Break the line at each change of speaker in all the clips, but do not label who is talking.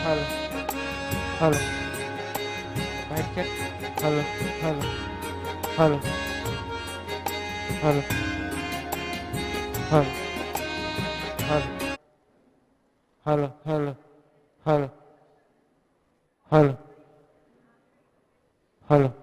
hello, hello, mic check, hello, hello, hello, hello, hello, hello, hello, hello, hello, hello, hello,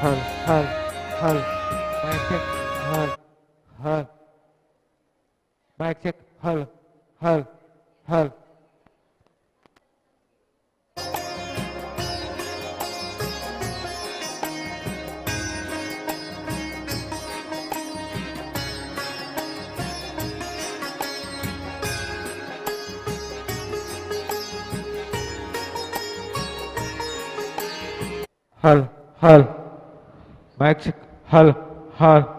hello, hello, mic check, hello, hello, mic check, hello, hello, hello. Hello, hello, mic check, hello, hello.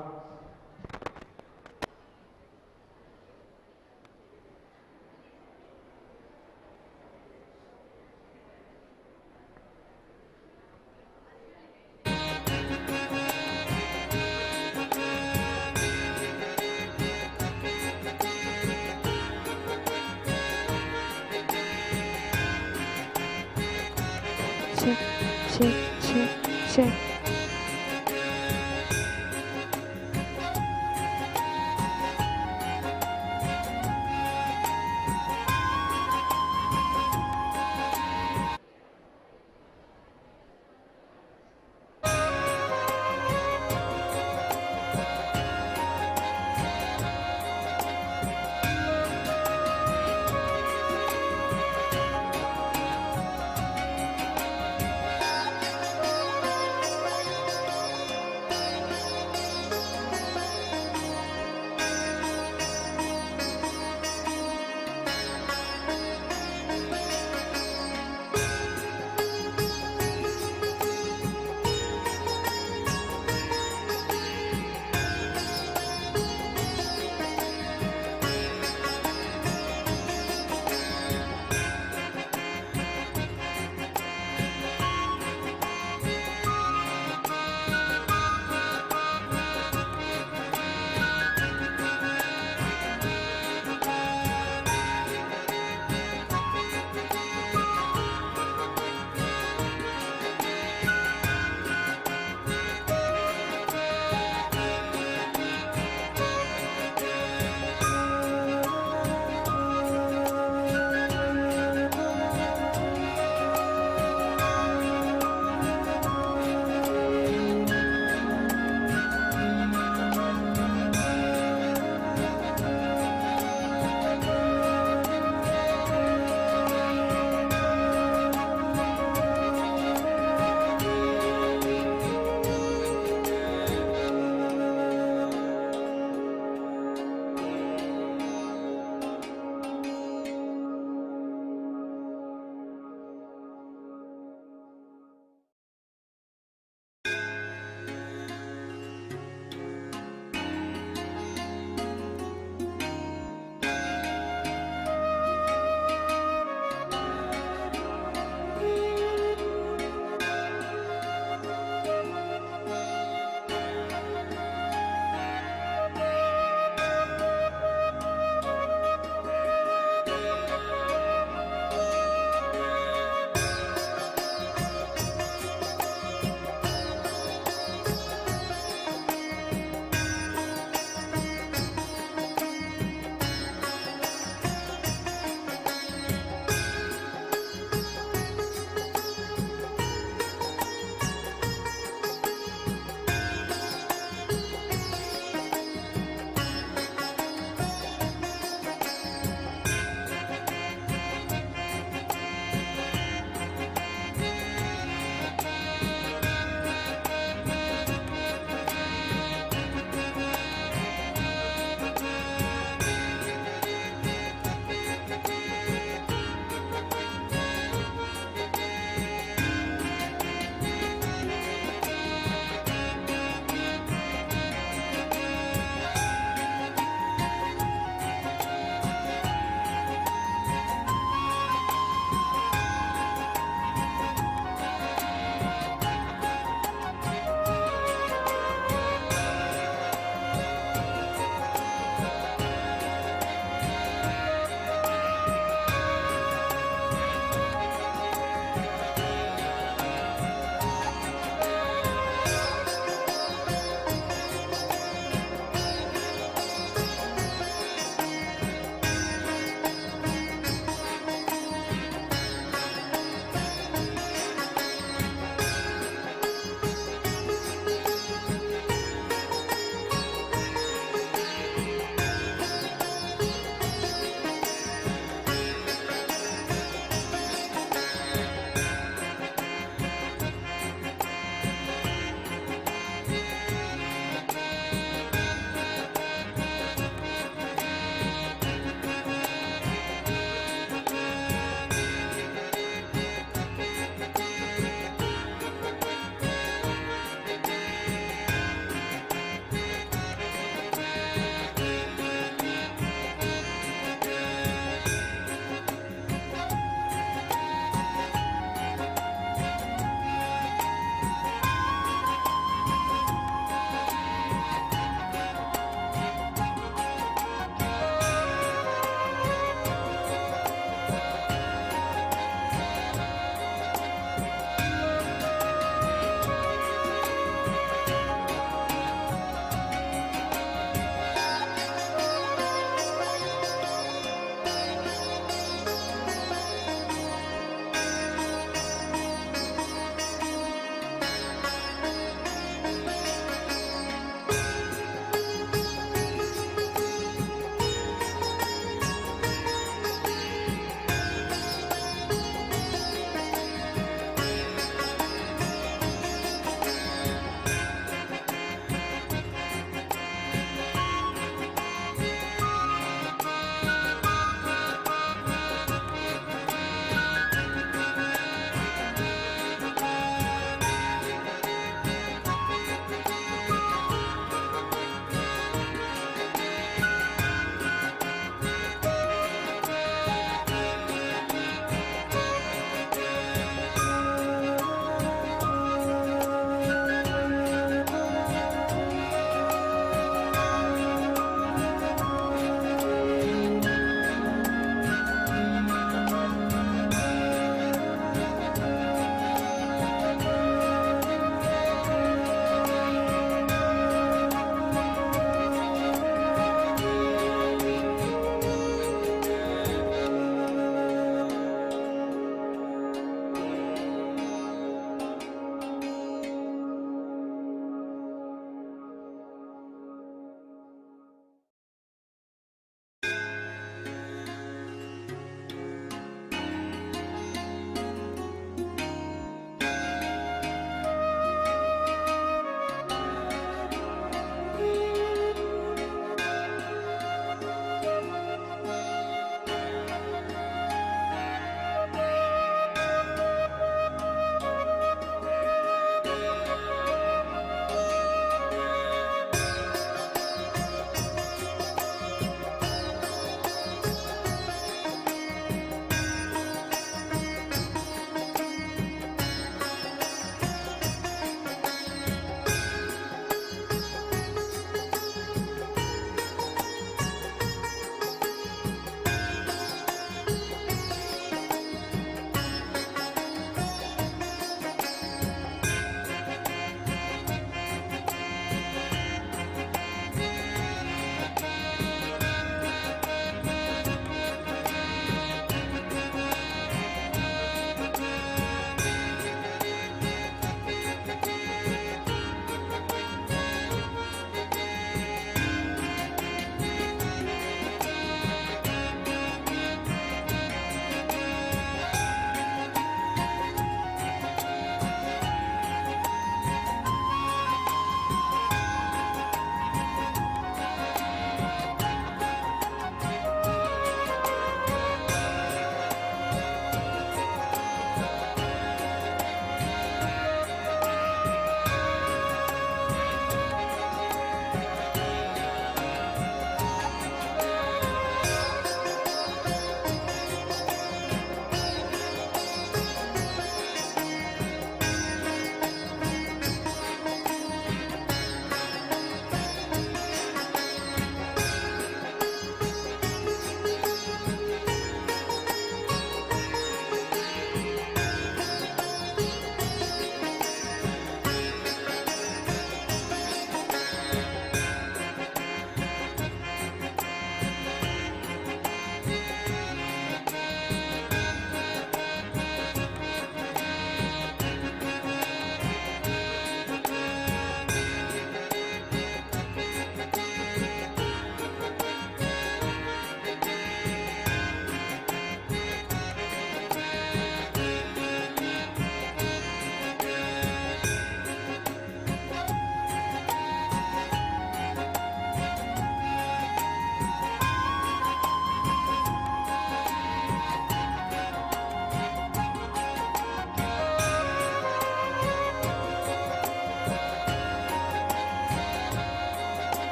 check, check, check, check.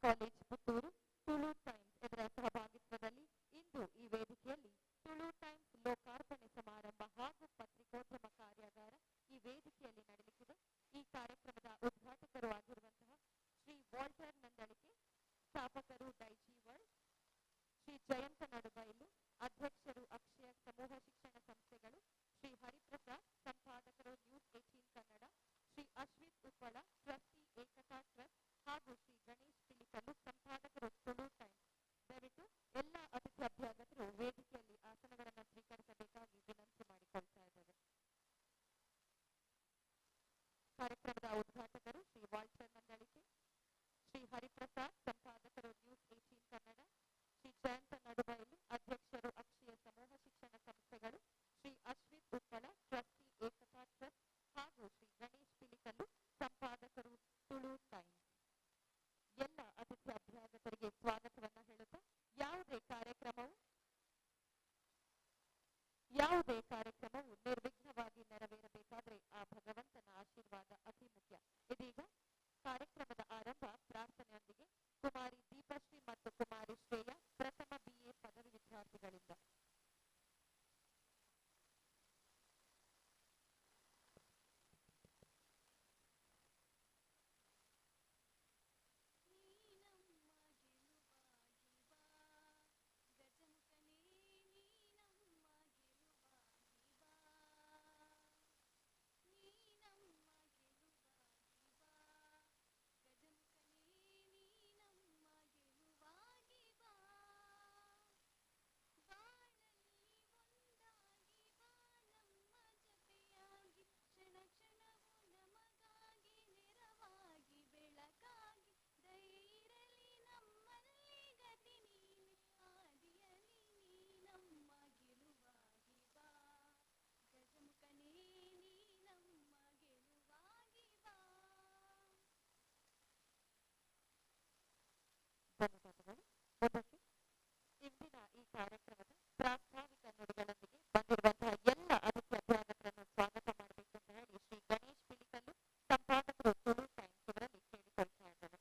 College Puttur, Tulu times ಇದರ ಸಹಭಾಗಿತ್ವದಲ್ಲಿ ಇಂದು ಈ ವೇದಿಕೆಯಲ್ಲಿ Tulu times ಲೋಕಾರ್ಪಣೆ ಸಮಾರಂಭ ಹಾಗೂ ಪತ್ರಿಕೋದ್ಯಮ ಕಾರ್ಯಾಗಾರ ಈ ವೇದಿಕೆಯಲ್ಲಿ ನಡೆಯಲಿದೆ. ಈ ಕಾರ್ಯಕ್ರಮದ ಉದ್ಘಾಟಕರು ಆಗಿರುವಂತಹ ಶ್ರೀ ವಾಲ್ಟರ್ ನಂದಳಿಕೆ, ಸ್ಥಾಪಕರು ಡೈಜಿ ವರ್ಲ್ಡ್, ಶ್ರೀ ಜಯಂತ ನಡುಬೈಲು, ಅಧ್ಯಕ್ಷರು ಅಕ್ಷಯ ಸಮೂಹ ಶಿಕ್ಷಣ ಸಂಸ್ಥೆಗಳು, Shri Hariprasad, ಸಂಪಾದಕರು news 18 Kannada, Shri Ashwith Uppala, trustee Ekata trust ಹಾಗೂ ಶ್ರೀ ಗಣೇಶ್ ಪಿಲಿಕಲ್ಲು, ಸಂಪಾದಕರು ತುಳು ಟೈಮ್ಸ್. ದಯವಿಟ್ಟು ಎಲ್ಲ ಅತಿಥಿ ಅಭ್ಯಾಗತರು ವೇದಿಕೆಯಲ್ಲಿ ಆಸನಗಳನ್ನು ಸ್ವೀಕರಿಸಬೇಕಾಗಿ ವಿನಂತಿ ಮಾಡಿಕೊಳ್ತಾ ಇದ್ದೇವೆ. ಕಾರ್ಯಕ್ರಮದ ಉದ್ಘಾಟಕರು ಶ್ರೀ ವಾಲ್ಟರ್ ನಂದಳಿಕೆ, ಶ್ರೀ ಹರಿಪ್ರಸಾದ್, ಸಂಪಾದಕರು ನ್ಯೂಸ್ 18 ಕನ್ನಡ, ಶ್ರೀ ಜಯಂತ ನಡುಬೈಲು, ಅಧ್ಯಕ್ಷರು ಅಕ್ಷಯ ಸಮೂಹ ಶಿಕ್ಷಣ ಸಂಸ್ಥೆಗಳು, ಶ್ರೀ ಅಶ್ವಿತ್ ಉಪ್ಪಳ, ಟ್ರಸ್ಟಿ ಏಕತಾ ಟ್ರಸ್ಟ್ ಹಾಗೂ ಶ್ರೀ ಗಣೇಶ್ ಪಿಲಿಕಲ್ಲು, ಸಂಪಾದಕರು ತುಳು ಟೈಮ್ಸ್. ಎಲ್ಲ ಅತಿಥಿ ಅಭ್ಯಾಗತರಿಗೆ ಸ್ವಾಗತವನ್ನ ಹೇಳುತ್ತಾ ಯಾವುದೇ ಕಾರ್ಯಕ್ರಮವು ನಿರ್ವಿಘ್ನವಾಗಿ ನೆರವೇರಬೇಕಾದ್ರೆ ಆ ಭಗವಂತನ ಆಶೀರ್ವಾದ ಅತಿ ಮುಖ್ಯ. ಇದೀಗ ಕಾರ್ಯಕ್ರಮದ ಆರಂಭ ಪ್ರಾರ್ಥನೆಯೊಂದಿಗೆ ಕುಮಾರಿ ದೀಪಶ್ರೀ ಮತ್ತು ಕುಮಾರಿ ಶ್ರೇಯ ಪ್ರಥಮ BA ಪದವಿ ವಿದ್ಯಾರ್ಥಿಗಳಿಂದ. ಧನ್ಯವಾದಗಳು. ಮುಂದಕ್ಕೆ ಇಂದಿನ ಈ ಕಾರ್ಯಕ್ರಮದ ಪ್ರಾಸ್ತಾವಿಕ ನುಡಿಗಳೊಂದಿಗೆ ಬಂದಿರುವಂತಹ ಎಲ್ಲ ಅತಿಥಿ ಅಭ್ಯಾಗತರನ್ನು ಸ್ವಾಗತ ಮಾಡಬೇಕು ಅಂತ ಹೇಳಿ ಶ್ರೀ ಗಣೇಶ್ ಪಿಲಿಕಲ್ಲು, ಸಂಪಾದಕರು ತುಳು ಟೈಮ್ಸ್ ಇವರಲ್ಲಿ ಕೇಳಿಕೊಳ್ತಾ ಇದ್ದಾರೆ.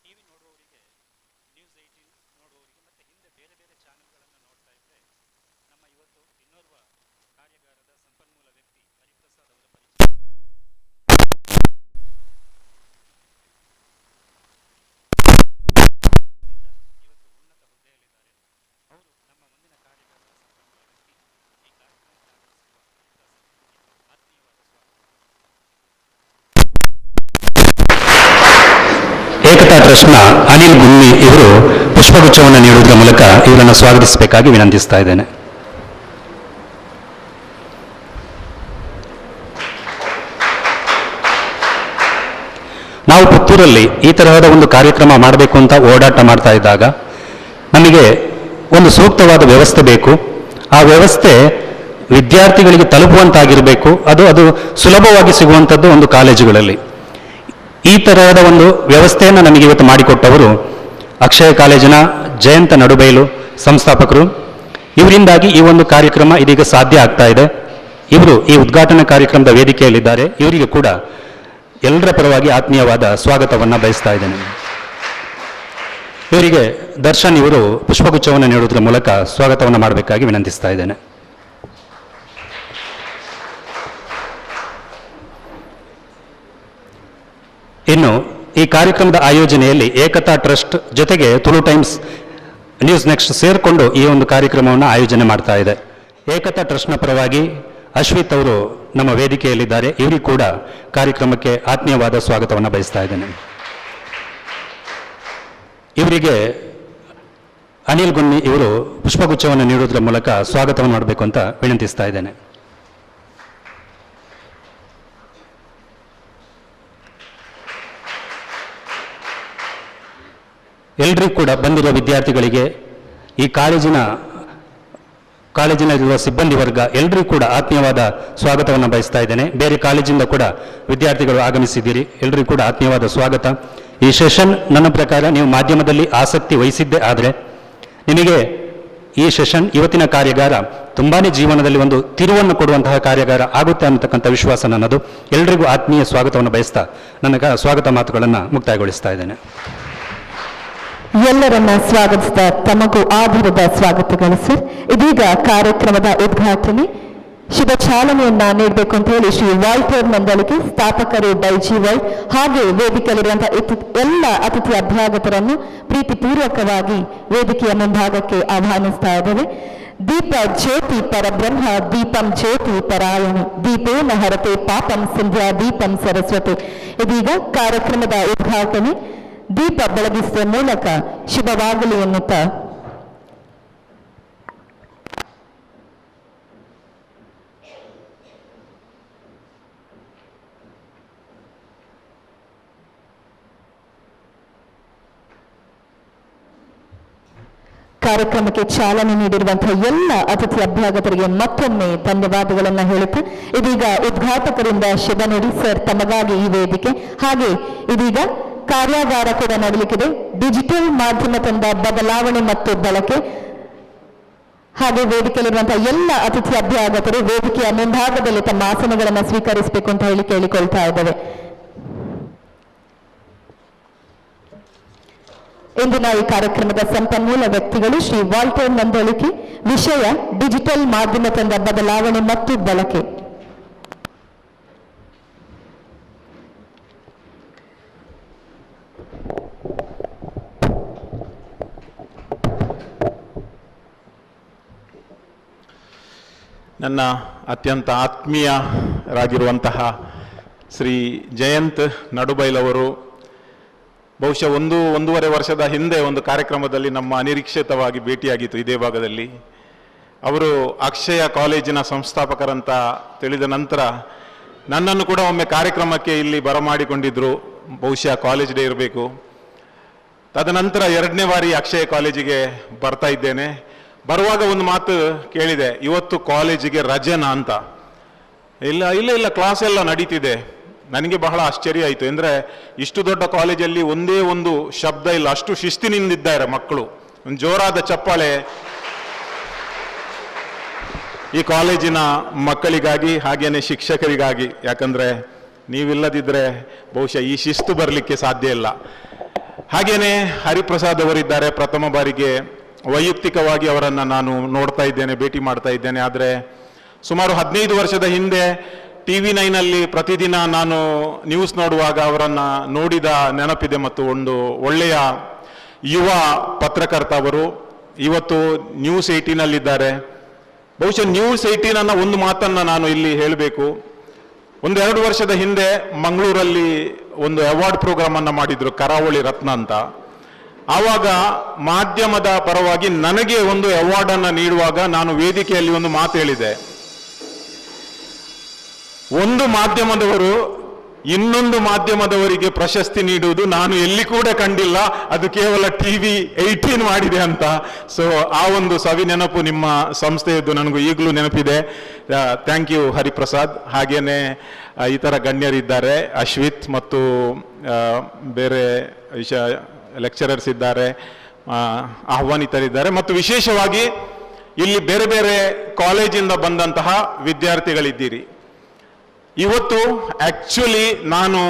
ಟಿವಿ ನೋಡುವವರಿಗೆ, ನ್ಯೂಸ್ 18 ನೋಡುವವರಿಗೆ ಮತ್ತು ಹಿಂದೆ ಬೇರೆ ಬೇರೆ ಚಾನೆಲ್ಗಳನ್ನು ನೋಡ್ತಾ ಇದ್ದರೆ ನಮ್ಮ ಇವತ್ತು ಇನ್ನೋರ್ವ ಕಾರ್ಯಾಗಾರದ ಸಂಪನ್ಮೂಲ ವ್ಯಕ್ತಿ ಹರಿಪ್ರಸಾದ್ ಅವರ ಪರಿಚಯ. ಇವತ್ತು ಉನ್ನತ ಹುದ್ದೆಯಲ್ಲಿದ್ದಾರೆ. ಅವರು ನಮ್ಮ ಮುಂದಿನ ಕಾರ್ಯಾಗಾರದ ಸಂಪನ್ಮೂಲ ವ್ಯಕ್ತಿ. ಈ ಕಾರ್ಯಕ್ರಮಕ್ಕೆ ಆಗಮಿಸಿರುವ ಹರಿಪ್ರಸಾದ್ ಆತ್ಮೀಯವಾದ ಸ್ವಾಗತ. ಏಕತಾ ಟ್ರಸ್ಟ್ನ ಅನಿಲ್ ಗುಮ್ಮಿ ಇವರು ಪುಷ್ಪಗುಚ್ಛವನ್ನು ನೀಡುವುದರ ಮೂಲಕ ಇವರನ್ನು ಸ್ವಾಗತಿಸಬೇಕಾಗಿ ವಿನಂತಿಸ್ತಾ ಇದ್ದೇನೆ. ನಾವು ಪುತ್ತೂರಲ್ಲಿ ಈ ತರಹದ ಒಂದು ಕಾರ್ಯಕ್ರಮ ಮಾಡಬೇಕು ಅಂತ ಓಡಾಟ ಮಾಡ್ತಾ ಇದ್ದಾಗ ನಮಗೆ ಒಂದು ಸೂಕ್ತವಾದ ವ್ಯವಸ್ಥೆ ಬೇಕು. ಆ ವ್ಯವಸ್ಥೆ ವಿದ್ಯಾರ್ಥಿಗಳಿಗೆ ತಲುಪುವಂತಾಗಿರಬೇಕು. ಅದು ಸುಲಭವಾಗಿ ಸಿಗುವಂಥದ್ದು ಒಂದು ಕಾಲೇಜುಗಳಲ್ಲಿ. ಈ ತರಹದ ಒಂದು ವ್ಯವಸ್ಥೆಯನ್ನು ನಮಗೆ ಇವತ್ತು ಮಾಡಿಕೊಟ್ಟವರು ಅಕ್ಷಯ ಕಾಲೇಜಿನ ಜಯಂತ ನಡುಬೈಲು ಸಂಸ್ಥಾಪಕರು. ಇವರಿಂದಾಗಿ ಈ ಒಂದು ಕಾರ್ಯಕ್ರಮ ಇದೀಗ ಸಾಧ್ಯ ಆಗ್ತಾ ಇದೆ. ಇವರು ಈ ಉದ್ಘಾಟನಾ ಕಾರ್ಯಕ್ರಮದ ವೇದಿಕೆಯಲ್ಲಿದ್ದಾರೆ. ಇವರಿಗೆ ಕೂಡ ಎಲ್ಲರ ಪರವಾಗಿ ಆತ್ಮೀಯವಾದ ಸ್ವಾಗತವನ್ನು ಬಯಸ್ತಾ ಇದ್ದೇನೆ. ಇವರಿಗೆ ದರ್ಶನ್ ಇವರು ಪುಷ್ಪಗುಚ್ಛವನ್ನು ನೀಡುವುದರ ಮೂಲಕ ಸ್ವಾಗತವನ್ನು ಮಾಡಬೇಕಾಗಿ ವಿನಂತಿಸ್ತಾ ಇದ್ದೇನೆ. ಇನ್ನು ಈ ಕಾರ್ಯಕ್ರಮದ ಆಯೋಜನೆಯಲ್ಲಿ ಏಕತಾ ಟ್ರಸ್ಟ್ ಜೊತೆಗೆ ತುಳು ಟೈಮ್ಸ್ ನ್ಯೂಸ್ ನೆಕ್ಸ್ಟ್ ಸೇರಿಕೊಂಡು ಈ ಒಂದು ಕಾರ್ಯಕ್ರಮವನ್ನು ಆಯೋಜನೆ ಮಾಡ್ತಾ ಇದೆ. ಏಕತಾ ಟ್ರಸ್ಟ್ನ ಪರವಾಗಿ ಅಶ್ವಿತ್ ಅವರು ನಮ್ಮ ವೇದಿಕೆಯಲ್ಲಿದ್ದಾರೆ. ಇವರಿಗೂ ಕೂಡ ಕಾರ್ಯಕ್ರಮಕ್ಕೆ ಆತ್ಮೀಯವಾದ ಸ್ವಾಗತವನ್ನು ಬಯಸ್ತಾ ಇದ್ದೇನೆ. ಇವರಿಗೆ ಅನಿಲ್ ಗುನ್ನಿ ಇವರು ಪುಷ್ಪಗುಚ್ಛವನ್ನು ನೀಡುವುದರ ಮೂಲಕ ಸ್ವಾಗತವನ್ನು ಮಾಡಬೇಕು ಅಂತ ವಿನಂತಿಸ್ತಾ ಇದ್ದೇನೆ. ಎಲ್ಲರಿಗೂ ಕೂಡ ಬಂದಿರುವ ವಿದ್ಯಾರ್ಥಿಗಳಿಗೆ, ಈ ಕಾಲೇಜಿನಲ್ಲಿರುವ ಸಿಬ್ಬಂದಿ ವರ್ಗ ಎಲ್ಲರಿಗೂ ಕೂಡ ಆತ್ಮೀಯವಾದ ಸ್ವಾಗತವನ್ನು ಬಯಸ್ತಾ ಇದ್ದೇನೆ. ಬೇರೆ ಕಾಲೇಜಿಂದ ಕೂಡ ವಿದ್ಯಾರ್ಥಿಗಳು ಆಗಮಿಸಿದ್ದೀರಿ. ಎಲ್ಲರಿಗೂ ಕೂಡ ಆತ್ಮೀಯವಾದ ಸ್ವಾಗತ. ಈ ಸೆಷನ್ ನನ್ನ ಪ್ರಕಾರ ನೀವು ಮಾಧ್ಯಮದಲ್ಲಿ ಆಸಕ್ತಿ ವಹಿಸಿದ್ದೇ ಆದರೆ ನಿಮಗೆ ಈ ಸೆಷನ್, ಇವತ್ತಿನ ಕಾರ್ಯಾಗಾರ ತುಂಬಾ ಜೀವನದಲ್ಲಿ ಒಂದು ತಿರುವನ್ನು ಕೊಡುವಂತಹ ಕಾರ್ಯಾಗಾರ ಆಗುತ್ತೆ ಅನ್ನತಕ್ಕಂಥ ವಿಶ್ವಾಸ ನನ್ನದು. ಎಲ್ಲರಿಗೂ ಆತ್ಮೀಯ ಸ್ವಾಗತವನ್ನು ಬಯಸ್ತಾ ನನ್ನ ಸ್ವಾಗತ ಮಾತುಗಳನ್ನು ಮುಕ್ತಾಯಗೊಳಿಸ್ತಾ ಇದ್ದೇನೆ.
ಎಲ್ಲರನ್ನ ಸ್ವಾಗತಿಸಿದ ತಮಗೂ ಆಧಾರದ ಸ್ವಾಗತಗಳು ಸರ್. ಇದೀಗ ಕಾರ್ಯಕ್ರಮದ ಉದ್ಘಾಟನೆ ಶುಭ ಚಾಲನೆಯನ್ನ ನೀಡಬೇಕು ಅಂತ ಹೇಳಿ ಶ್ರೀ ವಾಲ್ಟರ್ ಮಂದಳಿಗೆ ಸ್ಥಾಪಕರು ಬೈಜಿವೈ ಹಾಗೆ ವೇದಿಕೆಯಲ್ಲಿರುವಂತಹ ಎಲ್ಲ ಅತಿಥಿ ಅಭ್ಯಾಗತರನ್ನು ಪ್ರೀತಿಪೂರ್ವಕವಾಗಿ ವೇದಿಕೆಯ ಮುಂಭಾಗಕ್ಕೆ ಆಹ್ವಾನಿಸ್ತಾ ಇದ್ದೇವೆ. ದೀಪ ಜ್ಯೋತಿ ಪರಬ್ರಹ್ಮ ದೀಪಂ ಜ್ಯೋತಿ ಪರಾಯಣಿ ದೀಪೇನ ಹರತೆ ಪಾಪಂ ಸಂಧ್ಯಾ ದೀಪಂ ಸರಸ್ವತಿ. ಇದೀಗ ಕಾರ್ಯಕ್ರಮದ ಉದ್ಘಾಟನೆ ದೀಪ ಬೆಳಗಿಸುವ ಮೂಲಕ ಶುಭವಾಗಲಿ ಎನ್ನುತ್ತಾ ಕಾರ್ಯಕ್ರಮಕ್ಕೆ ಚಾಲನೆ ನೀಡಿರುವಂತಹ ಎಲ್ಲ ಅತಿಥಿ ಅಭ್ಯಾಗತರಿಗೆ ಮತ್ತೊಮ್ಮೆ ಧನ್ಯವಾದಗಳನ್ನು ಹೇಳುತ್ತಾ ಇದೀಗ ಉದ್ಘಾಟಕರಿಂದ ಶುಭ ನುಡಿ ಸರ್ ತಮಗಾಗಿ ಈ ವೇದಿಕೆ. ಹಾಗೆ ಇದೀಗ ಕಾರ್ಯಾಗಾರ ಕೂಡ ನಡೆಯಲಿಕ್ಕಿದೆ. ಡಿಜಿಟಲ್ ಮಾಧ್ಯಮ ತಂದ ಬದಲಾವಣೆ ಮತ್ತು ಬಳಕೆ. ಹಾಗೆ ವೇದಿಕೆಯಲ್ಲಿರುವಂತಹ ಎಲ್ಲ ಅತಿಥಿ ಅಭ್ಯಾಗತರು ವೇದಿಕೆಯ ಮುಂಭಾಗದಲ್ಲಿ ತಮ್ಮ ಆಸನಗಳನ್ನು ಸ್ವೀಕರಿಸಬೇಕು ಅಂತ ಹೇಳಿ ಕೇಳಿಕೊಳ್ತಾ ಇದ್ದೇವೆ. ಇಂದಿನ ಈ ಕಾರ್ಯಕ್ರಮದ ಸಂಪನ್ಮೂಲ ವ್ಯಕ್ತಿಗಳು ಶ್ರೀ ವಾಲ್ಟರ್ ಮಂದಳಿಕೆ. ವಿಷಯ ಡಿಜಿಟಲ್ ಮಾಧ್ಯಮ ತಂದ ಬದಲಾವಣೆ ಮತ್ತು ಬಳಕೆ.
ನನ್ನ ಅತ್ಯಂತ ಆತ್ಮೀಯರಾಗಿರುವಂತಹ ಶ್ರೀ ಜಯಂತ್ ನಡುಬೈಲವರು ಬಹುಶಃ ಒಂದೂವರೆ ವರ್ಷದ ಹಿಂದೆ ಒಂದು ಕಾರ್ಯಕ್ರಮದಲ್ಲಿ ನಮ್ಮ ಅನಿರೀಕ್ಷಿತವಾಗಿ ಭೇಟಿಯಾಗಿತ್ತು ಇದೇ ಭಾಗದಲ್ಲಿ. ಅವರು ಅಕ್ಷಯ ಕಾಲೇಜಿನ ಸಂಸ್ಥಾಪಕರಂತ ತಿಳಿದ ನಂತರ ನನ್ನನ್ನು ಕೂಡ ಒಮ್ಮೆ ಕಾರ್ಯಕ್ರಮಕ್ಕೆ ಇಲ್ಲಿ ಬರಮಾಡಿಕೊಂಡಿದ್ರು. ಬಹುಶಃ ಕಾಲೇಜ್ ಡೇ ಇರಬೇಕು. ತದನಂತರ 2ನೇ ಬಾರಿ ಅಕ್ಷಯ ಕಾಲೇಜಿಗೆ ಬರ್ತಾ ಇದ್ದೇನೆ. ಬರುವಾಗ ಒಂದು ಮಾತು ಕೇಳಿದೆ, ಇವತ್ತು ಕಾಲೇಜಿಗೆ ರಜೆನಾ ಅಂತ. ಇಲ್ಲ ಕ್ಲಾಸ್ ಎಲ್ಲ ನಡೀತಿದೆ. ನನಗೆ ಬಹಳ ಆಶ್ಚರ್ಯ ಆಯಿತು. ಅಂದರೆ ಇಷ್ಟು ದೊಡ್ಡ ಕಾಲೇಜಲ್ಲಿ ಒಂದೇ ಒಂದು ಶಬ್ದ ಇಲ್ಲ, ಅಷ್ಟು ಶಿಸ್ತಿನಿಂದಿದ್ದಾರೆ ಮಕ್ಕಳು. ಒಂದು ಜೋರಾದ ಚಪ್ಪಾಳೆ ಈ ಕಾಲೇಜಿನ ಮಕ್ಕಳಿಗಾಗಿ ಹಾಗೇನೆ ಶಿಕ್ಷಕರಿಗಾಗಿ. ಯಾಕಂದರೆ ನೀವಿಲ್ಲದಿದ್ದರೆ ಬಹುಶಃ ಈ ಶಿಸ್ತು ಬರಲಿಕ್ಕೆ ಸಾಧ್ಯ ಇಲ್ಲ. ಹಾಗೇನೆ ಹರಿಪ್ರಸಾದ್ ಅವರಿದ್ದಾರೆ. ಪ್ರಥಮ ಬಾರಿಗೆ ವೈಯಕ್ತಿಕವಾಗಿ ಅವರನ್ನು ನಾನು ನೋಡ್ತಾ ಇದ್ದೇನೆ, ಭೇಟಿ ಮಾಡ್ತಾ ಇದ್ದೇನೆ. ಆದರೆ ಸುಮಾರು 15 ವರ್ಷದ ಹಿಂದೆ TV9 ಪ್ರತಿದಿನ ನಾನು ನ್ಯೂಸ್ ನೋಡುವಾಗ ಅವರನ್ನು ನೋಡಿದ ನೆನಪಿದೆ. ಮತ್ತು ಒಂದು ಒಳ್ಳೆಯ ಯುವ ಪತ್ರಕರ್ತ ಅವರು. ಇವತ್ತು ನ್ಯೂಸ್ 18 ಬಹುಶಃ ನ್ಯೂಸ್ 18 ಒಂದು ಮಾತನ್ನು ನಾನು ಇಲ್ಲಿ ಹೇಳಬೇಕು. 1-2 ವರ್ಷದ ಹಿಂದೆ ಮಂಗಳೂರಲ್ಲಿ ಒಂದು ಅವಾರ್ಡ್ ಪ್ರೋಗ್ರಾಮ್ ಅನ್ನು ಮಾಡಿದ್ರು, ಕರಾವಳಿ ರತ್ನ ಅಂತ. ಆವಾಗ ಮಾಧ್ಯಮದ ಪರವಾಗಿ ನನಗೆ ಒಂದು ಅವಾರ್ಡ್ ಅನ್ನು ನೀಡುವಾಗ ನಾನು ವೇದಿಕೆಯಲ್ಲಿ ಒಂದು ಮಾತು ಹೇಳಿದೆ. ಒಂದು ಮಾಧ್ಯಮದವರು ಇನ್ನೊಂದು ಮಾಧ್ಯಮದವರಿಗೆ ಪ್ರಶಸ್ತಿ ನೀಡುವುದು ನಾನು ಎಲ್ಲಿ ಕೂಡ ಕಂಡಿಲ್ಲ, ಅದು ಕೇವಲ TV 18 ಮಾಡಿದೆ ಅಂತ. ಸೊ ಆ ಒಂದು ಸವಿ ನೆನಪು ನಿಮ್ಮ ಸಂಸ್ಥೆಯದ್ದು ನನಗೂ ಈಗಲೂ ನೆನಪಿದೆ. Thank you Hariprasad. ಹಾಗೇನೆ ಇತರ ಗಣ್ಯರಿದ್ದಾರೆ, ಅಶ್ವಿತ್ ಮತ್ತು ಬೇರೆ ಲೆಕ್ಚರರ್ಸ್ ಇದ್ದಾರೆ, ಆಹ್ವಾನಿತರಿದ್ದಾರೆ, ಮತ್ತು ವಿಶೇಷವಾಗಿ ಇಲ್ಲಿ ಬೇರೆ ಬೇರೆ ಕಾಲೇಜಿಂದ ಬಂದಂತಹ ವಿದ್ಯಾರ್ಥಿಗಳಿದ್ದೀರಿ. ಇವತ್ತು ಆಕ್ಚುಲಿ ನಾನು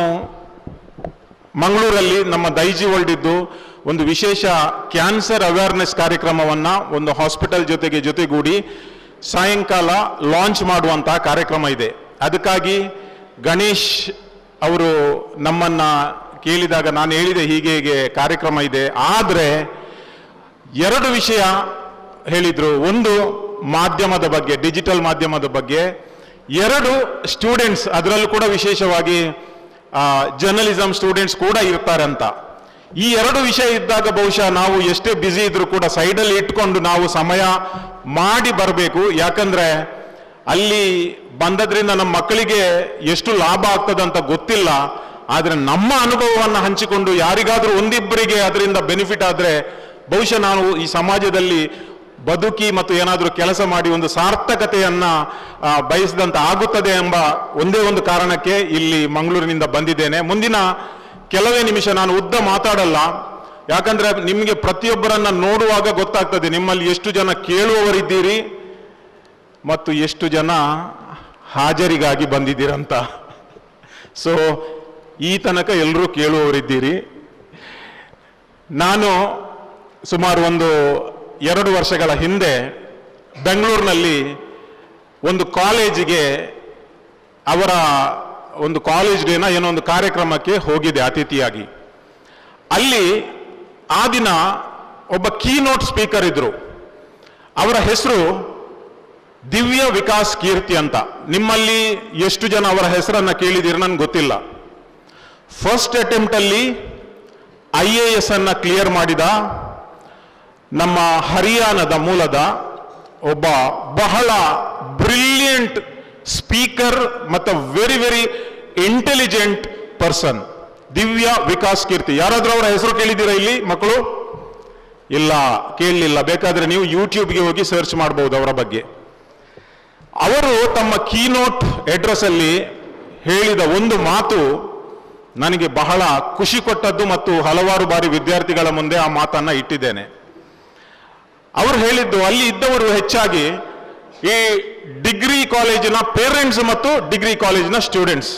ಮಂಗಳೂರಲ್ಲಿ ನಮ್ಮ ದೈಜಿ ವರ್ಲ್ಡ್ ಇದ್ದು ಒಂದು ವಿಶೇಷ ಕ್ಯಾನ್ಸರ್ ಅವೇರ್ನೆಸ್ ಕಾರ್ಯಕ್ರಮವನ್ನು ಒಂದು ಹಾಸ್ಪಿಟಲ್ ಜೊತೆಗೂಡಿ ಸಾಯಂಕಾಲ ಲಾಂಚ್ ಮಾಡುವಂತಹ ಕಾರ್ಯಕ್ರಮ ಇದೆ. ಅದಕ್ಕಾಗಿ ಗಣೇಶ್ ಅವರು ನಮ್ಮನ್ನ ಕೇಳಿದಾಗ ನಾನು ಹೇಳಿದೆ ಹೀಗೆ ಕಾರ್ಯಕ್ರಮ ಇದೆ, ಆದರೆ 2 ವಿಷಯ ಹೇಳಿದ್ರು. ಒಂದು ಮಾಧ್ಯಮದ ಬಗ್ಗೆ, ಡಿಜಿಟಲ್ ಮಾಧ್ಯಮದ ಬಗ್ಗೆ, 2 ಸ್ಟೂಡೆಂಟ್ಸ್, ಅದರಲ್ಲೂ ಕೂಡ ವಿಶೇಷವಾಗಿ ಜರ್ನಲಿಸಮ್ ಸ್ಟೂಡೆಂಟ್ಸ್ ಕೂಡ ಇರ್ತಾರೆ ಅಂತ. ಈ 2 ವಿಷಯ ಇದ್ದಾಗ ಬಹುಶಃ ನಾವು ಎಷ್ಟೇ ಬ್ಯುಸಿ ಇದ್ರೂ ಕೂಡ ಸೈಡಲ್ಲಿ ಇಟ್ಕೊಂಡು ನಾವು ಸಮಯ ಮಾಡಿ ಬರಬೇಕು. ಯಾಕಂದ್ರೆ ಅಲ್ಲಿ ಬಂದದ್ರಿಂದ ನಮ್ಮ ಮಕ್ಕಳಿಗೆ ಎಷ್ಟು ಲಾಭ ಆಗ್ತದಂತ ಗೊತ್ತಿಲ್ಲ. ಆದರೆ ನಮ್ಮ ಅನುಭವವನ್ನು ಹಂಚಿಕೊಂಡು ಯಾರಿಗಾದ್ರೂ ಒಂದಿಬ್ಬರಿಗೆ ಅದರಿಂದ ಬೆನಿಫಿಟ್ ಆದರೆ ಬಹುಶಃ ನಾವು ಈ ಸಮಾಜದಲ್ಲಿ ಬದುಕಿ ಮತ್ತು ಏನಾದರೂ ಕೆಲಸ ಮಾಡಿ ಒಂದು ಸಾರ್ಥಕತೆಯನ್ನ ಬಯಸಿದಂತ ಆಗುತ್ತದೆ ಎಂಬ ಒಂದೇ ಒಂದು ಕಾರಣಕ್ಕೆ ಇಲ್ಲಿ ಮಂಗಳೂರಿನಿಂದ ಬಂದಿದ್ದೇನೆ. ಮುಂದಿನ ಕೆಲವೇ ನಿಮಿಷ ನಾನು ಉದ್ದ ಮಾತಾಡಲ್ಲ, ಯಾಕಂದ್ರೆ ನಿಮಗೆ ಪ್ರತಿಯೊಬ್ಬರನ್ನ ನೋಡುವಾಗ ಗೊತ್ತಾಗ್ತದೆ ನಿಮ್ಮಲ್ಲಿ ಎಷ್ಟು ಜನ ಕೇಳುವವರಿದ್ದೀರಿ ಮತ್ತು ಎಷ್ಟು ಜನ ಹಾಜರಿಗಾಗಿ ಬಂದಿದ್ದೀರಂತ. ಸೊ ಈ ತನಕ ಎಲ್ಲರೂ ಕೇಳುವವರಿದ್ದೀರಿ. ನಾನು ಸುಮಾರು ಒಂದು 2 ವರ್ಷಗಳ ಹಿಂದೆ ಬೆಂಗಳೂರಿನಲ್ಲಿ ಒಂದು ಕಾಲೇಜಿಗೆ ಅವರ ಒಂದು ಕಾಲೇಜ್ ಡೇನ ಏನೋ ಒಂದು ಕಾರ್ಯಕ್ರಮಕ್ಕೆ ಹೋಗಿದೆ ಅತಿಥಿಯಾಗಿ. ಅಲ್ಲಿ ಆ ದಿನ ಒಬ್ಬ ಕೀನೋಟ್ ಸ್ಪೀಕರ್ ಇದ್ರು. ಅವರ ಹೆಸರು ದಿವ್ಯ ವಿಕಾಸ್ ಕೀರ್ತಿ ಅಂತ. ನಿಮ್ಮಲ್ಲಿ ಎಷ್ಟು ಜನ ಅವರ ಹೆಸರನ್ನ ಕೇಳಿದಿರ ನನಗೆ ಗೊತ್ತಿಲ್ಲ. ಫಸ್ಟ್ ಅಟೆಂಪ್ಟ್ ಅಲ್ಲಿ IAS ಅನ್ನ ಕ್ಲಿಯರ್ ಮಾಡಿದ ನಮ್ಮ ಹರಿಯಾಣದ ಮೂಲದ ಒಬ್ಬ ಬಹಳ ಬ್ರಿಲಿಯಂಟ್ ಸ್ಪೀಕರ್ ಮತ್ತು ವೆರಿ ವೆರಿ ಇಂಟೆಲಿಜೆಂಟ್ ಪರ್ಸನ್, ದಿವ್ಯ ವಿಕಾಸ್ ಕೀರ್ತಿ. ಯಾರಾದ್ರೂ ಅವರ ಹೆಸರು ಕೇಳಿದ್ದೀರಾ ಇಲ್ಲಿ ಮಕ್ಕಳು? ಇಲ್ಲ, ಕೇಳಲಿಲ್ಲ. ಬೇಕಾದ್ರೆ ನೀವು ಯೂಟ್ಯೂಬ್ಗೆ ಹೋಗಿ ಸರ್ಚ್ ಮಾಡಬಹುದು ಅವರ ಬಗ್ಗೆ. ಅವರು ತಮ್ಮ ಕೀನೋಟ್ ಅಡ್ರೆಸ್ ಅಲ್ಲಿ ಹೇಳಿದ ಒಂದು ಮಾತು ನನಗೆ ಬಹಳ ಖುಷಿ ಕೊಟ್ಟದ್ದು ಮತ್ತು ಹಲವಾರು ಬಾರಿ ವಿದ್ಯಾರ್ಥಿಗಳ ಮುಂದೆ ಆ ಮಾತನ್ನ ಇಟ್ಟಿದ್ದೇನೆ. ಅವರು ಹೇಳಿದ್ದು, ಅಲ್ಲಿ ಇದ್ದವರು ಹೆಚ್ಚಾಗಿ ಈ ಡಿಗ್ರಿ ಕಾಲೇಜಿನ ಪೇರೆಂಟ್ಸ್ ಮತ್ತು ಡಿಗ್ರಿ ಕಾಲೇಜಿನ ಸ್ಟೂಡೆಂಟ್ಸ್.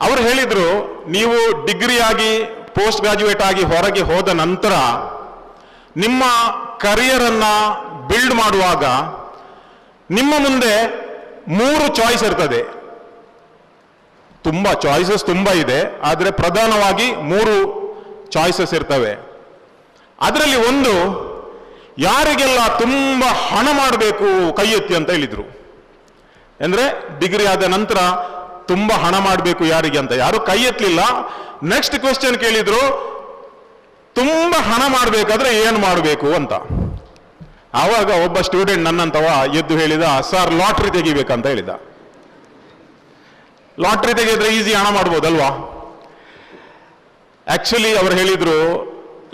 ಅವರು ಹೇಳಿದ್ರು, ನೀವು ಡಿಗ್ರಿ ಆಗಿ ಪೋಸ್ಟ್ ಗ್ರಾಜ್ಯುಯೇಟ್ ಆಗಿ ಹೊರಗೆ ಹೋದ ನಂತರ ನಿಮ್ಮ ಕರಿಯರ್ ಅನ್ನ ಬಿಲ್ಡ್ ಮಾಡುವಾಗ ನಿಮ್ಮ ಮುಂದೆ 3 ಚಾಯ್ಸ್ ಇರ್ತದೆ. ತುಂಬಾ ಚಾಯ್ಸಸ್ ತುಂಬಾ ಇದೆ, ಆದರೆ ಪ್ರಧಾನವಾಗಿ 3 ಚಾಯ್ಸಸ್ ಇರ್ತವೆ. ಅದರಲ್ಲಿ ಒಂದು, ಯಾರಿಗೆಲ್ಲ ತುಂಬಾ ಹಣ ಮಾಡಬೇಕು ಕೈ ಎತ್ತಿ ಅಂತ ಹೇಳಿದ್ರು. ಅಂದ್ರೆ ಡಿಗ್ರಿ ಆದ ನಂತರ ತುಂಬಾ ಹಣ ಮಾಡಬೇಕು ಯಾರಿಗೆ ಅಂತ ಯಾರು ಕೈ ಎತ್ತಲಿಲ್ಲ. ನೆಕ್ಸ್ಟ್ ಕ್ವೆಶ್ಚನ್ ಕೇಳಿದ್ರು, ತುಂಬಾ ಹಣ ಮಾಡಬೇಕಾದ್ರೆ ಏನು ಮಾಡಬೇಕು ಅಂತ. ಆವಾಗ ಒಬ್ಬ ಸ್ಟೂಡೆಂಟ್ ನನ್ನಂತವ ಎದ್ದು ಹೇಳಿದ, ಸರ್ ಲಾಟ್ರಿ ತೆಗಿಬೇಕಂತ ಹೇಳಿದ. ಲಾಟ್ರಿ ತೆಗೆದ್ರೆ ಈಸಿ ಹಣ ಮಾಡ್ಬೋದಲ್ವಾ? ಆಕ್ಚುಲಿ ಅವರು ಹೇಳಿದ್ರು,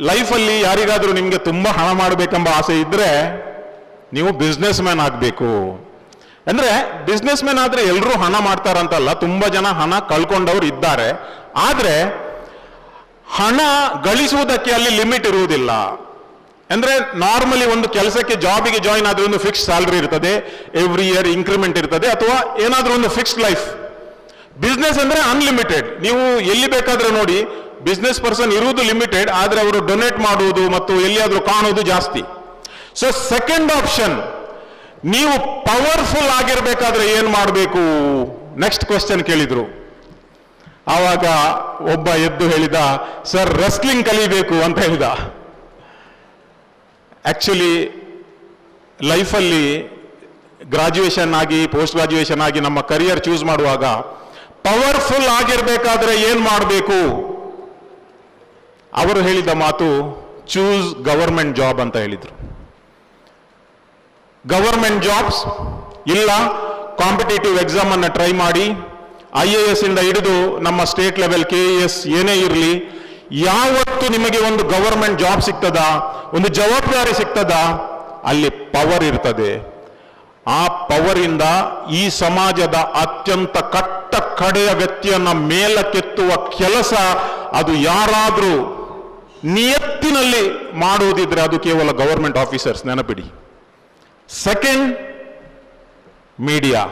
ಲೈಫಲ್ಲಿ ಯಾರಿಗಾದ್ರೂ ನಿಮ್ಗೆ ತುಂಬಾ ಹಣ ಮಾಡಬೇಕೆಂಬ ಆಸೆ ಇದ್ರೆ ನೀವು ಬಿಸ್ನೆಸ್ ಮ್ಯಾನ್ ಆಗಬೇಕು. ಅಂದ್ರೆ ಬಿಸ್ನೆಸ್ ಮ್ಯಾನ್ ಆದ್ರೆ ಎಲ್ಲರೂ ಹಣ ಮಾಡ್ತಾರಂತಲ್ಲ, ತುಂಬಾ ಜನ ಹಣ ಕಳ್ಕೊಂಡವ್ರು ಇದ್ದಾರೆ. ಆದ್ರೆ ಹಣ ಗಳಿಸುವುದಕ್ಕೆ ಅಲ್ಲಿ ಲಿಮಿಟ್ ಇರುವುದಿಲ್ಲ. ಅಂದ್ರೆ ನಾರ್ಮಲಿ ಒಂದು ಕೆಲಸಕ್ಕೆ ಜಾಬಿಗೆ ಜಾಯಿನ್ ಆದ್ರೆ ಒಂದು ಫಿಕ್ಸ್ ಸ್ಯಾಲರಿ ಇರ್ತದೆ, ಎವ್ರಿ ಇಯರ್ ಇನ್ಕ್ರಿಮೆಂಟ್ ಇರ್ತದೆ, ಅಥವಾ ಏನಾದ್ರೂ ಒಂದು ಫಿಕ್ಸ್ಡ್ ಲೈಫ್. ಬಿಸ್ನೆಸ್ ಅಂದ್ರೆ ಅನ್ಲಿಮಿಟೆಡ್. ನೀವು ಎಲ್ಲಿ ಬೇಕಾದ್ರೆ ನೋಡಿ, ಬಿಸ್ನೆಸ್ ಪರ್ಸನ್ ಇರುವುದು ಲಿಮಿಟೆಡ್, ಆದ್ರೆ ಅವರು ಡೊನೇಟ್ ಮಾಡುವುದು ಮತ್ತು ಎಲ್ಲಿಯಾದ್ರೂ ಕಾಣುವುದು ಜಾಸ್ತಿ. ಸೊ ಸೆಕೆಂಡ್ ಆಪ್ಷನ್, ನೀವು ಪವರ್ಫುಲ್ ಆಗಿರ್ಬೇಕಾದ್ರೆ ಏನ್ ಮಾಡಬೇಕು? ನೆಕ್ಸ್ಟ್ ಕ್ವೆಶ್ಚನ್ ಕೇಳಿದ್ರು. ಆವಾಗ ಒಬ್ಬ ಎದ್ದು ಹೇಳಿದ, ಸರ್ ರೆಸ್ಲಿಂಗ್ ಕಲಿಬೇಕು ಅಂತ ಹೇಳಿದ. ಆಕ್ಚುಲಿ ಲೈಫಲ್ಲಿ ಗ್ರಾಜ್ಯುಯೇಷನ್ ಆಗಿ ಪೋಸ್ಟ್ ಗ್ರಾಜ್ಯುಯೇಷನ್ ಆಗಿ ನಮ್ಮ ಕರಿಯರ್ ಚೂಸ್ ಮಾಡುವಾಗ ಪವರ್ಫುಲ್ ಆಗಿರ್ಬೇಕಾದ್ರೆ ಏನ್ ಮಾಡಬೇಕು? ಅವರು ಹೇಳಿದ ಮಾತು, ಚೂಸ್ ಗವರ್ಮೆಂಟ್ ಜಾಬ್ ಅಂತ ಹೇಳಿದ್ರು. ಗವರ್ಮೆಂಟ್ ಜಾಬ್ಸ್ ಇಲ್ಲ, ಕಾಂಪಿಟೇಟಿವ್ ಎಕ್ಸಾಮ್ ಅನ್ನ ಟ್ರೈ ಮಾಡಿ, IAS ಇಂದ ಹಿಡಿದು ನಮ್ಮ ಸ್ಟೇಟ್ ಲೆವೆಲ್ KES ಏನೇ ಇರಲಿ, ಯಾವತ್ತು ನಿಮಗೆ ಒಂದು ಗವರ್ಮೆಂಟ್ ಜಾಬ್ ಸಿಗ್ತದಾ, ಒಂದು ಜವಾಬ್ದಾರಿ ಸಿಗ್ತದಾ, ಅಲ್ಲಿ ಪವರ್ ಇರ್ತದೆ. ಆ ಪವರಿಂದ ಈ ಸಮಾಜದ ಅತ್ಯಂತ ಕಟ್ಟ ಕಡೆಯ ವ್ಯಕ್ತಿಯನ್ನ ಮೇಲಕ್ಕೆತ್ತುವ ಕೆಲಸ ಅದು ಯಾರಾದ್ರೂ ನಿಯತ್ತಿನಲ್ಲಿ ಮಾಡುವುದಿದ್ರೆ ಅದು ಕೇವಲ ಗವರ್ಮೆಂಟ್ ಆಫೀಸರ್ಸ್, ನೆನಪಿಡಿ. Second, media.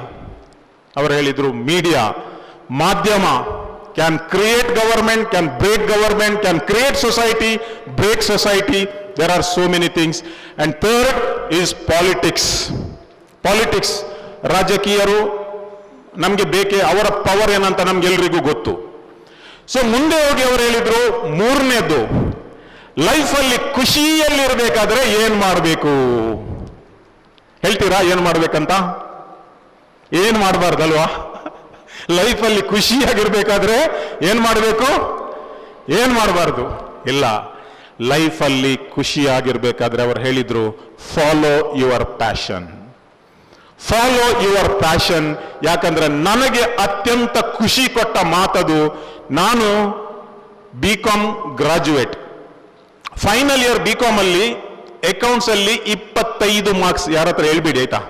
ಅವರು ಹೇಳಿದ್ರು ಮೀಡಿಯಾ, ಮಾಧ್ಯಮ can create government, can break government, can create society, break society. There are so many things. And third is politics. Politics, ರಾಜಕೀಯರು ನಮಗೆ ಬೇಕೇ, ಅವರ ಪವರ್ ಏನಂತ ನಮ್ಗೆಲ್ರಿಗೂ ಗೊತ್ತು. ಸೊ ಮುಂದೆ ಹೋಗಿ ಅವರು ಹೇಳಿದ್ರು ಮೂರನೇದು, ಲೈಫಲ್ಲಿ ಖುಷಿಯಲ್ಲಿರ್ಬೇಕಾದ್ರೆ ಏನ್ ಮಾಡಬೇಕು ಹೇಳ್ತೀರಾ? ಏನ್ ಮಾಡ್ಬೇಕಂತ? ಏನ್ ಮಾಡಬಾರ್ದಲ್ವಾ? ಲೈಫಲ್ಲಿ ಖುಷಿಯಾಗಿರ್ಬೇಕಾದ್ರೆ ಏನ್ ಮಾಡಬೇಕು? ಏನ್ ಮಾಡಬಾರ್ದು? ಇಲ್ಲ, ಲೈಫಲ್ಲಿ ಖುಷಿಯಾಗಿರ್ಬೇಕಾದ್ರೆ ಅವರು ಹೇಳಿದ್ರು follow your passion. Follow your passion. ಯಾಕಂದ್ರೆ ನನಗೆ ಅತ್ಯಂತ ಖುಷಿ ಕೊಟ್ಟ ಮಾತದು. ನಾನು BCom graduate, final year BCom ಅಲ್ಲಿ ಅಕೌಂಟ್ಸ್ ಅಲ್ಲಿ 25 ಮಾರ್ಕ್ಸ್. ಯಾರ ಹತ್ರ ಹೇಳ್ಬಿಡಿ ಆಯ್ತಾ?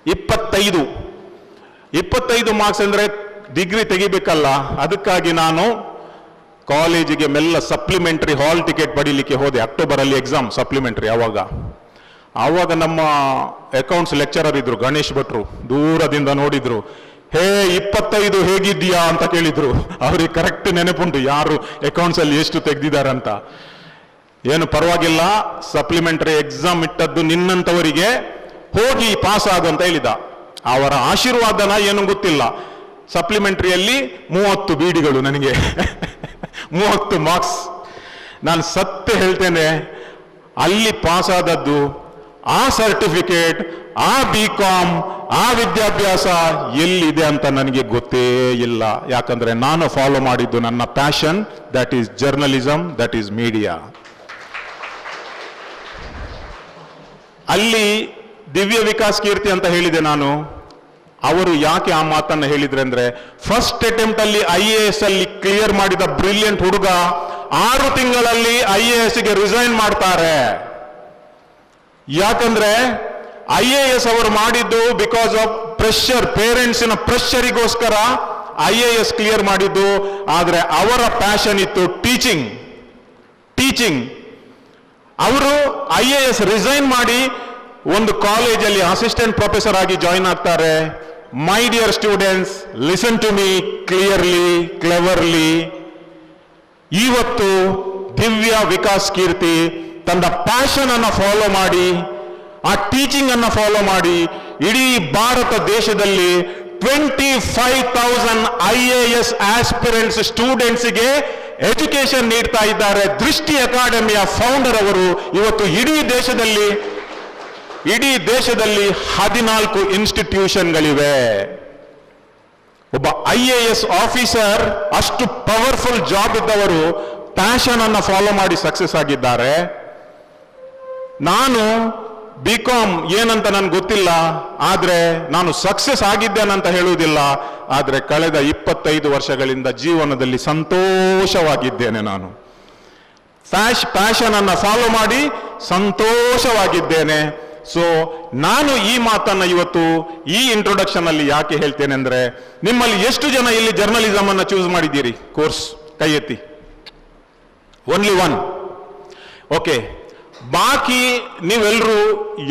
25 ಮಾರ್ಕ್ಸ್ ಅಂದ್ರೆ ಡಿಗ್ರಿ ತೆಗಿಬೇಕಲ್ಲ. ಅದಕ್ಕಾಗಿ ನಾನು ಕಾಲೇಜಿಗೆ ಮೆಲ್ಲ ಸಪ್ಲಿಮೆಂಟರಿ ಹಾಲ್ ಟಿಕೆಟ್ ಪಡೀಲಿಕ್ಕೆ ಹೋದೆ. ಅಕ್ಟೋಬರ್ ಅಲ್ಲಿ ಎಕ್ಸಾಮ್ ಸಪ್ಲಿಮೆಂಟರಿ. ಆವಾಗ ನಮ್ಮ ಅಕೌಂಟ್ಸ್ ಲೆಕ್ಚರರ್ ಇದ್ರು, ಗಣೇಶ್ ಭಟ್ರು, ದೂರದಿಂದ ನೋಡಿದ್ರು. ಹೇ 25 ಹೇಗಿದ್ದೀಯಾ ಅಂತ ಕೇಳಿದ್ರು. ಅವ್ರಿಗೆ ಕರೆಕ್ಟ್ ನೆನಪುಂಟು ಯಾರು ಅಕೌಂಟ್ಸ್ ಅಲ್ಲಿ ಎಷ್ಟು ತೆಗೆದಿದ್ದಾರಂತ. ಏನು ಪರವಾಗಿಲ್ಲ, ಸಪ್ಲಿಮೆಂಟರಿ ಎಕ್ಸಾಮ್ ಇಟ್ಟದ್ದು ನಿನ್ನಂತವರಿಗೆ, ಹೋಗಿ ಪಾಸ್ ಆಗು ಅಂತ ಹೇಳಿದ. ಅವರ ಆಶೀರ್ವಾದನ ಏನು ಗೊತ್ತಿಲ್ಲ. ಸಪ್ಲಿಮೆಂಟರಿಯಲ್ಲಿ 30 ಬೀಡಿಗಳು ನನಗೆ 30 ಮಾರ್ಕ್ಸ್. ನಾನು ಸತ್ಯ ಹೇಳ್ತೇನೆ, ಅಲ್ಲಿ ಪಾಸ್ ಆದದ್ದು, ಆ ಸರ್ಟಿಫಿಕೇಟ್, ಆ BCom, ಆ ವಿದ್ಯಾಭ್ಯಾಸ ಎಲ್ಲಿದೆ ಅಂತ ನನಗೆ ಗೊತ್ತೇ ಇಲ್ಲ. ಯಾಕಂದ್ರೆ ನಾನು ಫಾಲೋ ಮಾಡಿದ್ದು ನನ್ನ passion, that is journalism, that is media. ಅಲ್ಲಿ ದಿವ್ಯ ವಿಕಾಸ್ ಕೀರ್ತಿ ಅಂತ ಹೇಳಿದೆ ನಾನು. ಅವರು ಯಾಕೆ ಆ ಮಾತನ್ನು ಹೇಳಿದ್ರೆ ಅಂದ್ರೆ, ಫಸ್ಟ್ ಅಟೆಂಪ್ಟ್ ಅಲ್ಲಿ IAS ಅಲ್ಲಿ ಕ್ಲಿಯರ್ ಮಾಡಿದ ಬ್ರಿಲಿಯಂಟ್ ಹುಡುಗ 6 ತಿಂಗಳಲ್ಲಿ IAS ಗೆ ರಿಸೈನ್ ಮಾಡ್ತಾರೆ. ಯಾಕಂದ್ರೆ IAS ಅವರು ಮಾಡಿದ್ದು ಬಿಕಾಸ್ ಆಫ್ ಪ್ರೆಷರ್, ಪೇರೆಂಟ್ಸಿನ ಪ್ರೆಷರಿಗೋಸ್ಕರ IAS ಕ್ಲಿಯರ್ ಮಾಡಿದ್ದು. ಆದ್ರೆ ಅವರ ಪ್ಯಾಷನ್ ಇತ್ತು ಟೀಚಿಂಗ್. ಅವರು IAS ರಿಸೈನ್ ಮಾಡಿ ಒಂದು ಕಾಲೇಜಲ್ಲಿ ಅಸಿಸ್ಟೆಂಟ್ ಪ್ರೊಫೆಸರ್ ಆಗಿ ಜಾಯಿನ್ ಆಗ್ತಾರೆ. My dear students, listen to me clearly, cleverly. ಇವತ್ತು ದಿವ್ಯ ವಿಕಾಸ್ ಕೀರ್ತಿ ತನ್ನ ಪ್ಯಾಷನ್ ಅನ್ನ ಫಾಲೋ ಮಾಡಿ, ಆ ಟೀಚಿಂಗ್ ಅನ್ನ ಫಾಲೋ ಮಾಡಿ, ಇಡೀ ಭಾರತ ದೇಶದಲ್ಲಿ 25,000 IAS ಆಸ್ಪಿರೆಂಟ್ಸ್ ಸ್ಟೂಡೆಂಟ್ಸ್ಗೆ ಎಜುಕೇಶನ್ ನೀಡ್ತಾ ಇದ್ದಾರೆ. ದೃಷ್ಟಿ ಅಕಾಡೆಮಿಯ ಫೌಂಡರ್ ಅವರು. ಇವತ್ತು ಇಡೀ ದೇಶದಲ್ಲಿ 14 ಇನ್ಸ್ಟಿಟ್ಯೂಷನ್ಗಳಿವೆ. ಒಬ್ಬ IAS ಆಫೀಸರ್, ಅಷ್ಟು ಪವರ್ಫುಲ್ ಜಾಬ್ ಇದ್ದವರು ಪ್ಯಾಷನ್ ಅನ್ನ ಫಾಲೋ ಮಾಡಿ ಸಕ್ಸಸ್ ಆಗಿದ್ದಾರೆ. ನಾನು BCom ಏನಂತ ನನ್ಗೆ ಗೊತ್ತಿಲ್ಲ, ಆದ್ರೆ ನಾನು ಸಕ್ಸಸ್ ಆಗಿದ್ದೇನಂತ ಹೇಳುವುದಿಲ್ಲ. ಆದ್ರೆ ಕಳೆದ 25 ವರ್ಷಗಳಿಂದ ಜೀವನದಲ್ಲಿ ಸಂತೋಷವಾಗಿದ್ದೇನೆ. ನಾನು ಪ್ಯಾಷನ್ ಅನ್ನ ಫಾಲೋ ಮಾಡಿ ಸಂತೋಷವಾಗಿದ್ದೇನೆ. ಸೊ ನಾನು ಈ ಮಾತನ್ನ ಇವತ್ತು ಈ ಇಂಟ್ರೊಡಕ್ಷನ್ ಅಲ್ಲಿ ಯಾಕೆ ಹೇಳ್ತೇನೆ ಅಂದ್ರೆ, ನಿಮ್ಮಲ್ಲಿ ಎಷ್ಟು ಜನ ಇಲ್ಲಿ ಜರ್ನಲಿಸಮ್ ಅನ್ನ ಚೂಸ್ ಮಾಡಿದ್ದೀರಿ ಕೋರ್ಸ್? ಕೈ ಎತ್ತಿ. ಓನ್ಲಿ 1. ಓಕೆ, ಬಾಕಿ ನೀವೆಲ್ಲರೂ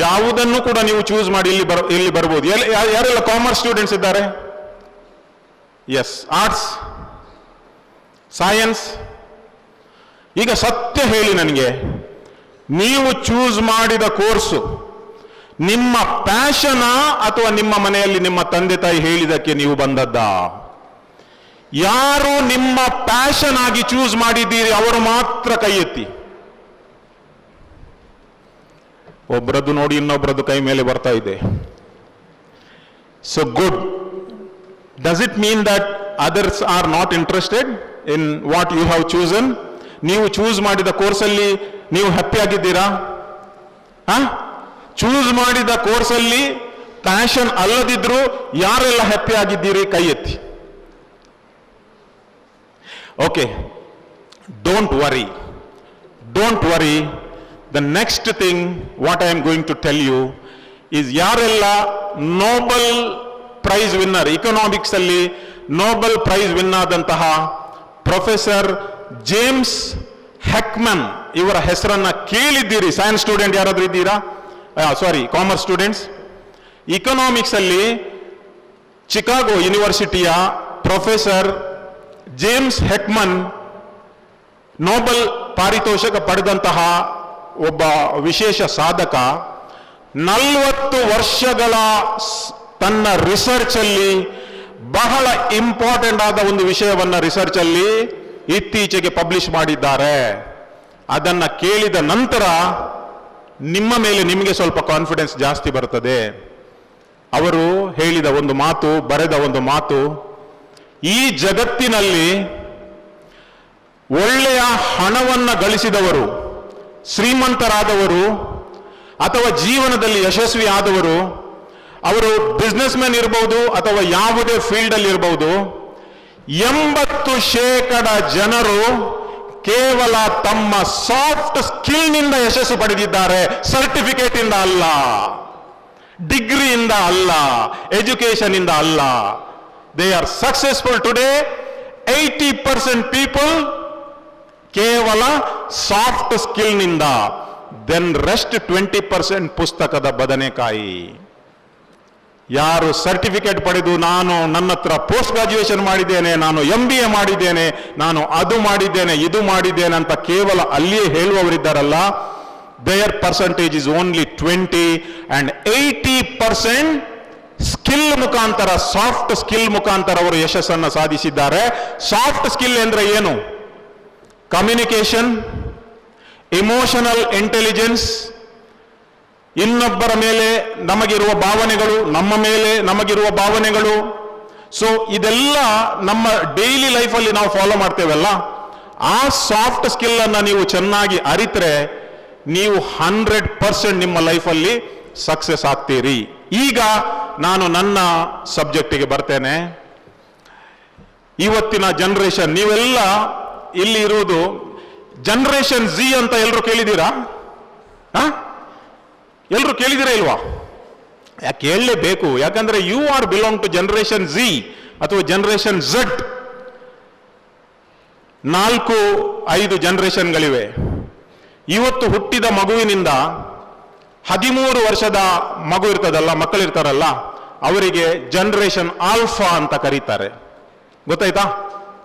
ಯಾವುದನ್ನು ಕೂಡ ನೀವು ಚೂಸ್ ಮಾಡಿ ಇಲ್ಲಿ ಬರ್ಬೋದು. ಯಾರೆಲ್ಲ ಕಾಮರ್ಸ್ ಸ್ಟೂಡೆಂಟ್ಸ್ ಇದ್ದಾರೆ? ಎಸ್. Arts, science. ಈಗ ಸತ್ಯ ಹೇಳಿ ನನಗೆ, ನೀವು ಚೂಸ್ ಮಾಡಿದ ಕೋರ್ಸು ನಿಮ್ಮ ಪ್ಯಾಷನಾ ಅಥವಾ ನಿಮ್ಮ ಮನೆಯಲ್ಲಿ ನಿಮ್ಮ ತಂದೆ ತಾಯಿ ಹೇಳಿದಕ್ಕೆ ನೀವು ಬಂದದ್ದ? ಯಾರು ನಿಮ್ಮ ಪ್ಯಾಷನ್ ಆಗಿ ಚೂಸ್ ಮಾಡಿದ್ದೀರಿ ಅವರು ಮಾತ್ರ ಕೈ ಎತ್ತಿ. ಒಬ್ಬರದ್ದು ನೋಡಿ ಇನ್ನೊಬ್ಬರದ್ದು ಕೈ ಮೇಲೆ ಬರ್ತಾ ಇದೆ. So good. Does it mean that others are not interested in what you have chosen? ನೀವು ಚೂಸ್ ಮಾಡಿದ ಕೋರ್ಸಲ್ಲಿ ನೀವು ಹ್ಯಾಪಿ ಆಗಿದ್ದೀರಾ? ಚೂಸ್ ಮಾಡಿದ ಕೋರ್ಸಲ್ಲಿ ಪ್ಯಾಷನ್ ಅಲ್ಲದಿದ್ರು ಯಾರೆಲ್ಲ ಹ್ಯಾಪಿ ಆಗಿದ್ದೀರಿ ಕೈ ಎತ್ತಿ. Okay, don't worry, don't worry. The next thing what I am going to tell you is, ಯಾರೆಲ್ಲ ನೋಬೆಲ್ ಪ್ರೈಸ್ ವಿನ್ನರ್, ಇಕನಾಮಿಕ್ಸ್ ಅಲ್ಲಿ ನೋಬೆಲ್ ಪ್ರೈಸ್ ವಿನ್ ಆದಂತಹ ಪ್ರೊಫೆಸರ್ ಜೇಮ್ಸ್ ಹೆಕ್ಮನ್ ಇವರ ಹೆಸರನ್ನ ಕೇಳಿದ್ದೀರಿ? ಸೈನ್ಸ್ ಸ್ಟೂಡೆಂಟ್ ಯಾರಾದ್ರೂ ಇದ್ದೀರಾ? Sorry, commerce students. ಇಕನಾಮಿಕ್ಸ್ ಅಲ್ಲಿ Chicago ಯೂನಿವರ್ಸಿಟಿಯ ಪ್ರೊಫೆಸರ್ ಜೇಮ್ಸ್ ಹೆಕ್ಮನ್ ನೋಬೆಲ್ ಪಾರಿತೋಷಕ ಪಡೆದಂತಹ ಒಬ್ಬ ವಿಶೇಷ ಸಾಧಕ. 40 ವರ್ಷಗಳ ತನ್ನ ರಿಸರ್ಚ್ ಅಲ್ಲಿ ಬಹಳ ಇಂಪಾರ್ಟೆಂಟ್ ಆದ ಒಂದು ವಿಷಯವನ್ನ ರಿಸರ್ಚ್ ಅಲ್ಲಿ ಇತ್ತೀಚೆಗೆ ಪಬ್ಲಿಷ್ ಮಾಡಿದ್ದಾರೆ. ಅದನ್ನ ಕೇಳಿದ ನಂತರ ನಿಮ್ಮ ಮೇಲೆ ನಿಮಗೆ ಸ್ವಲ್ಪ ಕಾನ್ಫಿಡೆನ್ಸ್ ಜಾಸ್ತಿ ಬರ್ತದೆ. ಅವರು ಹೇಳಿದ ಒಂದು ಮಾತು, ಬರೆದ ಒಂದು ಮಾತು, ಈ ಜಗತ್ತಿನಲ್ಲಿ ಒಳ್ಳೆಯ ಹಣವನ್ನ ಗಳಿಸಿದವರು, ಶ್ರೀಮಂತರಾದವರು ಅಥವಾ ಜೀವನದಲ್ಲಿ ಯಶಸ್ವಿ ಆದವರು, ಅವರು ಬಿಸ್ನೆಸ್ ಮ್ಯಾನ್ ಇರಬಹುದು ಅಥವಾ ಯಾವುದೇ ಫೀಲ್ಡ್ ಅಲ್ಲಿ ಇರಬಹುದು, 80% ಜನರು ಕೇವಲ ತಮ್ಮ ಸಾಫ್ಟ್ ಸ್ಕಿಲ್ ನಿಂದ ಯಶಸ್ಸು ಪಡೆದಿದ್ದಾರೆ, ಸರ್ಟಿಫಿಕೇಟ್ ಇಂದ ಅಲ್ಲ, ಡಿಗ್ರಿಯಿಂದ ಅಲ್ಲ, ಎಜುಕೇಶನ್ ಇಂದ ಅಲ್ಲ. They are successful today. 80% people ಕೇವಲ ಸಾಫ್ಟ್ ಸ್ಕಿಲ್ ನಿಂದ. ದೆನ್ ರೆಸ್ಟ್ 20% ಪುಸ್ತಕದ ಬದನೆಕಾಯಿ. ಯಾರು ಸರ್ಟಿಫಿಕೇಟ್ ಪಡೆದು ನಾನು ನನ್ನ ಹತ್ರ ಪೋಸ್ಟ್ ಗ್ರಾಜುಯೇಷನ್ ಮಾಡಿದ್ದೇನೆ, ನಾನು MBA ಮಾಡಿದ್ದೇನೆ, ನಾನು ಅದು ಮಾಡಿದ್ದೇನೆ, ಇದು ಮಾಡಿದ್ದೇನೆ ಅಂತ ಕೇವಲ ಅಲ್ಲಿಯೇ ಹೇಳುವವರಿದ್ದಾರಲ್ಲ, there percentage is only 20 and 80% skill ಮುಖಾಂತರ, ಸಾಫ್ಟ್ ಸ್ಕಿಲ್ ಮುಖಾಂತರ ಅವರು ಯಶಸ್ಸನ್ನು ಸಾಧಿಸಿದ್ದಾರೆ. ಸಾಫ್ಟ್ ಸ್ಕಿಲ್ ಅಂದ್ರೆ ಏನು? ಕಮ್ಯುನಿಕೇಶನ್, ಇಮೋಷನಲ್ ಇಂಟೆಲಿಜೆನ್ಸ್, ಇನ್ನೊಬ್ಬರ ಮೇಲೆ ನಮಗಿರುವ ಭಾವನೆಗಳು, ನಮ್ಮ ಮೇಲೆ ನಮಗಿರುವ ಭಾವನೆಗಳು. ಸೊ ಇದೆಲ್ಲ ನಮ್ಮ ಡೈಲಿ ಲೈಫಲ್ಲಿ ನಾವು ಫಾಲೋ ಮಾಡ್ತೇವಲ್ಲ, ಆ ಸಾಫ್ಟ್ ಸ್ಕಿಲ್ ಅನ್ನ ನೀವು ಚೆನ್ನಾಗಿ ಅರಿತರೆ ನೀವು 100% ನಿಮ್ಮ ಲೈಫಲ್ಲಿ ಸಕ್ಸಸ್ ಆಗ್ತೀರಿ. ಈಗ ನಾನು ನನ್ನ ಸಬ್ಜೆಕ್ಟಿಗೆ ಬರ್ತೇನೆ. ಇವತ್ತಿನ ಜನರೇಷನ್, ನೀವೆಲ್ಲ ಇಲ್ಲಿ ಇರುವುದು ಜನರೇಷನ್ Z ಅಂತ ಎಲ್ಲರೂ ಕೇಳಿದ್ದೀರಾ? ಎಲ್ಲರೂ ಕೇಳಿದಿರಾ ಇಲ್ವಾ? ಕೇಳಲೇಬೇಕು, ಯಾಕಂದ್ರೆ you are belong to generation Z ಅಥವಾ ಜನರೇಷನ್ Z. 4-5 ಜನರೇಷನ್ಗಳಿವೆ. ಇವತ್ತು ಹುಟ್ಟಿದ ಮಗುವಿನಿಂದ 13 ವರ್ಷದ ಮಗು ಇರ್ತದಲ್ಲ, ಮಕ್ಕಳಿರ್ತಾರಲ್ಲ, ಅವರಿಗೆ ಜನರೇಷನ್ ಆಲ್ಫಾ ಅಂತ ಕರೀತಾರೆ. ಗೊತ್ತಾಯ್ತಾ?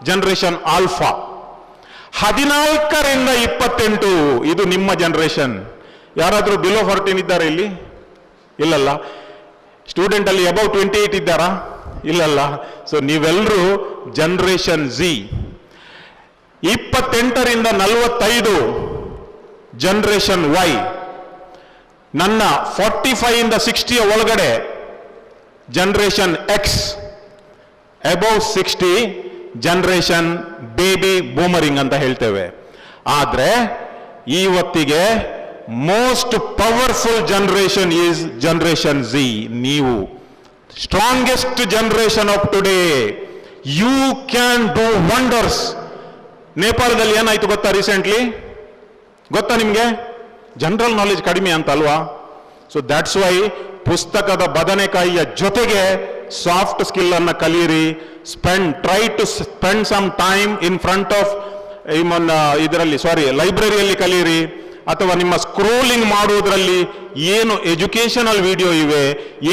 Generation alpha. 14ರಿಂದ 28 ಇದು ನಿಮ್ಮ ಜನರೇಷನ್. ಯಾರಾದ್ರೂ ಬಿಲೋ 14 ಇದ್ದಾರೆ ಇಲ್ಲಿ? ಇಲ್ಲಲ್ಲ. ಸ್ಟೂಡೆಂಟ್ ಅಲ್ಲಿ ಅಬೌವ್ 28 ಇದ್ದಾರಾ? ಇಲ್ಲಲ್ಲ. ಸೊ ನೀವೆಲ್ಲರೂ ಜನರೇಷನ್ Z. 28ರಿಂದ 45 ಜನರೇಷನ್ Y. ನನ್ನ 45ಇಂದ 60 ಒಳಗಡೆ generation X. Above 60 generation baby boomering ಅಂತ ಹೇಳ್ತೇವೆ. ಆದ್ರೆ ಇವತ್ತಿಗೆ most powerful generation is generation Z. ನೀವು strongest generation of today. You can do wonders. ನೇಪಾಳದಲ್ಲಿ ಏನಾಯ್ತು ಗೊತ್ತಾ ರೀಸೆಂಟ್ಲಿ? ಗೊತ್ತಾ ನಿಮ್ಗೆ? ಜನರಲ್ ನಾಲೆಜ್ ಕಡಿಮೆ ಅಂತ ಅಲ್ವಾ? ಸೊ ದ್ಯಾಟ್ಸ್ ವೈ ಪುಸ್ತಕದ ಬದನೆಕಾಯಿಯ ಜೊತೆಗೆ ಸಾಫ್ಟ್ ಸ್ಕಿಲ್ ಅನ್ನ ಕಲಿಯಿರಿ. Try to spend some time in front of ಲೈಬ್ರರಿಯಲ್ಲಿ ಕಲಿಯಿರಿ, ಅಥವಾ ನಿಮ್ಮ ಸ್ಕ್ರೋಲಿಂಗ್ ಮಾಡುವುದರಲ್ಲಿ ಏನು ಎಜುಕೇಶನಲ್ ವಿಡಿಯೋ ಇವೆ,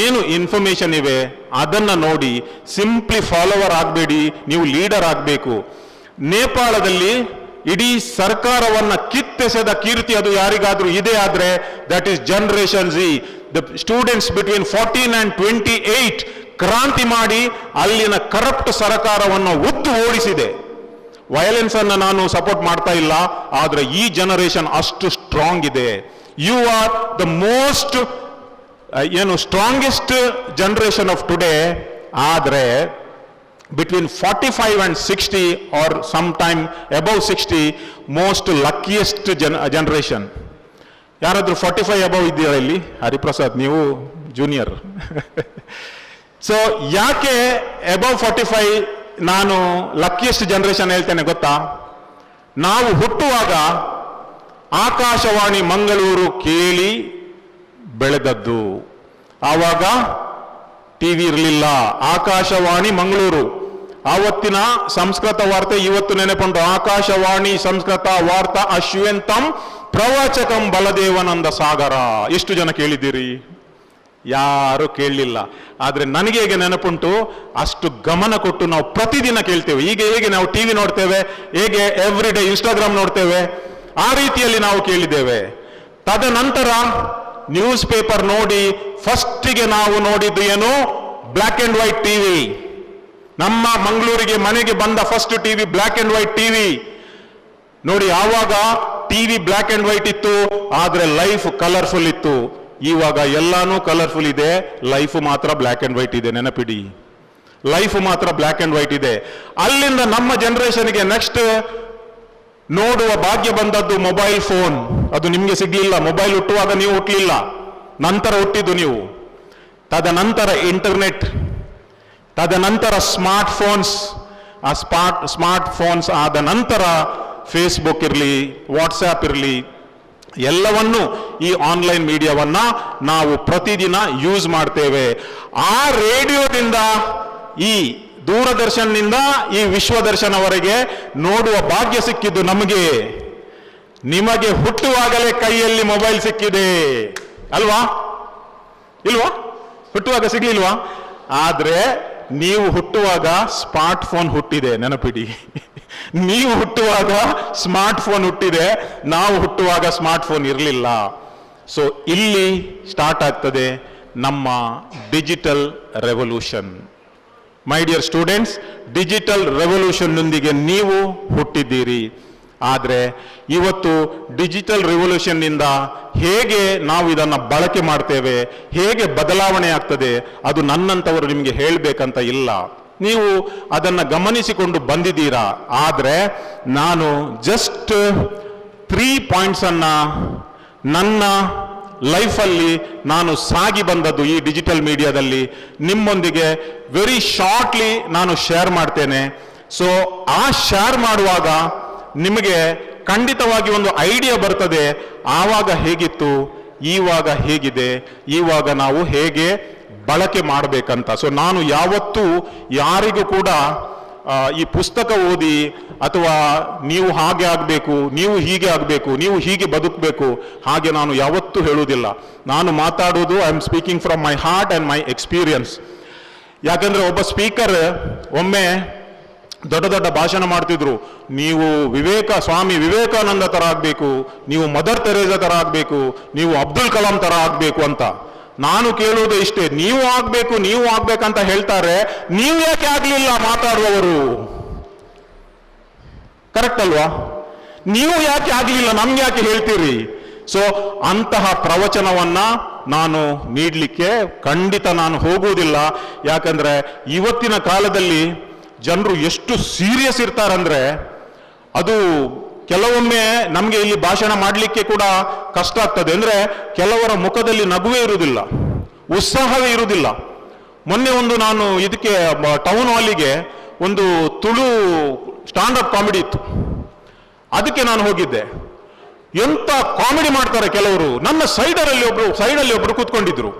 ಏನು ಇನ್ಫಾರ್ಮೇಶನ್ ಇವೆ ಅದನ್ನ ನೋಡಿ. ಸಿಂಪ್ಲಿ ಫಾಲೋವರ್ ಆಗಬೇಡಿ, ನೀವು ಲೀಡರ್ ಆಗಬೇಕು. ನೇಪಾಳದಲ್ಲಿ ಇಡೀ ಸರ್ಕಾರವನ್ನ ಕಿತ್ತೆಸೆದ ಕೀರ್ತಿ ಅದು ಯಾರಿಗಾದ್ರೂ ಇದೆ ಆದ್ರೆ that is generation Z. The students between 14 and 28 ಕ್ರಾಂತಿ ಮಾಡಿ ಅಲ್ಲಿನ ಕರಪ್ಟ್ ಸರ್ಕಾರವನ್ನು ಒತ್ತು ಓಡಿಸಿದೆ. ವಯಲೆನ್ಸ್ ಅನ್ನ ನಾನು ಸಪೋರ್ಟ್ ಮಾಡ್ತಾ ಇಲ್ಲ, ಆದ್ರೆ ಈ ಜನರೇಷನ್ ಅಷ್ಟು ಸ್ಟ್ರಾಂಗ್ ಇದೆ. You are the most strongest generation of today. ಆದ್ರೆ between 45 and 60 or sometime above 60 most luckiest generation. ಯಾರಾದ್ರೂ 45 ಅಬೌವ್ ಇದ್ದೀರಾ ಇಲ್ಲಿ? ಹರಿಪ್ರಸಾದ್, ನೀವು ಜೂನಿಯರ್. ಸೊ ಯಾಕೆ ಅಬೌವ್ 45 ನಾನು ಲಕ್ಕಿಯೆಸ್ಟ್ ಜನರೇಷನ್ ಹೇಳ್ತೇನೆ ಗೊತ್ತಾ? ನಾವು ಹುಟ್ಟುವಾಗ ಆಕಾಶವಾಣಿ ಮಂಗಳೂರು ಕೇಳಿ ಬೆಳೆದದ್ದು. ಆವಾಗ ಟಿವಿ ಇರಲಿಲ್ಲ, ಆಕಾಶವಾಣಿ ಮಂಗಳೂರು. ಆವತ್ತಿನ ಸಂಸ್ಕೃತ ವಾರ್ತೆ ಇವತ್ತು ನೆನಪುಂಟು. ಆಕಾಶವಾಣಿ ಸಂಸ್ಕೃತ ವಾರ್ತಾ ಅಶ್ವಂತಂ ಪ್ರವಾಚಕಂ ಬಲದೇವಾನಂದ ಸಾಗರ. ಎಷ್ಟು ಜನ ಕೇಳಿದ್ದೀರಿ? ಯಾರು ಕೇಳಲಿಲ್ಲ. ಆದ್ರೆ ನನಗೆ ಹೇಗೆ ನೆನಪುಂಟು, ಅಷ್ಟು ಗಮನ ಕೊಟ್ಟು ನಾವು ಪ್ರತಿದಿನ ಕೇಳ್ತೇವೆ. ಈಗ ಹೇಗೆ ನಾವು ಟಿವಿ ನೋಡ್ತೇವೆ, ಹೇಗೆ ಎವ್ರಿ ಡೇ ಇನ್ಸ್ಟಾಗ್ರಾಮ್ ನೋಡ್ತೇವೆ, ಆ ರೀತಿಯಲ್ಲಿ ನಾವು ಕೇಳಿದ್ದೇವೆ. ತದನಂತರ ನ್ಯೂಸ್ ಪೇಪರ್ ನೋಡಿ ಫಸ್ಟಿಗೆ ನಾವು ನೋಡಿದ್ದು ಏನು? Black and white TV. ನಮ್ಮ ಮಂಗಳೂರಿಗೆ ಮನೆಗೆ ಬಂದ first TV black and white TV ನೋಡಿ. ಆವಾಗ ಟಿವಿ ಬ್ಲ್ಯಾಕ್ ಅಂಡ್ ವೈಟ್ ಇತ್ತು, ಆದ್ರೆ ಲೈಫ್ ಕಲರ್ಫುಲ್ ಇತ್ತು. ಇವಾಗ ಎಲ್ಲಾನು ಕಲರ್ಫುಲ್ ಇದೆ, ಲೈಫ್ ಮಾತ್ರ ಬ್ಲ್ಯಾಕ್ ಅಂಡ್ ವೈಟ್ ಇದೆ. ನೆನಪಿಡಿ, ಲೈಫ್ ಮಾತ್ರ ಬ್ಲ್ಯಾಕ್ ಅಂಡ್ ವೈಟ್ ಇದೆ. ಅಲ್ಲಿಂದ ನಮ್ಮ ಜನರೇಷನ್ಗೆ ನೆಕ್ಸ್ಟ್ ನೋಡುವ ಭಾಗ್ಯ ಬಂದದ್ದು ಮೊಬೈಲ್ ಫೋನ್. ಅದು ನಿಮ್ಗೆ ಸಿಗ್ಲಿಲ್ಲ. ಮೊಬೈಲ್ ಹುಟ್ಟುವಾಗ ನೀವು ಹುಟ್ಟಲಿಲ್ಲ, ನಂತರ ಹುಟ್ಟಿದ್ದು ನೀವು. ತದನಂತರ ಇಂಟರ್ನೆಟ್, ತದನಂತರ ಸ್ಮಾರ್ಟ್ ಫೋನ್ಸ್. ಆ ಸ್ಮಾರ್ಟ್ ಫೋನ್ಸ್ ಆದ ನಂತರ ಫೇಸ್ಬುಕ್ ಇರಲಿ, ವಾಟ್ಸ್ಆ್ಯಪ್ ಇರಲಿ, ಎಲ್ಲವನ್ನು ಈ ಆನ್ಲೈನ್ ಮೀಡಿಯಾವನ್ನ ನಾವು ಪ್ರತಿದಿನ ಯೂಸ್ ಮಾಡ್ತೇವೆ. ಆ ರೇಡಿಯೋದಿಂದ, ಈ ದೂರದರ್ಶನದಿಂದ ಈ ವಿಶ್ವದರ್ಶನವರೆಗೆ ನೋಡುವ ಭಾಗ್ಯ ಸಿಕ್ಕಿದ್ದು ನಮಗೆ. ನಿಮಗೆ ಹುಟ್ಟುವಾಗಲೇ ಕೈಯಲ್ಲಿ ಮೊಬೈಲ್ ಸಿಕ್ಕಿದೆ ಅಲ್ವಾ? ಇಲ್ವಾ? ಹುಟ್ಟುವಾಗ ಸಿಗ್ಲಿಲ್ವಾ? ಆದ್ರೆ ನೀವು ಹುಟ್ಟುವಾಗ ಸ್ಮಾರ್ಟ್ ಫೋನ್ ಹುಟ್ಟಿದೆ, ನೆನಪಿಡಿ. ನೀವು ಹುಟ್ಟುವಾಗ ಸ್ಮಾರ್ಟ್ ಫೋನ್ ಹುಟ್ಟಿದೆ, ನಾವು ಹುಟ್ಟುವಾಗ ಸ್ಮಾರ್ಟ್ ಫೋನ್ ಇರಲಿಲ್ಲ. ಸೊ ಇಲ್ಲಿ ಸ್ಟಾರ್ಟ್ ಆಗ್ತದೆ ನಮ್ಮ digital revolution. My dear students, digital ರೆವಲ್ಯೂಷನ್ನೊಂದಿಗೆ ನೀವು ಹುಟ್ಟಿದ್ದೀರಿ. ಆದರೆ ಇವತ್ತು ಡಿಜಿಟಲ್ ರೆವಲ್ಯೂಷನ್ನಿಂದ ಹೇಗೆ ನಾವು ಇದನ್ನು ಬಳಕೆ ಮಾಡ್ತೇವೆ, ಹೇಗೆ ಬದಲಾವಣೆ ಆಗ್ತದೆ, ಅದು ನನ್ನಂಥವರು ನಿಮಗೆ ಹೇಳಬೇಕಂತ ಇಲ್ಲ. ನೀವು ಅದನ್ನು ಗಮನಿಸಿಕೊಂಡು ಬಂದಿದ್ದೀರಾ. ಆದರೆ ನಾನು ಜಸ್ಟ್ 3 ಪಾಯಿಂಟ್ಸನ್ನು ನನ್ನ ಲೈಫಲ್ಲಿ ನಾನು ಸಾಗಿ ಬಂದದ್ದು ಈ ಡಿಜಿಟಲ್ ಮೀಡಿಯಾದಲ್ಲಿ ನಿಮ್ಮೊಂದಿಗೆ ವೆರಿ ಶಾರ್ಟ್ಲಿ ನಾನು ಶೇರ್ ಮಾಡ್ತೇನೆ. ಸೊ ಆ ಶೇರ್ ಮಾಡುವಾಗ ನಿಮಗೆ ಖಂಡಿತವಾಗಿ ಒಂದು ಐಡಿಯಾ ಬರ್ತದೆ, ಆವಾಗ ಹೇಗಿತ್ತು, ಈವಾಗ ಹೇಗಿದೆ, ಈವಾಗ ನಾವು ಹೇಗೆ ಬಳಕೆ ಮಾಡಬೇಕಂತ. ಸೊ ನಾನು ಯಾವತ್ತೂ ಯಾರಿಗೂ ಕೂಡ ಈ ಪುಸ್ತಕ ಓದಿ ಅಥವಾ ನೀವು ಹಾಗೆ ಆಗಬೇಕು, ನೀವು ಹೀಗೆ ಆಗಬೇಕು, ನೀವು ಹೀಗೆ ಬದುಕಬೇಕು, ಹಾಗೆ ನಾನು ಯಾವತ್ತೂ ಹೇಳುವುದಿಲ್ಲ. ನಾನು ಮಾತಾಡೋದು I am speaking from my heart and my experience. ಯಾಕಂದ್ರೆ ಒಬ್ಬ ಸ್ಪೀಕರ್ ಒಮ್ಮೆ ದೊಡ್ಡ ದೊಡ್ಡ ಭಾಷಣ ಮಾಡ್ತಿದ್ರು, ನೀವು ಸ್ವಾಮಿ ವಿವೇಕಾನಂದ ತರ ಆಗಬೇಕು, ನೀವು ಮದರ್ ತೆರೇಸಾ ತರ ಆಗಬೇಕು, ನೀವು ಅಬ್ದುಲ್ ಕಲಾಂ ತರ ಆಗಬೇಕು ಅಂತ. ನಾನು ಕೇಳುವುದು ಇಷ್ಟೇ, ನೀವು ಆಗ್ಬೇಕಂತ ಹೇಳ್ತಾರೆ, ನೀವು ಯಾಕೆ ಆಗ್ಲಿಲ್ಲ ಮಾತಾಡುವವರು? ಕರೆಕ್ಟ್ ಅಲ್ವಾ? ನೀವು ಯಾಕೆ ಆಗ್ಲಿಲ್ಲ, ನಮ್ಗೆ ಯಾಕೆ ಹೇಳ್ತೀರಿ? ಸೊ ಅಂತಹ ಪ್ರವಚನವನ್ನ ನಾನು ನೀಡಲಿಕ್ಕೆ ಖಂಡಿತ ನಾನು ಹೋಗುವುದಿಲ್ಲ. ಯಾಕಂದ್ರೆ ಇವತ್ತಿನ ಕಾಲದಲ್ಲಿ ಜನರು ಎಷ್ಟು ಸೀರಿಯಸ್ ಇರ್ತಾರಂದ್ರೆ, ಅದು ಕೆಲವೊಮ್ಮೆ ನಮಗೆ ಇಲ್ಲಿ ಭಾಷಣ ಮಾಡಲಿಕ್ಕೆ ಕೂಡ ಕಷ್ಟ ಆಗ್ತದೆ. ಅಂದ್ರೆ ಕೆಲವರ ಮುಖದಲ್ಲಿ ನಗುವೇ ಇರುವುದಿಲ್ಲ, ಉತ್ಸಾಹವೇ ಇರುವುದಿಲ್ಲ. ಮೊನ್ನೆ ನಾನು ಇದಕ್ಕೆ ಟೌನ್ ಹಾಲಿಗೆ ಒಂದು ತುಳು ಸ್ಟ್ಯಾಂಡಪ್ ಕಾಮಿಡಿ ಇತ್ತು, ಅದಕ್ಕೆ ನಾನು ಹೋಗಿದ್ದೆ. ಎಂತ ಕಾಮಿಡಿ ಮಾಡ್ತಾರೆ ಕೆಲವರು. ನನ್ನ ಸೈಡಲ್ಲಿ ಒಬ್ರು ಕೂತ್ಕೊಂಡಿದ್ರು.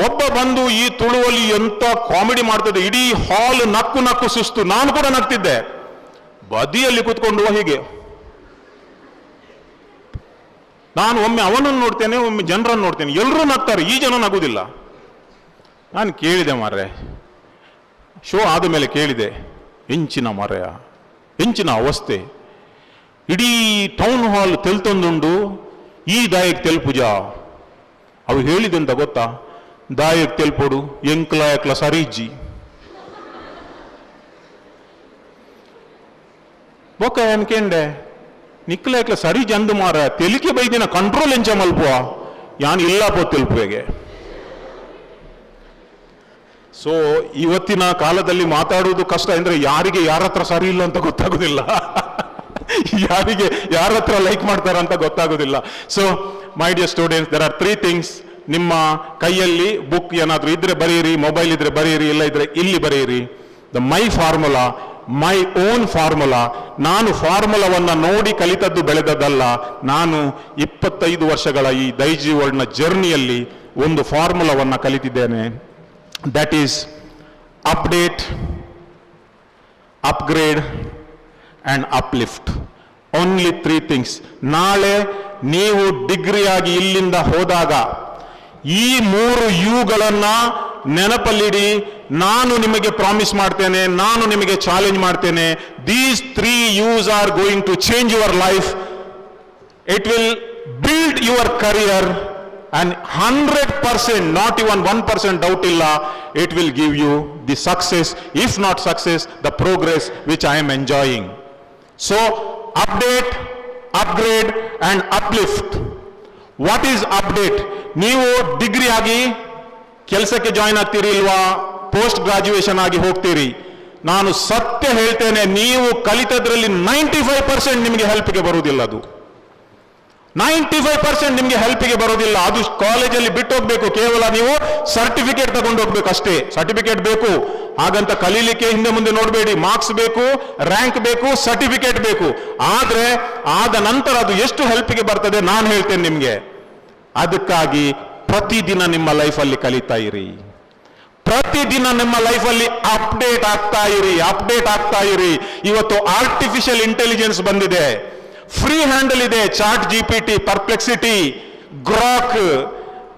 ಒಬ್ಬ ಬಂದು ಈ ತುಳುವಲ್ಲಿ ಎಂತ ಕಾಮಿಡಿ ಮಾಡ್ತದೆ, ಇಡೀ ಹಾಲ್ ನಕ್ಕು ಸುಸ್ತು. ನಾನು ಕೂಡ ನಗ್ತಿದ್ದೆ, ಬದಿಯಲ್ಲಿ ಕೂತ್ಕೊಂಡು ಹೀಗೆ. ನಾನು ಒಮ್ಮೆ ಅವನನ್ನು ನೋಡ್ತೇನೆ, ಒಮ್ಮೆ ಜನರನ್ನು ನೋಡ್ತೇನೆ, ಎಲ್ಲರೂ ನಗ್ತಾರೆ, ಈ ಜನ ನಗುವುದಿಲ್ಲ. ನಾನು ಕೇಳಿದೆ ಮಾರ್ರೆ, ಶೋ ಆದ ಮೇಲೆ ಕೇಳಿದೆ, ಹೆಂಚಿನ ಅವಸ್ಥೆ, ಇಡೀ ಟೌನ್ ಹಾಲ್ ತೆಲ್ತೊಂದುಂಡು ಈ ದಾಯಕ್ ತೆಲ್ಪುಜಾ. ಅವು ಹೇಳಿದೆಂತ ಗೊತ್ತಾ? ದಾಯಕ್ ತೆಲ್ಪೊಡು ಎಂಕ್ಲ ಸರಿಜ್ಜಿ ಬೊಕ್ಕ ಅನ್ಕೆಂಡೆ ನಿಕ್ಲ ಸರಿಜ್ ಅಂದು ಮಾರ ತೆಲಿಕೆ ಬೈದಿನ ಕಂಟ್ರೋಲ್ ಎಂಚ ಮಲ್ಪುವ ಯಾನ್ ಇಲ್ಲ ಪೋ ತೆಲ್ಪುವೆಗೆ. ಸೊ ಇವತ್ತಿನ ಕಾಲದಲ್ಲಿ ಮಾತಾಡುವುದು ಕಷ್ಟ. ಅಂದ್ರೆ ಯಾರಿಗೆ ಯಾರ ಹತ್ರ ಸರಿ ಇಲ್ಲ ಅಂತ ಗೊತ್ತಾಗುದಿಲ್ಲ, ಯಾರಿಗೆ ಯಾರ ಹತ್ರ ಲೈಕ್ ಮಾಡ್ತಾರ ಅಂತ ಗೊತ್ತಾಗುದಿಲ್ಲ. So my dear students, there are 3 things ನಿಮ್ಮ ಕೈಯಲ್ಲಿ ಬುಕ್ ಏನಾದರೂ ಇದ್ರೆ ಬರೆಯಿರಿ, ಮೊಬೈಲ್ ಇದ್ರೆ ಬರೆಯಿರಿ, ಇಲ್ಲ ಇದ್ರೆ ಇಲ್ಲಿ ಬರೆಯಿರಿ. ಮೈ ಫಾರ್ಮುಲಾ, ಮೈ ಓನ್ ಫಾರ್ಮುಲಾ. ನಾನು ಫಾರ್ಮುಲಾವನ್ನು ನೋಡಿ ಕಲಿತದ್ದು ಬೆಳೆದದ್ದಲ್ಲ. ನಾನು 25 ವರ್ಷಗಳ ಈ ದೈಜಿ ವರ್ಲ್ಡ್ನ ಜರ್ನಿಯಲ್ಲಿ ಒಂದು ಫಾರ್ಮುಲಾವನ್ನು ಕಲಿತಿದ್ದೇನೆ. That is update, upgrade and uplift. Only 3 things. ನಾಳೆ ನೀವು ಡಿಗ್ರಿಯಾಗಿ ಇಲ್ಲಿಂದ ಹೋದಾಗ ಈ 3 ಯುಗಳನ್ನು ನೆನಪಲ್ಲಿಡಿ. ನಾನು ನಿಮಗೆ ಪ್ರಾಮಿಸ್ ಮಾಡ್ತೇನೆ, ನಾನು ನಿಮಗೆ ಚಾಲೆಂಜ್ ಮಾಡ್ತೇನೆ. These 3 use are going to change your life. It will build your career and 100%, not even 1% doubt illa, it will give you the success, if not success, the progress which I am enjoying. So update, upgrade and uplift. What is update? ನೀವು degree ಆಗಿ ಕೆಲಸಕ್ಕೆ join ಆಗ್ತೀರಿ ಇಲ್ವಾ, post graduation ಆಗಿ ಹೋಗ್ತೀರಿ. ನಾನು ಸತ್ಯ ಹೇಳ್ತೇನೆ, ನೀವು ಕಲಿತದ್ರಲ್ಲಿ 95% ನಿಮಗೆ ಹೆಲ್ಪ್ಗೆ ಬರುವುದಿಲ್ಲ. ಅದು 95% ನಿಮಗೆ ಹೆಲ್ಪ್ಗೆ ಬರೋದಿಲ್ಲ. ಅದು ಕಾಲೇಜಲ್ಲಿ ಬಿಟ್ಟು ಹೋಗ್ಬೇಕು. ಕೇವಲ ನೀವು ಸರ್ಟಿಫಿಕೇಟ್ ತಗೊಂಡು ಹೋಗ್ಬೇಕು ಅಷ್ಟೇ. ಸರ್ಟಿಫಿಕೇಟ್ ಬೇಕು ಹಾಗಂತ ಕಲೀಲಿಕ್ಕೆ ಹಿಂದೆ ಮುಂದೆ ನೋಡಬೇಡಿ. ಮಾರ್ಕ್ಸ್ ಬೇಕು, ರ್ಯಾಂಕ್ ಬೇಕು, ಸರ್ಟಿಫಿಕೇಟ್ ಬೇಕು. ಆದ್ರೆ ಆದ ನಂತರ ಅದು ಎಷ್ಟು ಹೆಲ್ಪ್ಗೆ ಬರ್ತದೆ ನಾನು ಹೇಳ್ತೇನೆ ನಿಮಗೆ. ಅದಕ್ಕಾಗಿ ಪ್ರತಿದಿನ ನಿಮ್ಮ ಲೈಫಲ್ಲಿ ಕಲಿತಾ ಇರಿ. ಪ್ರತಿದಿನ ನಿಮ್ಮ ಲೈಫಲ್ಲಿ ಅಪ್ಡೇಟ್ ಆಗ್ತಾ ಇರಿ, ಅಪ್ಡೇಟ್ ಆಗ್ತಾ ಇರಿ. ಇವತ್ತು ಆರ್ಟಿಫಿಷಿಯಲ್ ಇಂಟೆಲಿಜೆನ್ಸ್ ಬಂದಿದೆ, ಫ್ರೀ ಹ್ಯಾಂಡಲ್ ಇದೆ. ಚಾಟ್ GPT, ಪರ್ಪ್ಲೆಕ್ಸಿಟಿ, ಗ್ರಾಕ್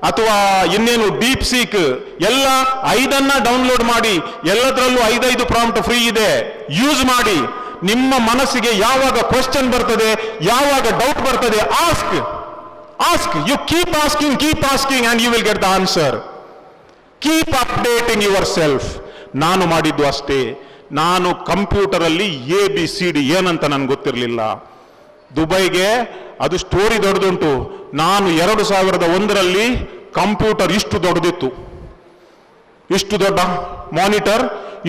ಅಥವಾ ಇನ್ನೇನು ಡೀಪ್ ಸೀಕ್ ಎಲ್ಲ 5 ಡೌನ್ಲೋಡ್ ಮಾಡಿ. ಎಲ್ಲದರಲ್ಲೂ 5 ಪ್ರಾಂಪ್ಟ್ ಫ್ರೀ ಇದೆ. ಯೂಸ್ ಮಾಡಿ. ನಿಮ್ಮ ಮನಸ್ಸಿಗೆ ಯಾವಾಗ ಕ್ವೆಶ್ಚನ್ ಬರ್ತದೆ, ಯಾವಾಗ ಡೌಟ್ ಬರ್ತದೆ, ask. You keep asking and you will get the answer. Keep updating yourself. ನಾನು ಮಾಡಿದ್ದು ಅಷ್ಟೇ. ನಾನು ಕಂಪ್ಯೂಟರಲ್ಲಿ ABCD ಏನಂತ ನನಗೆ ಗೊತ್ತಿರಲಿಲ್ಲ. ದುಬೈಗೆ ಅದು ಸ್ಟೋರಿ ದೊಡ್ಡದುಂಟು. ನಾನು 2001ರಲ್ಲಿ ಕಂಪ್ಯೂಟರ್ ಇಷ್ಟು ದೊಡ್ಡದಿತ್ತು, ಇಷ್ಟು ದೊಡ್ಡ ಮಾನಿಟರ್,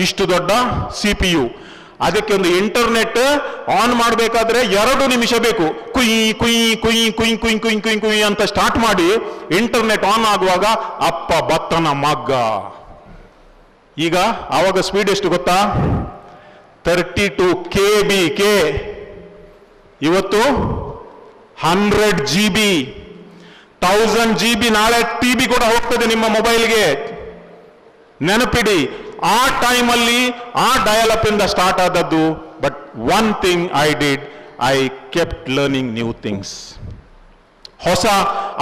ಇಷ್ಟು ದೊಡ್ಡ CPU. ಅದಕ್ಕೆ ಒಂದು ಇಂಟರ್ನೆಟ್ ಆನ್ ಮಾಡಬೇಕಾದ್ರೆ 2 ನಿಮಿಷ ಬೇಕು. ಕುಯ್ ಕುಯ್ ಕುಯ್ ಕುಯ್ ಕುಯ್ ಕುಯ್ ಕುಯ್ ಕುಯ್ ಅಂತ ಸ್ಟಾರ್ಟ್ ಮಾಡಿ ಇಂಟರ್ನೆಟ್ ಆನ್ ಆಗುವಾಗ ಅಪ್ಪ ಬತ್ತನ ಮಗ್ಗ. ಈಗ ಆವಾಗ ಸ್ಪೀಡ್ ಎಷ್ಟು ಗೊತ್ತಾ? 32 KB. ಇವತ್ತು 100 GB, 1000 GB. ನಾಳೆ TB ಕೂಡ ಹೋಗ್ತದೆ ನಿಮ್ಮ ಮೊಬೈಲ್ಗೆ. ನೆನಪಿಡಿ, ಆ ಟೈಮಲ್ಲಿ ಆ ಡಯಲ್ ಇಂದ ಸ್ಟಾರ್ಟ್ ಆದದ್ದು. But one thing I did, I kept learning new things. ಹೊಸ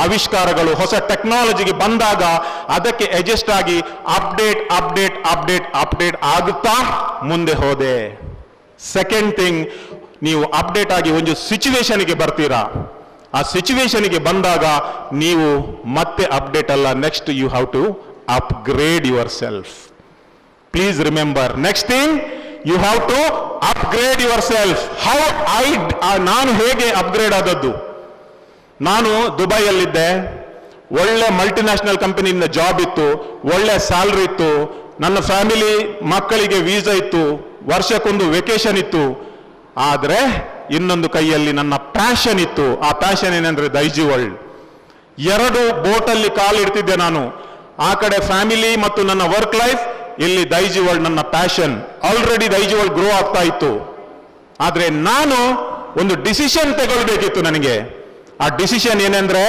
ಆವಿಷ್ಕಾರಗಳು, ಹೊಸ ಟೆಕ್ನಾಲಜಿಗೆ ಬಂದಾಗ ಅದಕ್ಕೆ ಅಡ್ಜಸ್ಟ್ ಆಗಿ ಅಪ್ಡೇಟ್ ಆಗುತ್ತಾ ಮುಂದೆ ಹೋದೆ. ಸೆಕೆಂಡ್ ಥಿಂಗ್, ನೀವು ಅಪ್ಡೇಟ್ ಆಗಿ ಒಂದು ಸಿಚುವೇಶನ್ಗೆ ಬರ್ತೀರಾ. ಆ ಸಿಚುವೇಶನ್ಗೆ ಬಂದಾಗ ನೀವು ಮತ್ತೆ ಅಪ್ಡೇಟ್ ಅಲ್ಲ, next you have to upgrade yourself. Please remember, next thing you have to upgrade yourself. ನಾನು ಹೇಗೆ ಅಪ್ಗ್ರೇಡ್ ಆದದ್ದು? ನಾನು ದುಬೈಯಲ್ಲಿದ್ದೆ. ಒಳ್ಳೆ ಮಲ್ಟಿನ್ಯಾಷನಲ್ ಕಂಪನಿಯಿಂದ ಜಾಬ್ ಇತ್ತು, ಒಳ್ಳೆ ಸ್ಯಾಲ್ರಿ ಇತ್ತು, ನನ್ನ ಫ್ಯಾಮಿಲಿ ಮಕ್ಕಳಿಗೆ ವೀಸಾ ಇತ್ತು, ವರ್ಷಕ್ಕೊಂದು ವೆಕೇಶನ್ ಇತ್ತು. ಆದರೆ ಇನ್ನೊಂದು ಕೈಯಲ್ಲಿ ನನ್ನ ಪ್ಯಾಷನ್ ಇತ್ತು. ಆ ಪ್ಯಾಷನ್ ಏನಂದ್ರೆ ದೈಜಿ ವರ್ಲ್ಡ್. 2 ಬೋಟಲ್ಲಿ ಕಾಲಿಡ್ತಿದ್ದೆ ನಾನು. ಆ ಕಡೆ ಫ್ಯಾಮಿಲಿ ಮತ್ತು ನನ್ನ ವರ್ಕ್ ಲೈಫ್, ಇಲ್ಲಿ ದೈಜಿ ವರ್ಲ್ಡ್ ನನ್ನ passion. Already Daiji world grow ಆಗ್ತಾ ಇತ್ತು. ಆದ್ರೆ ನಾನು ಒಂದು ಡಿಸಿಷನ್ ತಗೊಳ್ಬೇಕಿತ್ತು ನನಗೆ. ಆ ಡಿಸಿಷನ್ ಏನಂದ್ರೆ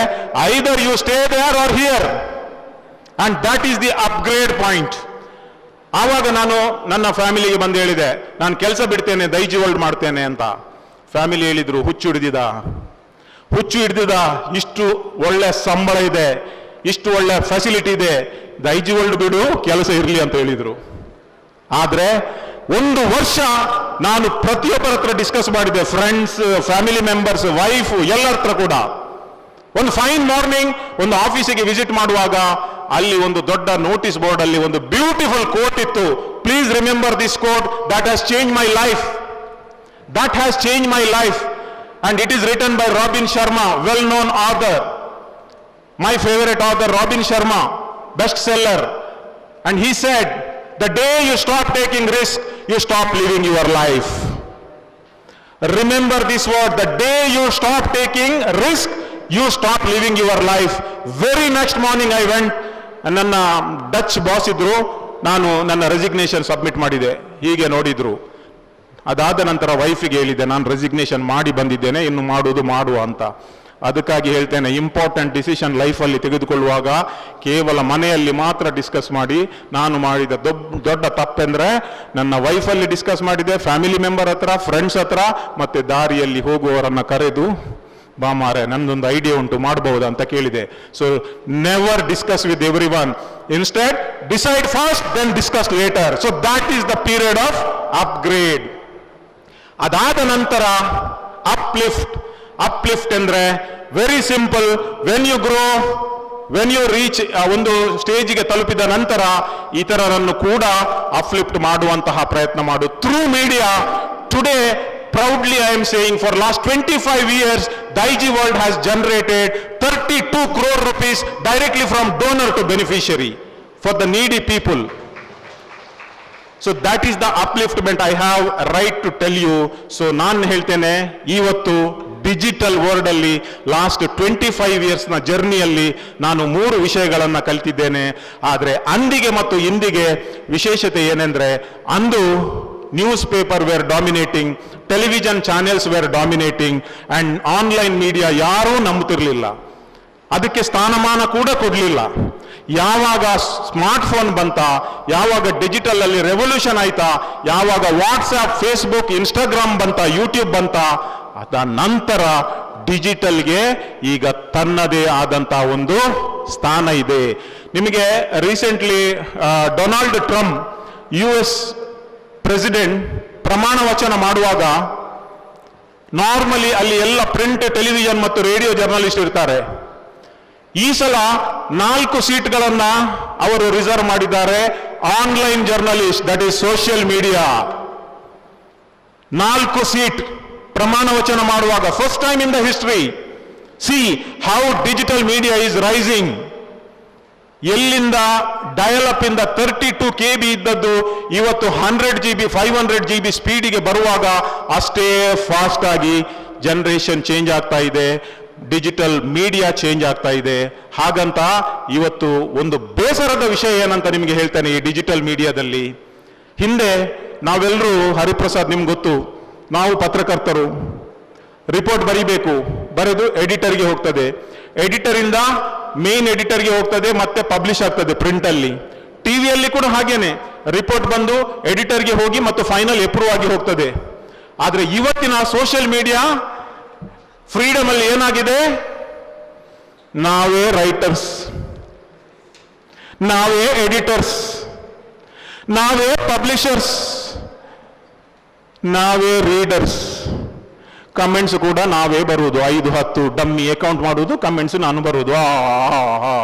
either you stay there or here, and that is the upgrade point. ಆವಾಗ ನಾನು ನನ್ನ ಫ್ಯಾಮಿಲಿಗೆ ಬಂದು ಹೇಳಿದೆ, ನಾನು ಕೆಲಸ ಬಿಡ್ತೇನೆ, ದೈಜಿ ವರ್ಲ್ಡ್ ಮಾಡ್ತೇನೆ ಅಂತ. ಫ್ಯಾಮಿಲಿ ಹೇಳಿದ್ರು, ಹುಚ್ಚು ಹಿಡಿದಿದ, ಇಷ್ಟು ಒಳ್ಳೆ ಸಂಬಳ ಇದೆ, ಇಷ್ಟು ಒಳ್ಳೆ ಫೆಸಿಲಿಟಿ ಇದೆ, ದೈಜಿ ವರ್ಲ್ಡ್ ಬಿಡು, ಕೆಲಸ ಇರಲಿ ಅಂತ ಹೇಳಿದ್ರು. ಆದ್ರೆ 1 ವರ್ಷ ನಾನು ಪ್ರತಿಯೊಬ್ಬರ ಹತ್ರ ಡಿಸ್ಕಸ್ ಮಾಡಿದೆ, ಫ್ರೆಂಡ್ಸ್, ಫ್ಯಾಮಿಲಿ ಮೆಂಬರ್ಸ್, ವೈಫ್, ಎಲ್ಲರ ಹತ್ರ ಕೂಡ. ಒಂದು ಫೈನ್ ಮಾರ್ನಿಂಗ್ ಒಂದು ಆಫೀಸಿಗೆ ವಿಸಿಟ್ ಮಾಡುವಾಗ ಅಲ್ಲಿ ಒಂದು ದೊಡ್ಡ ನೋಟಿಸ್ ಬೋರ್ಡ್ ಅಲ್ಲಿ ಒಂದು ಬ್ಯೂಟಿಫುಲ್ ಕೋಟ್ ಇತ್ತು. Please remember this quote, that has change my life. That has changed my life, and it is written by Robin Sharma, well-known author, my favorite author, Robin Sharma, bestseller. And he said, the day you stop taking risk, you stop living your life. Remember this word, the day you stop taking risk, you stop living your life. Very next morning I went, ನನ್ನ Dutch boss ಇದ್ರು, ನಾನು ನನ್ನ resignation submit ಮಾಡಿದೆ. ಹೀಗೆ ನೋಡಿದ್ರು. ಅದಾದ ನಂತರ ವೈಫಿಗೆ ಹೇಳಿದೆ, ನಾನು ರೆಸಿಗ್ನೇಷನ್ ಮಾಡಿ ಬಂದಿದ್ದೇನೆ, ಇನ್ನು ಮಾಡುವ ಅಂತ. ಅದಕ್ಕಾಗಿ ಹೇಳ್ತೇನೆ, ಇಂಪಾರ್ಟೆಂಟ್ ಡಿಸಿಷನ್ ಲೈಫಲ್ಲಿ ತೆಗೆದುಕೊಳ್ಳುವಾಗ ಕೇವಲ ಮನೆಯಲ್ಲಿ ಮಾತ್ರ ಡಿಸ್ಕಸ್ ಮಾಡಿ. ನಾನು ಮಾಡಿದ ದೊಡ್ಡ ತಪ್ಪೆಂದ್ರೆ ನನ್ನ ವೈಫಲ್ಲಿ ಡಿಸ್ಕಸ್ ಮಾಡಿದೆ, ಫ್ಯಾಮಿಲಿ ಮೆಂಬರ್ ಹತ್ರ, ಫ್ರೆಂಡ್ಸ್ ಹತ್ರ, ಮತ್ತೆ ದಾರಿಯಲ್ಲಿ ಹೋಗುವವರನ್ನ ಕರೆದು, ಬಾ ಮಾರೆ ನಂದೊಂದು ಐಡಿಯಾ ಉಂಟು ಮಾಡಬಹುದು ಅಂತ ಕೇಳಿದೆ. So never discuss with everyone. Instead decide fast, then discuss later. So that is the period of upgrade. ಅದಾದ ನಂತರ ಅಪ್ಲಿಫ್ಟ್ ಅಂದ್ರೆ very simple. When you grow, when you reach ಒಂದು ಸ್ಟೇಜಿಗೆ ತಲುಪಿದ ನಂತರ ಇತರರನ್ನು ಕೂಡ ಅಪ್ಲಿಫ್ಟ್ ಮಾಡುವಂತಹ ಪ್ರಯತ್ನ ಮಾಡು. Through media today, proudly I am saying, for last 25 years Daiji World has generated 32 crore rupees directly from donor to beneficiary for the needy people. So that is the upliftment I have right to tell you. So ನಾನು ಹೇಳ್ತೇನೆ, ಇವತ್ತು digital world ಅಲ್ಲಿ last 25 years ನ ಜರ್ನಿಯಲ್ಲಿ ನಾನು 3 ವಿಷಯಗಳನ್ನು ಕಲಿತಿದ್ದೇನೆ. ಆದರೆ ಅಂದಿಗೆ ಮತ್ತು ಇಂದಿಗೆ ವಿಶೇಷತೆ ಏನೆಂದ್ರೆ, ಅಂದು newspaper were dominating, television channels were dominating, and online media ಯಾರೂ ನಂಬುತ್ತಿರಲಿಲ್ಲ, ಅದಕ್ಕೆ ಸ್ಥಾನಮಾನ ಕೂಡ ಕೊಡಲಿಲ್ಲ. ಯಾವಾಗ ಸ್ಮಾರ್ಟ್ಫೋನ್ ಬಂತ, ಯಾವಾಗ ಡಿಜಿಟಲ್ ಅಲ್ಲಿ ರೆವಲ್ಯೂಷನ್ ಆಯ್ತಾ, ಯಾವಾಗ ವಾಟ್ಸ್ಆಪ್, ಫೇಸ್ಬುಕ್, ಇನ್ಸ್ಟಾಗ್ರಾಮ್ ಬಂತ, ಯೂಟ್ಯೂಬ್ ಬಂತ, ಅದ ನಂತರ ಡಿಜಿಟಲ್ಗೆ ಈಗ ತನ್ನದೇ ಆದಂತ ಒಂದು ಸ್ಥಾನ ಇದೆ. ನಿಮಗೆ recently Donald Trump US president ಪ್ರಮಾಣ ವಚನ ಮಾಡುವಾಗ ನಾರ್ಮಲಿ ಅಲ್ಲಿ ಎಲ್ಲ ಪ್ರಿಂಟ್, ಟೆಲಿವಿಷನ್ ಮತ್ತು ರೇಡಿಯೋ ಜರ್ನಲಿಸ್ಟ್ ಇರ್ತಾರೆ. ಈ ಸಲ 4 ಸೀಟ್ಗಳನ್ನ ಅವರು ರಿಸರ್ವ್ ಮಾಡಿದ್ದಾರೆ online journalist, that is social media. 4 seat ಪ್ರಮಾಣ ವಚನ ಮಾಡುವಾಗ, first time in the history. See how digital media is rising. ಎಲ್ಲಿಂದ ಡಯಲ್-ಅಪ್ ಇಂದ 32 KB ಇದ್ದದ್ದು ಇವತ್ತು 100 GB 500 GB ಸ್ಪೀಡಿಗೆ ಬರುವಾಗ ಅಷ್ಟೇ ಫಾಸ್ಟ್ ಆಗಿ ಜನರೇಷನ್ ಚೇಂಜ್ ಆಗ್ತಾ ಇದೆ, ಡಿಜಿಟಲ್ ಮೀಡಿಯಾ ಚೇಂಜ್ ಆಗ್ತಾ ಇದೆ. ಹಾಗಂತ ಇವತ್ತು ಒಂದು ಬೇಸರದ ವಿಷಯ ಏನಂತ ನಿಮಗೆ ಹೇಳ್ತೇನೆ. ಈ ಡಿಜಿಟಲ್ ಮೀಡಿಯಾದಲ್ಲಿ ಹಿಂದೆ ನಾವೆಲ್ಲರೂ, ಹರಿಪ್ರಸಾದ್ ನಿಮ್ಗೆ ಗೊತ್ತು, ನಾವು ಪತ್ರಕರ್ತರು ರಿಪೋರ್ಟ್ ಬರೀಬೇಕು, ಬರೆದು ಎಡಿಟರ್ಗೆ ಹೋಗ್ತದೆ, ಎಡಿಟರ್ ಇಂದ ಮೇನ್ ಎಡಿಟರ್ಗೆ ಹೋಗ್ತದೆ, ಮತ್ತೆ ಪಬ್ಲಿಷ್ ಆಗ್ತದೆ ಪ್ರಿಂಟ್ ಅಲ್ಲಿ. ಟಿವಿಯಲ್ಲಿ ಕೂಡ ಹಾಗೇನೆ, ರಿಪೋರ್ಟ್ ಬಂದು ಎಡಿಟರ್ಗೆ ಹೋಗಿ ಮತ್ತು ಫೈನಲ್ ಅಪ್ರೂವ್ ಆಗಿ ಹೋಗ್ತದೆ. ಆದ್ರೆ ಇವತ್ತಿನ ಸೋಷಿಯಲ್ ಮೀಡಿಯಾ ಫ್ರೀಡಮ್ ಅಲ್ಲಿ ಏನಾಗಿದೆ, ನಾವೇ ರೈಟರ್ಸ್, ನಾವೇ ಎಡಿಟರ್ಸ್, ನಾವೇ ಪಬ್ಲಿಷರ್ಸ್, ನಾವೇ ರೀಡರ್ಸ್. ಕಮೆಂಟ್ಸ್ ಕೂಡ ನಾವೇ ಬರುವುದು, 5-10 ಡಮ್ಮಿ ಅಕೌಂಟ್ ಮಾಡುವುದು, ಕಮೆಂಟ್ಸ್ ನಾನು ಬರುವುದು.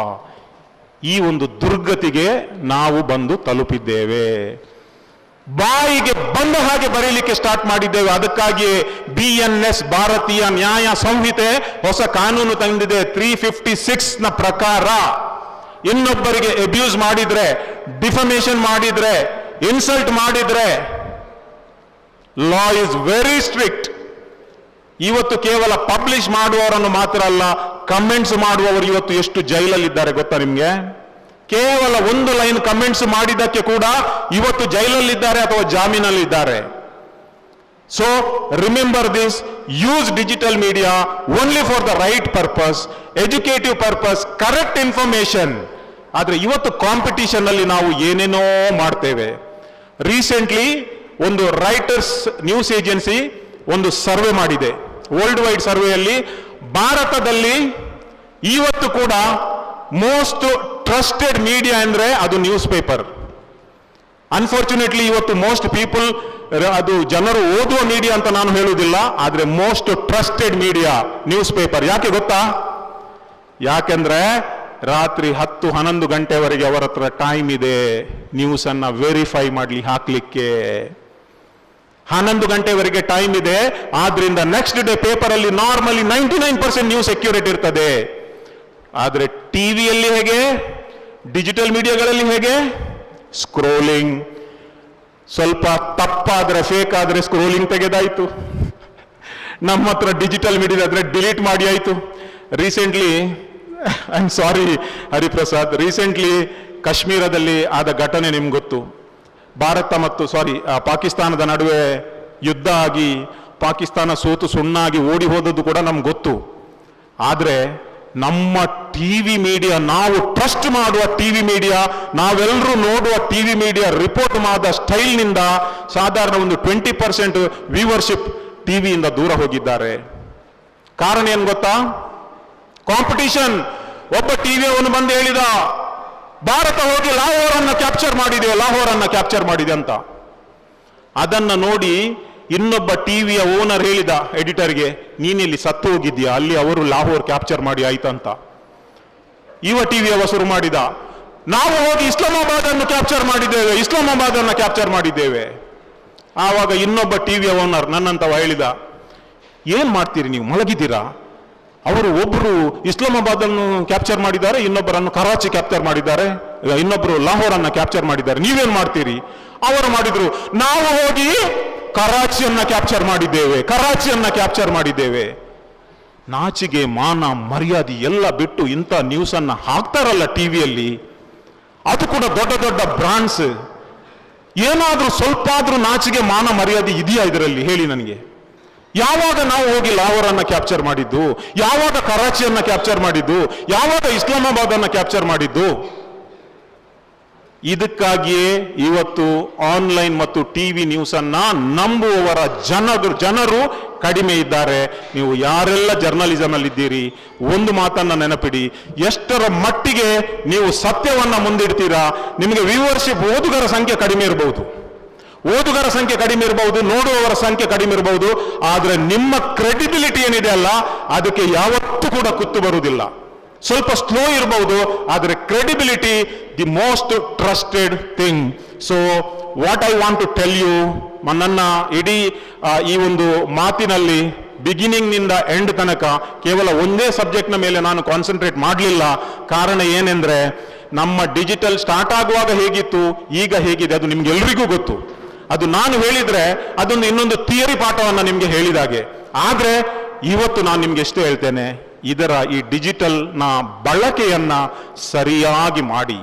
ಈ ಒಂದು ದುರ್ಗತಿಗೆ ನಾವು ಬಂದು ತಲುಪಿದ್ದೇವೆ. ಬಾಯಿಗೆ ಬಂದ ಹಾಗೆ ಬರೀಲಿಕ್ಕೆ ಸ್ಟಾರ್ಟ್ ಮಾಡಿದ್ದೇವೆ. ಅದಕ್ಕಾಗಿ BNS ಭಾರತೀಯ ನ್ಯಾಯ ಸಂಹಿತೆ ಹೊಸ ಕಾನೂನು ತಂದಿದೆ. 356 ನ ಪ್ರಕಾರ ಇನ್ನೊಬ್ಬರಿಗೆ ಅಬ್ಯೂಸ್ ಮಾಡಿದ್ರೆ, ಡಿಫಮೇಷನ್ ಮಾಡಿದ್ರೆ, ಇನ್ಸಲ್ಟ್ ಮಾಡಿದ್ರೆ, ಲಾ ಇಸ್ ವೆರಿ ಸ್ಟ್ರಿಕ್ಟ್. ಇವತ್ತು ಕೇವಲ ಪಬ್ಲಿಷ್ ಮಾಡುವವರನ್ನು ಮಾತ್ರ ಅಲ್ಲ, ಕಮೆಂಟ್ಸ್ ಮಾಡುವವರು ಇವತ್ತು ಎಷ್ಟು ಜೈಲಲ್ಲಿದ್ದಾರೆ ಗೊತ್ತಾ ನಿಮ್ಗೆ? ಕೇವಲ 1 ಲೈನ್ ಕಮೆಂಟ್ಸ್ ಮಾಡಿದ್ದಕ್ಕೆ ಕೂಡ ಇವತ್ತು ಜೈಲಲ್ಲಿದ್ದಾರೆ ಅಥವಾ ಜಾಮೀನಲ್ಲಿದ್ದಾರೆ. So remember this, use digital media only for the right purpose, educative purpose, correct information. ಆದ್ರೆ ಇವತ್ತು ಕಾಂಪಿಟಿಷನ್ ಅಲ್ಲಿ ನಾವು ಏನೇನೋ ಮಾಡ್ತೇವೆ. ರೀಸೆಂಟ್ಲಿ ಒಂದು ರೈಟರ್ಸ್ ನ್ಯೂಸ್ ಏಜೆನ್ಸಿ ಒಂದು ಸರ್ವೆ ಮಾಡಿದೆ, ವರ್ಲ್ಡ್ ವೈಡ್ ಸರ್ವೆಯಲ್ಲಿ ಭಾರತದಲ್ಲಿ ಇವತ್ತು ಕೂಡ ಮೋಸ್ಟ್ ಟ್ರಸ್ಟೆಡ್ ಮೀಡಿಯಾ ಅಂದ್ರೆ ಅದು ನ್ಯೂಸ್ ಪೇಪರ್. ಅನ್ಫಾರ್ಚುನೇಟ್ಲಿ ಇವತ್ತು ಮೋಸ್ಟ್ ಪೀಪಲ್, ಅದು ಜನರು ಓದುವ ಮೀಡಿಯಾ ಅಂತ ನಾನು ಹೇಳುವುದಿಲ್ಲ, ಆದ್ರೆ most trusted media newspaper. ಯಾಕೆ ಗೊತ್ತಾ? ಯಾಕೆಂದ್ರೆ ರಾತ್ರಿ 10-11 ಗಂಟೆವರೆಗೆ ಅವರ ಹತ್ರ ಟೈಮ್ ಇದೆ ನ್ಯೂಸ್ ಅನ್ನ ವೆರಿಫೈ ಮಾಡ್ಲಿ ಹಾಕ್ಲಿಕ್ಕೆ. 11 ಗಂಟೆವರೆಗೆ ಟೈಮ್ ಇದೆ. ಆದ್ರಿಂದ ನೆಕ್ಸ್ಟ್ ಡೇ ಪೇಪರ್ ಅಲ್ಲಿ ನಾರ್ಮಲಿ 99% ನ್ಯೂಸ್ ಅಕ್ಯುರೇಟ್ ಇರ್ತದೆ. ಆದ್ರೆ ಟಿವಿಯಲ್ಲಿ ಹೇಗೆ, ಡಿಜಿಟಲ್ ಮೀಡಿಯಾಗಳಲ್ಲಿ ಹೇಗೆ? ಸ್ಕ್ರೋಲಿಂಗ್. ಸ್ವಲ್ಪ ತಪ್ಪಾದ್ರೆ, ಫೇಕ್ ಆದ್ರೆ ಸ್ಕ್ರೋಲಿಂಗ್ ತೆಗೆದಾಯ್ತು. ನಮ್ಮ ಹತ್ರ ಡಿಜಿಟಲ್ ಮೀಡಿಯಾ ಆದ್ರೆ ಡಿಲೀಟ್ ಮಾಡಿ ಆಯ್ತು. Recently I am sorry Hariprasad, recently ಕಾಶ್ಮೀರದಲ್ಲಿ ಆದ ಘಟನೆ ನಿಮ್ಗೆ ಗೊತ್ತು. ಭಾರತ ಮತ್ತು ಪಾಕಿಸ್ತಾನದ ನಡುವೆ ಯುದ್ಧ ಆಗಿ ಪಾಕಿಸ್ತಾನ ಸೋತು ಸುಣ್ಣಾಗಿ ಓಡಿ ಹೋದದ್ದು ಕೂಡ ನಮ್ಗೆ ಗೊತ್ತು. ಆದರೆ ನಮ್ಮ ಟಿವಿ ಮೀಡಿಯಾ, ನಾವು ಟ್ರಸ್ಟ್ ಮಾಡುವ ಟಿವಿ ಮೀಡಿಯಾ, ನಾವೆಲ್ಲರೂ ನೋಡುವ ಟಿವಿ ಮೀಡಿಯಾ ರಿಪೋರ್ಟ್ ಮಾಡಿದ ಸ್ಟೈಲ್ನಿಂದ ಸಾಧಾರಣ ಒಂದು 20% ವ್ಯೂವರ್ಶಿಪ್ ಟಿವಿಯಿಂದ ದೂರ ಹೋಗಿದ್ದಾರೆ. ಕಾರಣ ಏನು ಗೊತ್ತಾ? ಕಾಂಪಿಟಿಷನ್. ಒಬ್ಬ ಟಿವಿಯವನು ಬಂದು ಹೇಳಿದ, ಭಾರತ ಹೋಗಿ ಲಾಹೋರನ್ನು ಕ್ಯಾಪ್ಚರ್ ಮಾಡಿದೆ ಅಂತ. ಅದನ್ನ ನೋಡಿ ಇನ್ನೊಬ್ಬ ಟಿವಿಯ ಓನರ್ ಹೇಳಿದ ಎಡಿಟರ್ಗೆ, ನೀನಿಲ್ಲಿ ಸತ್ತು ಹೋಗಿದ್ಯಾ, ಅಲ್ಲಿ ಅವರು ಲಾಹೋರ್ ಕ್ಯಾಪ್ಚರ್ ಮಾಡಿ ಆಯ್ತಂತ. ಇವ ಟಿವಿಯವ ಶುರು ಮಾಡಿದ, ನಾವು ಹೋಗಿ ಇಸ್ಲಾಮಾಬಾದ್ ಅನ್ನು ಕ್ಯಾಪ್ಚರ್ ಮಾಡಿದ್ದೇವೆ. ಆವಾಗ ಇನ್ನೊಬ್ಬ ಟಿವಿಯ ಓನರ್ ನನ್ನಂತವ ಹೇಳಿದ, ಏನ್ ಮಾಡ್ತೀರಿ ನೀವು, ಮಲಗಿದ್ದೀರಾ? ಅವರು ಒಬ್ರು ಇಸ್ಲಾಮಾಬಾದ್ ಅನ್ನು ಕ್ಯಾಪ್ಚರ್ ಮಾಡಿದ್ದಾರೆ, ಇನ್ನೊಬ್ಬರನ್ನು ಕರಾಚಿ ಕ್ಯಾಪ್ಚರ್ ಮಾಡಿದ್ದಾರೆ, ಇನ್ನೊಬ್ರು ಲಾಹೋರನ್ನ ಕ್ಯಾಪ್ಚರ್ ಮಾಡಿದ್ದಾರೆ, ನೀವೇನ್ ಮಾಡ್ತೀರಿ? ಅವರು ಮಾಡಿದ್ರು, ನಾವು ಹೋಗಿ ಕರಾಚಿಯನ್ನ ಕ್ಯಾಪ್ಚರ್ ಮಾಡಿದ್ದೇವೆ. ನಾಚಿಗೆ, ಮಾನ, ಮರ್ಯಾದೆ ಎಲ್ಲ ಬಿಟ್ಟು ಇಂಥ ನ್ಯೂಸ್ ಅನ್ನ ಹಾಕ್ತಾರಲ್ಲ ಟಿವಿಯಲ್ಲಿ, ಅದು ಕೂಡ ದೊಡ್ಡ ದೊಡ್ಡ ಬ್ರಾಂಡ್ಸ್. ಏನಾದ್ರೂ ಸ್ವಲ್ಪ ಆದ್ರೂ ನಾಚಿಗೆ, ಮಾನ, ಮರ್ಯಾದೆ ಇದೆಯಾ ಇದರಲ್ಲಿ? ಹೇಳಿ ನನಗೆ. ಯಾವಾಗ ನಾವು ಹೋಗಿ ಲಾಹೋರನ್ನ ಕ್ಯಾಪ್ಚರ್ ಮಾಡಿದ್ದು? ಯಾವಾಗ ಕರಾಚಿಯನ್ನ ಕ್ಯಾಪ್ಚರ್ ಮಾಡಿದ್ದು? ಯಾವಾಗ ಇಸ್ಲಾಮಾಬಾದ್ ಅನ್ನ ಕ್ಯಾಪ್ಚರ್ ಮಾಡಿದ್ದು? ಇದಕ್ಕಾಗಿಯೇ ಇವತ್ತು ಆನ್ಲೈನ್ ಮತ್ತು ಟಿವಿ ನ್ಯೂಸ್ ಅನ್ನ ನಂಬುವವರ ಜನರು ಕಡಿಮೆ ಇದ್ದಾರೆ. ನೀವು ಯಾರೆಲ್ಲ ಜರ್ನಲಿಸಮ್ ಅಲ್ಲಿ ಇದ್ದೀರಿ, ಒಂದು ಮಾತನ್ನ ನೆನಪಿಡಿ, ಎಷ್ಟರ ಮಟ್ಟಿಗೆ ನೀವು ಸತ್ಯವನ್ನ ಮುಂದಿಡ್ತೀರಾ, ನಿಮಗೆ ವ್ಯೂವರ್ಶಿಪ್, ಓದುಗರ ಸಂಖ್ಯೆ ಕಡಿಮೆ ಇರಬಹುದು, ನೋಡುವವರ ಸಂಖ್ಯೆ ಕಡಿಮೆ ಇರಬಹುದು, ಆದ್ರೆ ನಿಮ್ಮ ಕ್ರೆಡಿಬಿಲಿಟಿ ಏನಿದೆ ಅಲ್ಲ, ಅದಕ್ಕೆ ಯಾವತ್ತೂ ಕೂಡ ಕುತ್ತು ಬರುವುದಿಲ್ಲ. ಸ್ವಲ್ಪ ಸ್ಲೋ ಇರಬಹುದು, ಆದರೆ credibility the most trusted thing. So what I want to tell you, ನನ್ನ ಇಡೀ ಈ ಒಂದು ಮಾತಿನಲ್ಲಿ ಬಿಗಿನಿಂಗ್ ನಿಂದ ಎಂಡ್ ತನಕ ಕೇವಲ ಒಂದೇ ಸಬ್ಜೆಕ್ಟ್ನ ಮೇಲೆ ನಾನು ಕಾನ್ಸಂಟ್ರೇಟ್ ಮಾಡಲಿಲ್ಲ. ಕಾರಣ ಏನೆಂದ್ರೆ, ನಮ್ಮ ಡಿಜಿಟಲ್ ಸ್ಟಾರ್ಟ್ ಆಗುವಾಗ ಹೇಗಿತ್ತು, ಈಗ ಹೇಗಿದೆ, ಅದು ನಿಮ್ಗೆಲ್ರಿಗೂ ಗೊತ್ತು. ಅದು ನಾನು ಹೇಳಿದ್ರೆ ಅದೊಂದು ಇನ್ನೊಂದು ಥಿಯರಿ ಪಾಠವನ್ನ ನಿಮ್ಗೆ ಹೇಳಿದಾಗೆ. ಆದ್ರೆ ಇವತ್ತು ನಾನು ನಿಮ್ಗೆ ಎಷ್ಟು ಹೇಳ್ತೇನೆ, ಇದರ ಈ ಡಿಜಿಟಲ್ ನ ಬಳಕೆಯನ್ನ ಸರಿಯಾಗಿ ಮಾಡಿ.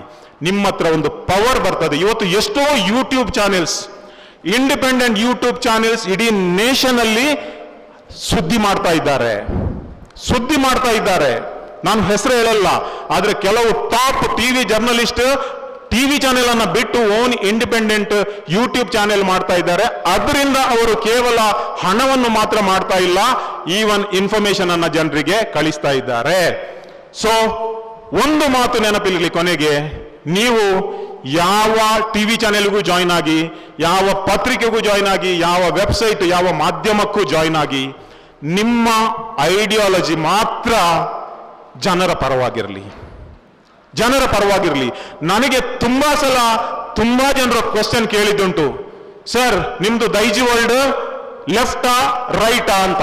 ನಿಮ್ಮ ಹತ್ರ ಒಂದು ಪವರ್ ಬರ್ತದೆ. ಇವತ್ತು ಎಷ್ಟೋ YouTube channels, independent YouTube channels ಇಡೀ ನೇಷನ್ ಅಲ್ಲಿ ಸುದ್ದಿ ಮಾಡ್ತಾ ಇದ್ದಾರೆ. ನಾನು ಹೆಸರು ಹೇಳಲ್ಲ, ಆದ್ರೆ ಕೆಲವು top TV journalist TV channel ಅನ್ನ ಬಿಟ್ಟು ಓನ್ ಇಂಡಿಪೆಂಡೆಂಟ್ ಯೂಟ್ಯೂಬ್ ಚಾನೆಲ್ ಮಾಡ್ತಾ ಇದ್ದಾರೆ. ಅದರಿಂದ ಅವರು ಕೇವಲ ಹಣವನ್ನು ಮಾತ್ರ ಮಾಡ್ತಾ ಇಲ್ಲ, ಈವನ್ ಇನ್ಫಾರ್ಮೇಶನ್ ಅನ್ನ ಜನರಿಗೆ ಕಳಿಸ್ತಾ ಇದ್ದಾರೆ. ಸೊ ಒಂದು ಮಾತು ನೆನಪಿರಲಿ ಕೊನೆಗೆ, ನೀವು ಯಾವ ಟಿವಿ ಚಾನೆಲ್ಗೂ ಜಾಯ್ನ್ ಆಗಿ, ಯಾವ ಪತ್ರಿಕೆಗೂ ಜಾಯ್ನ್ ಆಗಿ, ಯಾವ ವೆಬ್ಸೈಟ್, ಯಾವ ಮಾಧ್ಯಮಕ್ಕೂ ಜಾಯ್ನ್ ಆಗಿ, ನಿಮ್ಮ ಐಡಿಯಾಲಜಿ ಮಾತ್ರ ಜನರ ಪರವಾಗಿರಲಿ. ನನಗೆ ತುಂಬಾ ಸಲ ತುಂಬಾ ಜನರ ಕ್ವೆಶ್ಚನ್ ಕೇಳಿದ್ದುಂಟು, ಸರ್ ನಿಮ್ದು ದೈಜಿ ವರ್ಲ್ಡ್ ಲೆಫ್ಟಾ ರೈಟಾ ಅಂತ,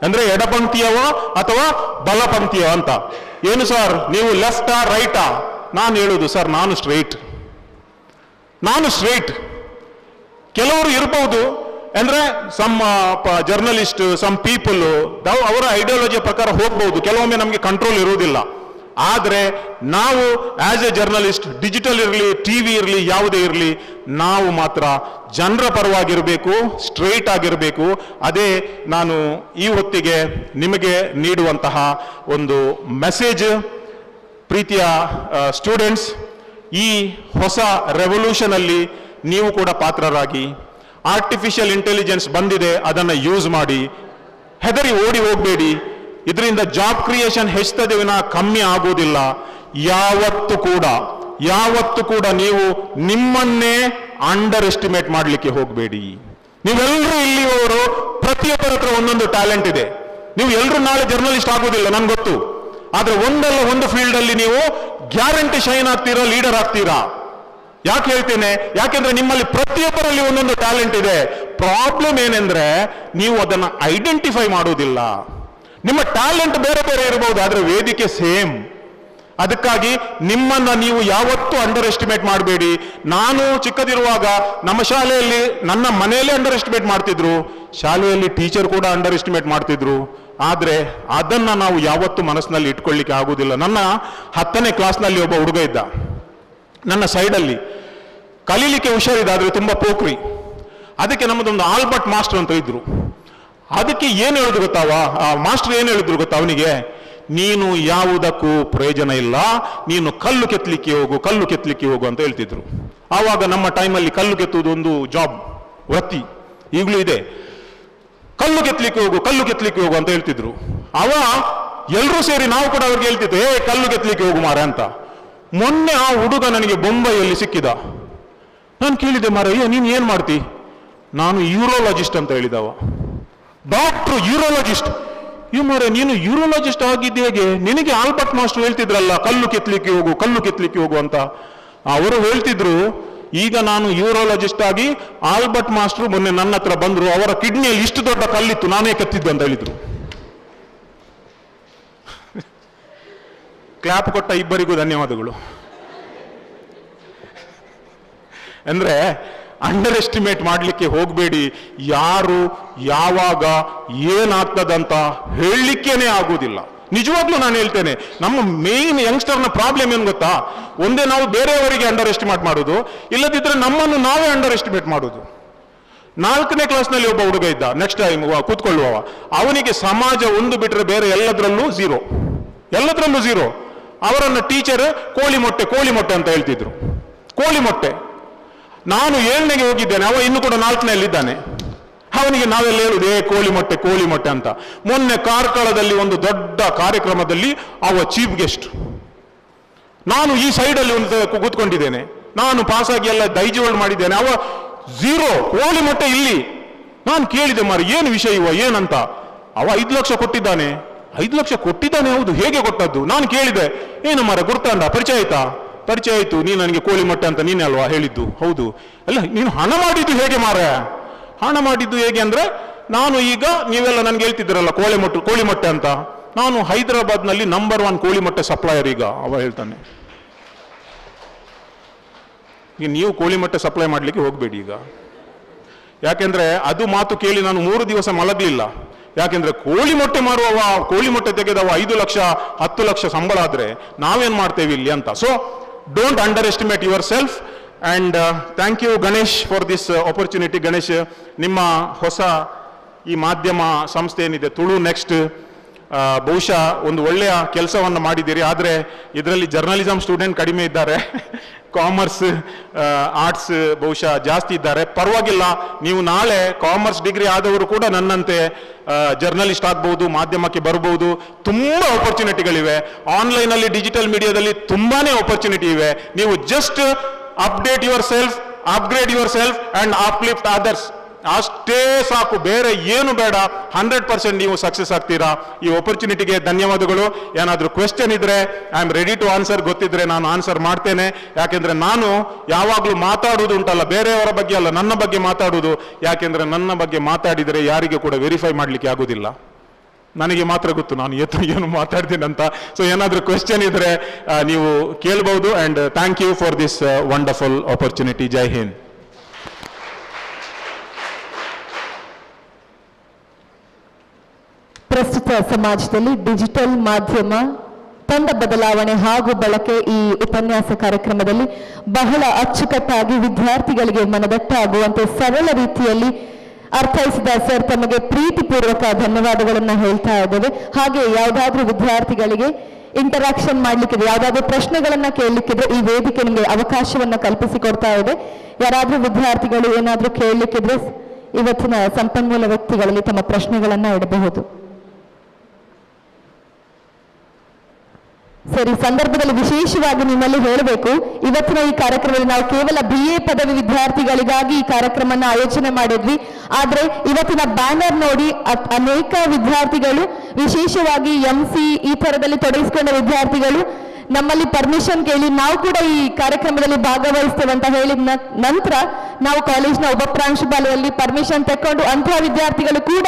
ಅಂದ್ರೆ ಎಡಪಂಕ್ತಿಯವೋ ಅಥವಾ ಬಲಪಂಕ್ತಿಯೋ ಅಂತ. ಏನು ಸರ್ ನೀವು ಲೆಫ್ಟಾ ರೈಟಾ? ನಾನು ಹೇಳುದು, ಸರ್ ನಾನು ಸ್ಟ್ರೈಟ್. ಕೆಲವರು ಇರಬಹುದು, ಅಂದ್ರೆ ಸಮ್ ಜರ್ನಲಿಸ್ಟ್, ಸಮ್ ಪೀಪಲ್ ಅವರ ಐಡಿಯಾಲಜಿಯ ಪ್ರಕಾರ ಹೋಗ್ಬಹುದು, ಕೆಲವೊಮ್ಮೆ ನಮಗೆ ಕಂಟ್ರೋಲ್ ಇರುವುದಿಲ್ಲ. ಆದರೆ ನಾವು ಆಸ್ ಎ ಜರ್ನಲಿಸ್ಟ್, ಡಿಜಿಟಲ್ ಇರಲಿ, ಟಿವಿ ಇರಲಿ, ಯಾವುದೇ ಇರಲಿ, ನಾವು ಮಾತ್ರ ಜನರ ಪರವಾಗಿರಬೇಕು, ಸ್ಟ್ರೈಟ್ ಆಗಿರಬೇಕು. ಅದೇ ನಾನು ಈ ಹೊತ್ತಿಗೆ ನಿಮಗೆ ನೀಡುವಂತಹ ಒಂದು ಮೆಸೇಜ್. ಪ್ರೀತಿಯ ಸ್ಟೂಡೆಂಟ್ಸ್, ಈ ಹೊಸ ರೆವಲ್ಯೂಷನ್ ಅಲ್ಲಿ ನೀವು ಕೂಡ ಪಾತ್ರರಾಗಿ, ಆರ್ಟಿಫಿಷಿಯಲ್ ಇಂಟೆಲಿಜೆನ್ಸ್ ಬಂದಿದೆ, ಅದನ್ನು ಯೂಸ್ ಮಾಡಿ, ಹೆದರಿ ಓಡಿ ಹೋಗಬೇಡಿ. ಇದರಿಂದ ಜಾಬ್ ಕ್ರಿಯೇಷನ್ ಹೆಚ್ಚುತ್ತದೆ ವಿನ ಕಮ್ಮಿ ಆಗುವುದಿಲ್ಲ. ಯಾವತ್ತು ಕೂಡ ನೀವು ನಿಮ್ಮನ್ನೇ ಅಂಡರ್ ಎಸ್ಟಿಮೇಟ್ ಮಾಡಲಿಕ್ಕೆ ಹೋಗಬೇಡಿ. ನೀವೆಲ್ಲರೂ ಇಲ್ಲಿಯವರು ಪ್ರತಿಯೊಬ್ಬರ ಹತ್ರ ಒಂದೊಂದು ಟ್ಯಾಲೆಂಟ್ ಇದೆ. ನೀವು ಎಲ್ಲರೂ ನಾಳೆ ಜರ್ನಲಿಸ್ಟ್ ಆಗೋದಿಲ್ಲ ನನ್ಗೆ ಗೊತ್ತು, ಆದ್ರೆ ಒಂದಲ್ಲ ಒಂದು ಫೀಲ್ಡ್ ಅಲ್ಲಿ ನೀವು ಗ್ಯಾರಂಟಿ ಶೈನ್ ಆಗ್ತೀರಾ, ಲೀಡರ್ ಆಗ್ತೀರಾ. ಯಾಕೆ ಹೇಳ್ತೇನೆ? ಯಾಕೆಂದ್ರೆ ನಿಮ್ಮಲ್ಲಿ ಪ್ರತಿಯೊಬ್ಬರಲ್ಲಿ ಒಂದೊಂದು ಟ್ಯಾಲೆಂಟ್ ಇದೆ. ಪ್ರಾಬ್ಲಮ್ ಏನೆಂದ್ರೆ ನೀವು ಅದನ್ನ ಐಡೆಂಟಿಫೈ ಮಾಡುವುದಿಲ್ಲ. ನಿಮ್ಮ ಟ್ಯಾಲೆಂಟ್ ಬೇರೆ ಬೇರೆ ಇರಬಹುದು, ಆದ್ರೆ ವೇದಿಕೆ ಸೇಮ್. ಅದಕ್ಕಾಗಿ ನಿಮ್ಮನ್ನ ನೀವು ಯಾವತ್ತೂ ಅಂಡರ್ ಎಸ್ಟಿಮೇಟ್ ಮಾಡಬೇಡಿ. ನಾನು ಚಿಕ್ಕದಿರುವಾಗ ನಮ್ಮ ಶಾಲೆಯಲ್ಲಿ, ನನ್ನ ಮನೆಯಲ್ಲೇ ಅಂಡರ್ ಎಸ್ಟಿಮೇಟ್ ಮಾಡ್ತಿದ್ರು, ಶಾಲೆಯಲ್ಲಿ ಟೀಚರ್ ಕೂಡ ಅಂಡರ್ ಎಸ್ಟಿಮೇಟ್ ಮಾಡ್ತಿದ್ರು. ಆದರೆ ಅದನ್ನು ನಾವು ಯಾವತ್ತೂ ಮನಸ್ಸಿನಲ್ಲಿ ಇಟ್ಕೊಳ್ಳಿಕ್ಕೆ ಆಗುವುದಿಲ್ಲ. ನನ್ನ 10ನೇ ಕ್ಲಾಸ್ನಲ್ಲಿ ಒಬ್ಬ ಹುಡುಗ ಇದ್ದ ನನ್ನ ಸೈಡಲ್ಲಿ, ಕಲೀಲಿಕ್ಕೆ ಹುಷಾರಿದ್ದ, ಆದರೆ ತುಂಬ ಪೋಖ್ರಿ. ಅದಕ್ಕೆ ನಮ್ಮದೊಂದು ಆಲ್ಬರ್ಟ್ ಮಾಸ್ಟರ್ ಅಂತ ಇದ್ರು. ಅದಕ್ಕೆ ಏನು ಹೇಳಿದ್ರು ಗೊತ್ತಾವ, ಆ ಮಾಸ್ಟರ್ ಏನು ಹೇಳಿದ್ರು ಗೊತ್ತಾ ಅವನಿಗೆ, ನೀನು ಯಾವುದಕ್ಕೂ ಪ್ರಯೋಜನ ಇಲ್ಲ, ನೀನು ಕಲ್ಲು ಕೆತ್ತಲಿಕ್ಕೆ ಹೋಗು, ಕಲ್ಲು ಕೆತ್ತಲಿಕ್ಕೆ ಹೋಗು ಅಂತ ಹೇಳ್ತಿದ್ರು. ಆವಾಗ ನಮ್ಮ ಟೈಮಲ್ಲಿ ಕಲ್ಲು ಕೆತ್ತುವುದು ಒಂದು ಜಾಬ್, ವೃತ್ತಿ, ಈಗಲೂ ಇದೆ. ಕಲ್ಲು ಕೆತ್ತಲಿಕ್ಕೆ ಹೋಗು, ಕಲ್ಲು ಕೆತ್ತಲಿಕ್ಕೆ ಹೋಗು ಅಂತ ಹೇಳ್ತಿದ್ರು. ಅವ ಎಲ್ಲರೂ ಸೇರಿ ನಾವು ಕೂಡ ಅವ್ರಿಗೆ ಹೇಳ್ತಿದ್ದೆ, ಕಲ್ಲು ಕೆತ್ತಲಿಕ್ಕೆ ಹೋಗು ಮಾರ ಅಂತ. ಮೊನ್ನೆ ಆ ಹುಡುಗ ನನಗೆ ಬೊಂಬೈಯಲ್ಲಿ ಸಿಕ್ಕಿದ. ನಾನು ಕೇಳಿದೆ, ಮಾರಯ್ಯ ನೀನು ಏನು ಮಾಡ್ತಿ? ನಾನು ಯೂರೋಲಜಿಸ್ಟ್ ಅಂತ ಹೇಳಿದವ. ಡಾಕ್ಟ್ರು, ಯೂರೋಲಜಿಸ್ಟ್? ಮಾರೆ ನೀನು ಯೂರೋಲಜಿಸ್ಟ್ ಆಗಿದ್ದು ಹೇಗೆ? ನಿನಗೆ ಆಲ್ಬರ್ಟ್ ಮಾಸ್ಟರ್ ಹೇಳ್ತಿದ್ರಲ್ಲ ಕಲ್ಲು ಕೆತ್ತಲಿಕ್ಕೆ ಹೋಗು, ಕಲ್ಲು ಕೆತ್ತಲಿಕ್ಕೆ ಹೋಗು ಅಂತ. ಅವರು ಹೇಳ್ತಿದ್ರು, ಈಗ ನಾನು ಯೂರೋಲಜಿಸ್ಟ್ ಆಗಿ ಆಲ್ಬರ್ಟ್ ಮಾಸ್ಟರ್ ಮೊನ್ನೆ ನನ್ನ ಹತ್ರ ಬಂದ್ರು, ಅವರ ಕಿಡ್ನಿಯಲ್ಲಿ ಇಷ್ಟು ದೊಡ್ಡ ಕಲ್ಲಿತ್ತು, ನಾನೇ ಕೆತ್ತಿದ್ದು ಅಂತ ಹೇಳಿದ್ರು. ಕ್ಲಾಪ್ ಕೊಟ್ಟ ಇಬ್ಬರಿಗೂ ಧನ್ಯವಾದಗಳು. ಅಂದ್ರೆ ಅಂಡರ್ ಎಸ್ಟಿಮೇಟ್ ಮಾಡಲಿಕ್ಕೆ ಹೋಗಬೇಡಿ. ಯಾರು ಯಾವಾಗ ಏನಾಗ್ತದಂತ ಹೇಳಲಿಕ್ಕೇನೆ ಆಗುವುದಿಲ್ಲ. ನಿಜವಾಗ್ಲೂ ನಾನು ಹೇಳ್ತೇನೆ, ನಮ್ಮ ಮೇನ್ ಯಂಗ್ಸ್ಟರ್ನ ಪ್ರಾಬ್ಲಮ್ ಏನು ಗೊತ್ತಾ? ಒಂದೇ ನಾವು ಬೇರೆಯವರಿಗೆ ಅಂಡರ್ ಎಸ್ಟಿಮೇಟ್ ಮಾಡೋದು, ಇಲ್ಲದಿದ್ರೆ ನಮ್ಮನ್ನು ನಾವೇ ಅಂಡರ್ ಎಸ್ಟಿಮೇಟ್ ಮಾಡೋದು. 4ನೇ ಕ್ಲಾಸ್ನಲ್ಲಿ ಒಬ್ಬ ಹುಡುಗ ಇದ್ದ, ನೆಕ್ಸ್ಟ್ ಟೈಮ್ ಕೂತ್ಕೊಳ್ಳುವವ. ಅವನಿಗೆ ಸಮಾಜ ಒಂದು ಬಿಟ್ಟರೆ ಬೇರೆ ಎಲ್ಲದರಲ್ಲೂ ಝೀರೋ, ಎಲ್ಲದರಲ್ಲೂ ಝೀರೋ. ಅವರನ್ನು ಟೀಚರ್ ಕೋಳಿ ಮೊಟ್ಟೆ ಅಂತ ಹೇಳ್ತಿದ್ರು, ಕೋಳಿ ಮೊಟ್ಟೆ. ನಾನು 7ನೇಗೆ ಹೋಗಿದ್ದೇನೆ, ಅವ ಇನ್ನು ಕೂಡ 4ನೇಯಲ್ಲಿದ್ದಾನೆ. ಅವನಿಗೆ ನಾವೆಲ್ಲ ಹೇಳುದು ಕೋಳಿ ಮೊಟ್ಟೆ ಅಂತ. ಮೊನ್ನೆ ಕಾರ್ಕಳದಲ್ಲಿ ಒಂದು ದೊಡ್ಡ ಕಾರ್ಯಕ್ರಮದಲ್ಲಿ ಅವ ಚೀಫ್ ಗೆಸ್ಟ್. ನಾನು ಈ ಸೈಡಲ್ಲಿ ಒಂದು ಕೂತ್ಕೊಂಡಿದ್ದೇನೆ, ನಾನು ಪಾಸಾಗಿ ಎಲ್ಲ ದೈಜವಳು ಮಾಡಿದ್ದೇನೆ, ಅವ ಝೀರೋ, ಕೋಳಿ ಮೊಟ್ಟೆ ಇಲ್ಲಿ. ನಾನು ಕೇಳಿದೆ, ಮಾರಿ ಏನು ವಿಷಯ ಇವ ಏನಂತ. ಅವ 5 ಲಕ್ಷ ಕೊಟ್ಟಿದ್ದಾನೆ. 5 ಲಕ್ಷ ಕೊಟ್ಟಿದ್ದಾನೆ? ಹೌದು, ಹೇಗೆ ಕೊಟ್ಟದ್ದು? ನಾನು ಕೇಳಿದೆ, ಏನು ಮಾರ ಗುರ್ತಂಡ, ಪರಿಚಯ ಆಯ್ತಾ? ಪರಿಚಯ ಆಯ್ತು, ನೀನು ನನಗೆ ಕೋಳಿ ಮೊಟ್ಟೆ ಅಂತ ನೀನೇ ಅಲ್ವಾ ಹೇಳಿದ್ದು? ಹೌದು. ಅಲ್ಲ, ನೀನು ಹಣ ಮಾಡಿದ್ದು ಹೇಗೆ ಮಾರ? ಹಣ ಮಾಡಿದ್ದು ಹೇಗೆ ಅಂದ್ರೆ, ನಾನು ಈಗ ನೀವೆಲ್ಲ ನನಗೆ ಹೇಳ್ತಿದ್ದೀರಲ್ಲ ಕೋಳಿ ಮೊಟ್ಟೆ ಅಂತ, ನಾನು ಹೈದರಾಬಾದ್ನಲ್ಲಿ ನಂಬರ್ 1 ಕೋಳಿ ಮೊಟ್ಟೆ ಸಪ್ಲೈಯರ್ ಈಗ. ಅವ ಹೇಳ್ತಾನೆ, ಈಗ ನೀವು ಕೋಳಿ ಮೊಟ್ಟೆ ಸಪ್ಲೈ ಮಾಡಲಿಕ್ಕೆ ಹೋಗಬೇಡಿ ಈಗ. ಯಾಕೆಂದ್ರೆ ಅದು ಮಾತು ಕೇಳಿ ನಾನು 3 ದಿವಸ ಮಲಗಲಿಲ್ಲ. ಯಾಕೆಂದ್ರೆ ಕೋಳಿ ಮೊಟ್ಟೆ ಮಾರುವವ, ಕೋಳಿ ಮೊಟ್ಟೆ ತೆಗೆದವ 5 ಲಕ್ಷ 10 ಲಕ್ಷ ಸಂಬಳ ಆದ್ರೆ ನಾವೇನ್ ಮಾಡ್ತೇವೆ ಇಲ್ಲಿ ಅಂತ. So don't underestimate yourself. And thank you Ganesh for this opportunity. Ganesh, ನಿಮ್ಮ ಹೊಸ ಈ ಮಾಧ್ಯಮ ಸಂಸ್ಥೆ ಏನಿದೆ ತುಳು ನೆಕ್ಸ್ಟ್, ಬಹುಶಃ ಒಂದು ಒಳ್ಳೆಯ ಕೆಲಸವನ್ನು ಮಾಡಿದ್ದೀರಿ. ಆದರೆ ಇದರಲ್ಲಿ ಜರ್ನಲಿಸಮ್ ಸ್ಟೂಡೆಂಟ್ ಕಡಿಮೆ ಇದ್ದಾರೆ, ಕಾಮರ್ಸ್ ಆರ್ಟ್ಸ್ ಬಹುಶಃ ಜಾಸ್ತಿ ಇದ್ದಾರೆ. ಪರವಾಗಿಲ್ಲ, ನೀವು ನಾಳೆ ಕಾಮರ್ಸ್ ಡಿಗ್ರಿ ಆದವರು ಕೂಡ ನನ್ನಂತೆ ಜರ್ನಲಿಸ್ಟ್ ಆಗ್ಬಹುದು, ಮಾಧ್ಯಮಕ್ಕೆ ಬರಬಹುದು. ತುಂಬ ಆಪರ್ಚುನಿಟಿಗಳಿವೆ ಆನ್ಲೈನಲ್ಲಿ, ಡಿಜಿಟಲ್ ಮೀಡಿಯಾದಲ್ಲಿ ತುಂಬಾನೇ ಆಪರ್ಚುನಿಟಿ ಇವೆ. ನೀವು just update your self, upgrade yourself and uplift others, ಅಷ್ಟೇ ಸಾಕು, ಬೇರೆ ಏನು ಬೇಡ. 100% ನೀವು ಸಕ್ಸಸ್ ಆಗ್ತೀರಾ. ಈ ಆಪರ್ಚುನಿಟಿಗೆ ಧನ್ಯವಾದಗಳು. ಏನಾದರೂ ಕ್ವೆಶ್ಚನ್ ಇದ್ರೆ I am ready to answer. ಗೊತ್ತಿದ್ರೆ ನಾನು ಆನ್ಸರ್ ಮಾಡ್ತೇನೆ. ಯಾಕೆಂದ್ರೆ ನಾನು ಯಾವಾಗಲೂ ಮಾತಾಡುವುದು ಉಂಟಲ್ಲ, ಬೇರೆಯವರ ಬಗ್ಗೆ ಅಲ್ಲ, ನನ್ನ ಬಗ್ಗೆ ಮಾತಾಡುವುದು. ಯಾಕೆಂದ್ರೆ ನನ್ನ ಬಗ್ಗೆ ಮಾತಾಡಿದರೆ ಯಾರಿಗೆ ಕೂಡ ವೆರಿಫೈ ಮಾಡಲಿಕ್ಕೆ ಆಗೋದಿಲ್ಲ. ನನಗೆ ಮಾತ್ರ ಗೊತ್ತು ನಾನು ಏನು ಮಾತಾಡ್ತೀನಿ ಅಂತ. ಸೊ ಏನಾದರೂ ಕ್ವೆಶ್ಚನ್ ಇದ್ರೆ ನೀವು ಕೇಳಬಹುದು. And thank you for this wonderful opportunity. ಜೈ ಹಿಂದ್.
ಪ್ರಸ್ತುತ ಸಮಾಜದಲ್ಲಿ ಡಿಜಿಟಲ್ ಮಾಧ್ಯಮ ತಂದ ಬದಲಾವಣೆ ಹಾಗೂ ಬಳಕೆ ಈ ಉಪನ್ಯಾಸ ಕಾರ್ಯಕ್ರಮದಲ್ಲಿ ಬಹಳ ಅಚ್ಚುಕಟ್ಟಾಗಿ ವಿದ್ಯಾರ್ಥಿಗಳಿಗೆ ಮನದಟ್ಟಾಗುವಂತೆ ಸರಳ ರೀತಿಯಲ್ಲಿ ಅರ್ಥೈಸಿದ ಸರ್, ತಮಗೆ ಪ್ರೀತಿಪೂರ್ವಕ ಧನ್ಯವಾದಗಳನ್ನು ಹೇಳ್ತಾ ಇದ್ದೇವೆ. ಹಾಗೆ ಯಾವುದಾದ್ರೂ ವಿದ್ಯಾರ್ಥಿಗಳಿಗೆ ಇಂಟರಾಕ್ಷನ್ ಮಾಡ್ಲಿಕ್ಕಿದ್ರೆ, ಯಾವುದಾದ್ರೂ ಪ್ರಶ್ನೆಗಳನ್ನ ಕೇಳಲಿಕ್ಕಿದ್ರೆ ಈ ವೇದಿಕೆ ನಿಮಗೆ ಅವಕಾಶವನ್ನ ಕಲ್ಪಿಸಿಕೊಡ್ತಾ ಇದೆ. ಯಾರಾದ್ರೂ ವಿದ್ಯಾರ್ಥಿಗಳು ಏನಾದ್ರೂ ಕೇಳಲಿಕ್ಕಿದ್ರೆ ಇವತ್ತಿನ ಸಂಪನ್ಮೂಲ ವ್ಯಕ್ತಿಗಳಲ್ಲಿ ತಮ್ಮ ಪ್ರಶ್ನೆಗಳನ್ನ ಇಡಬಹುದು. ಸರಿ, ಸಂದರ್ಭದಲ್ಲಿ ವಿಶೇಷವಾಗಿ ನಿಮ್ಮಲ್ಲಿ ಹೇಳಬೇಕು, ಇವತ್ತಿನ ಈ ಕಾರ್ಯಕ್ರಮದಲ್ಲಿ ನಾವು ಕೇವಲ BA ಪದವಿ ವಿದ್ಯಾರ್ಥಿಗಳಿಗಾಗಿ ಈ ಕಾರ್ಯಕ್ರಮನ ಆಯೋಜನೆ ಮಾಡಿದ್ವಿ. ಆದ್ರೆ ಇವತ್ತಿನ ಬ್ಯಾನರ್ ನೋಡಿ ಅನೇಕ ವಿದ್ಯಾರ್ಥಿಗಳು, ವಿಶೇಷವಾಗಿ MC ಈ ತರದಲ್ಲಿ ತೊಡಗಿಸಿಕೊಂಡ ವಿದ್ಯಾರ್ಥಿಗಳು ನಮ್ಮಲ್ಲಿ ಪರ್ಮಿಷನ್ ಕೇಳಿ ನಾವು ಕೂಡ ಈ ಕಾರ್ಯಕ್ರಮದಲ್ಲಿ ಭಾಗವಹಿಸ್ತೇವೆ ಅಂತ ಹೇಳಿದ ನಂತರ ನಾವು ಕಾಲೇಜ್ನ ಉಪ ಪ್ರಾಂಶುಪಾಲರಲ್ಲಿ ಪರ್ಮಿಷನ್ ತಕೊಂಡು ಅಂತಹ ವಿದ್ಯಾರ್ಥಿಗಳು ಕೂಡ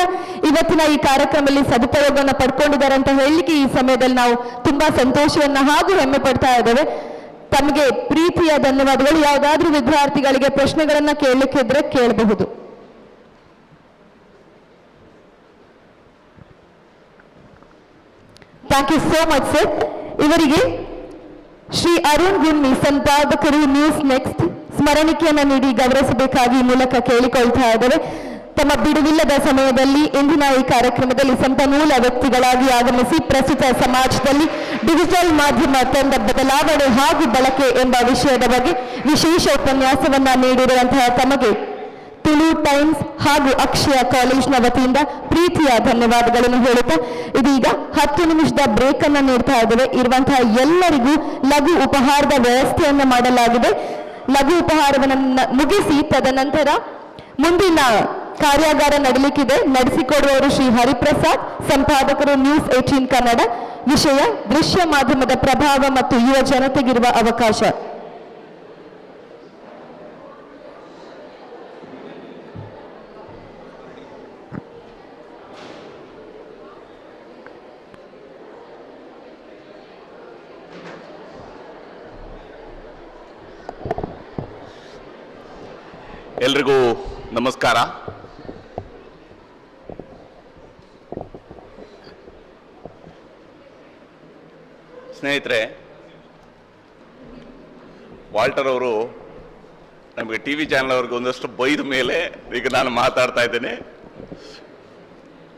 ಇವತ್ತಿನ ಈ ಕಾರ್ಯಕ್ರಮದಲ್ಲಿ ಸದುಪಯೋಗವನ್ನು ಪಡ್ಕೊಂಡಿದ್ದಾರೆ ಅಂತ ಹೇಳಲಿಕ್ಕೆ ಈ ಸಮಯದಲ್ಲಿ ನಾವು ತುಂಬಾ ಸಂತೋಷವನ್ನ ಹಾಗೂ ಹೆಮ್ಮೆ ಪಡ್ತಾ ಇದ್ದೇವೆ. ತಮಗೆ ಪ್ರೀತಿಯ ಧನ್ಯವಾದಗಳು. ಯಾವುದಾದ್ರೂ ವಿದ್ಯಾರ್ಥಿಗಳಿಗೆ ಪ್ರಶ್ನೆಗಳನ್ನ ಕೇಳಲಿಕ್ಕಿದ್ರೆ ಕೇಳಬಹುದು. Thank you so much sir. ಇವರಿಗೆ ಶ್ರೀ ಅರುಣ್ ಗುಮ್ಮಿ ಸಂಪಾದಕರು ನ್ಯೂಸ್ ನೆಕ್ಸ್ಟ್ ಸ್ಮರಣಿಕೆಯನ್ನು ನೀಡಿ ಗೌರವಿಸಬೇಕಾಗಿ ಈ ಮೂಲಕ ಕೇಳಿಕೊಳ್ತಾ ಇದ್ದಾರೆ. ತಮ್ಮ ಬಿಡುವಿಲ್ಲದ ಸಮಯದಲ್ಲಿ ಇಂದಿನ ಈ ಕಾರ್ಯಕ್ರಮದಲ್ಲಿ ಸಂಪನ್ಮೂಲ ವ್ಯಕ್ತಿಗಳಾಗಿ ಆಗಮಿಸಿ ಪ್ರಸ್ತುತ ಸಮಾಜದಲ್ಲಿ ಡಿಜಿಟಲ್ ಮಾಧ್ಯಮ ತಂದ ಬದಲಾವಣೆ ಹಾಗೂ ಬಳಕೆ ಎಂಬ ವಿಷಯದ ಬಗ್ಗೆ ವಿಶೇಷ ಉಪನ್ಯಾಸವನ್ನ ನೀಡಿರುವಂತಹ ತಮಗೆ ತುಳು ಟೈಮ್ಸ್ ಹಾಗೂ ಅಕ್ಷಯ ಕಾಲೇಜ್ನ ವತಿಯಿಂದ ಪ್ರೀತಿಯ ಧನ್ಯವಾದಗಳನ್ನು ಹೇಳುತ್ತಾ ಇದೀಗ 10 ನಿಮಿಷದ ಬ್ರೇಕ್ ಅನ್ನು ನೀಡ್ತಾ ಇದ್ದೇವೆ. ಇರುವಂತಹ ಎಲ್ಲರಿಗೂ ಲಘು ಉಪಹಾರದ ವ್ಯವಸ್ಥೆಯನ್ನು ಮಾಡಲಾಗಿದೆ. ಲಘು ಉಪಹಾರವನ್ನು ಮುಗಿಸಿ ತದನಂತರ ಮುಂದಿನ ಕಾರ್ಯಾಗಾರ ನಡೆಯಲಿಕ್ಕಿದೆ. ನಡೆಸಿಕೊಡುವವರು ಶ್ರೀ ಹರಿಪ್ರಸಾದ್, ಸಂಪಾದಕರು ನ್ಯೂಸ್ 18 ಕನ್ನಡ. ವಿಷಯ ದೃಶ್ಯ ಮಾಧ್ಯಮದ ಪ್ರಭಾವ ಮತ್ತು ಯುವ ಜನತೆಗಿರುವ ಅವಕಾಶ.
ಎಲ್ರಿಗೂ ನಮಸ್ಕಾರ. ಸ್ನೇಹಿತರೆ, ವಾಲ್ಟರ್ ಅವರು ನಮಗೆ ಟಿ ವಿ ಚಾನೆಲ್ ಅವ್ರಿಗೆ ಒಂದಷ್ಟು ಬೈದ ಮೇಲೆ ಈಗ ನಾನು ಮಾತಾಡ್ತಾ ಇದ್ದೇನೆ.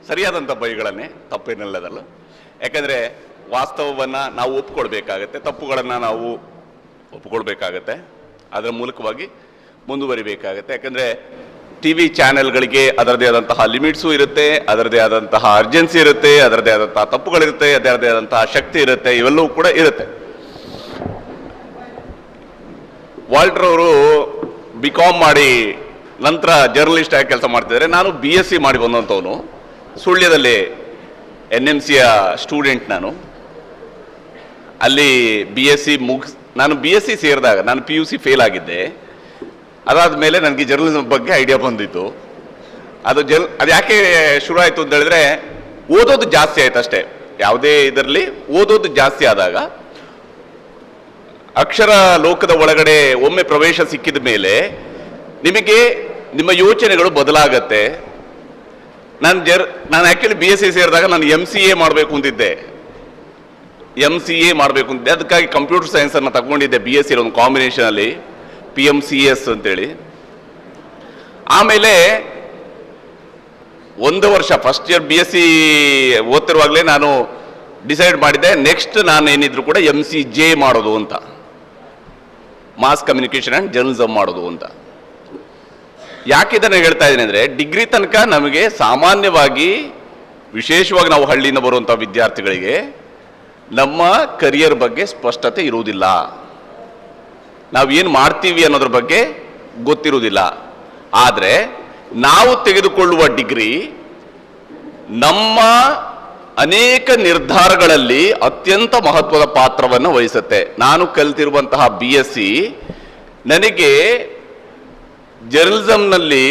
ಸರಿಯಾದಂಥ ಬೈಗಳನ್ನೇ, ತಪ್ಪೇನಿಲ್ಲದಲ್ಲ. ಯಾಕಂದರೆ ವಾಸ್ತವವನ್ನು ನಾವು ಒಪ್ಕೊಳ್ಬೇಕಾಗತ್ತೆ, ತಪ್ಪುಗಳನ್ನು ನಾವು ಒಪ್ಕೊಳ್ಬೇಕಾಗತ್ತೆ, ಅದರ ಮೂಲಕವಾಗಿ ಮುಂದುವರಿಬೇಕಾಗತ್ತೆ. ಯಾಕಂದರೆ ಟಿ ವಿ ಚಾನೆಲ್ಗಳಿಗೆ ಅದರದೇ ಆದಂತಹ ಲಿಮಿಟ್ಸು ಇರುತ್ತೆ, ಅದರದೇ ಆದಂತಹ ಅರ್ಜೆನ್ಸಿ ಇರುತ್ತೆ, ಅದರದೇ ಆದಂತಹ ತಪ್ಪುಗಳಿರುತ್ತೆ, ಅದರದೇ ಆದಂತಹ ಶಕ್ತಿ ಇರುತ್ತೆ, ಇವೆಲ್ಲವೂ ಕೂಡ ಇರುತ್ತೆ. ವಾಲ್ಟರ್ ಅವರು BCom ಮಾಡಿ ನಂತರ ಜರ್ನಲಿಸ್ಟ್ ಆಗಿ ಕೆಲಸ ಮಾಡ್ತಿದ್ದಾರೆ. ನಾನು BSc ಮಾಡಿ ಬಂದಂಥವನು. ಸುಳ್ಯದಲ್ಲಿ NMCಯ ಸ್ಟೂಡೆಂಟ್ ನಾನು. ಅಲ್ಲಿ ನಾನು BSc ಸೇರಿದಾಗ ನಾನು PUC ಫೇಲ್ ಆಗಿದ್ದೆ. ಅದಾದ ಮೇಲೆ ನನಗೆ ಜರ್ನಲಿಸಮ್ ಬಗ್ಗೆ ಐಡಿಯಾ ಬಂದಿತ್ತು. ಅದು ಯಾಕೆ ಶುರು ಆಯಿತು ಅಂತ ಹೇಳಿದ್ರೆ, ಓದೋದು ಜಾಸ್ತಿ ಆಯ್ತು ಅಷ್ಟೇ. ಯಾವುದೇ ಇದರಲ್ಲಿ ಓದೋದು ಜಾಸ್ತಿ ಆದಾಗ ಅಕ್ಷರ ಲೋಕದ ಒಳಗಡೆ ಒಮ್ಮೆ ಪ್ರವೇಶ ಸಿಕ್ಕಿದ ಮೇಲೆ ನಿಮಗೆ ನಿಮ್ಮ ಯೋಚನೆಗಳು ಬದಲಾಗತ್ತೆ. ನಾನು ಆ್ಯಕ್ಚುಲಿ BSc ಸೇರಿದಾಗ ನಾನು MCA ಮಾಡಬೇಕು ಅಂತಿದ್ದೆ. ಅದಕ್ಕಾಗಿ ಕಂಪ್ಯೂಟರ್ ಸೈನ್ಸನ್ನು ತಗೊಂಡಿದ್ದೆ BSc ಒಂದು ಕಾಂಬಿನೇಷನಲ್ಲಿ, PMCS ಅಂತೇಳಿ. ಆಮೇಲೆ 1 ವರ್ಷ ಫಸ್ಟ್ ಇಯರ್ BSc ಓದ್ತಿರುವಾಗಲೇ ನಾನು ಡಿಸೈಡ್ ಮಾಡಿದ್ದೆ, ನೆಕ್ಸ್ಟ್ ನಾನು ಏನಿದ್ರು ಕೂಡ MCJ ಮಾಡೋದು ಅಂತ, ಮಾಸ್ ಕಮ್ಯುನಿಕೇಷನ್ ಆ್ಯಂಡ್ ಜರ್ನಲಿಸಮ್ ಮಾಡೋದು ಅಂತ. ಯಾಕೆ ಇದನ್ನು ಹೇಳ್ತಾ ಇದ್ದೀನಿ ಅಂದರೆ, ಡಿಗ್ರಿ ತನಕ ನಮಗೆ ಸಾಮಾನ್ಯವಾಗಿ, ವಿಶೇಷವಾಗಿ ನಾವು ಹಳ್ಳಿಯಿಂದ ಬರುವಂಥ ವಿದ್ಯಾರ್ಥಿಗಳಿಗೆ ನಮ್ಮ ಕರಿಯರ್ ಬಗ್ಗೆ ಸ್ಪಷ್ಟತೆ ಇರುವುದಿಲ್ಲ. ನಾವೇನು ಮಾಡ್ತೀವಿ ಅನ್ನೋದ್ರ ಬಗ್ಗೆ ಗೊತ್ತಿರುವುದಿಲ್ಲ. ಆದರೆ ನಾವು ತೆಗೆದುಕೊಳ್ಳುವ ಡಿಗ್ರಿ ನಮ್ಮ ಅನೇಕ ನಿರ್ಧಾರಗಳಲ್ಲಿ ಅತ್ಯಂತ ಮಹತ್ವದ ಪಾತ್ರವನ್ನು ವಹಿಸುತ್ತೆ. ನಾನು ಕಲಿತಿರುವಂತಹ BSc ನನಗೆ ಜರ್ನಲಿಸಮ್ನಲ್ಲಿ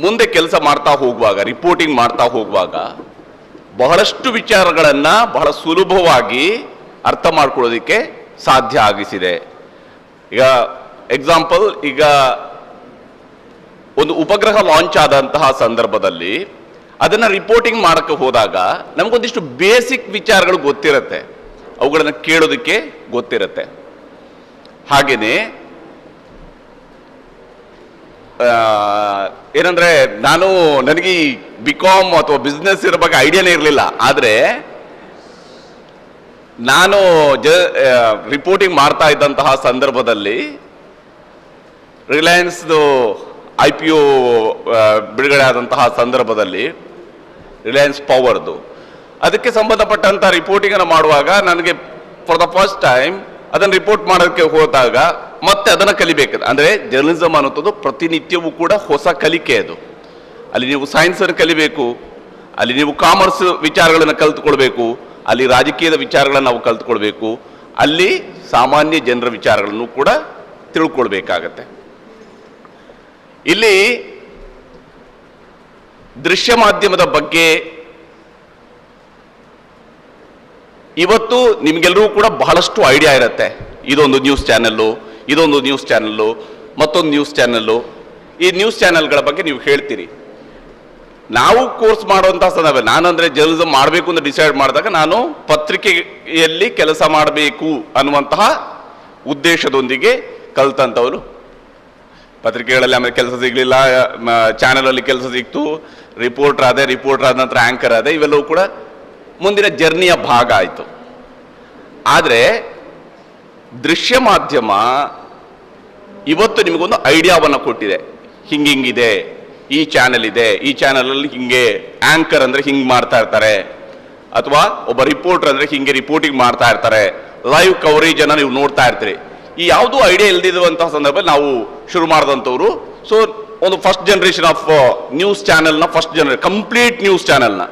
ಮುಂದೆ ಕೆಲಸ ಮಾಡ್ತಾ ಹೋಗುವಾಗ, ರಿಪೋರ್ಟಿಂಗ್ ಮಾಡ್ತಾ ಹೋಗುವಾಗ ಬಹಳಷ್ಟು ವಿಚಾರಗಳನ್ನು ಬಹಳ ಸುಲಭವಾಗಿ ಅರ್ಥ ಮಾಡ್ಕೊಳ್ಳೋದಕ್ಕೆ ಸಾಧ್ಯ ಆಗಿಸಿದೆ. ಈಗ ಎಕ್ಸಾಂಪಲ್, ಈಗ ಒಂದು ಉಪಗ್ರಹ ಲಾಂಚ್ ಆದಂತಹ ಸಂದರ್ಭದಲ್ಲಿ ಅದನ್ನು ರಿಪೋರ್ಟಿಂಗ್ ಮಾಡೋಕ್ಕೆ ಹೋದಾಗ ನಮಗೊಂದಿಷ್ಟು ಬೇಸಿಕ್ ವಿಚಾರಗಳು ಗೊತ್ತಿರುತ್ತೆ, ಅವುಗಳನ್ನು ಕೇಳೋದಕ್ಕೆ ಗೊತ್ತಿರುತ್ತೆ. ಹಾಗೆಯೇ ಏನಂದರೆ, ನನಗೆ ಈ BCom ಅಥವಾ ಬಿಸ್ನೆಸ್ ಇರೋ ಬಗ್ಗೆ ಐಡಿಯಾನೇ ಇರಲಿಲ್ಲ. ಆದರೆ ನಾನು ರಿಪೋರ್ಟಿಂಗ್ ಮಾಡ್ತಾ ಇದ್ದಂತಹ ಸಂದರ್ಭದಲ್ಲಿ ರಿಲಯನ್ಸ್ದು IPO ಬಿಡುಗಡೆ ಆದಂತಹ ಸಂದರ್ಭದಲ್ಲಿ ರಿಲಯನ್ಸ್ ಪವರ್ದು ಅದಕ್ಕೆ ಸಂಬಂಧಪಟ್ಟಂಥ ರಿಪೋರ್ಟಿಂಗನ್ನು ಮಾಡುವಾಗ ನನಗೆ ಫಾರ್ ದ ಫಸ್ಟ್ ಟೈಮ್ ಅದನ್ನು ರಿಪೋರ್ಟ್ ಮಾಡೋಕ್ಕೆ ಹೋದಾಗ ಮತ್ತೆ ಅದನ್ನು ಕಲಿಬೇಕು. ಅಂದರೆ ಜರ್ನಲಿಸಮ್ ಅನ್ನೋದು ಪ್ರತಿನಿತ್ಯವೂ ಕೂಡ ಹೊಸ ಕಲಿಕೆ. ಅದು ಅಲ್ಲಿ ನೀವು ಸೈನ್ಸನ್ನು ಕಲಿಬೇಕು, ಅಲ್ಲಿ ನೀವು ಕಾಮರ್ಸ್ ವಿಚಾರಗಳನ್ನು ಕಲಿತುಕೊಳ್ಬೇಕು, ಅಲ್ಲಿ ರಾಜಕೀಯದ ವಿಚಾರಗಳನ್ನು ನಾವು ಕಲಿತುಕೊಳ್ಬೇಕು, ಅಲ್ಲಿ ಸಾಮಾನ್ಯ ಜನರ ವಿಚಾರಗಳನ್ನು ಕೂಡ ತಿಳ್ಕೊಳ್ಬೇಕಾಗತ್ತೆ. ಇಲ್ಲಿ ದೃಶ್ಯ ಮಾಧ್ಯಮದ ಬಗ್ಗೆ ಇವತ್ತು ನಿಮಗೆಲ್ಲರೂ ಕೂಡ ಬಹಳಷ್ಟು ಐಡಿಯಾ ಇರುತ್ತೆ. ಇದೊಂದು ನ್ಯೂಸ್ ಚಾನೆಲ್ಲು, ಇದೊಂದು ನ್ಯೂಸ್ ಚಾನೆಲ್ಲು, ಮತ್ತೊಂದು ನ್ಯೂಸ್ ಚಾನೆಲ್ಲು. ಈ ನ್ಯೂಸ್ ಚಾನೆಲ್ಗಳ ಬಗ್ಗೆ ನೀವು ಹೇಳ್ತೀರಿ. ನಾವು ಕೋರ್ಸ್ ಮಾಡುವಂತಹ ಸಂದರ್ಭ, ನಾನಂದ್ರೆ ಜರ್ನಲಿಸಮ್ ಮಾಡಬೇಕು ಅಂತ ಡಿಸೈಡ್ ಮಾಡಿದಾಗ ನಾನು ಪತ್ರಿಕೆಯಲ್ಲಿ ಕೆಲಸ ಮಾಡಬೇಕು ಅನ್ನುವಂತಹ ಉದ್ದೇಶದೊಂದಿಗೆ ಕಲ್ತಂಥವ್ರು. ಪತ್ರಿಕೆಗಳಲ್ಲಿ ಆಮೇಲೆ ಕೆಲಸ ಸಿಗಲಿಲ್ಲ, ಚಾನೆಲಲ್ಲಿ ಕೆಲಸ ಸಿಕ್ತು, ರಿಪೋರ್ಟರ್ ಆದ ನಂತರ ಆಂಕರ್ ಆದ, ಇವೆಲ್ಲವೂ ಕೂಡ ಮುಂದಿನ ಜರ್ನಿಯ ಭಾಗ ಆಯಿತು. ಆದರೆ ದೃಶ್ಯ ಮಾಧ್ಯಮ ಇವತ್ತು ನಿಮಗೊಂದು ಐಡಿಯಾವನ್ನು ಕೊಟ್ಟಿದೆ. ಹಿಂಗಿದೆ, ಈ ಚಾನೆಲ್ ಇದೆ, ಈ ಚಾನೆಲಲ್ಲಿ ಹಿಂಗೆ ಆಂಕರ್ ಅಂದರೆ ಹಿಂಗೆ ಮಾಡ್ತಾ ಇರ್ತಾರೆ, ಅಥವಾ ಒಬ್ಬ ರಿಪೋರ್ಟರ್ ಅಂದರೆ ಹಿಂಗೆ ರಿಪೋರ್ಟಿಂಗ್ ಮಾಡ್ತಾ ಇರ್ತಾರೆ, ಲೈವ್ ಕವರೇಜನ್ನು ನೀವು ನೋಡ್ತಾ ಇರ್ತೀರಿ. ಈ ಯಾವುದೂ ಐಡಿಯಾ ಇಲ್ದಿರುವಂತಹ ಸಂದರ್ಭದಲ್ಲಿ ನಾವು ಶುರು ಮಾಡಿದಂಥವ್ರು. ಸೊ ಒಂದು ಫಸ್ಟ್ ಜನರೇಷನ್ ಆಫ್ ನ್ಯೂಸ್ ಚಾನೆಲ್ನ, ಕಂಪ್ಲೀಟ್ ನ್ಯೂಸ್ ಚಾನೆಲ್ನ,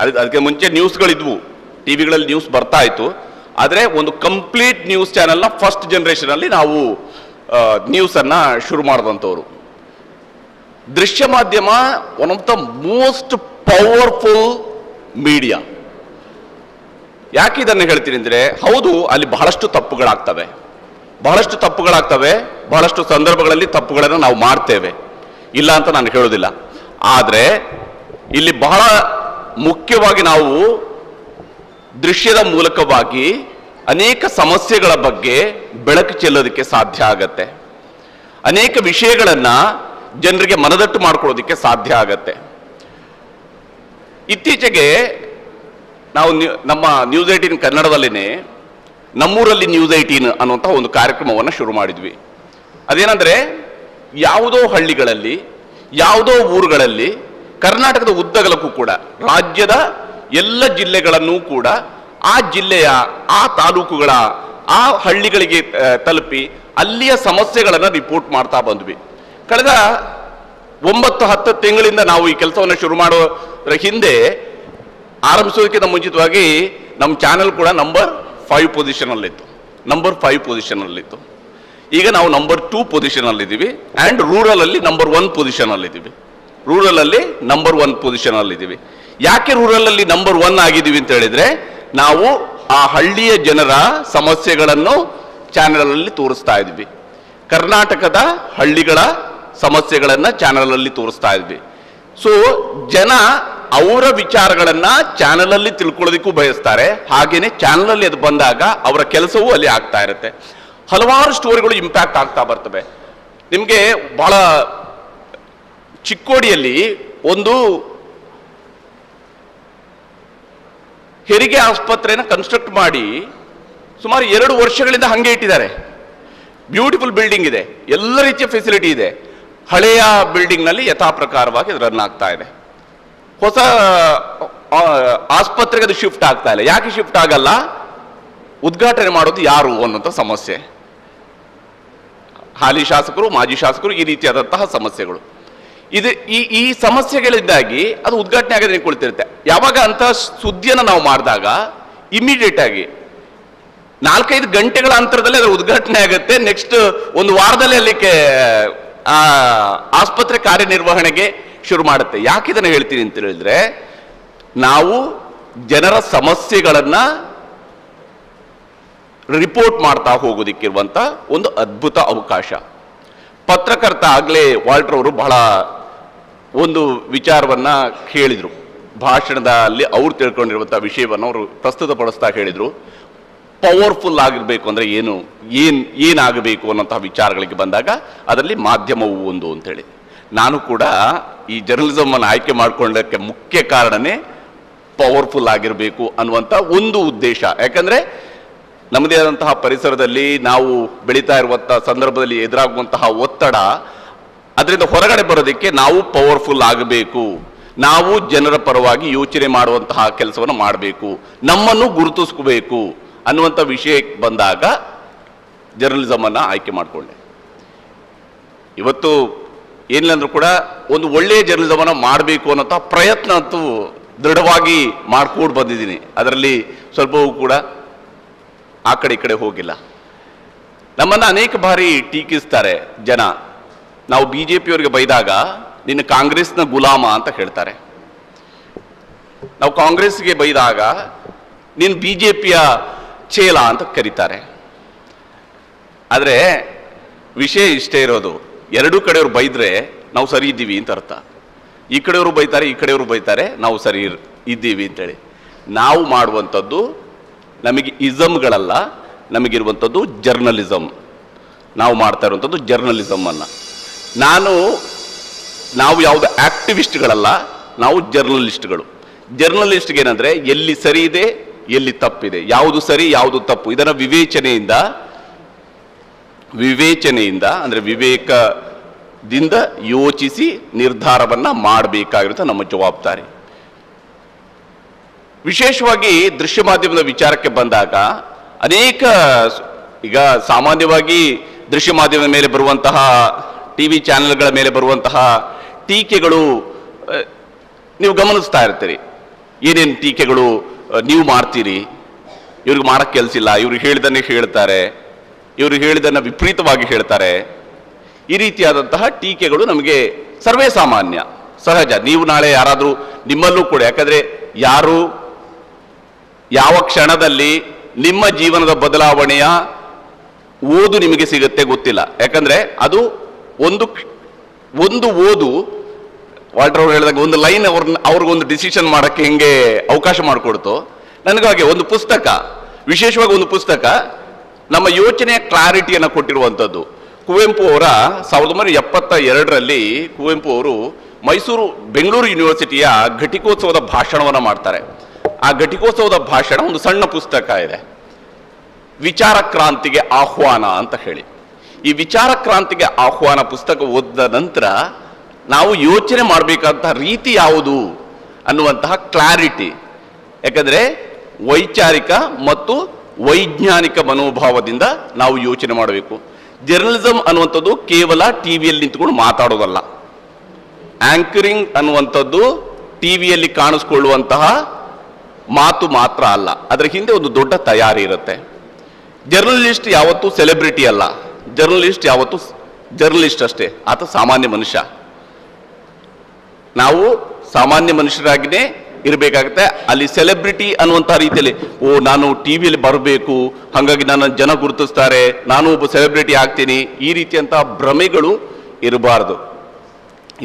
ಅದಕ್ಕೆ ಮುಂಚೆ ನ್ಯೂಸ್ಗಳಿದ್ವು, ಟಿ ವಿಗಳಲ್ಲಿ ನ್ಯೂಸ್ ಬರ್ತಾ ಇತ್ತು. ಆದರೆ ಒಂದು ಕಂಪ್ಲೀಟ್ ನ್ಯೂಸ್ ಚಾನೆಲ್ನ ಫಸ್ಟ್ ಜನರೇಷನಲ್ಲಿ ನಾವು ನ್ಯೂಸನ್ನು ಶುರು ಮಾಡಿದಂಥವ್ರು. ದೃಶ್ಯ ಮಾಧ್ಯಮ one of the most powerful media. ಯಾಕೆ ಇದನ್ನು ಹೇಳ್ತೀನಿ ಅಂದರೆ, ಹೌದು ಅಲ್ಲಿ ಬಹಳಷ್ಟು ತಪ್ಪುಗಳಾಗ್ತವೆ, ಬಹಳಷ್ಟು ಸಂದರ್ಭಗಳಲ್ಲಿ ತಪ್ಪುಗಳನ್ನು ನಾವು ಮಾಡ್ತೇವೆ, ಇಲ್ಲ ಅಂತ ನಾನು ಹೇಳೋದಿಲ್ಲ. ಆದರೆ ಇಲ್ಲಿ ಬಹಳ ಮುಖ್ಯವಾಗಿ ನಾವು ದೃಶ್ಯದ ಮೂಲಕವಾಗಿ ಅನೇಕ ಸಮಸ್ಯೆಗಳ ಬಗ್ಗೆ ಬೆಳಕು ಚೆಲ್ಲೋದಕ್ಕೆ ಸಾಧ್ಯ ಆಗತ್ತೆ, ಅನೇಕ ವಿಷಯಗಳನ್ನು ಜನರಿಗೆ ಮನದಟ್ಟು ಮಾಡ್ಕೊಳ್ಳೋದಕ್ಕೆ ಸಾಧ್ಯ ಆಗತ್ತೆ. ಇತ್ತೀಚೆಗೆ ನಾವು ನಮ್ಮ ನ್ಯೂಸ್ 18 ಕನ್ನಡದಲ್ಲಿನೇ ನಮ್ಮೂರಲ್ಲಿ ನ್ಯೂಸ್ 18 ಅನ್ನುವಂಥ ಒಂದು ಕಾರ್ಯಕ್ರಮವನ್ನು ಶುರು ಮಾಡಿದ್ವಿ. ಅದೇನೆಂದರೆ, ಯಾವುದೋ ಹಳ್ಳಿಗಳಲ್ಲಿ, ಯಾವುದೋ ಊರುಗಳಲ್ಲಿ, ಕರ್ನಾಟಕದ ಉದ್ದಗಲಕ್ಕೂ ಕೂಡ, ರಾಜ್ಯದ ಎಲ್ಲ ಜಿಲ್ಲೆಗಳನ್ನು ಕೂಡ ಆ ಜಿಲ್ಲೆಯ, ಆ ತಾಲೂಕುಗಳ, ಆ ಹಳ್ಳಿಗಳಿಗೆ ತಲುಪಿ ಅಲ್ಲಿಯ ಸಮಸ್ಯೆಗಳನ್ನು ರಿಪೋರ್ಟ್ ಮಾಡ್ತಾ ಬಂದ್ವಿ. ಕಳೆದ 9-10 ತಿಂಗಳಿಂದ ನಾವು ಈ ಕೆಲಸವನ್ನು ಶುರು ಮಾಡೋದ್ರ ಹಿಂದೆ ಆರಂಭಿಸೋದಕ್ಕಿಂತ ಮುಂಚಿತವಾಗಿ ನಮ್ಮ ಚಾನೆಲ್ ಕೂಡ ನಂಬರ್ 5 ಪೊಸಿಷನಲ್ಲಿತ್ತು. ಈಗ ನಾವು ನಂಬರ್ 2 ಪೊಸಿಷನಲ್ಲಿದ್ದೀವಿ. ಆ್ಯಂಡ್ ರೂರಲಲ್ಲಿ ನಂಬರ್ 1 ಪೊಸಿಷನಲ್ಲಿದ್ದೀವಿ. ಯಾಕೆ ರೂರಲಲ್ಲಿ ನಂಬರ್ 1 ಆಗಿದ್ದೀವಿ ಅಂತ ಹೇಳಿದ್ರೆ, ನಾವು ಆ ಹಳ್ಳಿಯ ಜನರ ಸಮಸ್ಯೆಗಳನ್ನು ಚಾನೆಲಲ್ಲಿ ತೋರಿಸ್ತಾ ಇದ್ವಿ. ಕರ್ನಾಟಕದ ಹಳ್ಳಿಗಳ ಸಮಸ್ಯೆಗಳನ್ನು ಚಾನೆಲಲ್ಲಿ ತೋರಿಸ್ತಾ ಇದ್ವಿ. ಸೊ ಜನ ಅವರ ವಿಚಾರಗಳನ್ನ ಚಾನೆಲಲ್ಲಿ ತಿಳ್ಕೊಳ್ಳೋದಕ್ಕೂ ಬಯಸ್ತಾರೆ. ಹಾಗೇನೆ ಚಾನೆಲಲ್ಲಿ ಅದು ಬಂದಾಗ ಅವರ ಕೆಲಸವೂ ಅಲ್ಲಿ ಆಗ್ತಾ ಇರುತ್ತೆ. ಹಲವಾರು ಸ್ಟೋರಿಗಳು ಇಂಪ್ಯಾಕ್ಟ್ ಆಗ್ತಾ ಬರ್ತವೆ. ನಿಮಗೆ ಬಹಳ ಚಿಕ್ಕೋಡಿಯಲ್ಲಿ ಒಂದು ಹೆರಿಗೆ ಆಸ್ಪತ್ರೆನ ಕನ್ಸ್ಟ್ರಕ್ಟ್ ಮಾಡಿ ಸುಮಾರು 2 ವರ್ಷಗಳಿಂದ ಹಂಗೆ ಇಟ್ಟಿದ್ದಾರೆ. ಬ್ಯೂಟಿಫುಲ್ ಬಿಲ್ಡಿಂಗ್ ಇದೆ, ಎಲ್ಲ ರೀತಿಯ ಫೆಸಿಲಿಟಿ ಇದೆ. ಹಳೆಯ ಬಿಲ್ಡಿಂಗ್ನಲ್ಲಿ ಯಥಾ ಪ್ರಕಾರವಾಗಿ ಅದು ರನ್ ಆಗ್ತಾ ಇದೆ. ಹೊಸ ಆಸ್ಪತ್ರೆಗೆ ಅದು ಶಿಫ್ಟ್ ಆಗ್ತಾ ಇಲ್ಲ. ಯಾಕೆ ಶಿಫ್ಟ್ ಆಗಲ್ಲ? ಉದ್ಘಾಟನೆ ಮಾಡೋದು ಯಾರು ಅನ್ನೋಂಥ ಸಮಸ್ಯೆ. ಹಾಲಿ ಶಾಸಕರು, ಮಾಜಿ ಶಾಸಕರು, ಈ ರೀತಿಯಾದಂತಹ ಸಮಸ್ಯೆಗಳು ಇದು. ಈ ಸಮಸ್ಯೆಗಳಿಂದಾಗಿ ಅದು ಉದ್ಘಾಟನೆ ಆಗದೆ ನಿಂತ್ಕೊಳ್ತಿರುತ್ತೆ. ಯಾವಾಗ ಅಂತ ಸುದ್ದಿಯನ್ನು ನಾವು ಮಾಡಿದಾಗ ಇಮಿಡಿಯೇಟ್ ಆಗಿ 4-5 ಗಂಟೆಗಳ ಅಂತರದಲ್ಲಿ ಅದರ ಉದ್ಘಾಟನೆ ಆಗುತ್ತೆ. ನೆಕ್ಸ್ಟ್ ಒಂದು ವಾರದಲ್ಲಿ ಅಲ್ಲಿ ಆಸ್ಪತ್ರೆ ಕಾರ್ಯನಿರ್ವಹಣೆಗೆ ಶುರು ಮಾಡುತ್ತೆ. ಯಾಕೆ ಇದನ್ನು ಹೇಳ್ತೀನಿ ಅಂತ ಹೇಳಿದ್ರೆ, ನಾವು ಜನರ ಸಮಸ್ಯೆಗಳನ್ನ ರಿಪೋರ್ಟ್ ಮಾಡ್ತಾ ಹೋಗೋದಿಕ್ಕಿರುವಂತ ಒಂದು ಅದ್ಭುತ ಅವಕಾಶ. ಪತ್ರಕರ್ತ ಆಗಲೇ ವಾಲ್ಟರ್ ಅವರು ಬಹಳ ಒಂದು ವಿಚಾರವನ್ನ ಹೇಳಿದ್ರು. ಭಾಷಣದಲ್ಲಿ ಅವ್ರು ತಿಳ್ಕೊಂಡಿರುವಂತಹ ವಿಷಯವನ್ನು ಅವರು ಪ್ರಸ್ತುತಪಡಿಸ್ತಾ ಹೇಳಿದ್ರು. ಪವರ್ಫುಲ್ ಆಗಿರ್ಬೇಕು ಅಂದ್ರೆ ಏನಾಗಬೇಕು ಅನ್ನೋಂತಹ ವಿಚಾರಗಳಿಗೆ ಬಂದಾಗ ಅದರಲ್ಲಿ ಮಾಧ್ಯಮವು ಒಂದು ಅಂತೇಳಿ. ನಾನು ಕೂಡ ಈ ಜರ್ನಲಿಸಮ್ ಅನ್ನು ಆಯ್ಕೆ ಮಾಡ್ಕೊಳ್ಳೋಕ್ಕೆ ಮುಖ್ಯ ಕಾರಣನೇ ಪವರ್ಫುಲ್ ಆಗಿರಬೇಕು ಅನ್ನುವಂಥ ಒಂದು ಉದ್ದೇಶ. ಯಾಕಂದ್ರೆ ನಮ್ಮದೇ ಆದಂತಹ ಪರಿಸರದಲ್ಲಿ ನಾವು ಬೆಳೀತಾ ಇರುವಂತಹ ಸಂದರ್ಭದಲ್ಲಿ ಎದುರಾಗುವಂತಹ ಒತ್ತಡ, ಅದರಿಂದ ಹೊರಗಡೆ ಬರೋದಕ್ಕೆ ನಾವು ಪವರ್ಫುಲ್ ಆಗಬೇಕು. ನಾವು ಜನರ ಪರವಾಗಿ ಯೋಚನೆ ಮಾಡುವಂತಹ ಕೆಲಸವನ್ನು ಮಾಡಬೇಕು, ನಮ್ಮನ್ನು ಗುರುತಿಸ್ಕೋಬೇಕು ಅನ್ನುವಂಥ ವಿಷಯಕ್ಕೆ ಬಂದಾಗ ಜರ್ನಲಿಸಮ್ ಅನ್ನು ಆಯ್ಕೆ ಮಾಡಿಕೊಂಡೆ. ಇವತ್ತು ಏನಿಲ್ಲಂದ್ರೂ ಕೂಡ ಒಂದು ಒಳ್ಳೆಯ ಜರ್ನಲಿಸಮ್ ಅನ್ನು ಮಾಡಬೇಕು ಅನ್ನೋಂಥ ಪ್ರಯತ್ನ ಅಂತೂ ದೃಢವಾಗಿ ಮಾಡ್ಕೊಂಡು ಬಂದಿದ್ದೀನಿ. ಅದರಲ್ಲಿ ಸ್ವಲ್ಪವೂ ಕೂಡ ಆ ಕಡೆ ಈ ಕಡೆ ಹೋಗಿಲ್ಲ. ನಮ್ಮನ್ನು ಅನೇಕ ಬಾರಿ ಟೀಕಿಸ್ತಾರೆ ಜನ. ನಾವು BJP-ಯವರಿಗೆ ಬೈದಾಗ ನಿನ್ನ ಕಾಂಗ್ರೆಸ್ನ ಗುಲಾಮ ಅಂತ ಹೇಳ್ತಾರೆ. ನಾವು ಕಾಂಗ್ರೆಸ್ಗೆ ಬೈದಾಗ ನೀನು BJP-ಯ ಚೇಲ ಅಂತ ಕರೀತಾರೆ. ಆದರೆ ವಿಷಯ ಇಷ್ಟೇ ಇರೋದು, ಎರಡೂ ಕಡೆಯವ್ರು ಬೈದ್ರೆ ನಾವು ಸರಿ ಇದ್ದೀವಿ ಅಂತ ಅರ್ಥ. ಈ ಕಡೆಯವರು ಬೈತಾರೆ, ಈ ಕಡೆಯವರು ಬೈತಾರೆ, ನಾವು ಸರಿ ಇದ್ದೀವಿ ಅಂತೇಳಿ. ನಾವು ಮಾಡುವಂಥದ್ದು ನಮಗೆ ಇಸಮ್ಗಳಲ್ಲ, ನಮಗಿರುವಂಥದ್ದು ಜರ್ನಲಿಸಮ್. ನಾವು ಮಾಡ್ತಾ ಇರುವಂಥದ್ದು ಜರ್ನಲಿಸಮ್ ಅನ್ನ. ನಾವು ಯಾವುದು ಆಕ್ಟಿವಿಸ್ಟ್ಗಳಲ್ಲ, ನಾವು ಜರ್ನಲಿಸ್ಟ್ಗಳು. ಜರ್ನಲಿಸ್ಟ್ಗೆ ಏನಂದ್ರೆ ಎಲ್ಲಿ ಸರಿ ಇದೆ, ಎಲ್ಲಿ ತಪ್ಪಿದೆ, ಯಾವುದು ಸರಿ ಯಾವುದು ತಪ್ಪು, ಇದನ್ನ ವಿವೇಚನೆಯಿಂದ ಅಂದ್ರೆ ವಿವೇಕದಿಂದ ಯೋಚಿಸಿ ನಿರ್ಧಾರವನ್ನ ಮಾಡಬೇಕಾಗಿರುತ್ತೆ ನಮ್ಮ ಜವಾಬ್ದಾರಿ. ವಿಶೇಷವಾಗಿ ದೃಶ್ಯ ಮಾಧ್ಯಮದ ವಿಚಾರಕ್ಕೆ ಬಂದಾಗ ಈಗ ಸಾಮಾನ್ಯವಾಗಿ ದೃಶ್ಯ ಮಾಧ್ಯಮದ ಮೇಲೆ ಬರುವಂತಹ ಟಿವಿ ಚಾನೆಲ್ಗಳ ಮೇಲೆ ಬರುವಂತಹ ಟೀಕೆಗಳು ನೀವು ಗಮನಿಸ್ತಾ ಇರ್ತೀರಿ. ಏನೇನು ಟೀಕೆಗಳು ನೀವು ಮಾಡ್ತೀರಿ, ಇವ್ರಿಗೆ ಮಾಡಕ್ಕೆ ಕೆಲಸ ಇಲ್ಲ, ಇವ್ರಿಗೆ ಹೇಳಿದನ್ನೇ ಹೇಳ್ತಾರೆ, ಇವ್ರಿಗೆ ಹೇಳಿದನ್ನ ವಿಪರೀತವಾಗಿ ಹೇಳ್ತಾರೆ. ಈ ರೀತಿಯಾದಂತಹ ಟೀಕೆಗಳು ನಮಗೆ ಸರ್ವೇ ಸಾಮಾನ್ಯ, ಸಹಜ. ನೀವು ನಾಳೆ ಯಾರಾದರೂ ನಿಮ್ಮಲ್ಲೂ ಕೂಡ, ಯಾಕಂದ್ರೆ ಯಾವ ಕ್ಷಣದಲ್ಲಿ ನಿಮ್ಮ ಜೀವನದ ಬದಲಾವಣೆಯ ಓದು ನಿಮಗೆ ಸಿಗುತ್ತೆ ಗೊತ್ತಿಲ್ಲ. ಯಾಕಂದ್ರೆ ಅದು ಒಂದು ಓದು, ವಾಲ್ಟರ್ ಅವರು ಹೇಳಿದಾಗ ಒಂದು ಲೈನ್ ಅವ್ರಿಗೊಂದು ಡಿಸಿಷನ್ ಮಾಡಕ್ಕೆ ಹೆಂಗೆ ಅವಕಾಶ ಮಾಡಿಕೊಡ್ತು, ನನಗಾಗಿ ಒಂದು ಪುಸ್ತಕ, ವಿಶೇಷವಾಗಿ ಒಂದು ಪುಸ್ತಕ ನಮ್ಮ ಯೋಚನೆಯ ಕ್ಲಾರಿಟಿಯನ್ನು ಕೊಟ್ಟಿರುವಂಥದ್ದು. ಕುವೆಂಪು ಅವರ 1972ರಲ್ಲಿ ಕುವೆಂಪು ಅವರು ಬೆಂಗಳೂರು ಯೂನಿವರ್ಸಿಟಿಯ ಘಟಿಕೋತ್ಸವದ ಭಾಷಣವನ್ನು ಮಾಡ್ತಾರೆ. ಆ ಘಟಿಕೋತ್ಸವದ ಭಾಷಣ ಒಂದು ಸಣ್ಣ ಪುಸ್ತಕ ಇದೆ, ವಿಚಾರ ಕ್ರಾಂತಿಗೆ ಆಹ್ವಾನ ಅಂತ ಹೇಳಿ. ಈ ವಿಚಾರ ಕ್ರಾಂತಿಗೆ ಆಹ್ವಾನ ಪುಸ್ತಕ ಓದಿದ ನಂತರ ನಾವು ಯೋಚನೆ ಮಾಡಬೇಕಾದಂತಹ ರೀತಿ ಯಾವುದು ಅನ್ನುವಂತಹ ಕ್ಲಾರಿಟಿ, ಯಾಕಂದ್ರೆ ವೈಚಾರಿಕ ಮತ್ತು ವೈಜ್ಞಾನಿಕ ಮನೋಭಾವದಿಂದ ನಾವು ಯೋಚನೆ ಮಾಡಬೇಕು. ಜರ್ನಲಿಸಮ್ ಅನ್ನುವಂಥದ್ದು ಕೇವಲ ಟಿವಿಯಲ್ಲಿ ನಿಂತ್ಕೊಂಡು ಮಾತಾಡೋದಲ್ಲ. ಆಂಕರಿಂಗ್ ಅನ್ನುವಂಥದ್ದು ಟಿವಿಯಲ್ಲಿ ಕಾಣಿಸ್ಕೊಳ್ಳುವಂತಹ ಮಾತು ಮಾತ್ರ ಅಲ್ಲ, ಅದರ ಹಿಂದೆ ಒಂದು ದೊಡ್ಡ ತಯಾರಿ ಇರುತ್ತೆ. ಜರ್ನಲಿಸ್ಟ್ ಯಾವತ್ತೂ ಸೆಲೆಬ್ರಿಟಿ ಅಲ್ಲ, ಜರ್ನಲಿಸ್ಟ್ ಯಾವತ್ತೂ ಜರ್ನಲಿಸ್ಟ್ ಅಷ್ಟೇ, ಆತ ಸಾಮಾನ್ಯ ಮನುಷ್ಯ. ನಾವು ಸಾಮಾನ್ಯ ಮನುಷ್ಯರಾಗಿನೇ ಇರಬೇಕಾಗುತ್ತೆ. ಅಲ್ಲಿ ಸೆಲೆಬ್ರಿಟಿ ಅನ್ನುವಂಥ ರೀತಿಯಲ್ಲಿ ನಾನು ಟಿವಿಯಲ್ಲಿ ಬರಬೇಕು, ಹಾಗಾಗಿ ನನ್ನ ಜನ ಗುರುತಿಸ್ತಾರೆ, ನಾನು ಒಬ್ಬ ಸೆಲೆಬ್ರಿಟಿ ಆಗ್ತೀನಿ, ಈ ರೀತಿಯಂತಹ ಭ್ರಮೆಗಳು ಇರಬಾರ್ದು.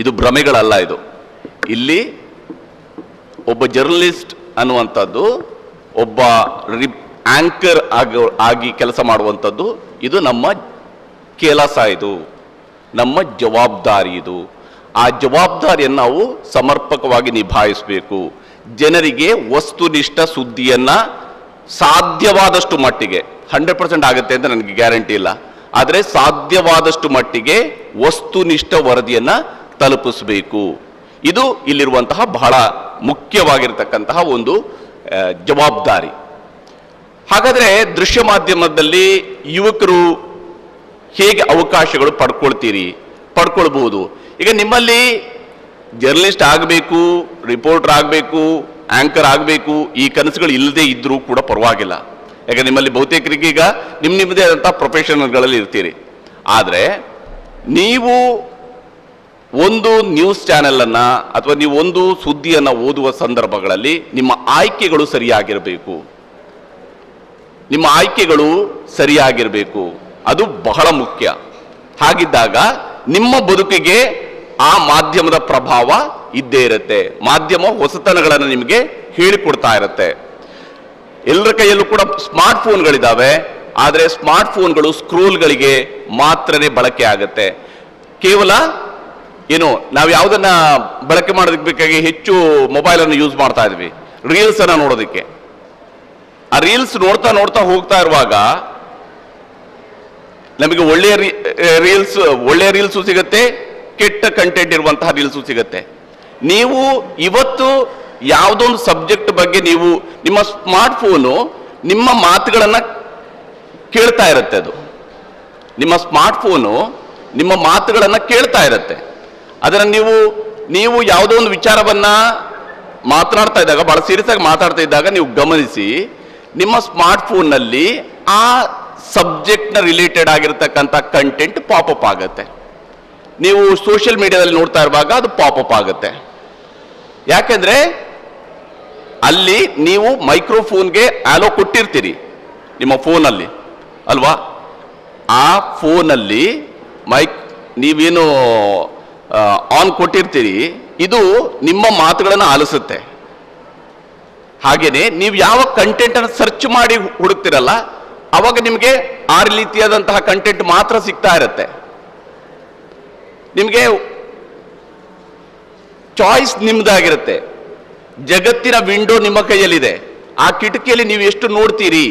ಇದು ಭ್ರಮೆಗಳಲ್ಲ. ಇಲ್ಲಿ ಒಬ್ಬ ಜರ್ನಲಿಸ್ಟ್ ಅನ್ನುವಂಥದ್ದು ಒಬ್ಬ ಆಂಕರ್ ಆಗಿ ಕೆಲಸ ಮಾಡುವಂಥದ್ದು, ಇದು ನಮ್ಮ ಕೆಲಸ, ಇದು ನಮ್ಮ ಜವಾಬ್ದಾರಿ. ಇದು ಆ ಜವಾಬ್ದಾರಿಯನ್ನು ನಾವು ಸಮರ್ಪಕವಾಗಿ ನಿಭಾಯಿಸಬೇಕು. ಜನರಿಗೆ ವಸ್ತುನಿಷ್ಠ ಸುದ್ದಿಯನ್ನ ಸಾಧ್ಯವಾದಷ್ಟು ಮಟ್ಟಿಗೆ, 100% ಆಗುತ್ತೆ ಅಂತ ನನಗೆ ಗ್ಯಾರಂಟಿ ಇಲ್ಲ, ಆದರೆ ಸಾಧ್ಯವಾದಷ್ಟು ಮಟ್ಟಿಗೆ ವಸ್ತುನಿಷ್ಠ ವರದಿಯನ್ನ ತಲುಪಿಸಬೇಕು. ಇದು ಇಲ್ಲಿರುವಂತಹ ಬಹಳ ಮುಖ್ಯವಾಗಿರ್ತಕ್ಕಂತಹ ಒಂದು ಜವಾಬ್ದಾರಿ. ಹಾಗಾದ್ರೆ ದೃಶ್ಯ ಮಾಧ್ಯಮದಲ್ಲಿ ಯುವಕರು ಹೇಗೆ ಅವಕಾಶಗಳು ಪಡ್ಕೊಳ್ಬಹುದು? ಈಗ ನಿಮ್ಮಲ್ಲಿ ಜರ್ನಲಿಸ್ಟ್ ಆಗಬೇಕು, ರಿಪೋರ್ಟರ್ ಆಗಬೇಕು, ಆಂಕರ್ ಆಗಬೇಕು, ಈ ಕನಸುಗಳು ಇಲ್ಲದೆ ಇದ್ರೂ ಕೂಡ ಪರವಾಗಿಲ್ಲ. ಯಾಕಂದ್ರೆ ನಿಮ್ಮಲ್ಲಿ ಬಹುತೇಕರಿಗೆ ಈಗ ನಿಮ್ಮದೇ ಆದಂತಹ ಪ್ರೊಫೆಷನಲ್ಗಳಲ್ಲಿ ಇರ್ತೀರಿ. ಆದರೆ ನೀವು ಒಂದು ನ್ಯೂಸ್ ಚಾನೆಲ್ ಅನ್ನ ಅಥವಾ ನೀವು ಒಂದು ಸುದ್ದಿಯನ್ನು ಓದುವ ಸಂದರ್ಭಗಳಲ್ಲಿ ನಿಮ್ಮ ಆಯ್ಕೆಗಳು ಸರಿಯಾಗಿರಬೇಕು. ಅದು ಬಹಳ ಮುಖ್ಯ. ಹಾಗಿದ್ದಾಗ ನಿಮ್ಮ ಬದುಕಿಗೆ ಆ ಮಾಧ್ಯಮದ ಪ್ರಭಾವ ಇದ್ದೇ ಇರುತ್ತೆ. ಮಾಧ್ಯಮ ಹೊಸತನಗಳನ್ನು ನಿಮಗೆ ಹೇಳಿಕೊಡ್ತಾ ಇರುತ್ತೆ. ಎಲ್ಲರ ಕೈಯಲ್ಲೂ ಕೂಡ ಸ್ಮಾರ್ಟ್ ಫೋನ್ಗಳಿದ್ದಾವೆ, ಆದರೆ ಸ್ಮಾರ್ಟ್ ಫೋನ್ಗಳು ಸ್ಕ್ರೋಲ್ಗಳಿಗೆ ಮಾತ್ರನೇ ಬಳಕೆ ಆಗುತ್ತೆ. ಕೇವಲ ನಾವು ಯಾವುದನ್ನ ಬಳಕೆ ಮಾಡೋದಕ್ಕೆ ಬೇಕಾಗಿ ಹೆಚ್ಚು ಮೊಬೈಲ್ ಅನ್ನು ಯೂಸ್ ಮಾಡ್ತಾ ಇದ್ವಿ, ರೀಲ್ಸ್ ಅನ್ನ ನೋಡೋದಕ್ಕೆ. ಆ ರೀಲ್ಸ್ ನೋಡ್ತಾ ಹೋಗ್ತಾ ಇರುವಾಗ ನಮಗೆ ಒಳ್ಳೆಯ ರೀಲ್ಸು ಸಿಗುತ್ತೆ, ಕೆಟ್ಟ ಕಂಟೆಂಟ್ ಇರುವಂತಹ ರೀಲ್ಸು ಸಿಗುತ್ತೆ. ನೀವು ಇವತ್ತು ಯಾವುದೊಂದು ಸಬ್ಜೆಕ್ಟ್ ಬಗ್ಗೆ ನಿಮ್ಮ ಸ್ಮಾರ್ಟ್ ಫೋನು ನಿಮ್ಮ ಮಾತುಗಳನ್ನ ಕೇಳ್ತಾ ಇರುತ್ತೆ. ಅದು ನಿಮ್ಮ ಸ್ಮಾರ್ಟ್ ಫೋನು ನಿಮ್ಮ ಮಾತುಗಳನ್ನ ಕೇಳ್ತಾ ಇರುತ್ತೆ. ಅದನ್ನು ನೀವು ಯಾವುದೋ ಒಂದು ವಿಚಾರವನ್ನ ಮಾತನಾಡ್ತಾ ಇದ್ದಾಗ, ಬಹಳ ಸೀರಿಯಸ್ ಆಗಿ ಮಾತಾಡ್ತಾ ಇದ್ದಾಗ ನೀವು ಗಮನಿಸಿ, ನಿಮ್ಮ ಸ್ಮಾರ್ಟ್ ಫೋನ್ನಲ್ಲಿ ಆ ಸಬ್ಜೆಕ್ಟ್ನ ರಿಲೇಟೆಡ್ ಆಗಿರತಕ್ಕಂಥ ಕಂಟೆಂಟ್ ಪಾಪಪ್ ಆಗುತ್ತೆ. ನೀವು ಸೋಷಿಯಲ್ ಮೀಡಿಯಾದಲ್ಲಿ ನೋಡ್ತಾ ಇರುವಾಗ ಅದು ಪಾಪಪ್ ಆಗುತ್ತೆ. ಯಾಕೆಂದ್ರೆ ಅಲ್ಲಿ ನೀವು ಮೈಕ್ರೋಫೋನ್ಗೆ ಆಲೋ ಕೊಟ್ಟಿರ್ತೀರಿ ನಿಮ್ಮ ಫೋನಲ್ಲಿ ಅಲ್ವಾ. ಆ ಫೋನಲ್ಲಿ ನೀವೇನು ಆನ್ ಕೊಟ್ಟಿರ್ತೀರಿ, ಇದು ನಿಮ್ಮ ಮಾತುಗಳನ್ನು ಆಲಿಸುತ್ತೆ. ಹಾಗೇನೆ ನೀವು ಯಾವ ಕಂಟೆಂಟ್ ಅನ್ನು ಸರ್ಚ್ ಮಾಡಿ ಹುಡುಕ್ತಿರಲ್ಲ, ಅವಾಗ ನಿಮಗೆ ಆ ರೀತಿಯಾದಂತಹ ಕಂಟೆಂಟ್ ಮಾತ್ರ ಸಿಗ್ತಾ ಇರುತ್ತೆ. ನಿಮಗೆ ಚಾಯ್ಸ್ ನಿಮ್ದಾಗಿರುತ್ತೆ. ಜಗತ್ತಿನ ವಿಂಡೋ ನಿಮ್ಮ ಕೈಯಲ್ಲಿದೆ. ಆ ಕಿಟಕಿಯಲ್ಲಿ ನೀವು ಎಷ್ಟು ನೋಡ್ತೀರಿ,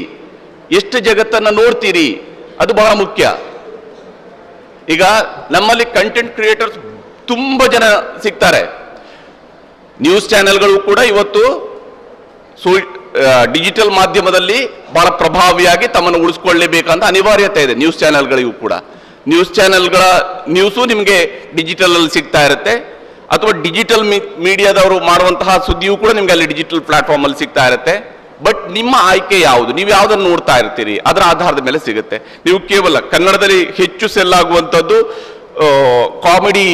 ಎಷ್ಟು ಜಗತ್ತನ್ನು ನೋಡ್ತೀರಿ, ಅದು ಬಹಳ ಮುಖ್ಯ. ಈಗ ನಮ್ಮಲ್ಲಿ ಕಂಟೆಂಟ್ ಕ್ರಿಯೇಟರ್ಸ್ ತುಂಬ ಜನ ಸಿಗ್ತಾರೆ. ನ್ಯೂಸ್ ಚಾನೆಲ್ಗಳು ಕೂಡ ಇವತ್ತು ಡಿಜಿಟಲ್ ಮಾಧ್ಯಮದಲ್ಲಿ ಬಹಳ ಪ್ರಭಾವಿಯಾಗಿ ತಮ್ಮನ್ನು ಉಳಿಸ್ಕೊಳ್ಳೇಬೇಕಂತ ಅನಿವಾರ್ಯತೆ ಇದೆ. ನ್ಯೂಸ್ ಚಾನೆಲ್ಗಳಿಗೂ ಕೂಡ ನ್ಯೂಸ್ ಚಾನೆಲ್ಗಳ ನ್ಯೂಸು ನಿಮಗೆ ಡಿಜಿಟಲ್ ಅಲ್ಲಿ ಸಿಗ್ತಾ ಇರುತ್ತೆ, ಅಥವಾ ಡಿಜಿಟಲ್ ಮೀಡಿಯಾದವರು ಮಾಡುವಂತಹ ಸುದ್ದಿಯೂ ಕೂಡ ನಿಮಗೆ ಅಲ್ಲಿ ಡಿಜಿಟಲ್ ಪ್ಲಾಟ್ಫಾರ್ಮ್ ಅಲ್ಲಿ ಸಿಗ್ತಾ ಇರುತ್ತೆ. ಬಟ್ ನಿಮ್ಮ ಆಯ್ಕೆ ಯಾವುದು, ನೀವು ಯಾವುದನ್ನು ನೋಡ್ತಾ ಇರ್ತೀರಿ ಅದರ ಆಧಾರದ ಮೇಲೆ ಸಿಗುತ್ತೆ. ನೀವು ಕೇವಲ ಕನ್ನಡದಲ್ಲಿ ಹೆಚ್ಚು ಸೆಲ್ ಆಗುವಂಥದ್ದು ಕಾಮಿಡಿ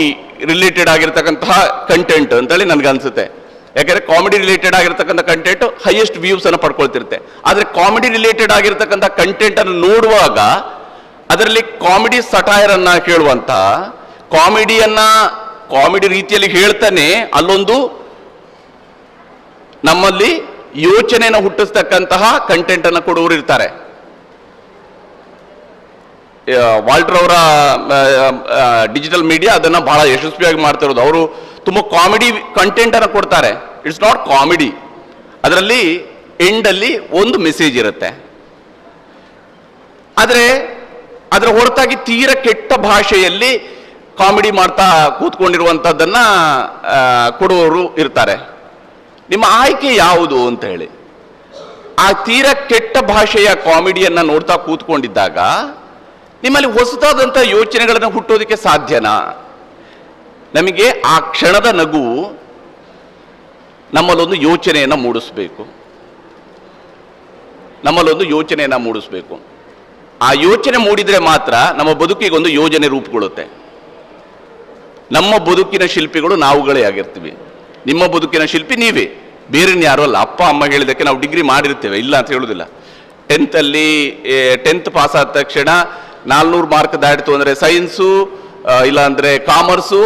ರಿಲೇಟೆಡ್ ಆಗಿರ್ತಕ್ಕಂತಹ ಕಂಟೆಂಟ್ ಅಂತೇಳಿ ನನಗೆ ಅನ್ಸುತ್ತೆ. ಯಾಕಂದ್ರೆ ಕಾಮಿಡಿ ರಿಲೇಟೆಡ್ ಆಗಿರ್ತಕ್ಕಂಥ ಕಂಟೆಂಟ್ ಹೈಯೆಸ್ಟ್ ವ್ಯೂಸ್ ಅನ್ನು ಪಡ್ಕೊಳ್ತಿರುತ್ತೆ. ಆದರೆ ಕಾಮಿಡಿ ರಿಲೇಟೆಡ್ ಆಗಿರ್ತಕ್ಕಂಥ ಕಂಟೆಂಟ್ ಅನ್ನು ನೋಡುವಾಗ ಅದರಲ್ಲಿ ಕಾಮಿಡಿ ಸಟೈರ್ ಅನ್ನ ಹೇಳುವಂತ, ಕಾಮಿಡಿ ರೀತಿಯಲ್ಲಿ ಹೇಳ್ತಾನೆ ಅಲ್ಲೊಂದು ನಮ್ಮಲ್ಲಿ ಯೋಚನೆಯನ್ನು ಹುಟ್ಟಿಸ್ತಕ್ಕಂತಹ ಕಂಟೆಂಟ್ ಅನ್ನು ಕೊಡುವವರು ಇರ್ತಾರೆ. ವಾಲ್ಟರ್ ಅವರ ಡಿಜಿಟಲ್ ಮೀಡಿಯಾ ಅದನ್ನ ಬಹಳ ಯಶಸ್ವಿಯಾಗಿ ಮಾಡ್ತಿರೋದು. ಅವರು ತುಂಬ ಕಾಮಿಡಿ ಕಂಟೆಂಟ್ ಅನ್ನು ಕೊಡ್ತಾರೆ. ಇಟ್ಸ್ ನಾಟ್ ಕಾಮಿಡಿ, ಅದರಲ್ಲಿ ಎಂಡ್ ಅಲ್ಲಿ ಒಂದು ಮೆಸೇಜ್ ಇರುತ್ತೆ. ಆದರೆ ಅದರ ಹೊರತಾಗಿ ತೀರ ಕೆಟ್ಟ ಭಾಷೆಯಲ್ಲಿ ಕಾಮಿಡಿ ಮಾಡ್ತಾ ಕೂತ್ಕೊಂಡಿರುವಂಥದ್ದನ್ನ ಕೊಡುವವರು ಇರ್ತಾರೆ. ನಿಮ್ಮ ಆಯ್ಕೆ ಯಾವುದು ಅಂತ ಹೇಳಿ. ಆ ತೀರ ಕೆಟ್ಟ ಭಾಷೆಯ ಕಾಮಿಡಿಯನ್ನ ನೋಡ್ತಾ ಕೂತ್ಕೊಂಡಿದ್ದಾಗ ನಿಮ್ಮಲ್ಲಿ ಹೊಸದಾದಂಥ ಯೋಚನೆಗಳನ್ನು ಹುಟ್ಟೋದಕ್ಕೆ ಸಾಧ್ಯನಾ? ನಮಗೆ ಆ ಕ್ಷಣದ ನಗು ನಮ್ಮಲ್ಲೊಂದು ಯೋಚನೆಯನ್ನು ಮೂಡಿಸಬೇಕು. ಆ ಯೋಚನೆ ಮೂಡಿದ್ರೆ ಮಾತ್ರ ನಮ್ಮ ಬದುಕಿಗೆ ಒಂದು ಯೋಜನೆ ರೂಪುಗೊಳ್ಳುತ್ತೆ. ನಮ್ಮ ಬದುಕಿನ ಶಿಲ್ಪಿಗಳು ನಾವುಗಳೇ ಆಗಿರ್ತೀವಿ. ನಿಮ್ಮ ಬದುಕಿನ ಶಿಲ್ಪಿ ನೀವೇ, ಬೇರೆ ಯಾರು ಅಲ್ಲ. ಅಪ್ಪ ಅಮ್ಮ ಹೇಳಿದಕ್ಕೆ ನಾವು ಡಿಗ್ರಿ ಮಾಡಿರ್ತೇವೆ, ಇಲ್ಲ ಅಂತ ಹೇಳೋದಿಲ್ಲ. 10th ಪಾಸ್ ಆದ ತಕ್ಷಣ 400 ಮಾರ್ಕ್ ದಾಟಿತು ಅಂದರೆ ಸೈನ್ಸು, ಇಲ್ಲ ಅಂದರೆ ಕಾಮರ್ಸು,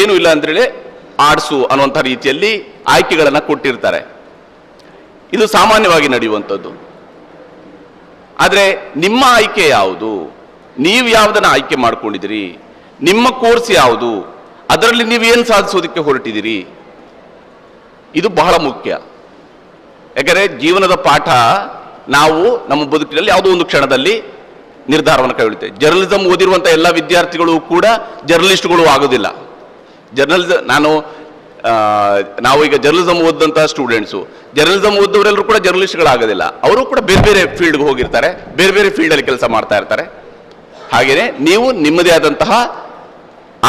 ಏನು ಇಲ್ಲ ಅಂದ್ರೆ ಆರ್ಟ್ಸು ಅನ್ನುವಂಥ ರೀತಿಯಲ್ಲಿ ಆಯ್ಕೆಗಳನ್ನು ಕೊಟ್ಟಿರ್ತಾರೆ. ಇದು ಸಾಮಾನ್ಯವಾಗಿ ನಡೆಯುವಂಥದ್ದು. ಆದರೆ ನಿಮ್ಮ ಆಯ್ಕೆ ಯಾವುದು? ನೀವು ಯಾವುದನ್ನು ಆಯ್ಕೆ ಮಾಡ್ಕೊಂಡಿದ್ದೀರಿ? ನಿಮ್ಮ ಕೋರ್ಸ್ ಯಾವುದು? ಅದರಲ್ಲಿ ನೀವೇನು ಸಾಧಿಸೋದಕ್ಕೆ ಹೊರಟಿದ್ದೀರಿ? ಇದು ಬಹಳ ಮುಖ್ಯ. ಯಾಕಂದರೆ ಜೀವನದ ಪಾಠ ನಾವು ನಮ್ಮ ಬದುಕಿನಲ್ಲಿ ಯಾವುದೋ ಒಂದು ಕ್ಷಣದಲ್ಲಿ ನಿರ್ಧಾರವನ್ನು ಕೈಗೊಳ್ಳುತ್ತೇವೆ. ಜರ್ನಲಿಸಮ್ ಓದಿರುವಂಥ ಎಲ್ಲ ವಿದ್ಯಾರ್ಥಿಗಳು ಕೂಡ ಜರ್ನಲಿಸ್ಟ್ಗಳು ಆಗೋದಿಲ್ಲ. ನಾವು ಈಗ ಜರ್ನಲಿಸಮ್ ಓದಿದಂಥ ಸ್ಟೂಡೆಂಟ್ಸು, ಜರ್ನಲಿಸಮ್ ಓದವರೆಲ್ಲರೂ ಕೂಡ ಜರ್ನಲಿಸ್ಟ್ಗಳಾಗೋದಿಲ್ಲ. ಅವರು ಕೂಡ ಬೇರೆ ಬೇರೆ ಫೀಲ್ಡ್ಗೆ ಹೋಗಿರ್ತಾರೆ, ಬೇರೆ ಬೇರೆ ಫೀಲ್ಡಲ್ಲಿ ಕೆಲಸ ಮಾಡ್ತಾ ಇರ್ತಾರೆ. ಹಾಗೆಯೇ ನೀವು ನಿಮ್ಮದೇ ಆದಂತಹ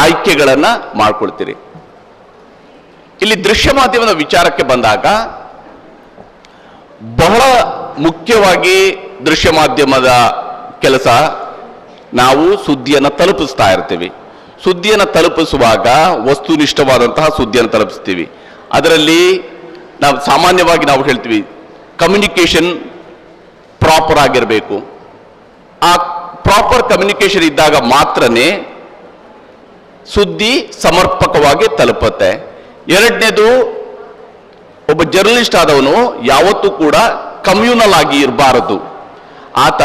ಆಯ್ಕೆಗಳನ್ನು ಮಾಡ್ಕೊಳ್ತೀರಿ. ಇಲ್ಲಿ ದೃಶ್ಯ ಮಾಧ್ಯಮದ ವಿಚಾರಕ್ಕೆ ಬಂದಾಗ ಬಹಳ ಮುಖ್ಯವಾಗಿ ದೃಶ್ಯ ಮಾಧ್ಯಮದ ಕೆಲಸ, ನಾವು ಸುದ್ದಿಯನ್ನು ತಲುಪಿಸ್ತಾ ಇರ್ತೀವಿ. ಸುದ್ದಿಯನ್ನು ತಲುಪಿಸುವಾಗ ವಸ್ತುನಿಷ್ಠವಾದಂತಹ ಸುದ್ದಿಯನ್ನು ತಲುಪಿಸ್ತೀವಿ. ಅದರಲ್ಲಿ ಸಾಮಾನ್ಯವಾಗಿ ನಾವು ಹೇಳ್ತೀವಿ ಕಮ್ಯುನಿಕೇಶನ್ ಪ್ರಾಪರ್ ಆಗಿರಬೇಕು. ಆ ಪ್ರಾಪರ್ ಕಮ್ಯುನಿಕೇಶನ್ ಇದ್ದಾಗ ಮಾತ್ರನೇ ಸುದ್ದಿ ಸಮರ್ಪಕವಾಗಿ ತಲುಪುತ್ತೆ. ಎರಡನೇದು, ಒಬ್ಬ ಜರ್ನಲಿಸ್ಟ್ ಆದವನು ಯಾವತ್ತೂ ಕೂಡ ಕಮ್ಯೂನಲ್ ಆಗಿ ಇರಬಾರದು. ಆತ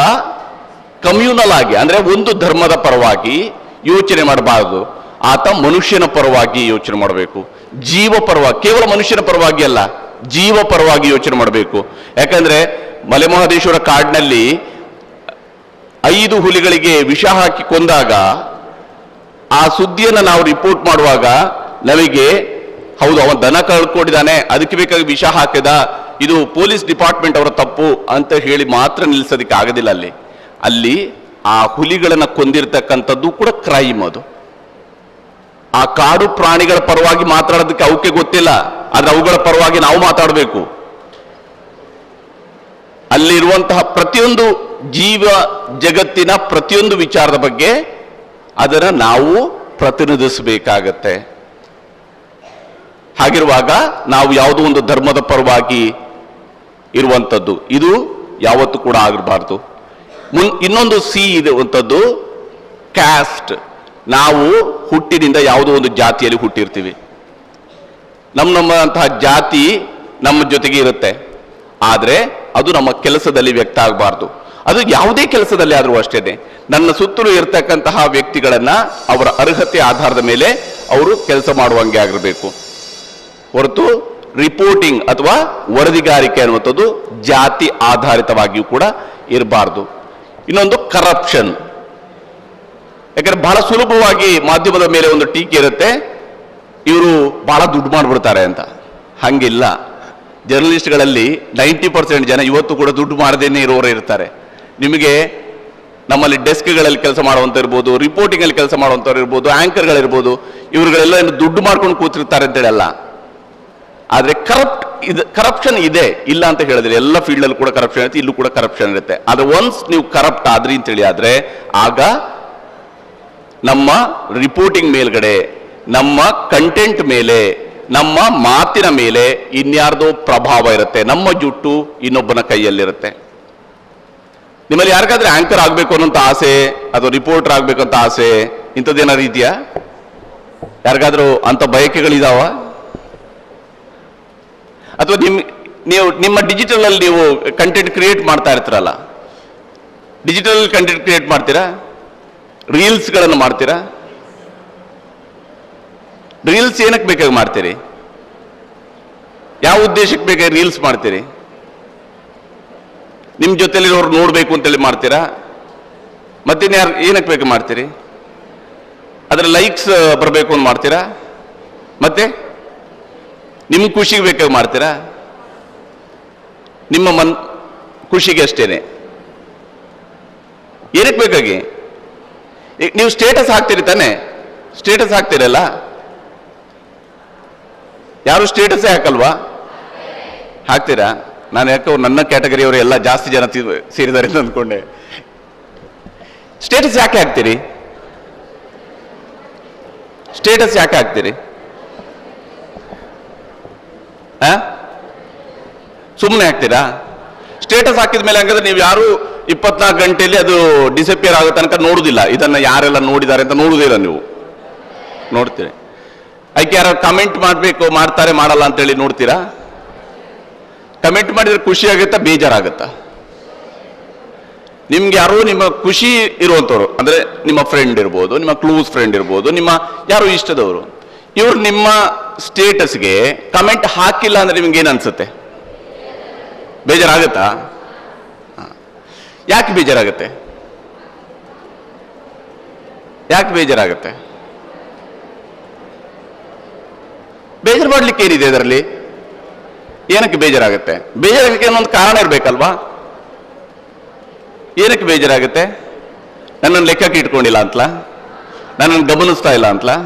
ಕಮ್ಯೂನಲ್ ಆಗಿ ಅಂದ್ರೆ ಒಂದು ಧರ್ಮದ ಪರವಾಗಿ ಯೋಚನೆ ಮಾಡಬಾರದು. ಆತ ಮನುಷ್ಯನ ಪರವಾಗಿ ಯೋಚನೆ ಮಾಡಬೇಕು. ಜೀವ ಪರವಾಗಿ, ಕೇವಲ ಮನುಷ್ಯನ ಪರವಾಗಿ ಅಲ್ಲ, ಜೀವ ಪರವಾಗಿ ಯೋಚನೆ ಮಾಡಬೇಕು. ಯಾಕಂದ್ರೆ ಮಲೆಮಹದೇಶ್ವರ ಕಾಡಿನಲ್ಲಿ 5 ಹುಲಿಗಳಿಗೆ ವಿಷ ಹಾಕಿ ಕೊಂದಾಗ ಆ ಸುದ್ದಿಯನ್ನು ನಾವು ರಿಪೋರ್ಟ್ ಮಾಡುವಾಗ ನಮಗೆ ಹೌದು ಅವನು ದನ ಕಳ್ಕೊಂಡಿದ್ದಾನೆ, ಅದಕ್ಕೆ ಬೇಕಾಗಿ ವಿಷ ಹಾಕಿದ, ಇದು ಪೊಲೀಸ್ ಡಿಪಾರ್ಟ್ಮೆಂಟ್ ಅವರ ತಪ್ಪು ಅಂತ ಹೇಳಿ ಮಾತ್ರ ನಿಲ್ಲಿಸೋದಕ್ಕೆ ಆಗೋದಿಲ್ಲ. ಅಲ್ಲಿ ಆ ಹುಲಿಗಳನ್ನು ಕೊಂದಿರ್ತಕ್ಕಂಥದ್ದು ಕೂಡ ಕ್ರೈಮ್. ಅದು ಆ ಕಾಡು ಪ್ರಾಣಿಗಳ ಪರವಾಗಿ ಮಾತಾಡೋದಕ್ಕೆ ಅವಕ್ಕೆ ಗೊತ್ತಿಲ್ಲ, ಆದ್ರೆ ಅವುಗಳ ಪರವಾಗಿ ನಾವು ಮಾತಾಡಬೇಕು. ಅಲ್ಲಿರುವಂತಹ ಪ್ರತಿಯೊಂದು ಜೀವ ಜಗತ್ತಿನ ಪ್ರತಿಯೊಂದು ವಿಚಾರದ ಬಗ್ಗೆ ಅದನ್ನು ನಾವು ಪ್ರತಿನಿಧಿಸಬೇಕಾಗತ್ತೆ. ಹಾಗಿರುವಾಗ ನಾವು ಯಾವುದೋ ಒಂದು ಧರ್ಮದ ಪರವಾಗಿ ಇರುವಂಥದ್ದು ಇದು ಯಾವತ್ತೂ ಕೂಡ ಆಗಿರಬಾರ್ದು. ಇನ್ನೊಂದು ಸಿ ಇರುವಂಥದ್ದು ಕ್ಯಾಸ್ಟ್. ನಾವು ಹುಟ್ಟಿನಿಂದ ಯಾವುದೋ ಒಂದು ಜಾತಿಯಲ್ಲಿ ಹುಟ್ಟಿರ್ತೀವಿ. ನಮ್ಮಂತಹ ಜಾತಿ ನಮ್ಮ ಜೊತೆಗೆ ಇರುತ್ತೆ, ಆದರೆ ಅದು ನಮ್ಮ ಕೆಲಸದಲ್ಲಿ ವ್ಯಕ್ತ ಆಗಬಾರ್ದು. ಅದು ಯಾವುದೇ ಕೆಲಸದಲ್ಲಿ ಆದರೂ ಅಷ್ಟೇನೆ, ನನ್ನ ಸುತ್ತಲೂ ಇರತಕ್ಕಂತಹ ವ್ಯಕ್ತಿಗಳನ್ನ ಅವರ ಅರ್ಹತೆ ಆಧಾರದ ಮೇಲೆ ಅವರು ಕೆಲಸ ಮಾಡುವಂಗೆ ಆಗಿರಬೇಕು ಹೊರತು ರಿಪೋರ್ಟಿಂಗ್ ಅಥವಾ ವರದಿಗಾರಿಕೆ ಅನ್ನುವಂಥದ್ದು ಜಾತಿ ಆಧಾರಿತವಾಗಿಯೂ ಕೂಡ ಇರಬಾರ್ದು. ಇನ್ನೊಂದು ಕರಪ್ಷನ್. ಯಾಕಂದ್ರೆ ಬಹಳ ಸುಲಭವಾಗಿ ಮಾಧ್ಯಮದ ಮೇಲೆ ಒಂದು ಟೀಕೆ ಇರುತ್ತೆ, ಇವರು ಬಹಳ ದುಡ್ಡು ಮಾಡಿಬಿಡ್ತಾರೆ ಅಂತ. ಹಂಗಿಲ್ಲ. ಜರ್ನಲಿಸ್ಟ್ಗಳಲ್ಲಿ 90% ಜನ ಇವತ್ತು ಕೂಡ ದುಡ್ಡು ಮಾಡದೇನೆ ಇರೋರು ಇರ್ತಾರೆ. ನಿಮಗೆ ನಮ್ಮಲ್ಲಿ ಡೆಸ್ಕ್ಗಳಲ್ಲಿ ಕೆಲಸ ಮಾಡುವಂತ ಇರ್ಬೋದು, ರಿಪೋರ್ಟಿಂಗ್ ಅಲ್ಲಿ ಕೆಲಸ ಮಾಡುವಂಥವ್ರು ಇರ್ಬೋದು, ಆಂಕರ್ಗಳಿರ್ಬೋದು, ಇವ್ರುಗಳೆಲ್ಲ ಏನು ದುಡ್ಡು ಮಾಡ್ಕೊಂಡು ಕೂತಿರ್ತಾರೆ ಅಂತೇಳಿ ಅಲ್ಲ. ಆದ್ರೆ ಕರಪ್ಷನ್ ಇದೆ, ಇಲ್ಲ ಅಂತ ಹೇಳಿದ್ರೆ ಎಲ್ಲ ಫೀಲ್ಡ್ ಅಲ್ಲಿ ಕೂಡ ಕರಪ್ಷನ್ ಇರುತ್ತೆ, ಇಲ್ಲೂ ಕೂಡ ಕರಪ್ಷನ್ ಇರುತ್ತೆ. ಆದ್ರೆ ಒನ್ಸ್ ನೀವು ಕರಪ್ಟ್ ಆದ್ರಿ ಅಂತೇಳಿ ಆದ್ರೆ ಆಗ ನಮ್ಮ ರಿಪೋರ್ಟಿಂಗ್ ಮೇಲ್ಗಡೆ, ನಮ್ಮ ಕಂಟೆಂಟ್ ಮೇಲೆ, ನಮ್ಮ ಮಾತಿನ ಮೇಲೆ ಇನ್ಯಾರ್ದೋ ಪ್ರಭಾವ ಇರುತ್ತೆ. ನಮ್ಮ ಜುಟ್ಟು ಇನ್ನೊಬ್ಬನ ಕೈಯಲ್ಲಿರುತ್ತೆ. ನಿಮ್ಮಲ್ಲಿ ಯಾರಿಗಾದ್ರೆ ಆಂಕರ್ ಆಗ್ಬೇಕು ಅನ್ನೋಂಥ ಆಸೆ ಅಥವಾ ರಿಪೋರ್ಟರ್ ಆಗ್ಬೇಕು ಅಂತ ಆಸೆ ಇಂಥದ್ದೇನಾದ್ರು ಇದೆಯಾ? ಯಾರಿಗಾದ್ರೂ ಅಂತ ಬಯಕೆಗಳಿದಾವ? ಅಥವಾ ನೀವು ನಿಮ್ಮ ಡಿಜಿಟಲ್ ಅಲ್ಲಿ ನೀವು ಕಂಟೆಂಟ್ ಕ್ರಿಯೇಟ್ ಮಾಡ್ತಾ ಇರ್ತೀರಲ್ಲ, ಡಿಜಿಟಲ್ ಕಂಟೆಂಟ್ ಕ್ರಿಯೇಟ್ ಮಾಡ್ತೀರಾ? ರೀಲ್ಸ್ಗಳನ್ನು ಮಾಡ್ತೀರಾ? ರೀಲ್ಸ್ ಏನಕ್ಕೆ ಬೇಕಾಗಿ ಮಾಡ್ತೀರಿ? ಯಾವ ಉದ್ದೇಶಕ್ಕೆ ಬೇಕಾಗಿ ರೀಲ್ಸ್ ಮಾಡ್ತೀರಿ? ನಿಮ್ಮ ಜೊತೆಲಿರೋರು ನೋಡ್ಬೇಕು ಅಂತೇಳಿ ಮಾಡ್ತೀರಾ? ಮತ್ತಿನ್ಯಾರು ಏನಕ್ಕೆ ಬೇಕು ಮಾಡ್ತೀರಿ? ಅದರ ಲೈಕ್ಸ್ ಬರಬೇಕು ಅಂತ ಮಾಡ್ತೀರಾ? ಮತ್ತೆ ನಿಮ್ಮ ಖುಷಿಗೆ ಬೇಕಾಗಿ ಮಾಡ್ತೀರಾ? ನಿಮ್ಮ ಖುಷಿಗೆ ಅಷ್ಟೇನೆ. ಏನಕ್ಕೆ ಬೇಕಾಗಿ? ನೀವು ಸ್ಟೇಟಸ್ ಹಾಕ್ತೀರಿ ತಾನೆ? ಸ್ಟೇಟಸ್ ಹಾಕ್ತೀರಲ್ಲ, ಯಾರು ಸ್ಟೇಟಸ್ಸೇ ಹಾಕಲ್ವಾ? ಹಾಕ್ತೀರಾ? ನಾನು ಯಾಕೆ ನನ್ನ ಕ್ಯಾಟಗರಿಯವರು ಎಲ್ಲ ಜಾಸ್ತಿ ಜನ ಸೇರಿದ್ದಾರೆ ಅಂತ ಅಂದ್ಕೊಂಡೆ. ಸ್ಟೇಟಸ್ ಯಾಕೆ ಹಾಕ್ತೀರಿ? ಸ್ಟೇಟಸ್ ಯಾಕೆ ಹಾಕ್ತೀರಿ? ಸುಮ್ಮನೆ ಹಾಕ್ತೀರಾ? ಸ್ಟೇಟಸ್ ಹಾಕಿದ ಮೇಲೆ ಹಂಗಾದ್ರೆ ನೀವು ಯಾರು 24 ಗಂಟೆಯಲ್ಲಿ ಅದು ಡಿಸಪಿಯರ್ ಆಗೋ ತನಕ ನೋಡುದಿಲ್ಲ. ಇದನ್ನ ಯಾರೆಲ್ಲ ನೋಡಿದ್ದಾರೆ ಅಂತ ನೋಡುವುದಿಲ್ಲ. ನೀವು ನೋಡ್ತೀರಿ. ಅದಕ್ಕೆ ಯಾರು ಕಮೆಂಟ್ ಮಾಡಬೇಕು, ಮಾಡ್ತಾರೆ, ಮಾಡಲ್ಲ ಅಂತೇಳಿ ನೋಡ್ತೀರಾ? ಕಮೆಂಟ್ ಮಾಡಿದ್ರೆ ಖುಷಿ ಆಗುತ್ತಾ, ಬೇಜಾರಾಗುತ್ತಾ? ನಿಮ್ಗೆ ಯಾರು ನಿಮ್ಮ ಖುಷಿ ಇರುವಂಥವ್ರು, ಅಂದ್ರೆ ನಿಮ್ಮ ಫ್ರೆಂಡ್ ಇರ್ಬೋದು, ನಿಮ್ಮ ಕ್ಲೋಸ್ ಫ್ರೆಂಡ್ ಇರ್ಬೋದು, ನಿಮ್ಮ ಯಾರು ಇಷ್ಟದವರು, ಇವ್ರು ನಿಮ್ಮ ಸ್ಟೇಟಸ್ಗೆ ಕಮೆಂಟ್ ಹಾಕಿಲ್ಲ ಅಂದ್ರೆ ನಿಮ್ಗೆ ಏನ್ ಅನ್ಸುತ್ತೆ? ಬೇಜಾರಾಗುತ್ತಾ? ಯಾಕೆ ಬೇಜಾರಾಗುತ್ತೆ? ಯಾಕೆ ಬೇಜಾರಾಗುತ್ತೆ? ಬೇಜಾರು ಮಾಡ್ಲಿಕ್ಕೆ ಏನಿದೆ ಅದರಲ್ಲಿ? ಏನಕ್ಕೆ ಬೇಜಾರಾಗುತ್ತೆ? ಬೇಜಾರಾಗಕ್ಕೆ ಒಂದು ಕಾರಣ ಇರ್ಬೇಕಲ್ವಾ? ಏನಕ್ಕೆ ಬೇಜಾರಾಗುತ್ತೆ? ನನ್ನನ್ನು ಲೆಕ್ಕಕ್ಕೆ ಇಟ್ಕೊಂಡಿಲ್ಲ ಅಂತಲಾ? ನನ್ನನ್ನು ಗಮನಿಸ್ತಾ ಇಲ್ಲ ಅಂತಲಾ?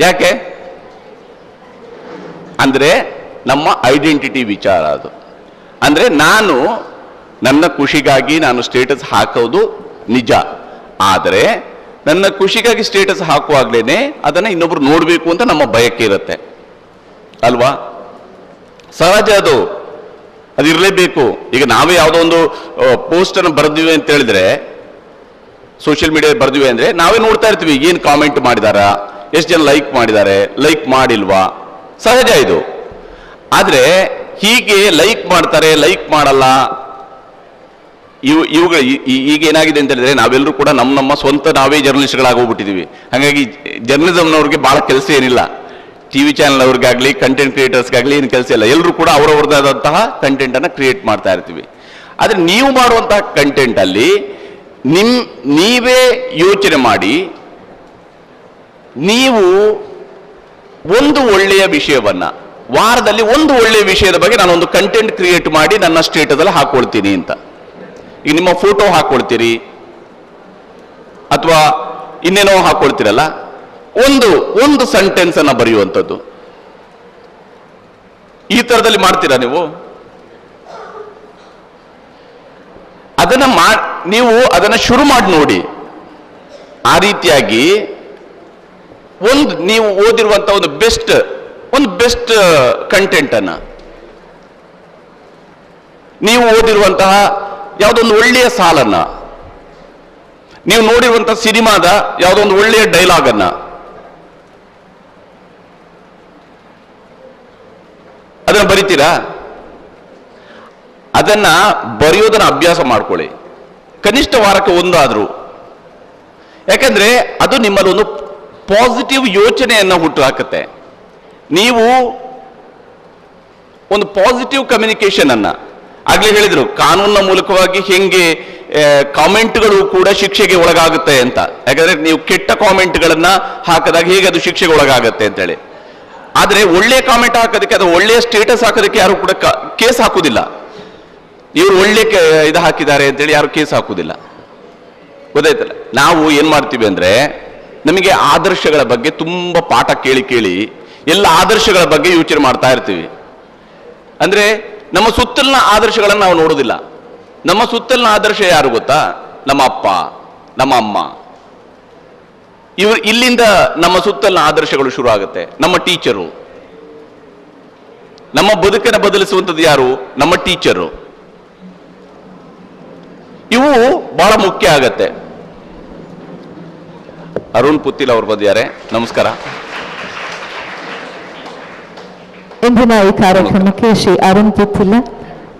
ಯಾಕೆ ಅಂದ್ರೆ ನಮ್ಮ ಐಡೆಂಟಿಟಿ ವಿಚಾರ ಅದು. ಅಂದ್ರೆ ನಾನು ನನ್ನ ಖುಷಿಗಾಗಿ ನಾನು ಸ್ಟೇಟಸ್ ಹಾಕೋದು ನಿಜ, ಆದರೆ ನನ್ನ ಖುಷಿಗಾಗಿ ಸ್ಟೇಟಸ್ ಹಾಕುವಾಗ್ಲೇನೆ ಅದನ್ನ ಇನ್ನೊಬ್ರು ನೋಡ್ಬೇಕು ಅಂತ ನಮ್ಮ ಬಯಕೆ ಇರುತ್ತೆ ಅಲ್ವಾ? ಸಹಜ ಅದು, ಅದಿರಲೇಬೇಕು. ಈಗ ನಾವೇ ಯಾವುದೋ ಒಂದು ಪೋಸ್ಟ್ ಅನ್ನು ಬರೆದಿವಿ ಅಂತ ಹೇಳಿದ್ರೆ, ಸೋಷಿಯಲ್ ಮೀಡಿಯಾ ಬರ್ದಿವಿ ಅಂದ್ರೆ ನಾವೇ ನೋಡ್ತಾ ಇರ್ತೀವಿ ಏನ್ ಕಾಮೆಂಟ್ ಮಾಡಿದಾರ, ಎಷ್ಟು ಜನ ಲೈಕ್ ಮಾಡಿದ್ದಾರೆ, ಲೈಕ್ ಮಾಡಿಲ್ವಾ, ಸಹಜ ಇದು. ಆದ್ರೆ ಹೀಗೆ ಲೈಕ್ ಮಾಡ್ತಾರೆ, ಲೈಕ್ ಮಾಡಲ್ಲ, ಇವುಗಳು ಈಗ ಏನಾಗಿದೆ ಅಂತ ಹೇಳಿದ್ರೆ ನಾವೆಲ್ಲರೂ ಕೂಡ ನಮ್ಮ ಸ್ವಂತ ನಾವೇ ಜರ್ನಲಿಸ್ಟ್ಗಳಾಗೋಗ್ಬಿಟ್ಟಿದೀವಿ. ಹಾಗಾಗಿ ಜರ್ನಲಿಸಮ್ನವ್ರಿಗೆ ಬಹಳ ಕೆಲಸ ಏನಿಲ್ಲ. ಟಿವಿ ಚಾನೆಲ್ ಅವ್ರಿಗಾಗ್ಲಿ, ಕಂಟೆಂಟ್ ಕ್ರಿಯೇಟರ್ಸ್ಗಾಗ್ಲಿ ಏನು ಕೆಲಸ ಇಲ್ಲ. ಎಲ್ಲರೂ ಕೂಡ ಅವರವ್ರದ್ದಾದಂತಹ ಕಂಟೆಂಟ್ ಅನ್ನ ಕ್ರಿಯೇಟ್ ಮಾಡ್ತಾ ಇರ್ತೀವಿ. ಆದ್ರೆ ನೀವು ಮಾಡುವಂತಹ ಕಂಟೆಂಟ್ ಅಲ್ಲಿ ನೀವೇ ಯೋಚನೆ ಮಾಡಿ, ನೀವು ಒಂದು ಒಳ್ಳೆಯ ವಿಷಯವನ್ನ, ವಾರದಲ್ಲಿ ಒಂದು ಒಳ್ಳೆಯ ವಿಷಯದ ಬಗ್ಗೆ ನಾನು ಒಂದು ಕಂಟೆಂಟ್ ಕ್ರಿಯೇಟ್ ಮಾಡಿ ನನ್ನ ಸ್ಟೇಟಸ್ ಅಲ್ಲಿ ಹಾಕೊಳ್ತೀನಿ ಅಂತ. ಈಗ ನಿಮ್ಮ ಫೋಟೋ ಹಾಕೊಳ್ತೀರಿ ಅಥವಾ ಇನ್ನೇನೋ ಹಾಕೊಳ್ತೀರಲ್ಲ, ಒಂದು ಸೆಂಟೆನ್ಸ್ ಅನ್ನ ಬರೆಯುವಂಥದ್ದು, ಈ ತರದಲ್ಲಿ ಮಾಡ್ತೀರಾ ನೀವು? ನೀವು ಅದನ್ನ ಶುರು ಮಾಡಿ ನೋಡಿ. ಆ ರೀತಿಯಾಗಿ ನೀವು ಓದಿರುವಂತ ಒಂದು ಬೆಸ್ಟ್ ಕಂಟೆಂಟ್ ಅನ್ನ, ನೀವು ಓದಿರುವಂತಹ ಯಾವುದೊಂದು ಒಳ್ಳೆಯ ಸಾಲನ್ನ ನೀವು ನೋಡಿರುವಂತ ಸಿನಿಮಾದ ಯಾವುದೋ ಒಂದು ಒಳ್ಳೆಯ ಡೈಲಾಗ್ ಅನ್ನ ಅದನ್ನ ಬರಿತೀರಾ? ಅದನ್ನ ಬರೆಯೋದನ್ನ ಅಭ್ಯಾಸ ಮಾಡ್ಕೊಳ್ಳಿ, ಕನಿಷ್ಠ ವಾರಕ್ಕೆ ಒಂದಾದ್ರೂ. ಯಾಕಂದ್ರೆ ಅದು ನಿಮ್ಮಲ್ಲಿ ಒಂದು ಪಾಸಿಟಿವ್ ಯೋಚನೆಯನ್ನ ಹುಟ್ಟು ಹಾಕುತ್ತೆ. ನೀವು ಒಂದು ಪಾಸಿಟಿವ್ ಕಮ್ಯುನಿಕೇಶನ್ ಅನ್ನ, ಆಗ್ಲೇ ಹೇಳಿದ್ರು ಕಾನೂನಿನ ಮೂಲಕವಾಗಿ ಹೆಂಗೆ ಕಾಮೆಂಟ್ಗಳು ಕೂಡ ಶಿಕ್ಷೆಗೆ ಒಳಗಾಗುತ್ತೆ ಅಂತ. ಯಾಕಂದ್ರೆ ನೀವು ಕೆಟ್ಟ ಕಾಮೆಂಟ್ಗಳನ್ನ ಹಾಕಿದಾಗ ಹೇಗೆ ಅದು ಶಿಕ್ಷೆಗೆ ಒಳಗಾಗುತ್ತೆ ಅಂತೇಳಿ. ಆದ್ರೆ ಒಳ್ಳೆ ಕಾಮೆಂಟ್ ಹಾಕೋದಕ್ಕೆ, ಅದು ಒಳ್ಳೆಯ ಸ್ಟೇಟಸ್ ಹಾಕೋದಕ್ಕೆ ಯಾರು ಕೂಡ ಕೇಸ್ ಹಾಕುದಿಲ್ಲ. ಇವರು ಒಳ್ಳೆ ಇದು ಹಾಕಿದ್ದಾರೆ ಅಂತೇಳಿ ಯಾರು ಕೇಸ್ ಹಾಕುದಿಲ್ಲ. ಗೊತ್ತಾಯ್ತಲ್ಲ? ನಾವು ಏನ್ ಮಾಡ್ತೀವಿ ಅಂದ್ರೆ, ನಮಗೆ ಆದರ್ಶಗಳ ಬಗ್ಗೆ ತುಂಬಾ ಪಾಠ ಕೇಳಿ ಕೇಳಿ ಎಲ್ಲ ಆದರ್ಶಗಳ ಬಗ್ಗೆ ಯೋಚನೆ ಮಾಡ್ತಾ ಇರ್ತೀವಿ. ಅಂದ್ರೆ ನಮ್ಮ ಸುತ್ತಲಿನ ಆದರ್ಶಗಳನ್ನು ನಾವು ನೋಡೋದಿಲ್ಲ. ನಮ್ಮ ಸುತ್ತಲಿನ ಆದರ್ಶ ಯಾರು ಗೊತ್ತಾ? ನಮ್ಮ ಅಪ್ಪ, ನಮ್ಮ ಅಮ್ಮ. ಇಲ್ಲಿಂದ ನಮ್ಮ ಸುತ್ತಲಿನ ಆದರ್ಶಗಳು ಶುರು ಆಗುತ್ತೆ. ನಮ್ಮ ಟೀಚರು, ನಮ್ಮ ಬದುಕನ್ನು ಬದಲಿಸುವಂಥದ್ದು ಯಾರು? ನಮ್ಮ ಟೀಚರು. ಇವು ಬಹಳ ಮುಖ್ಯ ಆಗತ್ತೆ. ಅರುಣ್ ಪುತ್ತಿಲ್ ಅವರು ಬಂದಿದ್ದಾರೆ, ನಮಸ್ಕಾರ.
ಇಂದಿನ ಈ ಕಾರ್ಯಕ್ರಮಕ್ಕೆ ಶ್ರೀ ಅರುಣ್ ಪುತ್ತಿಲ,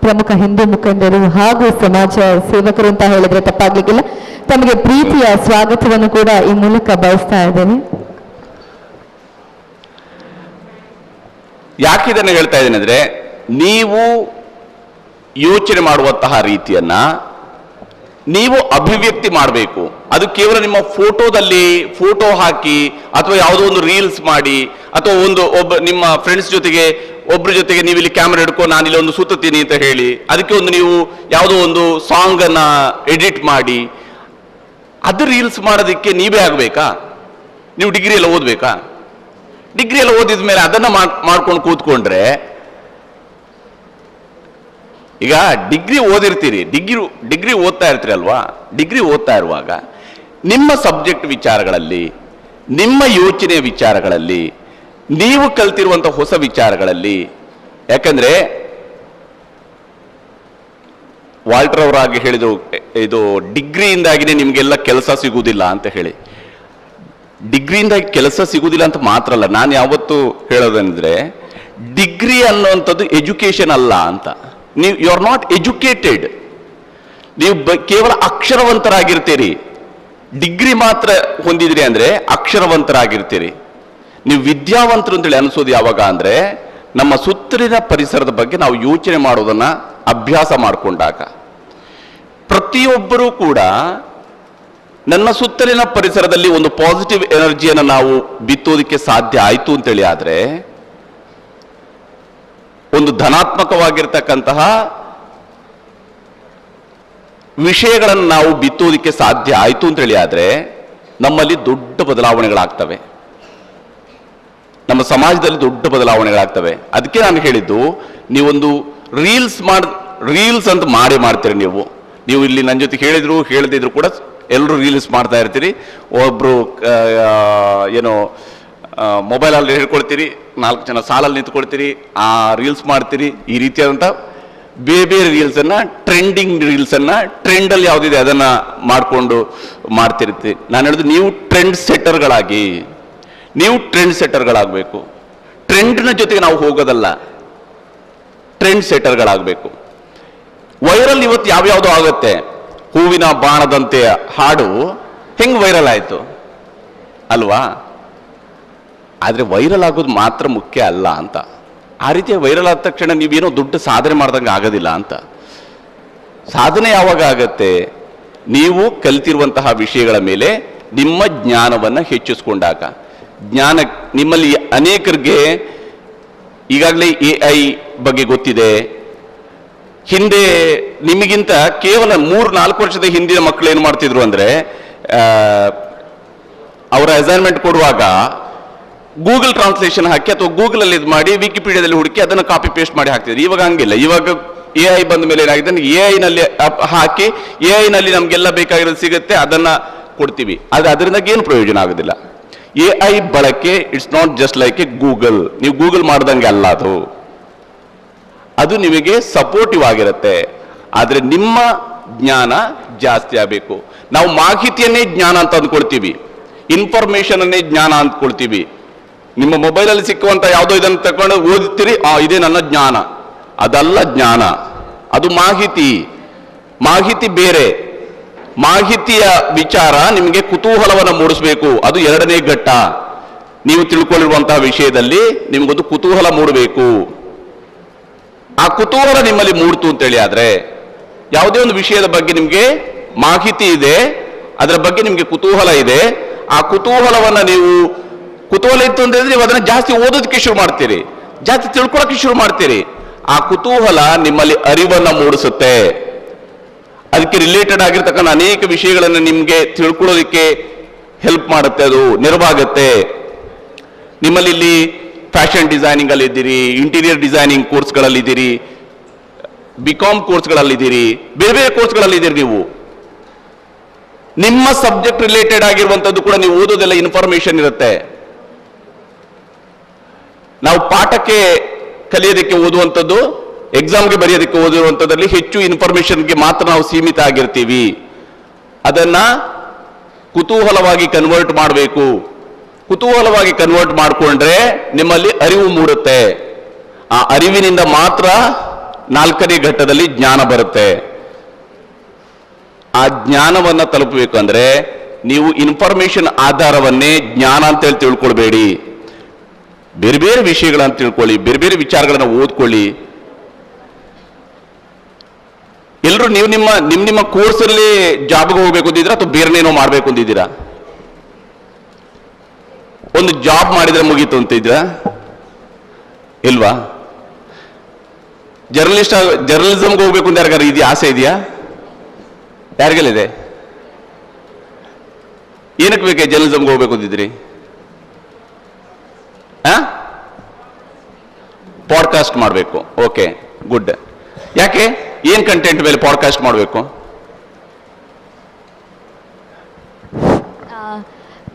ಪ್ರಮುಖ ಹಿಂದೂ ಮುಖಂಡರು ಹಾಗೂ ಸಮಾಜ ಸೇವಕರು ಅಂತ ಹೇಳಿದ್ರೆ ತಪ್ಪಾಗ್ಲಿಕ್ಕಿಲ್ಲ, ತಮಗೆ ಪ್ರೀತಿಯ ಸ್ವಾಗತವನ್ನು ಕೂಡ ಈ ಮೂಲಕ ಬಯಸ್ತಾ ಇದ್ದೇನೆ.
ಯಾಕೆ ಇದನ್ನು ಹೇಳ್ತಾ ಇದ್ದೇನೆ ಅಂದ್ರೆ, ನೀವು ಯೋಚನೆ ಮಾಡುವಂತಹ ರೀತಿಯನ್ನ ನೀವು ಅಭಿವ್ಯಕ್ತಿ ಮಾಡಬೇಕು. ಅದು ಕೇವಲ ನಿಮ್ಮ ಫೋಟೋದಲ್ಲಿ ಫೋಟೋ ಹಾಕಿ ಅಥವಾ ಯಾವುದೋ ಒಂದು ರೀಲ್ಸ್ ಮಾಡಿ ಅಥವಾ ಒಬ್ಬ ನಿಮ್ಮ ಫ್ರೆಂಡ್ಸ್ ಜೊತೆಗೆ ಒಬ್ರ ಜೊತೆಗೆ ನೀವು ಇಲ್ಲಿ ಕ್ಯಾಮ್ರಾ ಹಿಡ್ಕೊಂಡು ನಾನು ಇಲ್ಲಿ ಒಂದು ಸುತ್ತೀನಿ ಅಂತ ಹೇಳಿ ಅದಕ್ಕೆ ಒಂದು ನೀವು ಯಾವುದೋ ಒಂದು ಸಾಂಗ್ ಅನ್ನ ಎಡಿಟ್ ಮಾಡಿ ಅದು ರೀಲ್ಸ್ ಮಾಡೋದಕ್ಕೆ ನೀವೇ ಆಗಬೇಕಾ? ನೀವು ಡಿಗ್ರಿ ಎಲ್ಲ ಓದ್ಬೇಕಾ? ಡಿಗ್ರಿ ಎಲ್ಲ ಓದಿದ ಮೇಲೆ ಅದನ್ನ ಮಾಡ್ಕೊಂಡು ಕೂತ್ಕೊಂಡ್ರೆ, ಈಗ ಡಿಗ್ರಿ ಓದಿರ್ತೀರಿ, ಡಿಗ್ರಿ ಓದ್ತಾ ಇರ್ತೀರಿ ಅಲ್ವಾ? ಡಿಗ್ರಿ ಓದ್ತಾ ಇರುವಾಗ ನಿಮ್ಮ ಸಬ್ಜೆಕ್ಟ್ ವಿಚಾರಗಳಲ್ಲಿ, ನಿಮ್ಮ ಯೋಚನೆಯ ವಿಚಾರಗಳಲ್ಲಿ, ನೀವು ಕಲ್ತಿರುವಂತಹ ಹೊಸ ವಿಚಾರಗಳಲ್ಲಿ, ಯಾಕಂದ್ರೆ ವಾಲ್ಟರ್ ಅವರಾಗಿ ಹೇಳಿದ್ರು, ಇದು ಡಿಗ್ರಿಯಿಂದಾಗಿನೇ ನಿಮ್ಗೆಲ್ಲ ಕೆಲಸ ಸಿಗುವುದಿಲ್ಲ ಅಂತ ಹೇಳಿ. ಡಿಗ್ರಿಯಿಂದಾಗಿ ಕೆಲಸ ಸಿಗುವುದಿಲ್ಲ ಅಂತ ಮಾತ್ರ ಅಲ್ಲ, ನಾನು ಯಾವತ್ತೂ ಹೇಳೋದಂದ್ರೆ ಡಿಗ್ರಿ ಅನ್ನುವಂಥದ್ದು ಎಜುಕೇಶನ್ ಅಲ್ಲ ಅಂತ. You are not educated. ನೀವು ಕೇವಲ ಅಕ್ಷರವಂತರಾಗಿರ್ತೀರಿ. ಡಿಗ್ರಿ ಮಾತ್ರ ಹೊಂದಿದ್ರಿ ಅಂದ್ರೆ ಅಕ್ಷರವಂತರಾಗಿರ್ತೀರಿ. ನೀವು ವಿದ್ಯಾವಂತರು ಅಂತೇಳಿ ಅನಿಸೋದು ಯಾವಾಗ ಅಂದ್ರೆ, ನಮ್ಮ ಸುತ್ತಲಿನ ಪರಿಸರದ ಬಗ್ಗೆ ನಾವು ಯೋಚನೆ ಮಾಡೋದನ್ನ ಅಭ್ಯಾಸ ಮಾಡಿಕೊಂಡಾಗ. ಪ್ರತಿಯೊಬ್ಬರೂ ಕೂಡ ನನ್ನ ಸುತ್ತಲಿನ ಪರಿಸರದಲ್ಲಿ ಒಂದು ಪಾಸಿಟಿವ್ ಎನರ್ಜಿಯನ್ನು ನಾವು ಬಿತ್ತೋದಕ್ಕೆ ಸಾಧ್ಯ ಆಯಿತು ಅಂತೇಳಿ ಆದ್ರೆ, ಒಂದು ಧನಾತ್ಮಕವಾಗಿರ್ತಕ್ಕಂತಹ ವಿಷಯಗಳನ್ನು ನಾವು ಬಿತ್ತೋದಕ್ಕೆ ಸಾಧ್ಯ ಆಯಿತು ಅಂತೇಳಿ ಆದ್ರೆ ನಮ್ಮಲ್ಲಿ ದೊಡ್ಡ ಬದಲಾವಣೆಗಳಾಗ್ತವೆ, ನಮ್ಮ ಸಮಾಜದಲ್ಲಿ ದೊಡ್ಡ ಬದಲಾವಣೆಗಳಾಗ್ತವೆ. ಅದಕ್ಕೆ ನಾನು ಹೇಳಿದ್ದು, ನೀವೊಂದು ರೀಲ್ಸ್ ಅಂತ ಮಾಡ್ತೀರಿ. ನೀವು ಇಲ್ಲಿ ನನ್ನ ಜೊತೆ ಹೇಳದಿದ್ರು ಕೂಡ ಎಲ್ಲರೂ ರೀಲ್ಸ್ ಮಾಡ್ತಾ ಇರ್ತೀರಿ. ಒಬ್ರು ಏನೋ ಮೊಬೈಲಲ್ಲಿ ಹೇಳ್ಕೊಳ್ತೀರಿ, 4 ಜನ ಸಾಲಲ್ಲಿ ನಿಂತ್ಕೊಳ್ತೀರಿ, ಆ ರೀಲ್ಸ್ ಮಾಡ್ತೀರಿ. ಈ ರೀತಿಯಾದಂಥ ಬೇರೆ ಬೇರೆ ರೀಲ್ಸನ್ನ, ಟ್ರೆಂಡಿಂಗ್ ರೀಲ್ಸನ್ನ, ಟ್ರೆಂಡಲ್ಲಿ ಯಾವುದಿದೆ ಅದನ್ನ ಮಾಡಿಕೊಂಡು ಮಾಡ್ತಿರ್ತೀವಿ. ನಾನು ಹೇಳಿದ್ರು, ನೀವು ಟ್ರೆಂಡ್ ಸೆಟ್ಟರ್ಗಳಾಗಬೇಕು. ಟ್ರೆಂಡ್ನ ಜೊತೆಗೆ ನಾವು ಹೋಗೋದಲ್ಲ, ಟ್ರೆಂಡ್ ಸೆಟ್ಟರ್ಗಳಾಗಬೇಕು. ವೈರಲ್ ಇವತ್ತು ಯಾವ್ಯಾವುದೋ ಆಗುತ್ತೆ. ಹೂವಿನ ಬಾಣದಂತೆ ಹಾಡು ಹೆಂಗ್ ವೈರಲ್ ಆಯ್ತು ಅಲ್ವಾ? ಆದ್ರೆ ವೈರಲ್ ಆಗೋದು ಮಾತ್ರ ಮುಖ್ಯ ಅಲ್ಲ ಅಂತ. ಆ ರೀತಿಯ ವೈರಲ್ ಆದ ತಕ್ಷಣ ನೀವೇನೋ ದೊಡ್ಡ ಸಾಧನೆ ಮಾಡ್ದಂಗೆ ಆಗೋದಿಲ್ಲ ಅಂತ. ಸಾಧನೆ ಯಾವಾಗ ಆಗತ್ತೆ? ನೀವು ಕಲ್ತಿರುವಂತಹ ವಿಷಯಗಳ ಮೇಲೆ ನಿಮ್ಮ ಜ್ಞಾನವನ್ನು ಹೆಚ್ಚಿಸ್ಕೊಂಡಾಗ. ಜ್ಞಾನ ನಿಮ್ಮಲ್ಲಿ ಅನೇಕರಿಗೆ ಈಗಾಗಲೇ AI ಬಗ್ಗೆ ಗೊತ್ತಿದೆ. ಹಿಂದೆ ನಿಮಗಿಂತ ಕೇವಲ 3-4 ವರ್ಷದ ಹಿಂದಿನ ಮಕ್ಕಳು ಏನು ಮಾಡ್ತಿದ್ರು ಅಂದ್ರೆ, ಅವರ ಅಸೈನ್ಮೆಂಟ್ ಕೊಡುವಾಗ ಗೂಗಲ್ ಟ್ರಾನ್ಸ್ಲೇಷನ್ ಹಾಕಿ ಅಥವಾ ಗೂಗಲ್ ಅಲ್ಲಿ ಇದು ಮಾಡಿ ವಿಕಿಪೀಡಿಯಾದಲ್ಲಿ ಹುಡುಕಿ ಅದನ್ನು ಕಾಪಿ ಪೇಸ್ಟ್ ಮಾಡಿ ಹಾಕ್ತಿದ್ರು. ಇವಾಗ ಹಂಗಿಲ್ಲ. ಇವಾಗ AI ಬಂದ ಮೇಲೆ ಏನಾಗಿದೆ, AI ನಲ್ಲಿ ಹಾಕಿ AI ನಲ್ಲಿ ನಮ್ಗೆಲ್ಲ ಬೇಕಾಗಿರೋದು ಸಿಗುತ್ತೆ, ಅದನ್ನ ಕೊಡ್ತೀವಿ. ಆದ್ರೆ ಅದರಿಂದ ಏನು ಪ್ರಯೋಜನ ಆಗೋದಿಲ್ಲ. AI ಬಳಕೆ it's not just like A Google. ನೀವು ಗೂಗಲ್ ಮಾಡ್ದಂಗೆ ಅಲ್ಲ ಅದು ನಿಮಗೆ ಸಪೋರ್ಟಿವ್ ಆಗಿರುತ್ತೆ. ಆದ್ರೆ ನಿಮ್ಮ ಜ್ಞಾನ ಜಾಸ್ತಿ ಆಗಬೇಕು. ನಾವು ಮಾಹಿತಿಯನ್ನೇ ಜ್ಞಾನ ಅಂತ ಅಂದ್ಕೊಳ್ತೀವಿ, ಇನ್ಫಾರ್ಮೇಶನ್ ಅನ್ನೇ ಜ್ಞಾನ ಅಂದ್ಕೊಳ್ತೀವಿ. ನಿಮ್ಮ ಮೊಬೈಲಲ್ಲಿ ಸಿಕ್ಕುವಂತ ಯಾವುದೋ ಇದನ್ನು ತಗೊಂಡು ಓದುತ್ತೀರಿ, ಇದೇ ನನ್ನ ಜ್ಞಾನ. ಅದಲ್ಲ ಜ್ಞಾನ, ಅದು ಮಾಹಿತಿ. ಮಾಹಿತಿ ಬೇರೆ. ಮಾಹಿತಿಯ ವಿಚಾರ ನಿಮಗೆ ಕುತೂಹಲವನ್ನು ಮೂಡಿಸಬೇಕು, ಅದು ಎರಡನೇ ಘಟ್ಟ. ನೀವು ತಿಳ್ಕೊಂಡಿರುವಂತಹ ವಿಷಯದಲ್ಲಿ ನಿಮಗೊಂದು ಕುತೂಹಲ ಮೂಡಬೇಕು. ಆ ಕುತೂಹಲ ನಿಮ್ಮಲ್ಲಿ ಮೂಡ್ತು ಅಂತೇಳಿ ಆದ್ರೆ, ಯಾವುದೇ ಒಂದು ವಿಷಯದ ಬಗ್ಗೆ ನಿಮಗೆ ಮಾಹಿತಿ ಇದೆ, ಅದರ ಬಗ್ಗೆ ನಿಮಗೆ ಕುತೂಹಲ ಇದೆ, ಆ ಕುತೂಹಲವನ್ನ ನೀವು ಕುತೂಹಲ ಇತ್ತು ಅಂತಂದ್ರೆ ನೀವು ಅದನ್ನ ಜಾಸ್ತಿ ಓದೋದಕ್ಕೆ ಶುರು ಮಾಡ್ತೀರಿ, ಜಾಸ್ತಿ ತಿಳ್ಕೊಳ್ಳೋಕೆ ಶುರು ಮಾಡ್ತೀರಿ. ಆ ಕುತೂಹಲ ನಿಮ್ಮಲ್ಲಿ ಅರಿವನ್ನ ಮೂಡಿಸುತ್ತೆ. ಅದಕ್ಕೆ ರಿಲೇಟೆಡ್ ಆಗಿರ್ತಕ್ಕಂಥ ಅನೇಕ ವಿಷಯಗಳನ್ನು ನಿಮಗೆ ತಿಳ್ಕೊಳ್ಳೋದಕ್ಕೆ ಹೆಲ್ಪ್ ಮಾಡುತ್ತೆ, ಅದು ನೆರವಾಗುತ್ತೆ. ನಿಮ್ಮಲ್ಲಿ ಇಲ್ಲಿ ಫ್ಯಾಷನ್ ಡಿಸೈನಿಂಗ್ ಅಲ್ಲಿ ಇದ್ದೀರಿ, ಇಂಟೀರಿಯರ್ ಡಿಸೈನಿಂಗ್ ಕೋರ್ಸ್ಗಳಲ್ಲಿದ್ದೀರಿ, ಬಿಕಾಮ್ ಕೋರ್ಸ್ಗಳಲ್ಲಿದ್ದೀರಿ, ಬೇರೆ ಬೇರೆ ಕೋರ್ಸ್ಗಳಲ್ಲಿದ್ದೀರಿ. ನೀವು ನಿಮ್ಮ ಸಬ್ಜೆಕ್ಟ್ ರಿಲೇಟೆಡ್ ಆಗಿರುವಂಥದ್ದು ಕೂಡ ನೀವು ಓದೋದೆಲ್ಲ ಇನ್ಫಾರ್ಮೇಶನ್ ಇರುತ್ತೆ. ನಾವು ಪಾಠಕ್ಕೆ ಕಲಿಯೋದಕ್ಕೆ ಓದುವಂಥದ್ದು, ಎಕ್ಸಾಮ್ಗೆ ಬರೆಯೋದಕ್ಕೆ ಓದುವಂಥದ್ದಲ್ಲಿ ಹೆಚ್ಚು ಇನ್ಫಾರ್ಮೇಶನ್ಗೆ ಮಾತ್ರ ನಾವು ಸೀಮಿತ ಆಗಿರ್ತೀವಿ. ಅದನ್ನ ಕುತೂಹಲವಾಗಿ ಕನ್ವರ್ಟ್ ಮಾಡಬೇಕು. ಕುತೂಹಲವಾಗಿ ಕನ್ವರ್ಟ್ ಮಾಡಿಕೊಂಡ್ರೆ ನಿಮ್ಮಲ್ಲಿ ಅರಿವು ಮೂಡುತ್ತೆ. ಆ ಅರಿವಿನಿಂದ ಮಾತ್ರ 4ನೇ ಘಟ್ಟದಲ್ಲಿ ಜ್ಞಾನ ಬರುತ್ತೆ. ಆ ಜ್ಞಾನವನ್ನ ತಲುಪಬೇಕು ಅಂದ್ರೆ ನೀವು ಇನ್ಫಾರ್ಮೇಶನ್ ಆಧಾರವನ್ನೇ ಜ್ಞಾನ ಅಂತೇಳಿ ತಿಳ್ಕೊಳ್ಬೇಡಿ. ಬೇರೆ ಬೇರೆ ವಿಷಯಗಳನ್ನ ತಿಳ್ಕೊಳ್ಳಿ, ಬೇರೆ ಬೇರೆ ವಿಚಾರಗಳನ್ನ ಓದ್ಕೊಳ್ಳಿ. ಎಲ್ಲರೂ ನೀವು ನಿಮ್ಮ ಕೋರ್ಸಲ್ಲಿ ಜಾಬ್ಗೆ ಹೋಗ್ಬೇಕು ಅಂದಿದ್ದೀರಾ ಅಥವಾ ಬೇರೆನೇನೋ ಮಾಡ್ಬೇಕು ಅಂದಿದ್ದೀರಾ? ಒಂದು ಜಾಬ್ ಮಾಡಿದ್ರೆ ಮುಗೀತು ಅಂತಿದ್ದೀರಾ? ಇಲ್ವಾ? ಜರ್ನಲಿಸಮ್ಗೆ ಹೋಗ್ಬೇಕು ಅಂತ ಯಾರಿಗಾರು ಇದೆಯಾ? ಆಸೆ ಇದೆಯಾ? ಯಾರಿಗೆಲ್ಲಿದೆ? ಏನಕ್ಕೆ ಬೇಕೆ ಜರ್ನಲಿಸಮ್ಗೆ ಹೋಗ್ಬೇಕು ಅಂತಿದ್ರಿ? ಪಾಡ್ಕಾಸ್ಟ್ ಮಾಡಬೇಕು. Okay, good. ಯಾಕೆ? ಏನ್ ಕಂಟೆಂಟ್ ಮೇಲೆ ಪಾಡ್ಕಾಸ್ಟ್ ಮಾಡಬೇಕು?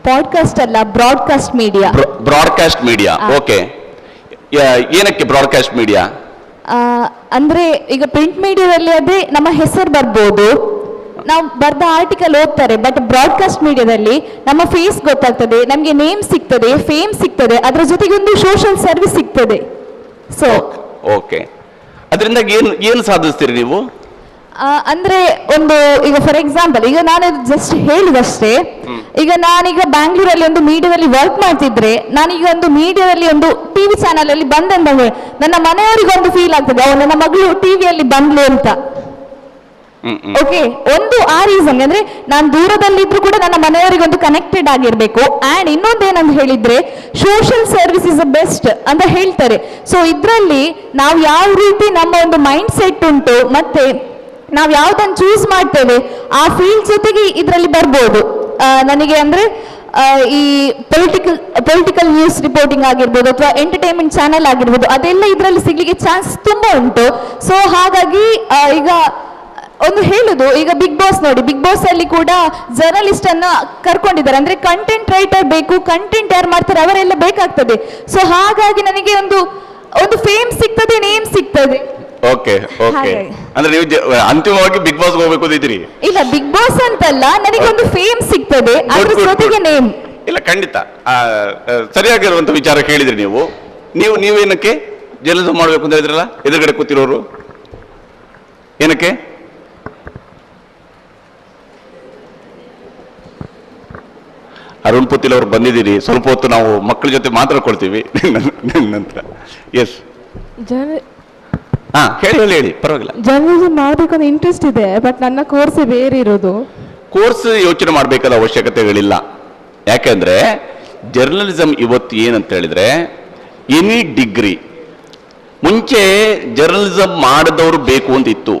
ಪಾಡ್ಕಾಸ್ಟ್ ಅಲ್ಲ, broadcast media.
Broadcast media, okay. ಏನಕ್ಕೆ ಬ್ರಾಡ್ಕಾಸ್ಟ್ ಮೀಡಿಯಾ?
ಅಂದ್ರೆ ಈಗ ಪ್ರಿಂಟ್ ಮೀಡಿಯಾದಲ್ಲಿ ಅದೇ ನಮ್ಮ ಹೆಸರು ಬರ್ಬೋದು, ನಾವು ಬರ್ದ ಆರ್ಟಿಕಲ್ ಓದ್ತಾರೆ. ಬಟ್ ಬ್ರಾಡ್ಕಾಸ್ಟ್ ಮೀಡಿಯಾದಲ್ಲಿ ನಮ್ಮ ಫೇಸ್ ಗೊತ್ತಾಗ್ತದೆ, ನಮಗೆ ನೇಮ್ ಸಿಗ್ತದೆ, ಫೇಮ್ ಸಿಗ್ತದೆ, ಅದರ ಜೊತೆಗೆ ಒಂದು ಸೋಷಿಯಲ್ ಸರ್ವಿಸ್ ಸಿಗ್ತದೆ. ಸೊ
ಓಕೆ, ಅದರಿಂದ ಏನು ಸಾಧಿಸ್ತೀರಿ ನೀವು?
ಅಂದ್ರೆ ಒಂದು ಈಗ ಫಾರ್ ಎಕ್ಸಾಂಪಲ್, ಈಗ ನಾನು ಜಸ್ಟ್ ಹೇಳಿದಷ್ಟೇ. ಈಗ ನಾನೀಗ ಬ್ಯಾಂಗ್ಳೂರಲ್ಲಿ ಒಂದು ಮೀಡಿಯಾದಲ್ಲಿ ವರ್ಕ್ ಮಾಡ್ತಿದ್ರೆ, ನಾನೀಗ ಒಂದು ಮೀಡಿಯಾದಲ್ಲಿ ಒಂದು ಟಿವಿ ಚಾನಲ್ ಅಲ್ಲಿ ಬಂದಂದ್ರೆ ನನ್ನ ಮನೆಯವರಿಗೊಂದು ಫೀಲ್ ಆಗ್ತದೆ, ನನ್ನ ಮಗಳು ಟಿವಿಯಲ್ಲಿ ಬಂದ್ಲು ಅಂತ. ಓಕೆ, ಒಂದು ಆ ರೀಸನ್ ಅಂದ್ರೆ ನಾನು ದೂರದಲ್ಲಿದ್ರು ಕೂಡ ನನ್ನ ಮನೆಯವರಿಗೊಂದು ಕನೆಕ್ಟೆಡ್ ಆಗಿರ್ಬೇಕು. ಅಂಡ್ ಇನ್ನೊಂದೇನಂತ ಹೇಳಿದ್ರೆ social service is the best ಅಂತ ಹೇಳ್ತಾರೆ. ಸೊ ಇದ್ರಲ್ಲಿ ನಾವು ಯಾವ ರೀತಿ ನಮ್ಮ ಒಂದು ಮೈಂಡ್ ಸೆಟ್ ಉಂಟು, ಮತ್ತೆ ನಾವು ಯಾವ್ದನ್ನು ಚೂಸ್ ಮಾಡ್ತೇವೆ ಆ ಫೀಲ್ಡ್ ಜೊತೆಗೆ ಇದರಲ್ಲಿ ಬರ್ಬೋದು. ನನಗೆ ಅಂದ್ರೆ ಈ ಪೊಲಿಟಿಕಲ್ ನ್ಯೂಸ್ ರಿಪೋರ್ಟಿಂಗ್ ಆಗಿರ್ಬೋದು ಅಥವಾ ಎಂಟರ್ಟೈನ್ಮೆಂಟ್ ಚಾನೆಲ್ ಆಗಿರ್ಬೋದು, ಅದೆಲ್ಲ ಇದರಲ್ಲಿ ಸಿಗ್ಲಿಕ್ಕೆ ಚಾನ್ಸ್ ತುಂಬಾ ಉಂಟು. ಸೊ ಹಾಗಾಗಿ ಈಗ ಒಂದು ಹೇಳುದು, ಈಗ ಬಿಗ್ ಬಾಸ್ ನೋಡಿ, ಬಿಗ್ ಬಾಸ್ ಅಲ್ಲಿ ಕೂಡ ಜರ್ನಲಿಸ್ಟ್ ಅನ್ನ ಕರ್ಕೊಂಡಿದ್ದಾರೆ. ಅಂದ್ರೆ ಕಂಟೆಂಟ್ ರೈಟರ್ ಬೇಕು, ಕಂಟೆಂಟ್ ಯಾರು ಮಾಡ್ತಾರೆ ಅವರೆಲ್ಲ ಬೇಕಾಗ್ತದೆ. ಸೊ ಹಾಗಾಗಿ ನನಗೆ ಒಂದು ಫೇಮ್ ಸಿಗ್ತದೆ, ನೇಮ್ ಸಿಗ್ತದೆ.
ಓಕೆ ಓಕೆ, ಅಂದ್ರೆ ನೀವು ಅಂತಿಮವಾಗಿ ಬಿಗ್ ಬಾಸ್ ಹೋಗ್ಬೇಕು ಅಂತಿದ್ರಿ? ಇಲ್ಲ,
ಬಿಗ್ ಬಾಸ್ ಅಂತಲ್ಲ, ನನಗೆ ಒಂದು ಫೇಮ್ ಸಿಗ್ತದೆ, ಅದ್ರ ಜೊತೆಗೆ ನೇಮ್.
ಇಲ್ಲ, ಖಂಡಿತ ಸರಿಯಾಗಿರುವಂತ ವಿಚಾರ ಕೇಳಿದ್ರಿ ನೀವು. ನೀವೇನಕ್ಕೆ ಜರ್ನಲಿಸಂ ಮಾಡ್ಬೇಕು ಅಂತ ಹೇಳಿದ್ರಲ್ಲ ಎದುರುಗಡೆ ಕೂತಿರೋರು? ಏನಕ್ಕೆ? ಅರುಣ್ ಪುತಿಲ್ ಅವರು ಬಂದಿದ್ದೀರಿ, ಸ್ವಲ್ಪ ಹೊತ್ತು ನಾವು ಮಕ್ಕಳ ಜೊತೆ ಮಾತಾಡ್ಕೊಳ್ತೀವಿ ನಂತರ. ಎಸ್, ಹೇಳಿ ಪರವಾಗಿಲ್ಲ.
ಜರ್ನಲಿಸಂ ಮಾಡಬೇಕು ಅಂತ ಇಂಟ್ರೆಸ್ಟ್ ಇದೆ, ಬಟ್ ನನ್ನ ಕೋರ್ಸ್ ಬೇರೆ ಇರೋದು.
ಕೋರ್ಸ್ ಯೋಚನೆ ಮಾಡಬೇಕಾದ ಅವಶ್ಯಕತೆಗಳಿಲ್ಲ. ಯಾಕೆಂದ್ರೆ ಜರ್ನಲಿಸಂ ಇವತ್ತು ಏನಂತ ಹೇಳಿದ್ರೆ ಎನಿ ಡಿಗ್ರಿ, ಮುಂಚೆ ಜರ್ನಲಿಸಂ ಮಾಡಿದವರು ಬೇಕು ಅಂತಿತ್ತು.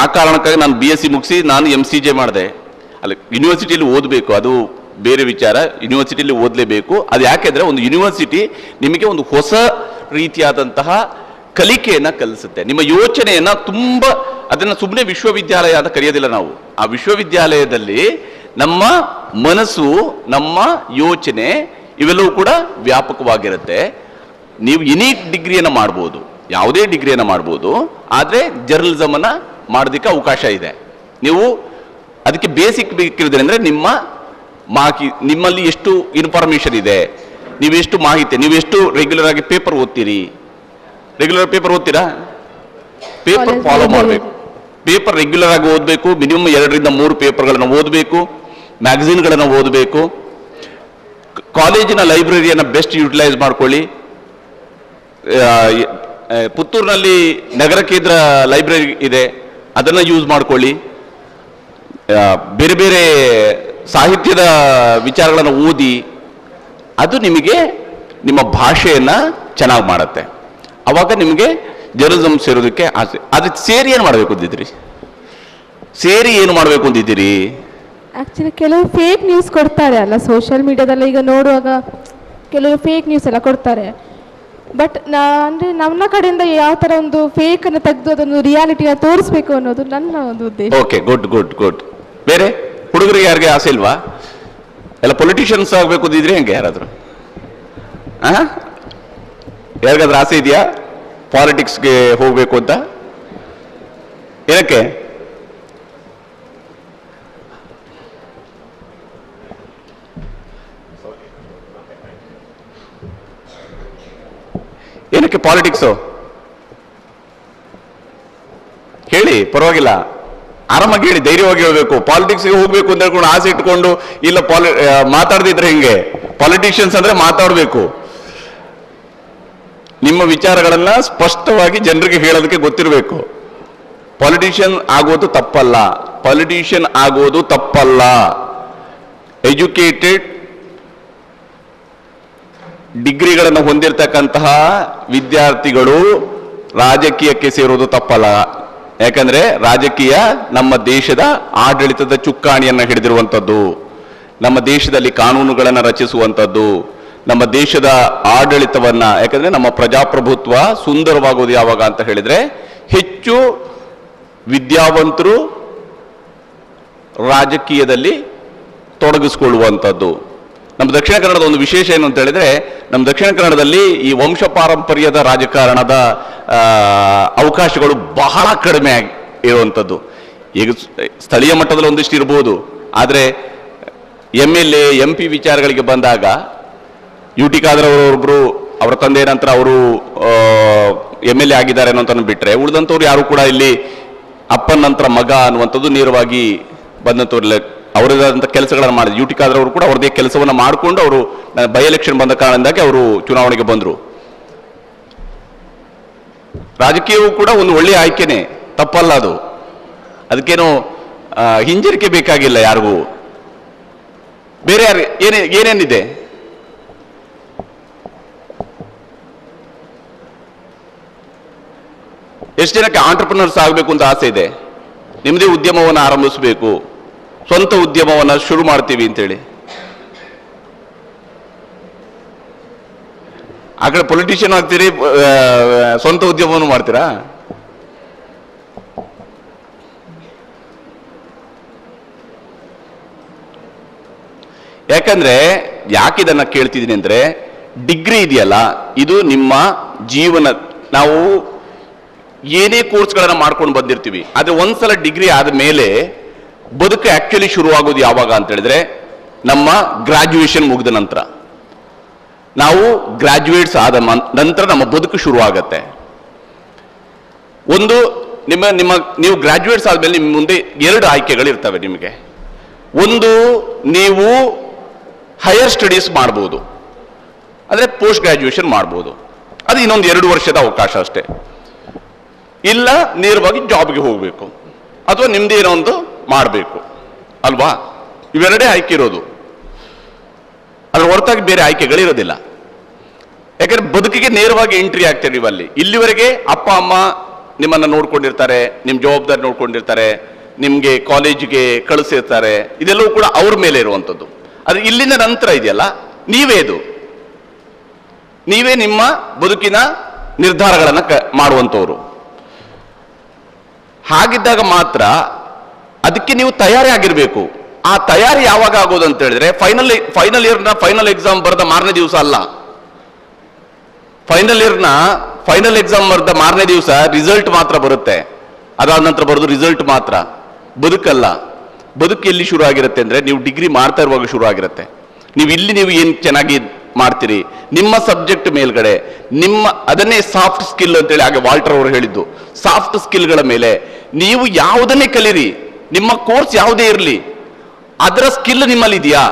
ಆ ಕಾರಣಕ್ಕಾಗಿ ನಾನು BSc ಮುಗಿಸಿ ನಾನು MCJ ಮಾಡಿದೆ. ಅಲ್ಲಿ ಯೂನಿವರ್ಸಿಟಿಯಲ್ಲಿ ಓದಬೇಕು, ಅದು ಬೇರೆ ವಿಚಾರ. ಯೂನಿವರ್ಸಿಟಿಯಲ್ಲಿ ಓದಲೇಬೇಕು. ಅದು ಯಾಕೆಂದ್ರೆ ಒಂದು ಯೂನಿವರ್ಸಿಟಿ ನಿಮಗೆ ಒಂದು ಹೊಸ ರೀತಿಯಾದಂತಹ ಕಲಿಕೆಯನ್ನ ಕಲಿಸುತ್ತೆ. ನಿಮ್ಮ ಯೋಚನೆಯನ್ನ ಅದನ್ನ ಸುಮ್ಮನೆ ವಿಶ್ವವಿದ್ಯಾಲಯ ಅಂತ ಕರೆಯೋದಿಲ್ಲ ನಾವು. ಆ ವಿಶ್ವವಿದ್ಯಾಲಯದಲ್ಲಿ ನಮ್ಮ ಮನಸ್ಸು, ನಮ್ಮ ಯೋಚನೆ ಇವೆಲ್ಲವೂ ಕೂಡ ವ್ಯಾಪಕವಾಗಿರುತ್ತೆ. ನೀವು ಎನಿ ಡಿಗ್ರಿಯನ್ನ ಮಾಡ್ಬೋದು, ಯಾವುದೇ ಡಿಗ್ರಿಯನ್ನ ಮಾಡ್ಬೋದು, ಆದ್ರೆ ಜರ್ನಲಿಸಮ್ ಅನ್ನ ಮಾಡೋದಕ್ಕೆ ಅವಕಾಶ ಇದೆ. ನೀವು ಅದಕ್ಕೆ ಬೇಸಿಕ್ ಬೇಕಿರೋದ್ರೆ ಅಂದರೆ ನಿಮ್ಮಲ್ಲಿ ಎಷ್ಟು ಇನ್ಫಾರ್ಮೇಷನ್ ಇದೆ, ನೀವೆಷ್ಟು ಮಾಹಿತಿ, ನೀವೆಷ್ಟು ರೆಗ್ಯುಲರ್ ಆಗಿ ಪೇಪರ್ ಓದ್ತೀರಿ. ರೆಗ್ಯುಲರ್ ಪೇಪರ್ ಓದ್ತೀರಾ? ಪೇಪರ್ ಫಾಲೋ ಮಾಡಬೇಕು. ಪೇಪರ್ ರೆಗ್ಯುಲರ್ ಆಗಿ ಓದಬೇಕು. ಮಿನಿಮಮ್ 2 ರಿಂದ 3 ಪೇಪರ್ಗಳನ್ನು ಓದಬೇಕು. ಮ್ಯಾಗಝಿನ್ಗಳನ್ನು ಓದಬೇಕು. ಕಾಲೇಜಿನ ಲೈಬ್ರರಿಯನ್ನು ಬೆಸ್ಟ್ ಯುಟಿಲೈಸ್ ಮಾಡ್ಕೊಳ್ಳಿ. ಪುತ್ತೂರಿನಲ್ಲಿ ನಗರ ಕೇಂದ್ರ ಲೈಬ್ರರಿ ಇದೆ, ಅದನ್ನು ಯೂಸ್ ಮಾಡ್ಕೊಳ್ಳಿ. ಬೇರೆ ಬೇರೆ ಸಾಹಿತ್ಯದ ವಿಚಾರಗಳನ್ನು ಓದಿ, ಅದು ನಿಮಗೆ ನಿಮ್ಮ ಭಾಷೆಯನ್ನು ಚೆನ್ನಾಗಿ ಮಾಡುತ್ತೆ. ಅವಾಗ ನಿಮಗೆ ಜರ್ನಲಿಸಮ್ ಸೇರೋದಕ್ಕೆ ಆಸೆ. ಅದಕ್ಕೆ ಸೇರಿ ಏನು ಮಾಡಬೇಕು ಅಂತಿದ್ದೀರಿ? ಸೇರಿ ಏನು ಮಾಡಬೇಕು ಅಂತಿದ್ದೀರಿ?
ಆಕ್ಚುಲಿ ಕೆಲವು ಫೇಕ್ ನ್ಯೂಸ್ ಕೊಡ್ತಾರೆ ಅಲ್ಲ ಸೋಷಿಯಲ್ ಮೀಡಿಯಾದಲ್ಲಿ, ಈಗ ನೋಡುವಾಗ ಕೆಲವು ಫೇಕ್ ನ್ಯೂಸ್ ಎಲ್ಲ ಕೊಡ್ತಾರೆ. ಬಟ್ ಅಂದರೆ ನಮ್ಮ ಕಡೆಯಿಂದ ಯಾವ ಥರ ಒಂದು ಫೇಕನ್ನು ತೆಗೆದು ಅದೊಂದು ರಿಯಾಲಿಟಿನ ತೋರಿಸ್ಬೇಕು ಅನ್ನೋದು ನನ್ನ ಒಂದು ಉದ್ದೇಶ.
Okay, good good good. ಬೇರೆ ಹುಡುಗರಿಗೆ ಯಾರಿಗೆ ಆಸೆ ಇಲ್ವಾ? ಎಲ್ಲ ಪೊಲಿಟಿಷಿಯನ್ಸ್ ಆಗಬೇಕು ಅಂದಿದ್ರಿ ಹೆಂಗೆ? ಯಾರಾದರೂ ಯಾರಿಗಾದ್ರೂ ಆಸೆ ಇದೆಯಾ ಪಾಲಿಟಿಕ್ಸ್ಗೆ ಹೋಗಬೇಕು ಅಂತ? ಏನಕ್ಕೆ? ಏನಕ್ಕೆ ಪಾಲಿಟಿಕ್ಸು? ಹೇಳಿ, ಪರವಾಗಿಲ್ಲ, ಆರಾಮಾಗಿ ಹೇಳಿ, ಧೈರ್ಯವಾಗಿ ಹೇಳಬೇಕು. ಪಾಲಿಟಿಕ್ಸ್ಗೆ ಹೋಗ್ಬೇಕು ಅಂತ ಹೇಳ್ಕೊಂಡು ಆಸೆ ಇಟ್ಕೊಂಡು ಇಲ್ಲ ಮಾತಾಡ್ದಿದ್ರೆ ಹಿಂಗೆ. ಪಾಲಿಟಿಷಿಯನ್ಸ್ ಅಂದ್ರೆ ಮಾತಾಡಬೇಕು. ನಿಮ್ಮ ವಿಚಾರಗಳನ್ನ ಸ್ಪಷ್ಟವಾಗಿ ಜನರಿಗೆ ಹೇಳೋದಕ್ಕೆ ಗೊತ್ತಿರಬೇಕು. ಪಾಲಿಟಿಷಿಯನ್ ಆಗೋದು ತಪ್ಪಲ್ಲ. ಪಾಲಿಟಿಷಿಯನ್ ಆಗೋದು ತಪ್ಪಲ್ಲ. ಎಜುಕೇಟೆಡ್ ಡಿಗ್ರಿಗಳನ್ನು ಹೊಂದಿರತಕ್ಕಂತಹ ವಿದ್ಯಾರ್ಥಿಗಳು ರಾಜಕೀಯಕ್ಕೆ ಸೇರೋದು ತಪ್ಪಲ್ಲ. ಯಾಕಂದ್ರೆ ರಾಜಕೀಯ ನಮ್ಮ ದೇಶದ ಆಡಳಿತದ ಚುಕ್ಕಾಣಿಯನ್ನು ಹಿಡಿದಿರುವಂಥದ್ದು, ನಮ್ಮ ದೇಶದಲ್ಲಿ ಕಾನೂನುಗಳನ್ನು ರಚಿಸುವಂಥದ್ದು, ನಮ್ಮ ದೇಶದ ಆಡಳಿತವನ್ನ, ಯಾಕಂದ್ರೆ ನಮ್ಮ ಪ್ರಜಾಪ್ರಭುತ್ವ ಸುಂದರವಾಗೋದು ಯಾವಾಗ ಅಂತ ಹೇಳಿದ್ರೆ ಹೆಚ್ಚು ವಿದ್ಯಾವಂತರು ರಾಜಕೀಯದಲ್ಲಿ ತೊಡಗಿಸಿಕೊಳ್ಳುವಂಥದ್ದು. ನಮ್ಮ ದಕ್ಷಿಣ ಕನ್ನಡದ ಒಂದು ವಿಶೇಷ ಏನು ಅಂತ ಹೇಳಿದ್ರೆ, ನಮ್ಮ ದಕ್ಷಿಣ ಕನ್ನಡದಲ್ಲಿ ಈ ವಂಶ ಪಾರಂಪರ್ಯದ ರಾಜಕಾರಣದ ಅವಕಾಶಗಳು ಬಹಳ ಕಡಿಮೆ ಇರುವಂಥದ್ದು. ಈಗ ಸ್ಥಳೀಯ ಮಟ್ಟದಲ್ಲಿ ಒಂದಿಷ್ಟು ಇರ್ಬೋದು, ಆದರೆ MLA MP ವಿಚಾರಗಳಿಗೆ ಬಂದಾಗ UT ಖಾದರ್ ಅವರೊಬ್ಬರು, ಅವರ ತಂದೆ ನಂತರ ಅವರು MLA ಆಗಿದ್ದಾರೆ ಅನ್ನೋಂತ ಬಿಟ್ಟರೆ ಉಳಿದಂಥವ್ರು ಯಾರು ಕೂಡ ಇಲ್ಲಿ ಅಪ್ಪನ ನಂತರ ಮಗ ಅನ್ನುವಂಥದ್ದು ನೇರವಾಗಿ ಬಂದಂಥವ್ರಿಲ್ಲ. ಅವರದಾದಂಥ ಕೆಲಸಗಳನ್ನು ಮಾಡಿದ್ರು. UT ಖಾದರ್ ಅವರು ಕೂಡ ಅವ್ರದ್ದೇ ಕೆಲಸವನ್ನು ಮಾಡಿಕೊಂಡು ಅವರು ಬೈ ಎಲೆಕ್ಷನ್ ಬಂದ ಕಾರಣದಿಂದಾಗಿ ಅವರು ಚುನಾವಣೆಗೆ ಬಂದರು. ರಾಜಕೀಯವು ಕೂಡ ಒಂದು ಒಳ್ಳೆಯ ಆಯ್ಕೆನೆ, ತಪ್ಪಲ್ಲ ಅದು. ಅದಕ್ಕೇನು ಹಿಂಜರಿಕೆ ಬೇಕಾಗಿಲ್ಲ ಯಾರಿಗೂ. ಬೇರೆ ಯಾರು ಏನೇನಿದೆ? ಎಷ್ಟು ಜನಕ್ಕೆ ಆಂಟ್ರಪ್ರಿನರ್ಸ್ ಆಗಬೇಕು ಅಂತ ಆಸೆ ಇದೆ? ನಿಮ್ಮದೇ ಉದ್ಯಮವನ್ನು ಆರಂಭಿಸಬೇಕು, ಸ್ವಂತ ಉದ್ಯಮವನ್ನು ಶುರು ಮಾಡ್ತೀವಿ ಅಂತೇಳಿ. ಆ ಕಡೆ ಪೊಲಿಟಿಷಿಯನ್ ಆಗ್ತೀರಿ, ಸ್ವಂತ ಉದ್ಯಮವನ್ನು ಮಾಡ್ತೀರಾ? ಯಾಕಂದ್ರೆ ಯಾಕೆ ಇದನ್ನ ಕೇಳ್ತಿದ್ದೀನಿ ಅಂದ್ರೆ, ಡಿಗ್ರಿ ಇದೆಯಲ್ಲ, ಇದು ನಿಮ್ಮ ಜೀವನ, ನಾವು ಏನೇ ಕೋರ್ಸ್ಗಳನ್ನ ಮಾಡ್ಕೊಂಡು ಬಂದಿರ್ತೀವಿ, ಆದ್ರೆ ಒಂದ್ಸಲ ಡಿಗ್ರಿ ಆದ ಮೇಲೆ ಬದುಕು ಆಕ್ಚುಲಿ ಶುರುವಾಗೋದು ಯಾವಾಗ ಅಂತ ಹೇಳಿದ್ರೆ ನಮ್ಮ ಗ್ರಾಜ್ಯುಯೇಷನ್ ಮುಗಿದ ನಂತರ. ನಾವು ಗ್ರಾಜ್ಯುಯೇಟ್ಸ್ ಆದ ನಂತರ ನಮ್ಮ ಬದುಕು ಶುರು ಆಗತ್ತೆ. ಒಂದು ನೀವು ಗ್ರಾಜ್ಯುಯೇಟ್ಸ್ ಆದ್ಮೇಲೆ ನಿಮ್ಮ ಮುಂದೆ 2 ಆಯ್ಕೆಗಳು ಇರ್ತವೆ ನಿಮಗೆ. ಒಂದು, ನೀವು ಹೈಯರ್ ಸ್ಟಡೀಸ್ ಮಾಡ್ಬೋದು, ಅಂದ್ರೆ ಪೋಸ್ಟ್ ಗ್ರಾಜ್ಯುಯೇಷನ್ ಮಾಡ್ಬೋದು, ಅದು ಇನ್ನೊಂದು 2 ವರ್ಷದ ಅವಕಾಶ ಅಷ್ಟೇ. ಇಲ್ಲ ನೇರವಾಗಿ ಜಾಬ್ಗೆ ಹೋಗಬೇಕು, ಅಥವಾ ನಿಮ್ದೇನೋ ಒಂದು ಮಾಡಬೇಕು ಅಲ್ವಾ? ಇವೆರಡೇ ಆಯ್ಕೆ ಇರೋದು. ಅದ್ರ ಹೊರತಾಗಿ ಬೇರೆ ಆಯ್ಕೆಗಳಿರೋದಿಲ್ಲ. ಯಾಕಂದ್ರೆ ಬದುಕಿಗೆ ನೇರವಾಗಿ ಎಂಟ್ರಿ ಆಗ್ತೀರಿ ನೀವಲ್ಲಿ. ಇಲ್ಲಿವರೆಗೆ ಅಪ್ಪ ಅಮ್ಮ ನಿಮ್ಮನ್ನ ನೋಡ್ಕೊಂಡಿರ್ತಾರೆ, ನಿಮ್ಮ ಜವಾಬ್ದಾರಿ ನೋಡ್ಕೊಂಡಿರ್ತಾರೆ, ನಿಮ್ಗೆ ಕಾಲೇಜಿಗೆ ಕಳಿಸಿರ್ತಾರೆ, ಇದೆಲ್ಲವೂ ಕೂಡ ಅವ್ರ ಮೇಲೆ ಇರುವಂಥದ್ದು. ಅದು ಇಲ್ಲಿಂದ ನಂತರ ಇದೆಯಲ್ಲ, ನೀವೇ ನಿಮ್ಮ ಬದುಕಿನ ನಿರ್ಧಾರಗಳನ್ನು ಮಾಡುವಂಥವ್ರು. ಹಾಗಿದ್ದಾಗ ಮಾತ್ರ ಅದಕ್ಕೆ ನೀವು ತಯಾರಿ ಆಗಿರ್ಬೇಕು. ಆ ತಯಾರಿ ಯಾವಾಗ ಆಗೋದು ಅಂತ ಹೇಳಿದ್ರೆ ಫೈನಲ್ ಇಯರ್ನ ಫೈನಲ್ ಎಕ್ಸಾಮ್ ಬರೆದ ಮಾರನೇ ದಿವಸ ಅಲ್ಲ. ಫೈನಲ್ ಎಕ್ಸಾಮ್ ಬರೆದ ಮಾರನೇ ದಿವಸ ರಿಸಲ್ಟ್ ಮಾತ್ರ ಬರುತ್ತೆ. ಅದಾದ ನಂತರ ಬರೋದು ರಿಸಲ್ಟ್ ಮಾತ್ರ, ಬದುಕಲ್ಲ. ಬದುಕು ಎಲ್ಲಿ ಶುರು ಆಗಿರುತ್ತೆ ಅಂದರೆ ನೀವು ಡಿಗ್ರಿ ಮಾಡ್ತಾ ಇರುವಾಗ ಶುರು ಆಗಿರುತ್ತೆ. ನೀವು ಏನು ಚೆನ್ನಾಗಿ ಮಾಡ್ತೀರಿ ನಿಮ್ಮ ಸಬ್ಜೆಕ್ಟ್ ಮೇಲ್ಗಡೆ ಅದನ್ನೇ ಸಾಫ್ಟ್ ಸ್ಕಿಲ್ ಅಂತೇಳಿ ಹಾಗೆ ವಾಲ್ಟರ್ ಅವರು ಹೇಳಿದ್ದು, ಸಾಫ್ಟ್ ಸ್ಕಿಲ್ಗಳ ಮೇಲೆ ನೀವು ಯಾವುದನ್ನೇ ಕಲೀರಿ, ನಿಮ್ಮ ಕೋರ್ಸ್ ಯಾವುದೇ ಇರಲಿ ಅದರ ಸ್ಕಿಲ್ ನಿಮ್ಮಲ್ಲಿ ಇದೆಯಾ?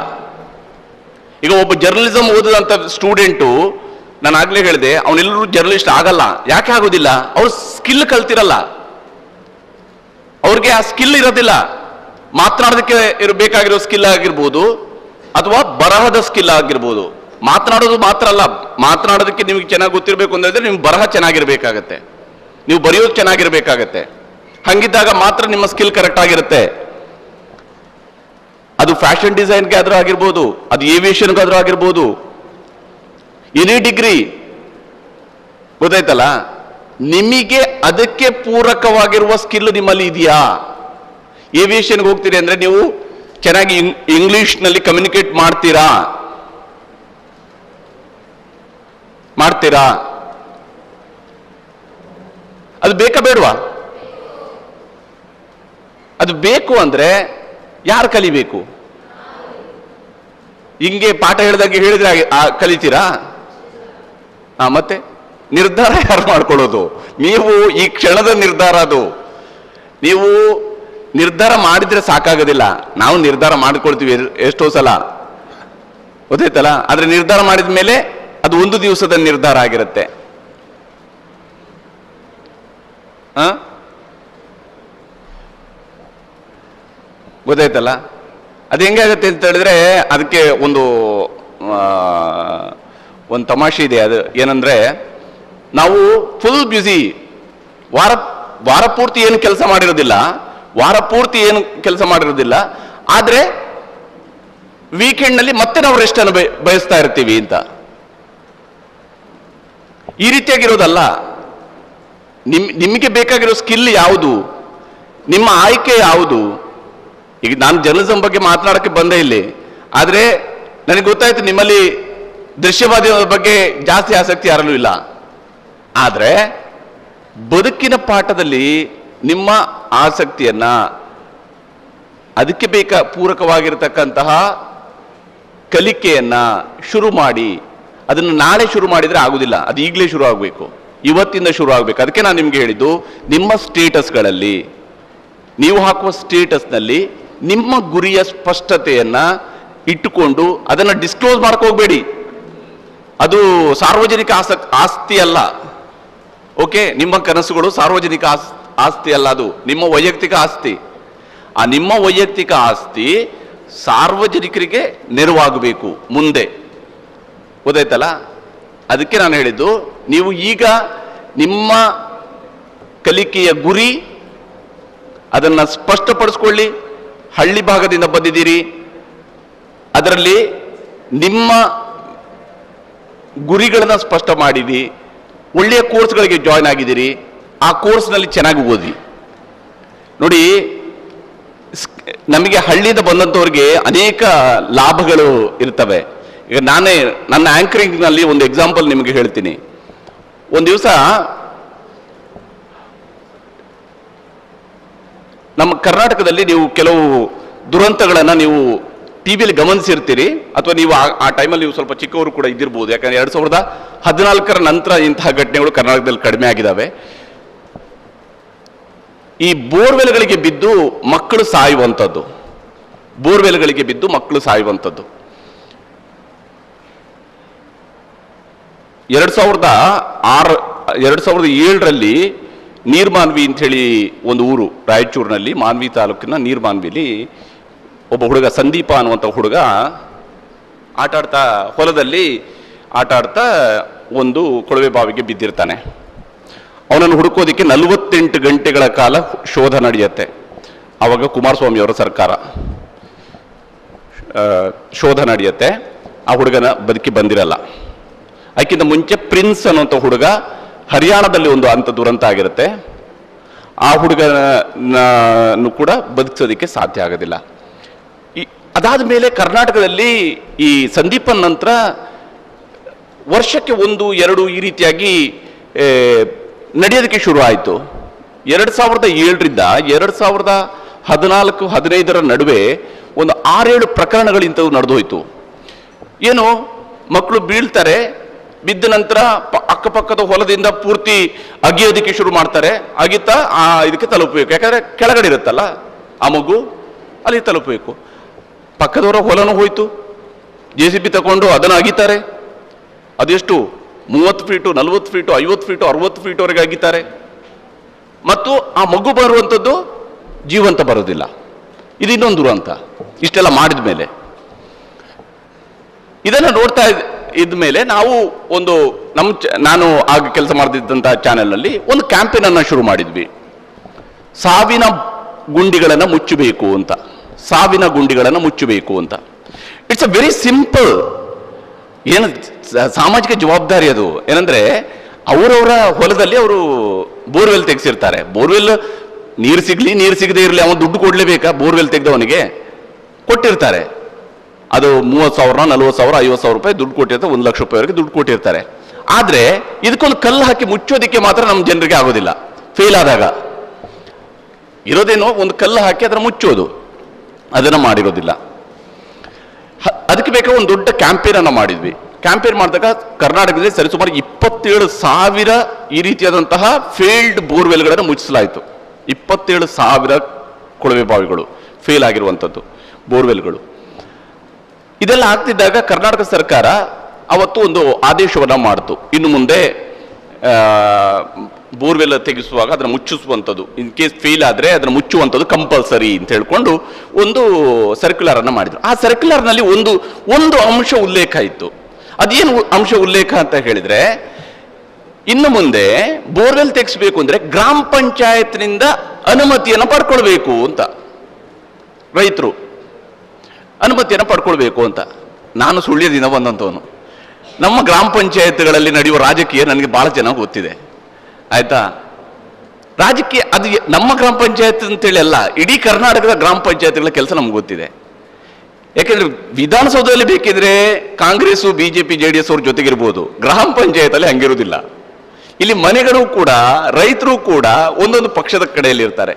ಈಗ ಒಬ್ಬ ಜರ್ನಲಿಸಮ್ ಓದಿದಂಥ ಸ್ಟೂಡೆಂಟು, ನಾನು ಆಗ್ಲೇ ಹೇಳಿದೆ, ಅವನೆಲ್ಲರೂ ಜರ್ನಲಿಸ್ಟ್ ಆಗಲ್ಲ. ಯಾಕೆ ಆಗೋದಿಲ್ಲ? ಅವ್ರು ಸ್ಕಿಲ್ ಕಲ್ತಿರಲ್ಲ, ಅವ್ರಿಗೆ ಆ ಸ್ಕಿಲ್ ಇರೋದಿಲ್ಲ. ಮಾತನಾಡೋದಕ್ಕೆ ಬೇಕಾಗಿರೋ ಸ್ಕಿಲ್ ಆಗಿರ್ಬೋದು, ಅಥವಾ ಬರಹದ ಸ್ಕಿಲ್ ಆಗಿರ್ಬೋದು. ಮಾತನಾಡೋದು ಮಾತ್ರ ಅಲ್ಲ, ಮಾತನಾಡೋದಕ್ಕೆ ನಿಮಗೆ ಚೆನ್ನಾಗಿ ಗೊತ್ತಿರಬೇಕು ಅಂದ್ರೆ ನಿಮ್ಗೆ ಬರಹ ಚೆನ್ನಾಗಿರ್ಬೇಕಾಗತ್ತೆ, ನೀವು ಬರೆಯೋದು ಚೆನ್ನಾಗಿರ್ಬೇಕಾಗತ್ತೆ. ಹಂಗಿದ್ದಾಗ ಮಾತ್ರ ನಿಮ್ಮ ಸ್ಕಿಲ್ ಕರೆಕ್ಟ್ ಆಗಿರುತ್ತೆ. ಅದು ಫ್ಯಾಷನ್ ಡಿಸೈನ್ಗೆ ಆದ್ರೂ ಆಗಿರ್ಬೋದು, ಅದು ಏವಿಯೇಷನ್ಗಾದ್ರೂ ಆಗಿರ್ಬೋದು, ಎನಿ ಡಿಗ್ರಿ, ಗೊತ್ತಾಯ್ತಲ್ಲ? ನಿಮಗೆ ಅದಕ್ಕೆ ಪೂರಕವಾಗಿರುವ ಸ್ಕಿಲ್ ನಿಮ್ಮಲ್ಲಿ ಇದೆಯಾ? ಏವಿಯೇಷನ್ಗೆ ಹೋಗ್ತೀರಿ ಅಂದ್ರೆ ನೀವು ಚೆನ್ನಾಗಿ ಇಂಗ್ಲಿಷ್ನಲ್ಲಿ ಕಮ್ಯುನಿಕೇಟ್ ಮಾಡ್ತೀರಾ? ಅದು ಬೇಕಾ ಬೇಡವಾ? ಅದು ಬೇಕು ಅಂದ್ರೆ ಯಾರು ಕಲಿಬೇಕು? ಹಿಂಗೆ ಪಾಠ ಹೇಳಿದ್ರೆ ಕಲಿತೀರಾ? ಮತ್ತೆ ನಿರ್ಧಾರ ಯಾರು ಮಾಡ್ಕೊಳ್ಳೋದು? ನೀವು ಈ ಕ್ಷಣದ ನಿರ್ಧಾರ ಅದು. ನೀವು ನಿರ್ಧಾರ ಮಾಡಿದ್ರೆ ಸಾಕಾಗೋದಿಲ್ಲ, ನಾವು ನಿರ್ಧಾರ ಮಾಡ್ಕೊಳ್ತೀವಿ ಎಷ್ಟೋ ಸಲ, ಗೊತ್ತಾಯ್ತಲ್ಲ? ಆದ್ರೆ ನಿರ್ಧಾರ ಮಾಡಿದ ಮೇಲೆ ಅದು ಒಂದು ದಿವಸದ ನಿರ್ಧಾರ ಆಗಿರುತ್ತೆ. ಗೊತ್ತಾಯ್ತಲ್ಲ? ಅದು ಹೆಂಗೆ ಆಗುತ್ತೆ ಅಂತ ಹೇಳಿದ್ರೆ ಅದಕ್ಕೆ ಒಂದು ತಮಾಷೆ ಇದೆ. ಅದು ಏನಂದ್ರೆ, ನಾವು ಫುಲ್ ಬ್ಯುಸಿ, ವಾರ ಪೂರ್ತಿ ಏನು ಕೆಲಸ ಮಾಡಿರೋದಿಲ್ಲ, ಆದ್ರೆ ವೀಕೆಂಡ್ನಲ್ಲಿ ಮತ್ತೆ ನಾವು ರೆಸ್ಟ್ ಅನ್ನು ಬಯಸ್ತಾ ಇರ್ತೀವಿ ಅಂತ. ಈ ರೀತಿಯಾಗಿರೋದಲ್ಲ. ನಿಮಗೆ ಬೇಕಾಗಿರೋ ಸ್ಕಿಲ್ ಯಾವುದು, ನಿಮ್ಮ ಆಯ್ಕೆ ಯಾವುದು? ಈಗ ನಾನು ಜರ್ನಲಿಸಂ ಬಗ್ಗೆ ಮಾತನಾಡಕ್ಕೆ ಬಂದೇ ಇಲ್ಲಿ, ಆದ್ರೆ ನನಗೆ ಗೊತ್ತಾಯ್ತು ನಿಮ್ಮಲ್ಲಿ ದೃಶ್ಯ ಮಾಧ್ಯಮದ ಬಗ್ಗೆ ಜಾಸ್ತಿ ಆಸಕ್ತಿ ಯಾರಲ್ಲೂ ಇಲ್ಲ. ಆದ್ರೆ ಬದುಕಿನ ಪಾಠದಲ್ಲಿ ನಿಮ್ಮ ಆಸಕ್ತಿಯನ್ನ, ಅದಕ್ಕೆ ಪೂರಕವಾಗಿರತಕ್ಕಂತಹ ಕಲಿಕೆಯನ್ನ ಶುರು ಮಾಡಿ. ಅದನ್ನು ನಾಳೆ ಶುರು ಮಾಡಿದ್ರೆ ಆಗುದಿಲ್ಲ, ಅದು ಈಗಲೇ ಶುರು ಆಗಬೇಕು, ಇವತ್ತಿಂದ ಶುರು ಆಗಬೇಕು. ಅದಕ್ಕೆ ನಾನು ನಿಮ್ಗೆ ಹೇಳಿದ್ದು, ನಿಮ್ಮ ಸ್ಟೇಟಸ್ಗಳಲ್ಲಿ, ನೀವು ಹಾಕುವ ಸ್ಟೇಟಸ್ನಲ್ಲಿ ನಿಮ್ಮ ಗುರಿಯ ಸ್ಪಷ್ಟತೆಯನ್ನ ಇಟ್ಟುಕೊಂಡು ಅದನ್ನು ಡಿಸ್ಕ್ಲೋಸ್ ಮಾಡ್ಕೋಬೇಡಿ. ಅದು ಸಾರ್ವಜನಿಕ ಆಸ್ತಿ ಅಲ್ಲ. ಓಕೆ, ನಿಮ್ಮ ಕನಸುಗಳು ಸಾರ್ವಜನಿಕ ಆಸ್ತಿ ಅಲ್ಲ, ಅದು ನಿಮ್ಮ ವೈಯಕ್ತಿಕ ಆಸ್ತಿ. ಆ ನಿಮ್ಮ ವೈಯಕ್ತಿಕ ಆಸ್ತಿ ಸಾರ್ವಜನಿಕರಿಗೆ ನೆರವಾಗಬೇಕು ಮುಂದೆ, ಗೊತ್ತಾಯ್ತಲ್ಲ? ಅದಕ್ಕೆ ನಾನು ಹೇಳಿದ್ದು, ನೀವು ಈಗ ನಿಮ್ಮ ಕಲಿಕೆಯ ಗುರಿ ಅದನ್ನು ಸ್ಪಷ್ಟಪಡಿಸ್ಕೊಳ್ಳಿ. ಹಳ್ಳಿ ಭಾಗದಿಂದ ಬಂದಿದ್ದೀರಿ, ಅದರಲ್ಲಿ ನಿಮ್ಮ ಗುರಿಗಳನ್ನು ಸ್ಪಷ್ಟ ಮಾಡಿದಿ, ಒಳ್ಳೆಯ ಕೋರ್ಸ್ಗಳಿಗೆ ಜಾಯ್ನ್ ಆಗಿದ್ದೀರಿ, ಆ ಕೋರ್ಸ್ನಲ್ಲಿ ಚೆನ್ನಾಗಿ ಓದಿ. ನೋಡಿ, ನಮಗೆ ಹಳ್ಳಿಯಿಂದ ಬಂದಂಥವ್ರಿಗೆ ಅನೇಕ ಲಾಭಗಳು ಇರ್ತವೆ. ಈಗ ನನ್ನ ಆಂಕರಿಂಗ್ನಲ್ಲಿ ಒಂದು ಎಕ್ಸಾಂಪಲ್ ನಿಮಗೆ ಹೇಳ್ತೀನಿ. ಒಂದು ದಿವಸ ನಮ್ಮ ಕರ್ನಾಟಕದಲ್ಲಿ ನೀವು ಕೆಲವು ದುರಂತಗಳನ್ನು ನೀವು ಟಿವಿಯಲ್ಲಿ ಗಮನಿಸಿರ್ತೀರಿ, ಅಥವಾ ನೀವು ಆ ಟೈಮಲ್ಲಿ ನೀವು ಸ್ವಲ್ಪ ಚಿಕ್ಕವರು ಕೂಡ ಇದ್ದಿರ್ಬೋದು. ಯಾಕಂದ್ರೆ 2014 ನಂತರ ಇಂತಹ ಘಟನೆಗಳು ಕರ್ನಾಟಕದಲ್ಲಿ ಕಡಿಮೆ ಆಗಿದ್ದಾವೆ. ಈ ಬೋರ್ವೆಲ್ಗಳಿಗೆ ಬಿದ್ದು ಮಕ್ಕಳು ಸಾಯುವಂಥದ್ದು, 2007ರಲ್ಲಿ ನೀರ್ಮಾನ್ವಿ ಅಂತ ಹೇಳಿ ಒಂದು ಊರು ರಾಯಚೂರಿನಲ್ಲಿ, ಮಾನ್ವಿ ತಾಲೂಕಿನ ನೀರ್ಮಾನ್ವಿಲಿ ಒಬ್ಬ ಹುಡುಗ ಸಂದೀಪ ಅನ್ನುವಂಥ ಹುಡುಗ ಹೊಲದಲ್ಲಿ ಆಟ ಆಡ್ತಾ ಒಂದು ಕೊಳವೆ ಬಾವಿಗೆ ಬಿದ್ದಿರ್ತಾನೆ. ಅವನನ್ನು ಹುಡುಕೋದಿಕ್ಕೆ 48 ಗಂಟೆಗಳ ಕಾಲ ಶೋಧ ನಡೆಯುತ್ತೆ. ಆವಾಗ ಕುಮಾರಸ್ವಾಮಿ ಅವರ ಸರ್ಕಾರ, ಶೋಧ ನಡೆಯುತ್ತೆ. ಆ ಹುಡುಗನ ಬದುಕಿ ಬಂದಿರಲ್ಲ. ಅದಕ್ಕಿಂತ ಮುಂಚೆ ಪ್ರಿನ್ಸ್ ಅನ್ನುವಂಥ ಹುಡುಗ ಹರಿಯಾಣದಲ್ಲಿ ಒಂದು ಅಂಥ ದುರಂತ ಆಗಿರುತ್ತೆ. ಆ ಹುಡುಗನನ್ನು ಕೂಡ ಬದುಕಿಸೋದಕ್ಕೆ ಸಾಧ್ಯ ಆಗೋದಿಲ್ಲ. ಅದಾದ ಮೇಲೆ ಕರ್ನಾಟಕದಲ್ಲಿ ಈ ಸಂದೀಪನ್ ನಂತರ ವರ್ಷಕ್ಕೆ 1-2 ಈ ರೀತಿಯಾಗಿ ನಡೆಯೋದಕ್ಕೆ ಶುರು ಆಯಿತು. 2007ರಿಂದ 2014-15 ನಡುವೆ ಒಂದು 6-7 ಪ್ರಕರಣಗಳಿಂತವು ನಡೆದೋಯ್ತು. ಏನು ಮಕ್ಕಳು ಬೀಳ್ತಾರೆ, ಬಿದ್ದ ನಂತರ ಅಕ್ಕಪಕ್ಕದ ಹೊಲದಿಂದ ಪೂರ್ತಿ ಅಗಿಯೋದಕ್ಕೆ ಶುರು ಮಾಡ್ತಾರೆ. ಅಗಿತಾ ಇದಕ್ಕೆ ತಲುಪಬೇಕು, ಯಾಕಂದ್ರೆ ಕೆಳಗಡೆ ಇರುತ್ತಲ್ಲ ಆ ಮಗು, ಅಲ್ಲಿ ತಲುಪಬೇಕು. ಪಕ್ಕದವರ ಹೊಲನೂ ಹೋಯ್ತು, JCB ತಗೊಂಡು ಅದನ್ನು ಅಗಿತಾರೆ. ಅದೆಷ್ಟು 30 ಫೀಟು, 40 ಫೀಟು, 50 ಫೀಟು, 60 ಫೀಟ್ವರೆಗೆ ಅಗಿತಾರೆ. ಮತ್ತು ಆ ಮಗು ಬರುವಂಥದ್ದು ಜೀವಂತ ಬರೋದಿಲ್ಲ. ಇದು ಇನ್ನೊಂದು ದುರಂತ. ಇಷ್ಟೆಲ್ಲ ಮಾಡಿದ ಮೇಲೆ ಇದನ್ನು ನೋಡ್ತಾ ಇದ್ಮೇಲೆ ನಾವು ಒಂದು ನಾನು ಆಗ ಕೆಲಸ ಮಾಡ್ತಿದ್ದಂಥ ಚಾನೆಲ್ನಲ್ಲಿ ಒಂದು ಕ್ಯಾಂಪೇನ್ ಅನ್ನು ಶುರು ಮಾಡಿದ್ವಿ. ಸಾವಿನ ಗುಂಡಿಗಳನ್ನು ಮುಚ್ಚಬೇಕು ಅಂತ. ಸಾವಿನ ಗುಂಡಿಗಳನ್ನು ಮುಚ್ಚಬೇಕು ಅಂತ. ಇಟ್ಸ್ ಅ ವೆರಿ ಸಿಂಪಲ್, ಏನು ಸಾಮಾಜಿಕ ಜವಾಬ್ದಾರಿ ಅದು. ಏನಂದ್ರೆ ಅವರವರ ಹೊಲದಲ್ಲಿ ಅವರು ಬೋರ್ವೆಲ್ ತೆಗೆಸಿರ್ತಾರೆ. ಬೋರ್ವೆಲ್ ನೀರು ಸಿಗ್ಲಿ ನೀರು ಸಿಗದೆ ಇರಲಿ, ಅವನು ದುಡ್ಡು ಕೊಡ್ಲೇಬೇಕಾ? ಬೋರ್ವೆಲ್ ತೆಗೆದವನಿಗೆ ಕೊಟ್ಟಿರ್ತಾರೆ. ಅದು 30,000, 40,000, 50,000 ರೂಪಾಯಿ ದುಡ್ಡು ಕೊಟ್ಟಿರ್ತಾರೆ. 1 ಲಕ್ಷ ರೂಪಾಯಿವರೆಗೆ ದುಡ್ಡು ಕೊಟ್ಟಿರ್ತಾರೆ. ಆದ್ರೆ ಇದಕ್ಕೊಂದು ಕಲ್ಲು ಹಾಕಿ ಮುಚ್ಚೋದಿಕ್ಕೆ ಮಾತ್ರ ನಮ್ಮ ಜನರಿಗೆ ಆಗೋದಿಲ್ಲ. ಫೇಲ್ ಆದಾಗ ಇರೋದೇನೋ ಒಂದು ಕಲ್ಲು ಹಾಕಿ ಅದನ್ನು ಮುಚ್ಚೋದು, ಅದನ್ನು ಮಾಡಿರೋದಿಲ್ಲ. ಅದಕ್ಕೆ ಬೇಕಾದ ಒಂದು ದೊಡ್ಡ ಕ್ಯಾಂಪೇನ್ ಅನ್ನು ಮಾಡಿದ್ವಿ. ಕ್ಯಾಂಪೇನ್ ಮಾಡಿದಾಗ ಕರ್ನಾಟಕದಲ್ಲಿ ಸರಿಸುಮಾರು 27,000 ಈ ರೀತಿಯಾದಂತಹ ಫೇಲ್ಡ್ ಬೋರ್ವೆಲ್ಗಳನ್ನು ಮುಚ್ಚಿಸಲಾಯಿತು. 27,000 ಕೊಳವೆ ಬಾವಿಗಳು ಫೇಲ್ ಆಗಿರುವಂಥದ್ದು ಬೋರ್ವೆಲ್ಗಳು. ಇದೆಲ್ಲ ಆಗ್ತಿದ್ದಾಗ ಕರ್ನಾಟಕ ಸರ್ಕಾರ ಅವತ್ತು ಒಂದು ಆದೇಶವನ್ನು ಮಾಡಿತು. ಇನ್ನು ಮುಂದೆ ಬೋರ್ವೆಲ್ ತೆಗೆಸುವಾಗ ಅದನ್ನು ಮುಚ್ಚಿಸುವಂಥದ್ದು, ಇನ್ ಕೇಸ್ ಫೇಲ್ ಆದರೆ ಅದನ್ನು ಮುಚ್ಚುವಂಥದ್ದು ಕಂಪಲ್ಸರಿ ಅಂತ ಹೇಳ್ಕೊಂಡು ಒಂದು ಸರ್ಕ್ಯುಲರ್ ಅನ್ನು ಮಾಡಿದ್ರು. ಆ ಸರ್ಕ್ಯುಲರ್ನಲ್ಲಿ ಒಂದು ಅಂಶ ಉಲ್ಲೇಖ ಇತ್ತು. ಅದೇನು ಅಂಶ ಉಲ್ಲೇಖ ಅಂತ ಹೇಳಿದ್ರೆ, ಇನ್ನು ಮುಂದೆ ಬೋರ್ವೆಲ್ ತೆಗೆಸಬೇಕು ಅಂದ್ರೆ ಗ್ರಾಮ ಪಂಚಾಯತ್ನಿಂದ ಅನುಮತಿಯನ್ನು ಪಡ್ಕೊಳ್ಬೇಕು ಅಂತ. ರೈತರು ಅನುಮತಿಯನ್ನು ಪಡ್ಕೊಳ್ಬೇಕು ಅಂತ. ನಾನು ಸುಳ್ಯದಿಂದ ಬಂದಂಥವನು. ನಮ್ಮ ಗ್ರಾಮ ಪಂಚಾಯತ್ಗಳಲ್ಲಿ ನಡೆಯುವ ರಾಜಕೀಯ ನನಗೆ ಬಹಳ ಚೆನ್ನಾಗಿ ಗೊತ್ತಿದೆ, ಆಯ್ತಾ? ರಾಜಕೀಯ ಅದು ನಮ್ಮ ಗ್ರಾಮ ಪಂಚಾಯತ್ ಅಂತೇಳಿ ಅಲ್ಲ, ಇಡೀ ಕರ್ನಾಟಕದ ಗ್ರಾಮ ಪಂಚಾಯತ್ಗಳ ಕೆಲಸ ನಮ್ಗೆ ಗೊತ್ತಿದೆ. ಯಾಕೆಂದ್ರೆ ವಿಧಾನಸೌಧದಲ್ಲಿ ಬೇಕಿದ್ರೆ ಕಾಂಗ್ರೆಸ್, BJP, JDS ಅವ್ರ ಜೊತೆಗಿರ್ಬೋದು. ಗ್ರಾಮ ಪಂಚಾಯತ್ ಅಲ್ಲಿ ಹಂಗಿರುವುದಿಲ್ಲ. ಇಲ್ಲಿ ಮನೆಗಳು ಕೂಡ, ರೈತರು ಕೂಡ ಒಂದೊಂದು ಪಕ್ಷದ ಕಡೆಯಲ್ಲಿ ಇರ್ತಾರೆ.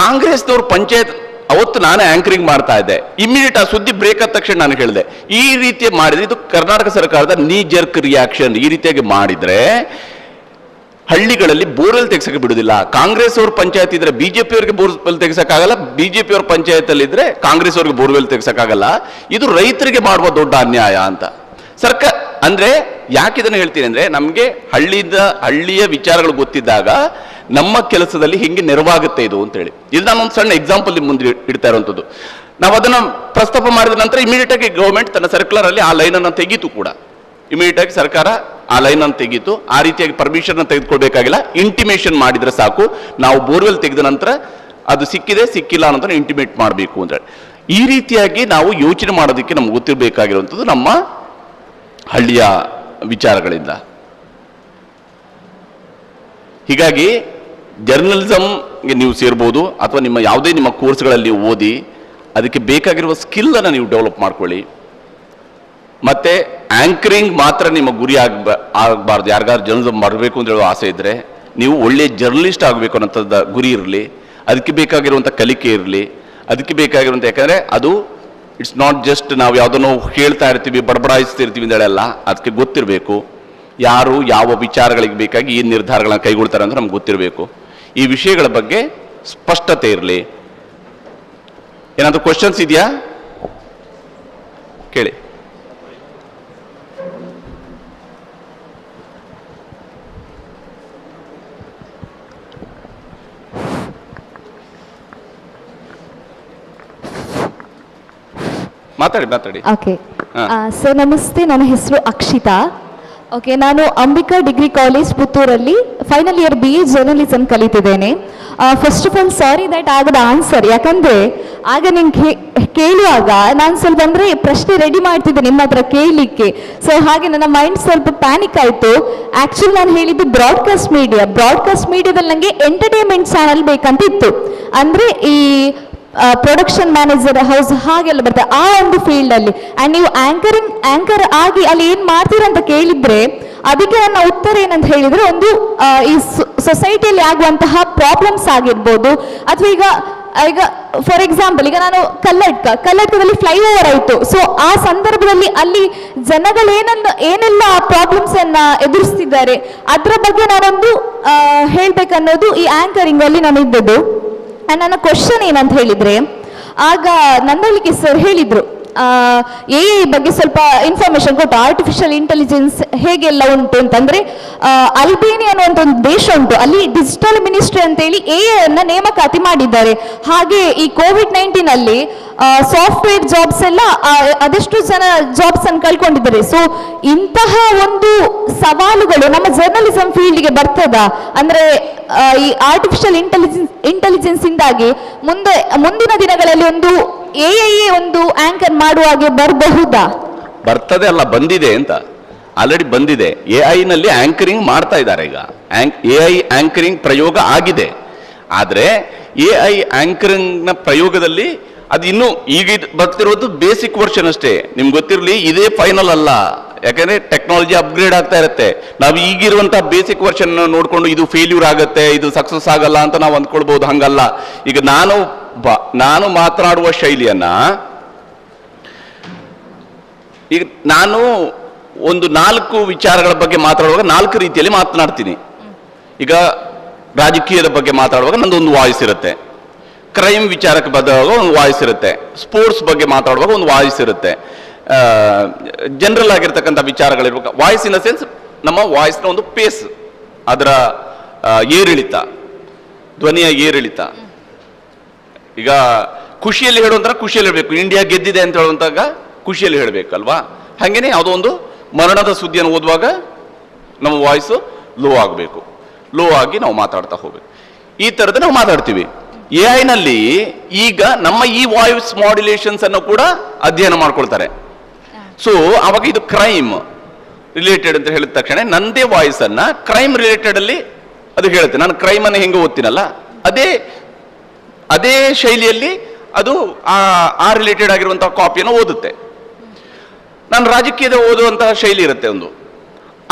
ಕಾಂಗ್ರೆಸ್ನವ್ರು ಪಂಚಾಯತ್, ಅವತ್ತು ನಾನೇ ಆಂಕರಿಂಗ್ ಮಾಡ್ತಾ ಇದ್ದೆ. ಇಮಿಡಿಯೇಟ್ ಆ ಸುದ್ದಿ ಬ್ರೇಕ್ ಆದ ತಕ್ಷಣ ನಾನು ಹೇಳಿದೆ, ಈ ರೀತಿ ಮಾಡಿದ್ರೆ ಇದು ಕರ್ನಾಟಕ ಸರ್ಕಾರದ ನೀ ಜರ್ಕ್ ರಿಯಾಕ್ಷನ್. ಈ ರೀತಿಯಾಗಿ ಮಾಡಿದ್ರೆ ಹಳ್ಳಿಗಳಲ್ಲಿ ಬೋರ್ವೆಲ್ ತೆಗೆಸಕ್ಕೆ ಬಿಡುವುದಿಲ್ಲ. ಕಾಂಗ್ರೆಸ್ ಅವ್ರ ಪಂಚಾಯತ್ ಇದ್ರೆ BJP ಅವರಿಗೆ ಬೋರ್ವೆಲ್ ತೆಗೆಸಕ್ಕಾಗಲ್ಲ, BJP ಅವ್ರ ಪಂಚಾಯತ್ ಅಲ್ಲಿ ಇದ್ರೆ ಕಾಂಗ್ರೆಸ್ ಅವ್ರಿಗೆ ಬೋರ್ವೆಲ್ ತೆಗೆಸಕ್ಕಾಗಲ್ಲ. ಇದು ರೈತರಿಗೆ ಮಾಡುವ ದೊಡ್ಡ ಅನ್ಯಾಯ ಅಂತ ಸರ್ಕಾರ. ಅಂದ್ರೆ ಯಾಕೆ ಇದನ್ನು ಹೇಳ್ತೀನಿ ಅಂದ್ರೆ, ನಮಗೆ ಹಳ್ಳಿಯ ವಿಚಾರಗಳು ಗೊತ್ತಿದ್ದಾಗ ನಮ್ಮ ಕೆಲಸದಲ್ಲಿ ಹಿಂಗೆ ನೆರವಾಗುತ್ತೆ ಇದು ಅಂತೇಳಿ. ಇದು ನಾನೊಂದು ಸಣ್ಣ ಎಕ್ಸಾಂಪಲ್ ಮುಂದೆ ಇಡ್ತಾ ಇರುವಂಥದ್ದು. ನಾವು ಅದನ್ನು ಪ್ರಸ್ತಾಪ ಮಾಡಿದ ನಂತರ ಇಮಿಡಿಯೇಟ್ ಆಗಿ ಗೌರ್ಮೆಂಟ್ ತನ್ನ ಸರ್ಕ್ಯುಲರ್ ಅಲ್ಲಿ ಆ ಲೈನ್ ಅನ್ನು ತೆಗೀತು ಕೂಡ. ಇಮಿಡಿಯೇಟ್ ಆಗಿ ಸರ್ಕಾರ ಆ ಲೈನ್ ಅನ್ನು ತೆಗೀತು. ಆ ರೀತಿಯಾಗಿ ಪರ್ಮಿಷನ್ ತೆಗೆದುಕೊಳ್ಬೇಕಾಗಿಲ್ಲ, ಇಂಟಿಮೇಷನ್ ಮಾಡಿದ್ರೆ ಸಾಕು. ನಾವು ಬೋರ್ವೆಲ್ ತೆಗೆದ ನಂತರ ಅದು ಸಿಕ್ಕಿದೆ ಸಿಕ್ಕಿಲ್ಲ ಅನ್ನೋದನ್ನು ಇಂಟಿಮೇಟ್ ಮಾಡಬೇಕು ಅಂತ ಹೇಳಿ. ಈ ರೀತಿಯಾಗಿ ನಾವು ಯೋಚನೆ ಮಾಡೋದಕ್ಕೆ ನಮ್ಗೆ ಗೊತ್ತಿರಬೇಕಾಗಿರುವಂಥದ್ದು ನಮ್ಮ ಹಳ್ಳಿಯ ವಿಚಾರಗಳಿಂದ. ಹೀಗಾಗಿ ಜರ್ನಲಿಸಮ್ಗೆ ನೀವು ಸೇರ್ಬೋದು, ಅಥವಾ ನಿಮ್ಮ ಕೋರ್ಸ್ಗಳಲ್ಲಿ ಓದಿ ಅದಕ್ಕೆ ಬೇಕಾಗಿರುವ ಸ್ಕಿಲ್ ಅನ್ನು ನೀವು ಡೆವಲಪ್ ಮಾಡ್ಕೊಳ್ಳಿ. ಮತ್ತೆ ಆಂಕರಿಂಗ್ ಮಾತ್ರ ನಿಮ್ಮ ಗುರಿ ಆಗಬಾರ್ದು. ಯಾರಿಗಾದ್ರು ಜರ್ನಲಿಸಮ್ ಮಾಡಬೇಕು ಅಂತ ಹೇಳೋ ಆಸೆ ಇದ್ರೆ ನೀವು ಒಳ್ಳೆಯ ಜರ್ನಲಿಸ್ಟ್ ಆಗಬೇಕು ಅನ್ನೋಂಥದ್ದು ಗುರಿ ಇರಲಿ. ಅದಕ್ಕೆ ಬೇಕಾಗಿರುವಂಥ ಕಲಿಕೆ ಇರಲಿ, ಅದಕ್ಕೆ ಬೇಕಾಗಿರುವಂಥ, ಯಾಕಂದರೆ ಅದು ಇಟ್ಸ್ ನಾಟ್ ಜಸ್ಟ್ ನಾವು ಯಾವುದನ್ನು ಹೇಳ್ತಾ ಇರ್ತೀವಿ, ಬಡಬಡಾಯಿಸ್ತಿರ್ತೀವಿ ಅಂತೇಳಲ್ಲ. ಅದಕ್ಕೆ ಗೊತ್ತಿರಬೇಕು ಯಾರು ಯಾವ ವಿಚಾರಗಳಿಗೆ ಬೇಕಾಗಿ ಏನು ನಿರ್ಧಾರಗಳನ್ನು ಕೈಗೊಳ್ತಾರೆ ಅಂತ ನಮ್ಗೆ ಗೊತ್ತಿರಬೇಕು. ಈ ವಿಷಯಗಳ ಬಗ್ಗೆ ಸ್ಪಷ್ಟತೆ ಇರಲಿ. ಏನಾದರೂ ಕ್ವಶನ್ಸ್ ಇದೆಯಾ? ಕೇಳಿ. ಮಾತಾಡಿ.
ಓಕೆ ಸರ್, ನಮಸ್ತೆ. ನನ್ನ ಹೆಸರು ಅಕ್ಷಿತಾ. ಓಕೆ, ನಾನು ಅಂಬಿಕಾ ಡಿಗ್ರಿ ಕಾಲೇಜ್ ಪುತ್ತೂರಲ್ಲಿ ಫೈನಲ್ ಇಯರ್ BA ಜರ್ನಲಿಸಮ್ ಕಲಿತಿದ್ದೇನೆ. First of all sorry that ಆಗದ ಆನ್ಸರ್, ಯಾಕಂದರೆ ಆಗ ನಿಮ್ಗೆ ಕೇಳುವಾಗ ನಾನು ಸ್ವಲ್ಪ ಅಂದರೆ ಪ್ರಶ್ನೆ ರೆಡಿ ಮಾಡ್ತಿದ್ದೆ ನಿಮ್ಮ ಹತ್ರ ಕೇಳಲಿಕ್ಕೆ. ಸೊ ಹಾಗೆ ನನ್ನ ಮೈಂಡ್ ಸ್ವಲ್ಪ ಪ್ಯಾನಿಕ್ ಆಯಿತು. ಆ್ಯಕ್ಚುಲಿ ನಾನು ಹೇಳಿದ್ದು ಬ್ರಾಡ್ಕಾಸ್ಟ್ ಮೀಡಿಯಾದಲ್ಲಿ ನನಗೆ ಎಂಟರ್ಟೈನ್ಮೆಂಟ್ ಚಾನಲ್ ಬೇಕಂತ ಇತ್ತು. ಅಂದರೆ ಈ ಪ್ರೊಡಕ್ಷನ್ ಮ್ಯಾನೇಜರ್ ಹೌಸ್ ಹಾಗೆಲ್ಲ ಬರ್ತದೆ ಆ ಒಂದು ಫೀಲ್ಡಲ್ಲಿ. ಆ್ಯಂಡ್ ನೀವು ಆ್ಯಂಕರ್ ಆಗಿ ಅಲ್ಲಿ ಏನು ಮಾಡ್ತೀರಾ ಅಂತ ಕೇಳಿದರೆ ಅದಕ್ಕೆ ನನ್ನ ಉತ್ತರ ಏನಂತ ಹೇಳಿದ್ರೆ, ಒಂದು ಈ ಸೊಸೈಟಿಯಲ್ಲಿ ಆಗುವಂತಹ ಪ್ರಾಬ್ಲಮ್ಸ್ ಆಗಿರ್ಬೋದು, ಅಥವಾ ಈಗ ಫಾರ್ ಎಕ್ಸಾಂಪಲ್ ಈಗ ನಾನು ಕಲ್ಲಡ್ಕದಲ್ಲಿ ಫ್ಲೈಓವರ್ ಆಯಿತು. ಸೊ ಆ ಸಂದರ್ಭದಲ್ಲಿ ಅಲ್ಲಿ ಜನಗಳು ಏನೆಲ್ಲ ಪ್ರಾಬ್ಲಮ್ಸ್ ಅನ್ನ ಎದುರಿಸ್ತಿದ್ದಾರೆ ಅದರ ಬಗ್ಗೆ ನಾನೊಂದು ಹೇಳ್ಬೇಕನ್ನೋದು ಈ ಆಂಕರಿಂಗ್ ಅಲ್ಲಿ ನಾನು ಇದ್ದದ್ದು. ನನ್ನ ಕ್ವಶನ್ ಏನಂತ ಹೇಳಿದ್ರೆ, ಆಗ ನಂದಲಿಕೆ ಸರ್ ಹೇಳಿದ್ರು ಎ ಬಗ್ಗೆ ಸ್ವಲ್ಪ ಇನ್ಫಾರ್ಮೇಶನ್ ಕೊಟ್ಟು, ಆರ್ಟಿಫಿಷಿಯಲ್ ಇಂಟೆಲಿಜೆನ್ಸ್ ಹೇಗೆಲ್ಲ ಉಂಟು ಅಂತಂದ್ರೆ, ಅಲ್ಬೇನಿಯಾ ಅನ್ನುವಂಥ ಒಂದು ದೇಶ ಉಂಟು, ಅಲ್ಲಿ ಡಿಜಿಟಲ್ ಮಿನಿಸ್ಟ್ರಿ ಅಂತೇಳಿ ಎ ಅನ್ನ ನೇಮಕಾತಿ ಮಾಡಿದ್ದಾರೆ. ಹಾಗೆ ಈ ಕೋವಿಡ್-19 ಅಲ್ಲಿ ಸಾಫ್ಟ್ವೇರ್ ಜಾಬ್ಸ್ ಎಲ್ಲ ಅದೆಷ್ಟು ಜನ ಜಾಬ್ಸ್ ಅನ್ನು ಕಳ್ಕೊಂಡಿದ್ದಾರೆ. ಸೊ ಇಂತಹ ಒಂದು ಸವಾಲುಗಳು ನಮ್ಮ ಜರ್ನಲಿಸಂ ಫೀಲ್ಡ್ಗೆ ಬರ್ತದಾ? ಅಂದ್ರೆ ಈ ಆರ್ಟಿಫಿಷಿಯಲ್ ಇಂಟೆಲಿಜೆನ್ಸ್ ಇಂದಾಗಿ ಮುಂದಿನ ದಿನಗಳಲ್ಲಿ ಒಂದು ಎಐ ಒಂದು ಆಂಕರ್ ಮಾಡುವ ಹಾಗೆ ಬರಬಹುದಾ?
ಬರ್ತದೆ ಅಲ್ಲ, ಬಂದಿದೆ ಅಂತ, ಆಲ್ರೆಡಿ ಬಂದಿದೆ. ಎಐ ನಲ್ಲಿ ಆಂಕರಿಂಗ್ ಮಾಡ್ತಾ ಇದ್ದಾರೆ. ಈಗ ಎಐ ಆಂಕರಿಂಗ್ ಪ್ರಯೋಗ ಆಗಿದೆ. ಆದರೆ ಎಐ ಆಂಕರಿಂಗ್ ನ ಪ್ರಯೋಗದಲ್ಲಿ ಅದು ಇನ್ನೂ ಈಗ ಬರ್ತಿರೋದು ಬೇಸಿಕ್ ವರ್ಷನ್ ಅಷ್ಟೇ. ನಿಮ್ಗೆ ಗೊತ್ತಿರಲಿ, ಇದೇ ಫೈನಲ್ ಅಲ್ಲ. ಯಾಕಂದ್ರೆ ಟೆಕ್ನಾಲಜಿ ಅಪ್ಗ್ರೇಡ್ ಆಗ್ತಾ ಇರುತ್ತೆ. ನಾವು ಈಗಿರುವಂತಹ ಬೇಸಿಕ್ ವರ್ಷನ್ ನೋಡ್ಕೊಂಡು ಇದು ಫೇಲ್ಯೂರ್ ಆಗುತ್ತೆ, ಇದು ಸಕ್ಸಸ್ ಆಗಲ್ಲ ಅಂತ ನಾವು ಅಂದ್ಕೊಳ್ಬಹುದು. ಹಂಗಲ್ಲ. ಈಗ ನಾನು ಮಾತನಾಡುವ ಶೈಲಿಯನ್ನ, ಈಗ ನಾನು ಒಂದು 4 ವಿಚಾರಗಳ ಬಗ್ಗೆ ಮಾತಾಡುವಾಗ 4 ರೀತಿಯಲ್ಲಿ ಮಾತನಾಡ್ತೀನಿ. ಈಗ ರಾಜಕೀಯದ ಬಗ್ಗೆ ಮಾತಾಡುವಾಗ ನಂದೊಂದು ವಾಯ್ಸ್ ಇರುತ್ತೆ, ಕ್ರೈಮ್ ವಿಚಾರಕ್ಕೆ ಬಂದಾಗ ಒಂದು ವಾಯ್ಸ್ ಇರುತ್ತೆ, ಸ್ಪೋರ್ಟ್ಸ್ ಬಗ್ಗೆ ಮಾತಾಡುವಾಗ ಒಂದು ವಾಯ್ಸ್ ಇರುತ್ತೆ, ಜನರಲ್ ಆಗಿರ್ತಕ್ಕಂಥ ವಿಚಾರಗಳಿರ್ಬೇಕು. ವಾಯ್ಸ್ ಇನ್ ದ ಸೆನ್ಸ್ ನಮ್ಮ ವಾಯ್ಸ್ನ ಒಂದು ಪೇಸ್, ಅದರ ಏರಿಳಿತ, ಧ್ವನಿಯ ಏರಿಳಿತ. ಈಗ ಖುಷಿಯಲ್ಲಿ ಹೇಳುವಂತ ಖುಷಿಯಲ್ಲಿ ಹೇಳಬೇಕು, ಇಂಡಿಯಾ ಗೆದ್ದಿದೆ ಅಂತ ಹೇಳುವಂತಾಗ ಖುಷಿಯಲ್ಲಿ ಹೇಳಬೇಕಲ್ವಾ? ಹಾಗೇನೆ ಯಾವುದೋ ಒಂದು ಮರಣದ ಸುದ್ದಿಯನ್ನು ಓದುವಾಗ ನಮ್ಮ ವಾಯ್ಸು ಲೋ ಆಗಬೇಕು, ಲೋ ಆಗಿ ನಾವು ಮಾತಾಡ್ತಾ ಹೋಗ್ಬೇಕು. ಈ ಥರದ ನಾವು ಮಾತಾಡ್ತೀವಿ. ಎಐ ನಲ್ಲಿ ಈಗ ನಮ್ಮ ಈ ವಾಯ್ಸ್ ಮಾಡ್ಯುಲೇಷನ್ಸ್ ಅನ್ನು ಕೂಡ ಅಧ್ಯಯನ ಮಾಡ್ಕೊಳ್ತಾರೆ. ಸೊ ಅವಾಗ ಇದು ಕ್ರೈಮ್ ರಿಲೇಟೆಡ್ ಅಂತ ಹೇಳಿದ ತಕ್ಷಣ ನಂದೇ ವಾಯ್ಸ್ ಅನ್ನ ಕ್ರೈಮ್ ರಿಲೇಟೆಡ್ ಅಲ್ಲಿ ಅದು ಹೇಳುತ್ತೆ. ನಾನು ಕ್ರೈಮ್ ಅನ್ನು ಹೆಂಗೆ ಓದ್ತೀನಲ್ಲ ಅದೇ ಶೈಲಿಯಲ್ಲಿ ಅದು ಆ ರಿಲೇಟೆಡ್ ಆಗಿರುವಂತಹ ಕಾಪಿಯನ್ನು ಓದುತ್ತೆ. ನಾನು ರಾಜಕೀಯದ ಓದುವಂತಹ ಶೈಲಿ ಇರುತ್ತೆ ಒಂದು,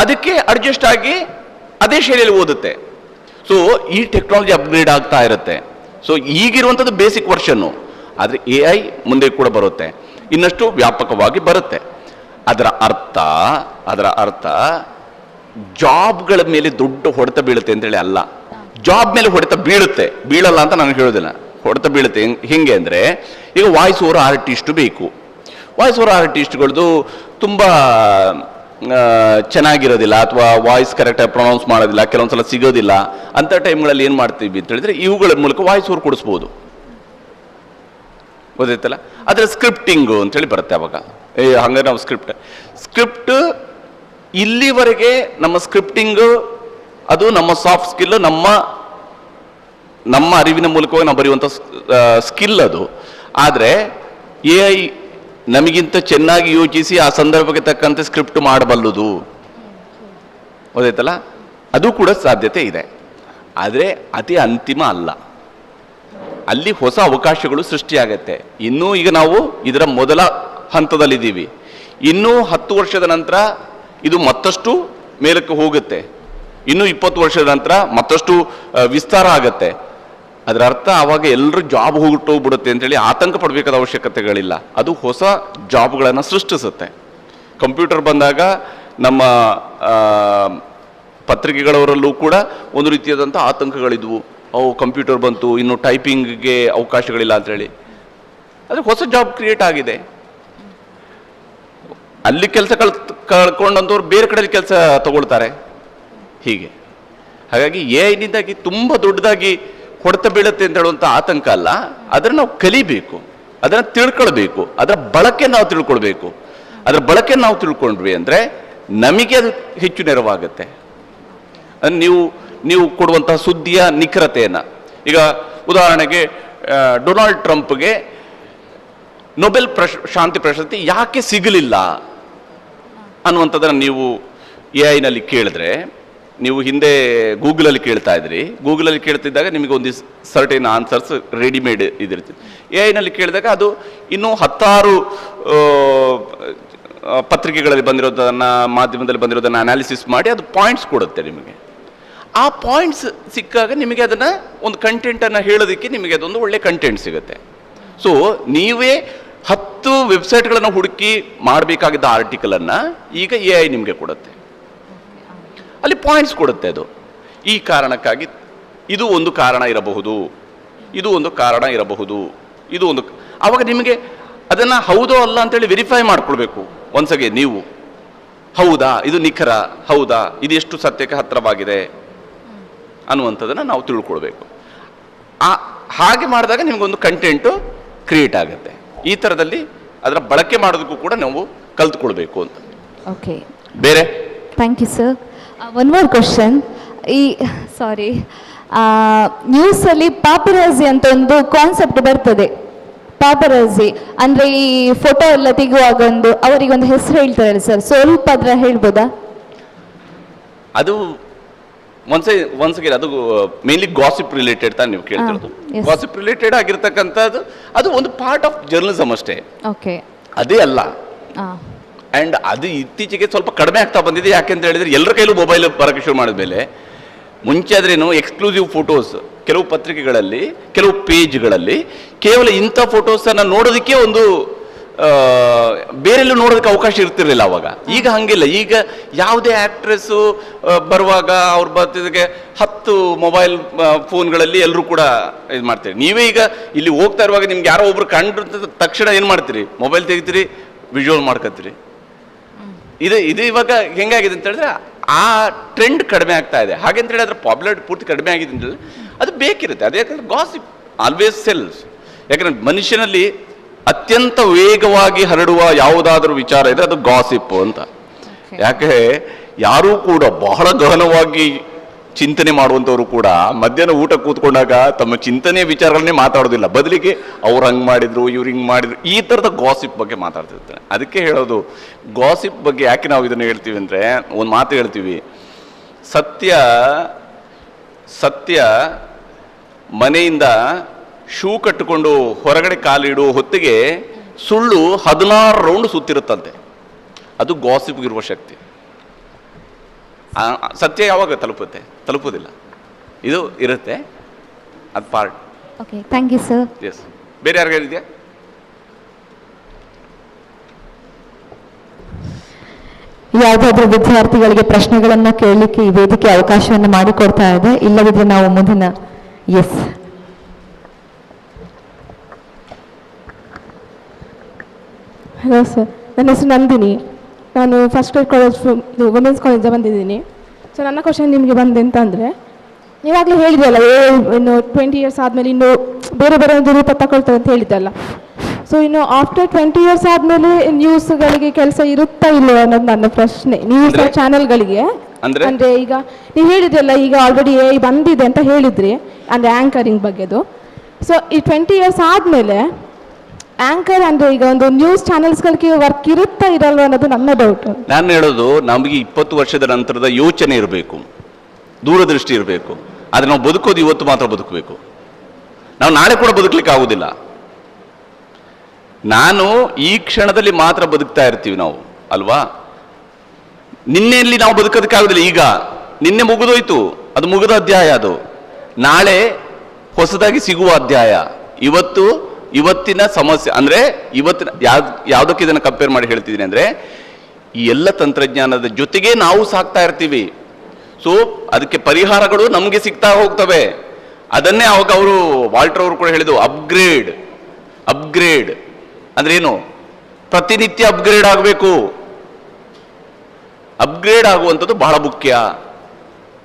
ಅದಕ್ಕೆ ಅಡ್ಜಸ್ಟ್ ಆಗಿ ಅದೇ ಶೈಲಿಯಲ್ಲಿ ಓದುತ್ತೆ. ಸೊ ಈ ಟೆಕ್ನಾಲಜಿ ಅಪ್ಗ್ರೇಡ್ ಆಗ್ತಾ ಇರುತ್ತೆ. ಸೊ ಈಗಿರುವಂಥದ್ದು ಬೇಸಿಕ್ ವರ್ಷನ್ನು, ಆದರೆ ಎಐ ಮುಂದೆ ಕೂಡ ಬರುತ್ತೆ, ಇನ್ನಷ್ಟು ವ್ಯಾಪಕವಾಗಿ ಬರುತ್ತೆ. ಅದರ ಅರ್ಥ ಜಾಬ್ಗಳ ಮೇಲೆ ದೊಡ್ಡ ಹೊಡೆತ ಬೀಳುತ್ತೆ ಅಂತೇಳಿ ಅಲ್ಲ. ಜಾಬ್ ಮೇಲೆ ಹೊಡೆತ ಬೀಳಲ್ಲ ಅಂತ ನಾನು ಹೇಳೋದಿಲ್ಲ. ಹೊಡೆತ ಬೀಳುತ್ತೆ ಹೆಂಗೆ ಅಂದರೆ, ಈಗ ವಾಯ್ಸ್ ಓವರ್ ಆರ್ಟಿಸ್ಟ್ ಬೇಕು. ವಾಯ್ಸ್ ಓವರ್ ಆರ್ಟಿಸ್ಟ್ಗಳದ್ದು ತುಂಬ ಚೆನ್ನಾಗಿರೋದಿಲ್ಲ, ಅಥವಾ ವಾಯ್ಸ್ ಕರೆಕ್ಟಾಗಿ ಪ್ರೊನೌನ್ಸ್ ಮಾಡೋದಿಲ್ಲ, ಕೆಲವೊಂದ್ಸಲ ಸಿಗೋದಿಲ್ಲ. ಅಂಥ ಟೈಮ್ಗಳಲ್ಲಿ ಏನು ಮಾಡ್ತೀವಿ ಅಂತ ಹೇಳಿದ್ರೆ ಇವುಗಳ ಮೂಲಕ ವಾಯ್ಸ್ ಓವರ್ ಕೊಡಿಸ್ಬೋದು. ಗೊತ್ತಾಯ್ತಲ್ಲ? ಅದರ ಸ್ಕ್ರಿಪ್ಟಿಂಗು ಅಂತೇಳಿ ಬರುತ್ತೆ. ಅವಾಗ ಹಂಗಾರೆ ನಾವು ಸ್ಕ್ರಿಪ್ಟ್ ಇಲ್ಲಿವರೆಗೆ ನಮ್ಮ ಸ್ಕ್ರಿಪ್ಟಿಂಗು ಅದು ನಮ್ಮ ಸಾಫ್ಟ್ ಸ್ಕಿಲ್, ನಮ್ಮ ಅರಿವಿನ ಮೂಲಕವಾಗಿ ನಾವು ಬರೆಯುವಂಥ ಸ್ಕಿಲ್ ಅದು. ಆದರೆ ಎಐ ನಮಗಿಂತ ಚೆನ್ನಾಗಿ ಯೋಚಿಸಿ ಆ ಸಂದರ್ಭಕ್ಕೆ ತಕ್ಕಂತೆ ಸ್ಕ್ರಿಪ್ಟ್ ಮಾಡಬಲ್ಲುದು. ಗೊತ್ತಾಯ್ತಲ್ಲ? ಅದು ಕೂಡ ಸಾಧ್ಯತೆ ಇದೆ. ಆದರೆ ಅತಿ ಅಂತಿಮ ಅಲ್ಲ, ಅಲ್ಲಿ ಹೊಸ ಅವಕಾಶಗಳು ಸೃಷ್ಟಿಯಾಗತ್ತೆ. ಇನ್ನೂ ಈಗ ನಾವು ಇದರ ಮೊದಲ ಹಂತದಲ್ಲಿದ್ದೀವಿ. ಇನ್ನೂ 10 ವರ್ಷದ ನಂತರ ಇದು ಮತ್ತಷ್ಟು ಮೇಲಕ್ಕೆ ಹೋಗುತ್ತೆ. ಇನ್ನೂ 20 ವರ್ಷದ ನಂತರ ಮತ್ತಷ್ಟು ವಿಸ್ತಾರ ಆಗತ್ತೆ. ಅದರ ಅರ್ಥ ಆವಾಗ ಎಲ್ಲರೂ ಜಾಬ್ ಹೋಗ್ಬಿಡುತ್ತೆ ಅಂತೇಳಿ ಆತಂಕ ಪಡಬೇಕಾದ ಅವಶ್ಯಕತೆಗಳಿಲ್ಲ. ಅದು ಹೊಸ ಜಾಬ್ಗಳನ್ನು ಸೃಷ್ಟಿಸುತ್ತೆ. ಕಂಪ್ಯೂಟರ್ ಬಂದಾಗ ನಮ್ಮ ಪತ್ರಿಕೆಗಳವರಲ್ಲೂ ಕೂಡ ಒಂದು ರೀತಿಯಾದಂಥ ಆತಂಕಗಳಿದ್ವು. ಕಂಪ್ಯೂಟರ್ ಬಂತು, ಇನ್ನು ಟೈಪಿಂಗ್ಗೆ ಅವಕಾಶಗಳಿಲ್ಲ ಅಂತೇಳಿ. ಆದರೆ ಹೊಸ ಜಾಬ್ ಕ್ರಿಯೇಟ್ ಆಗಿದೆ. ಅಲ್ಲಿ ಕೆಲಸ ಕಳ್ಕೊಂಡಂಥವ್ರು ಬೇರೆ ಕಡೆಯಲ್ಲಿ ಕೆಲಸ ತಗೊಳ್ತಾರೆ. ಹೀಗೆ ಹಾಗಾಗಿ ಎಐನಿಂದಾಗಿ ತುಂಬ ದೊಡ್ಡದಾಗಿ ಹೊಡೆತ ಬೀಳುತ್ತೆ ಅಂತ ಹೇಳುವಂಥ ಆತಂಕ ಅಲ್ಲ. ಅದನ್ನು ನಾವು ಕಲಿಬೇಕು, ಅದನ್ನು ತಿಳ್ಕೊಳ್ಬೇಕು, ಅದರ ಬಳಕೆ ನಾವು ತಿಳ್ಕೊಳ್ಬೇಕು. ಅದರ ಬಳಕೆ ನಾವು ತಿಳ್ಕೊಂಡ್ವಿ ಅಂದರೆ ನಮಗೆ ಅದು ಹೆಚ್ಚು ನೆರವಾಗುತ್ತೆ. ನೀವು ಕೊಡುವಂತಹ ಸುದ್ದಿಯ ನಿಖರತೆಯನ್ನು, ಈಗ ಉದಾಹರಣೆಗೆ ಡೊನಾಲ್ಡ್ ಟ್ರಂಪ್ಗೆ ನೊಬೆಲ್ ಶಾಂತಿ ಪ್ರಶಸ್ತಿ ಯಾಕೆ ಸಿಗಲಿಲ್ಲ ಅನ್ನುವಂಥದ್ದನ್ನು ನೀವು ಎಐನಲ್ಲಿ ಕೇಳಿದ್ರೆ, ನೀವು ಹಿಂದೆ ಗೂಗಲಲ್ಲಿ ಕೇಳ್ತಾ ಇದ್ರಿ, ಗೂಗಲಲ್ಲಿ ಕೇಳ್ತಿದ್ದಾಗ ನಿಮಗೆ ಒಂದು ಸರ್ಟೇನ್ ಆನ್ಸರ್ಸ್ ರೆಡಿಮೇಡ್ ಇದಿರ್ತದೆ. ಎಐನಲ್ಲಿ ಕೇಳಿದಾಗ ಅದು ಇನ್ನೂ 16 ಪತ್ರಿಕೆಗಳಲ್ಲಿ ಬಂದಿರೋದನ್ನು, ಮಾಧ್ಯಮದಲ್ಲಿ ಬಂದಿರೋದನ್ನು ಅನಾಲಿಸಿಸ್ ಮಾಡಿ ಅದು ಪಾಯಿಂಟ್ಸ್ ಕೊಡುತ್ತೆ ನಿಮಗೆ. ಆ ಪಾಯಿಂಟ್ಸ್ ಸಿಕ್ಕಾಗ ನಿಮಗೆ ಅದನ್ನು ಒಂದು ಕಂಟೆಂಟನ್ನು ಹೇಳೋದಕ್ಕೆ ನಿಮಗೆ ಅದೊಂದು ಒಳ್ಳೆ ಕಂಟೆಂಟ್ ಸಿಗುತ್ತೆ. ಸೊ ನೀವೇ 10 ವೆಬ್ಸೈಟ್ಗಳನ್ನು ಹುಡುಕಿ ಮಾಡಬೇಕಾಗಿದ್ದ ಆರ್ಟಿಕಲನ್ನು ಈಗ AI ನಿಮಗೆ ಕೊಡುತ್ತೆ, ಅಲ್ಲಿ ಪಾಯಿಂಟ್ಸ್ ಕೊಡುತ್ತೆ. ಅದು ಈ ಕಾರಣಕ್ಕಾಗಿ ಇದು ಒಂದು ಕಾರಣ ಇರಬಹುದು, ಇದು ಒಂದು ಕಾರಣ ಇರಬಹುದು, ಇದು ಒಂದು, ಆವಾಗ ನಿಮಗೆ ಅದನ್ನು ಹೌದೋ ಅಲ್ಲ ಅಂತೇಳಿ ವೆರಿಫೈ ಮಾಡ್ಕೊಳ್ಬೇಕು ಒಂದ್ಸಗೆ. ನೀವು ಹೌದಾ, ಇದು ನಿಖರ, ಹೌದಾ, ಇದು ಎಷ್ಟು ಸತ್ಯಕ್ಕೆ ಹತ್ತಿರವಾಗಿದೆ ಅನ್ನುವಂಥದ್ದನ್ನು ನಾವು ತಿಳ್ಕೊಳ್ಬೇಕು. ಹಾಗೆ ಮಾಡಿದಾಗ ನಿಮಗೊಂದು ಕಂಟೆಂಟು ಕ್ರಿಯೇಟ್ ಆಗುತ್ತೆ. ಈ ಥರದಲ್ಲಿ ಅದರ ಬಳಕೆ ಮಾಡೋದಕ್ಕೂ ಕೂಡ ನಾವು ಕಲ್ತ್ಕೊಳ್ಬೇಕು ಅಂತ.
ಓಕೆ,
ಬೇರೆ
thank you sir. One more question. ಈ ಸಾರಿ, ನ್ಯೂಸಲ್ಲಿ ಪಾಪರಾಜಿ ಅಂತ ಒಂದು ಕಾನ್ಸೆಪ್ಟ್ ಬರ್ತದೆ. ಪಾಪರಾಜಿ ಅಂದರೆ ಈ ಫೋಟೋ ಎಲ್ಲ ತೆಗುವಾಗ ಅವರಿಗೊಂದು ಹೆಸರು ಹೇಳ್ತಾರೆ ಸರ್, ಸ್ವಲ್ಪ ಅದರ ಹೇಳ್ಬೋದಾ?
ಅದು ಒಂದ್ಸಗೆ ಅದು ಮೇನ್ಲಿ ಗಾಸಿಪ್ ರಿಲೇಟೆಡ್ ತಾನು ನೀವು ಕೇಳ್ತಿರೋದು. ಗಾಸಿಪ್ ರಿಲೇಟೆಡ್ ಆಗಿರ್ತಕ್ಕಂಥದ್ದು ಅದು ಒಂದು ಪಾರ್ಟ್ ಆಫ್ ಜರ್ನಲಿಸಮ್ ಅಷ್ಟೇ,
ಓಕೆ,
ಅದೇ ಅಲ್ಲ. ಆ್ಯಂಡ್ ಅದು ಇತ್ತೀಚೆಗೆ ಸ್ವಲ್ಪ ಕಡಿಮೆ ಆಗ್ತಾ ಬಂದಿದೆ. ಯಾಕೆಂತ ಹೇಳಿದ್ರೆ ಎಲ್ಲರ ಕೈಲೂ ಮೊಬೈಲ್ ಬರೋಕ್ಕೆ ಶುರು ಮಾಡಿದ್ಮೇಲೆ, ಮುಂಚೆ ಆದ್ರೇನು ಎಕ್ಸ್ಕ್ಲೂಸಿವ್ ಫೋಟೋಸ್ ಕೆಲವು ಪತ್ರಿಕೆಗಳಲ್ಲಿ, ಕೆಲವು ಪೇಜ್ಗಳಲ್ಲಿ ಕೇವಲ ಇಂಥ ಫೋಟೋಸನ್ನು ನೋಡೋದಕ್ಕೆ ಒಂದು ಬೇರೆಲ್ಲೂ ನೋಡೋದಕ್ಕೆ ಅವಕಾಶ ಇರ್ತಿರ್ಲಿಲ್ಲ ಅವಾಗ. ಈಗ ಹಂಗಿಲ್ಲ. ಈಗ ಯಾವುದೇ ಆ್ಯಕ್ಟ್ರೆಸ್ಸು ಬರುವಾಗ ಅವ್ರ ಬರ್ತಿದ್ದಕ್ಕೆ 10 ಮೊಬೈಲ್ ಫೋನ್ಗಳಲ್ಲಿ ಎಲ್ಲರೂ ಕೂಡ ಇದು ಮಾಡ್ತೀರಿ. ನೀವೇ ಈಗ ಇಲ್ಲಿ ಹೋಗ್ತಾ ಇರುವಾಗ ನಿಮ್ಗೆ ಯಾರೋ ಒಬ್ರು ಕಂಡ್ರ ತಕ್ಷಣ ಏನು ಮಾಡ್ತೀರಿ, ಮೊಬೈಲ್ ತೆಗಿತೀರಿ, ವಿಜುವಲ್ ಮಾಡ್ಕೊತೀರಿ. ಇದು ಇವಾಗ ಹೆಂಗಾಗಿದೆ ಅಂತ ಹೇಳಿದ್ರೆ ಆ ಟ್ರೆಂಡ್ ಕಡಿಮೆ ಆಗ್ತಾ ಇದೆ. ಹಾಗೆಂತ ಹೇಳಿ ಅದರ ಪಾಪ್ಯುಲಾರಿಟಿ ಪೂರ್ತಿ ಕಡಿಮೆ ಆಗಿದೆ ಅಂತ ಹೇಳಿದ್ರೆ ಅದು ಬೇಕಿರುತ್ತೆ. ಅದೇ ಯಾಕಂದ್ರೆ ಗಾಸಿಪ್ ಆಲ್ವೇಸ್ ಸೆಲ್ಸ್. ಯಾಕಂದ್ರೆ ಮನುಷ್ಯನಲ್ಲಿ ಅತ್ಯಂತ ವೇಗವಾಗಿ ಹರಡುವ ಯಾವುದಾದ್ರೂ ವಿಚಾರ ಇದೆ ಅದು ಗಾಸಿಪ್ ಅಂತ. ಯಾಕೆ ಯಾರೂ ಕೂಡ ಬಹಳ ಗಹನವಾಗಿ ಚಿಂತನೆ ಮಾಡುವಂಥವ್ರು ಕೂಡ ಮಧ್ಯಾಹ್ನ ಊಟ ಕೂತ್ಕೊಂಡಾಗ ತಮ್ಮ ಚಿಂತನೆಯ ವಿಚಾರಗಳನ್ನೇ ಮಾತಾಡೋದಿಲ್ಲ, ಬದಲಿಗೆ ಅವ್ರು ಹಂಗೆ ಮಾಡಿದ್ರು, ಇವ್ರು ಹಿಂಗೆ ಮಾಡಿದ್ರು, ಈ ಥರದ ಗಾಸಿಪ್ ಬಗ್ಗೆ ಮಾತಾಡ್ತಿರ್ತಾರೆ. ಅದಕ್ಕೆ ಹೇಳೋದು ಗಾಸಿಪ್ ಬಗ್ಗೆ ಯಾಕೆ ನಾವು ಇದನ್ನು ಹೇಳ್ತೀವಿ ಅಂದರೆ, ಒಂದು ಮಾತು ಹೇಳ್ತೀವಿ, ಸತ್ಯ ಮನೆಯಿಂದ ಶೂ ಕಟ್ಟಿಕೊಂಡು ಹೊರಗಡೆ ಕಾಲಿಡುವ ಹೊತ್ತಿಗೆ ಸುಳ್ಳು 16 ರೌಂಡ್ ಸುತ್ತಿರುತ್ತಂತೆ. ಅದು ಗಾಸಿಪ್ಗಿರುವ ಶಕ್ತಿ. ಸತ್ಯ ಯಾವಾಗ ತಲುಪೋದಿಲ್ಲ, ಇದು ಇರುತ್ತೆ, ಅದು part.
Okay, thank you sir.
Yes, ಬೇರೆ ಯಾರಿಗಾರು ಇದೆಯಾ?
ಯಾವುದಾದ್ರೂ ವಿದ್ಯಾರ್ಥಿಗಳಿಗೆ ಪ್ರಶ್ನೆಗಳನ್ನ ಕೇಳಲಿಕ್ಕೆ ಈ ವೇದಿಕೆ ಅವಕಾಶವನ್ನು ಮಾಡಿಕೊಡ್ತಾ ಇದೆ. ಇಲ್ಲದಿದ್ರೆ ನಾವು ಮುಂದಿನ ಎಸ್
ಹಲೋ ಸರ್, ನನ್ನ ಹೆಸರು ನಂದಿನಿ. ನಾನು first year college women's college ಬಂದಿದ್ದೀನಿ. ಸೊ ನನ್ನ ಕ್ವಶನ್ ನಿಮಗೆ ಬಂದೆ ಅಂತಂದರೆ, ನೀವಾಗಲೇ ಹೇಳಿದ್ರಲ್ಲ ಇನ್ನು 20 ಇಯರ್ಸ್ ಆದಮೇಲೆ ಇನ್ನು ಬೇರೆ ಬೇರೆ ಒಂದು ರೂಪ ತಗೊಳ್ತಾರೆ ಅಂತ ಹೇಳಿದ್ದಲ್ಲ. ಸೊ ಇನ್ನು ಆಫ್ಟರ್ 20 ಇಯರ್ಸ್ ಆದಮೇಲೆ ನ್ಯೂಸ್ಗಳಿಗೆ ಕೆಲಸ ಇರುತ್ತಾ ಇಲ್ಲೋ ಅನ್ನೋದು ನನ್ನ ಪ್ರಶ್ನೆ. ನ್ಯೂಸ್ ಚಾನೆಲ್ಗಳಿಗೆ ಅಂದರೆ ಈಗ ನೀವು ಹೇಳಿದ್ರಲ್ಲ, ಈಗ ಆಲ್ರೆಡಿ ಬಂದಿದೆ ಅಂತ ಹೇಳಿದ್ರಿ, ಅಂದರೆ ಆ್ಯಂಕರಿಂಗ್ ಬಗ್ಗೆದು. ಸೊ ಈ 20 ಇಯರ್ಸ್ ಆದಮೇಲೆ ಆಂಕರ್ ಅಂದ್ರೆ ಈಗ ಒಂದು ನ್ಯೂಸ್ ಚಾನೆಲ್ಸ್ಗಳಿಗೆ ವರ್ಕ್ ಇರುತ್ತಾ ಇರಲ್ವ ಅನ್ನೋದು ನನ್ನ ಡೌಟ್.
ನಾನು ಹೇಳೋದು, ನಮಗೆ 20 ವರ್ಷದ ನಂತರದ ಯೋಚನೆ ಇರಬೇಕು, ದೂರದೃಷ್ಟಿ ಇರಬೇಕು. ಆದರೆ ನಾವು ಬದುಕೋದು ಇವತ್ತು ಮಾತ್ರ ಬದುಕಬೇಕು. ನಾವು ನಾಳೆ ಕೂಡ ಬದುಕಲಿಕ್ಕೆ ಆಗುವುದಿಲ್ಲ. ನಾನು ಈ ಕ್ಷಣದಲ್ಲಿ ಮಾತ್ರ ಬದುಕ್ತಾ ಇರ್ತೀವಿ ನಾವು, ಅಲ್ವಾ? ನಿನ್ನೆಯಲ್ಲಿ ನಾವು ಬದುಕೋದಕ್ಕೆ ಆಗುದಿಲ್ಲ. ಈಗ ನಿನ್ನೆ ಮುಗಿದೋಯ್ತು, ಅದು ಮುಗಿದ ಅಧ್ಯಾಯ. ಅದು ನಾಳೆ ಹೊಸದಾಗಿ ಸಿಗುವ ಅಧ್ಯಾಯ. ಇವತ್ತಿನ ಸಮಸ್ಯೆ ಅಂದರೆ ಯಾವುದಕ್ಕೆ ಇದನ್ನು ಕಂಪೇರ್ ಮಾಡಿ ಹೇಳ್ತಿದ್ದೀನಿ ಅಂದರೆ, ಈ ಎಲ್ಲ ತಂತ್ರಜ್ಞಾನದ ಜೊತೆಗೆ ನಾವು ಸಾಕ್ತಾ ಇರ್ತೀವಿ. ಸೊ ಅದಕ್ಕೆ ಪರಿಹಾರಗಳು ನಮಗೆ ಸಿಗ್ತಾ ಹೋಗ್ತವೆ. ಅದನ್ನೇ ಅವಾಗ ಅವರು ವಾಲ್ಟರ್ ಅವರು ಕೂಡ ಹೇಳಿದ್ರು, ಅಪ್ಗ್ರೇಡ್ ಅಂದ್ರೆ ಏನು? ಪ್ರತಿನಿತ್ಯ ಅಪ್ಗ್ರೇಡ್ ಆಗಬೇಕು. ಅಪ್ಗ್ರೇಡ್ ಆಗುವಂಥದ್ದು ಬಹಳ ಮುಖ್ಯ.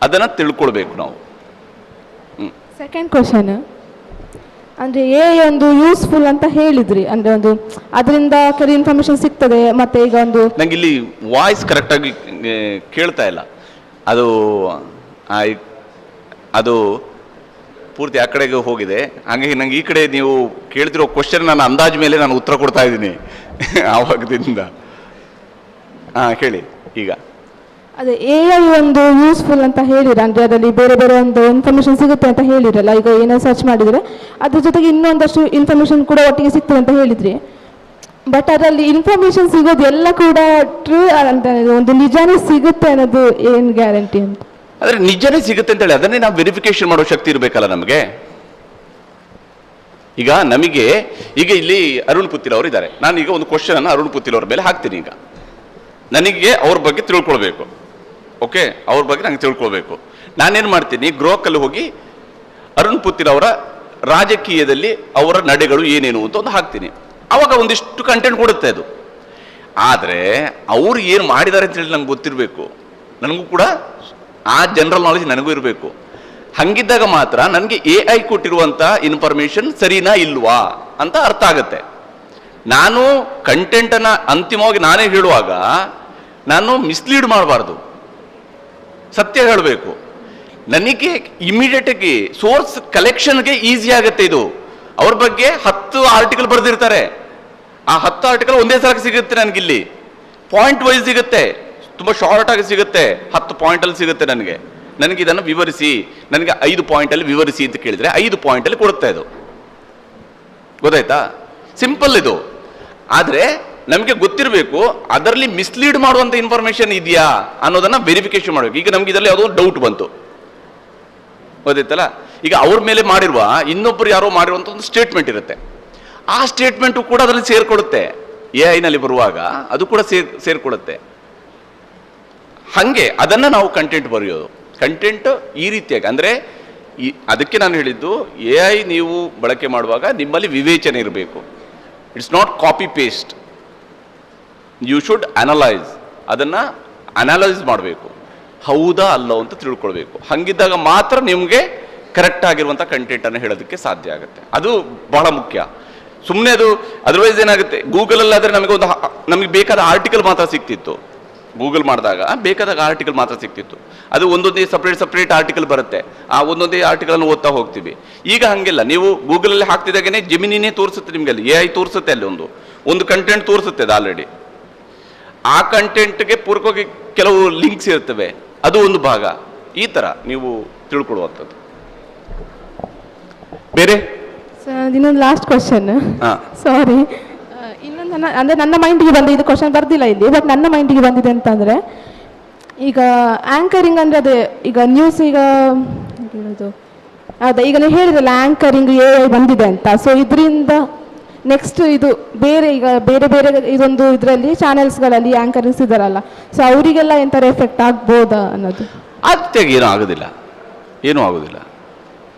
ಅದನ್ನು ತಿಳ್ಕೊಳ್ಬೇಕು ನಾವು.
ಸೆಕೆಂಡ್ ಕ್ವಶನ್ ಅಂದರೆ ಒಂದು ಯೂಸ್ಫುಲ್ ಅಂತ ಹೇಳಿದ್ರಿ, ಅಂದರೆ ಒಂದು ಅದರಿಂದ ಕೆಲವು ಇನ್ಫಾರ್ಮೇಶನ್ ಸಿಗ್ತದೆ. ಮತ್ತೆ ಈಗ ಒಂದು
ನಂಗೆ ಇಲ್ಲಿ ವಾಯ್ಸ್ ಕರೆಕ್ಟಾಗಿ ಕೇಳ್ತಾ ಇಲ್ಲ, ಅದು ಪೂರ್ತಿ ಆ ಕಡೆಗೆ ಹೋಗಿದೆ. ಹಾಗಾಗಿ ನಂಗೆ ಈ ಕಡೆ ನೀವು ಕೇಳ್ತಿರೋ ಕ್ವಶನ್ ನನ್ನ ಅಂದಾಜು ಮೇಲೆ ನಾನು ಉತ್ತರ ಕೊಡ್ತಾ ಇದ್ದೀನಿ ಆವಾಗದಿಂದ. ಹೇಳಿ ಈಗ.
ಅದೇ ಒಂದು ಯೂಸ್ಫುಲ್ ಅಂತ ಹೇಳಿರ, ಅಂದರೆ ಅದರಲ್ಲಿ ಬೇರೆ ಬೇರೆ ಒಂದು ಇನ್ಫಾರ್ಮೇಶನ್ ಸಿಗುತ್ತೆ ಅಂತ ಹೇಳಿರಲ್ಲ. ಈಗ ಏನೋ ಸರ್ಚ್ ಮಾಡಿದರೆ ಅದ್ರ ಜೊತೆಗೆ ಇನ್ನೊಂದಷ್ಟು ಇನ್ಫಾರ್ಮೇಶನ್ ಕೂಡ ಒಟ್ಟಿಗೆ ಸಿಗ್ತದೆ ಅಂತ ಹೇಳಿದ್ರಿ. ಬಟ್ ಅದರಲ್ಲಿ ಇನ್ಫಾರ್ಮೇಶನ್ ಸಿಗೋದು ಎಲ್ಲ ಕೂಡ ಟ್ರೂ ಅಂತ ಒಂದು ನಿಜಾನೇ ಸಿಗುತ್ತೆ ಅನ್ನೋದು ಏನು ಗ್ಯಾರಂಟಿ ಅಂತ?
ಆದರೆ ನಿಜನೇ ಸಿಗುತ್ತೆ ಅಂತೇಳಿ ಅದನ್ನೇ ನಾವು ವೆರಿಫಿಕೇಶನ್ ಮಾಡೋ ಶಕ್ತಿ ಇರಬೇಕಲ್ಲ ನಮಗೆ. ಈಗ ನಮಗೆ ಈಗ ಇಲ್ಲಿ ಅರುಣ್ ಪುತ್ತಿಲ್ ಅವರು ಇದ್ದಾರೆ, ನಾನು ಈಗ ಒಂದು ಕ್ವಶನ್ ಅನ್ನು ಅರುಣ್ ಪುತ್ತಿಲ್ ಅವ್ರ ಮೇಲೆ ಹಾಕ್ತೀನಿ. ಈಗ ನನಗೆ ಅವ್ರ ಬಗ್ಗೆ ತಿಳ್ಕೊಳ್ಬೇಕು, ಓಕೆ, ಅವ್ರ ಬಗ್ಗೆ ನಂಗೆ ತಿಳ್ಕೊಳ್ಬೇಕು. ನಾನೇನು ಮಾಡ್ತೀನಿ, ಗ್ರೋಕಲ್ಲಿ ಹೋಗಿ ಅರುಣ್ ಪುತ್ತಿಲ್ ಅವರ ರಾಜಕೀಯದಲ್ಲಿ ಅವರ ನಡೆಗಳು ಏನೇನು ಅಂತ ಒಂದು ಹಾಕ್ತೀನಿ. ಅವಾಗ ಒಂದಿಷ್ಟು ಕಂಟೆಂಟ್ ಕೊಡುತ್ತೆ ಅದು. ಆದರೆ ಅವರು ಏನು ಮಾಡಿದ್ದಾರೆ ಅಂತೇಳಿ ನಂಗೆ ಗೊತ್ತಿರಬೇಕು, ನನಗೂ ಕೂಡ ಆ ಜನರಲ್ ನಾಲೆಜ್ ನನಗೂ ಇರಬೇಕು. ಹಂಗಿದ್ದಾಗ ಮಾತ್ರ ನನಗೆ AI ಕೊಟ್ಟಿರುವಂಥ ಇನ್ಫಾರ್ಮೇಷನ್ ಸರಿನಾ ಇಲ್ವಾ ಅಂತ ಅರ್ಥ ಆಗುತ್ತೆ. ನಾನು ಕಂಟೆಂಟನ್ನು ಅಂತಿಮವಾಗಿ ನಾನೇ ಹೇಳುವಾಗ ನಾನು ಮಿಸ್ಲೀಡ್ ಮಾಡಬಾರ್ದು, ಸತ್ಯ ಹೇಳಬೇಕು. ನನಗೆ ಇಮಿಡಿಯೇಟಾಗಿ ಸೋರ್ಸ್ ಕಲೆಕ್ಷನ್ಗೆ ಈಸಿ ಆಗುತ್ತೆ. ಇದು ಅವ್ರ ಬಗ್ಗೆ 10 ಆರ್ಟಿಕಲ್ ಬರೆದಿರ್ತಾರೆ, ಆ 10 ಆರ್ಟಿಕಲ್ ಒಂದೇ ಸಲ ಸಿಗುತ್ತೆ ನನಗಿಲ್ಲಿ, ಪಾಯಿಂಟ್ ವೈಸ್ ಸಿಗುತ್ತೆ, ತುಂಬ ಶಾರ್ಟ್ ಆಗಿ ಸಿಗುತ್ತೆ, 10 ಪಾಯಿಂಟಲ್ಲಿ ಸಿಗುತ್ತೆ ನನಗೆ ಇದನ್ನು ವಿವರಿಸಿ, ನನಗೆ 5 ಪಾಯಿಂಟಲ್ಲಿ ವಿವರಿಸಿ ಅಂತ ಕೇಳಿದರೆ 5 ಪಾಯಿಂಟಲ್ಲಿ ಕೊಡುತ್ತೆ. ಇದು ಗೊತ್ತಾಯ್ತಾ? ಸಿಂಪಲ್ ಇದು. ಆದರೆ ನಮಗೆ ಗೊತ್ತಿರಬೇಕು ಅದರಲ್ಲಿ ಮಿಸ್ಲೀಡ್ ಮಾಡುವಂಥ ಇನ್ಫಾರ್ಮೇಷನ್ ಇದೆಯಾ ಅನ್ನೋದನ್ನು ವೆರಿಫಿಕೇಶನ್ ಮಾಡಬೇಕು. ಈಗ ನಮ್ಗೆ ಇದರಲ್ಲಿ ಯಾವುದೋ ಡೌಟ್ ಬಂತು, ಗೊತ್ತಾಯ್ತಲ್ಲ. ಈಗ ಅವ್ರ ಮೇಲೆ ಮಾಡಿರುವ ಇನ್ನೊಬ್ಬರು ಯಾರೋ ಮಾಡಿರುವಂಥ ಒಂದು ಸ್ಟೇಟ್ಮೆಂಟ್ ಇರುತ್ತೆ, ಆ ಸ್ಟೇಟ್ಮೆಂಟು ಕೂಡ ಅದರಲ್ಲಿ ಸೇರ್ಕೊಡುತ್ತೆ. AI ಬರುವಾಗ ಅದು ಕೂಡ ಸೇರ್ಕೊಡುತ್ತೆ. ಹಾಗೆ ಅದನ್ನು ನಾವು ಕಂಟೆಂಟ್ ಬರೆಯೋದು. ಕಂಟೆಂಟ್ ಈ ರೀತಿಯಾಗಿ ಅಂದರೆ ಅದಕ್ಕೆ ನಾನು ಹೇಳಿದ್ದು, AI ನೀವು ಬಳಕೆ ಮಾಡುವಾಗ ನಿಮ್ಮಲ್ಲಿ ವಿವೇಚನೆ ಇರಬೇಕು. It's not copy paste, you should analyse. ಅದನ್ನು ಅನಲೈಸ್ ಮಾಡಬೇಕು, ಹೌದಾ ಅಲ್ಲೋ ಅಂತ ತಿಳ್ಕೊಳ್ಬೇಕು. ಹಂಗಿದ್ದಾಗ ಮಾತ್ರ ನಿಮಗೆ ಕರೆಕ್ಟ್ ಆಗಿರುವಂಥ ಕಂಟೆಂಟನ್ನು ಹೇಳೋದಕ್ಕೆ ಸಾಧ್ಯ ಆಗುತ್ತೆ. ಅದು ಬಹಳ ಮುಖ್ಯ. ಸುಮ್ಮನೆ ಅದು ಅದರ್ವೈಸ್ ಏನಾಗುತ್ತೆ, ಗೂಗಲಲ್ಲಿ ಆದರೆ ನಮಗೆ ಬೇಕಾದ ಆರ್ಟಿಕಲ್ ಮಾತ್ರ ಸಿಗ್ತಿತ್ತು. ಗೂಗಲ್ ಮಾಡಿದಾಗ ಬೇಕಾದಾಗ ಆರ್ಟಿಕಲ್ ಮಾತ್ರ ಸಿಗ್ತಿತ್ತು. ಅದು ಒಂದೊಂದೇ ಸಪ್ರೇಟ್ ಆರ್ಟಿಕಲ್ ಬರುತ್ತೆ, ಆ ಒಂದೊಂದೇ ಆರ್ಟಿಕಲನ್ನು ಓದ್ತಾ ಹೋಗ್ತೀವಿ. ಈಗ ಹಾಗೆಲ್ಲ ನೀವು ಗೂಗಲಲ್ಲಿ ಹಾಕ್ತಿದ್ದಾಗೇ ಜೆಮಿನಿನೇ ತೋರಿಸುತ್ತೆ ನಿಮಗೆ, ಅಲ್ಲಿ AI ತೋರಿಸುತ್ತೆ, ಅಲ್ಲಿ ಒಂದು ಕಂಟೆಂಟ್ ತೋರಿಸುತ್ತೆ ಅದು ಆಲ್ರೆಡಿ. ಆ ಕಂಟೆಂಟ್ಗೆ ಪೂರ್ವಕವಾಗಿ ಕೆಲವು ಲಿಂಕ್ಸ್ ಇರ್ತವೆ, ಅದು ಒಂದು ಭಾಗ. ಈ ಥರ ನೀವು ತಿಳ್ಕೊಳ್ಳುವಂಥದ್ದು. ಬೇರೆ
ಇನ್ನೊಂದು ಲಾಸ್ಟ್ ಕ್ವಶನ್, ಸಾರಿ. ಇನ್ನೊಂದು ಅಂದರೆ ನನ್ನ ಮೈಂಡಿಗೆ ಬಂದ, ಇದು ಕ್ವಶನ್ ಬರ್ದಿಲ್ಲ ಇಲ್ಲಿ, ಬಟ್ ನನ್ನ ಮೈಂಡಿಗೆ ಬಂದಿದೆ ಅಂತಂದರೆ, ಈಗ ಆ್ಯಂಕರಿಂಗ್ ಅಂದರೆ ಅದೇ ಈಗ ನ್ಯೂಸ್ ಈಗ ಹೇಳೋದು ಅದೇ ಈಗ ನೀವು ಹೇಳಿದ್ರಲ್ಲ ಆ್ಯಂಕರಿಂಗ್ AI ಬಂದಿದೆ ಅಂತ. ಸೊ ಇದರಿಂದ ನೆಕ್ಸ್ಟ್ ಇದು ಬೇರೆ ಈಗ ಬೇರೆ ಇದೊಂದು ಇದರಲ್ಲಿ ಚಾನೆಲ್ಸ್ಗಳಲ್ಲಿ ಆ್ಯಂಕರಿಂಗ್ಸ್ ಇದ್ದಾರಲ್ಲ, ಸೊ ಅವರಿಗೆಲ್ಲ ಎಂಥರ ಎಫೆಕ್ಟ್ ಆಗ್ಬೋದಾ ಅನ್ನೋದು?
ಅದಕ್ಕೆ ಏನೂ ಆಗೋದಿಲ್ಲ.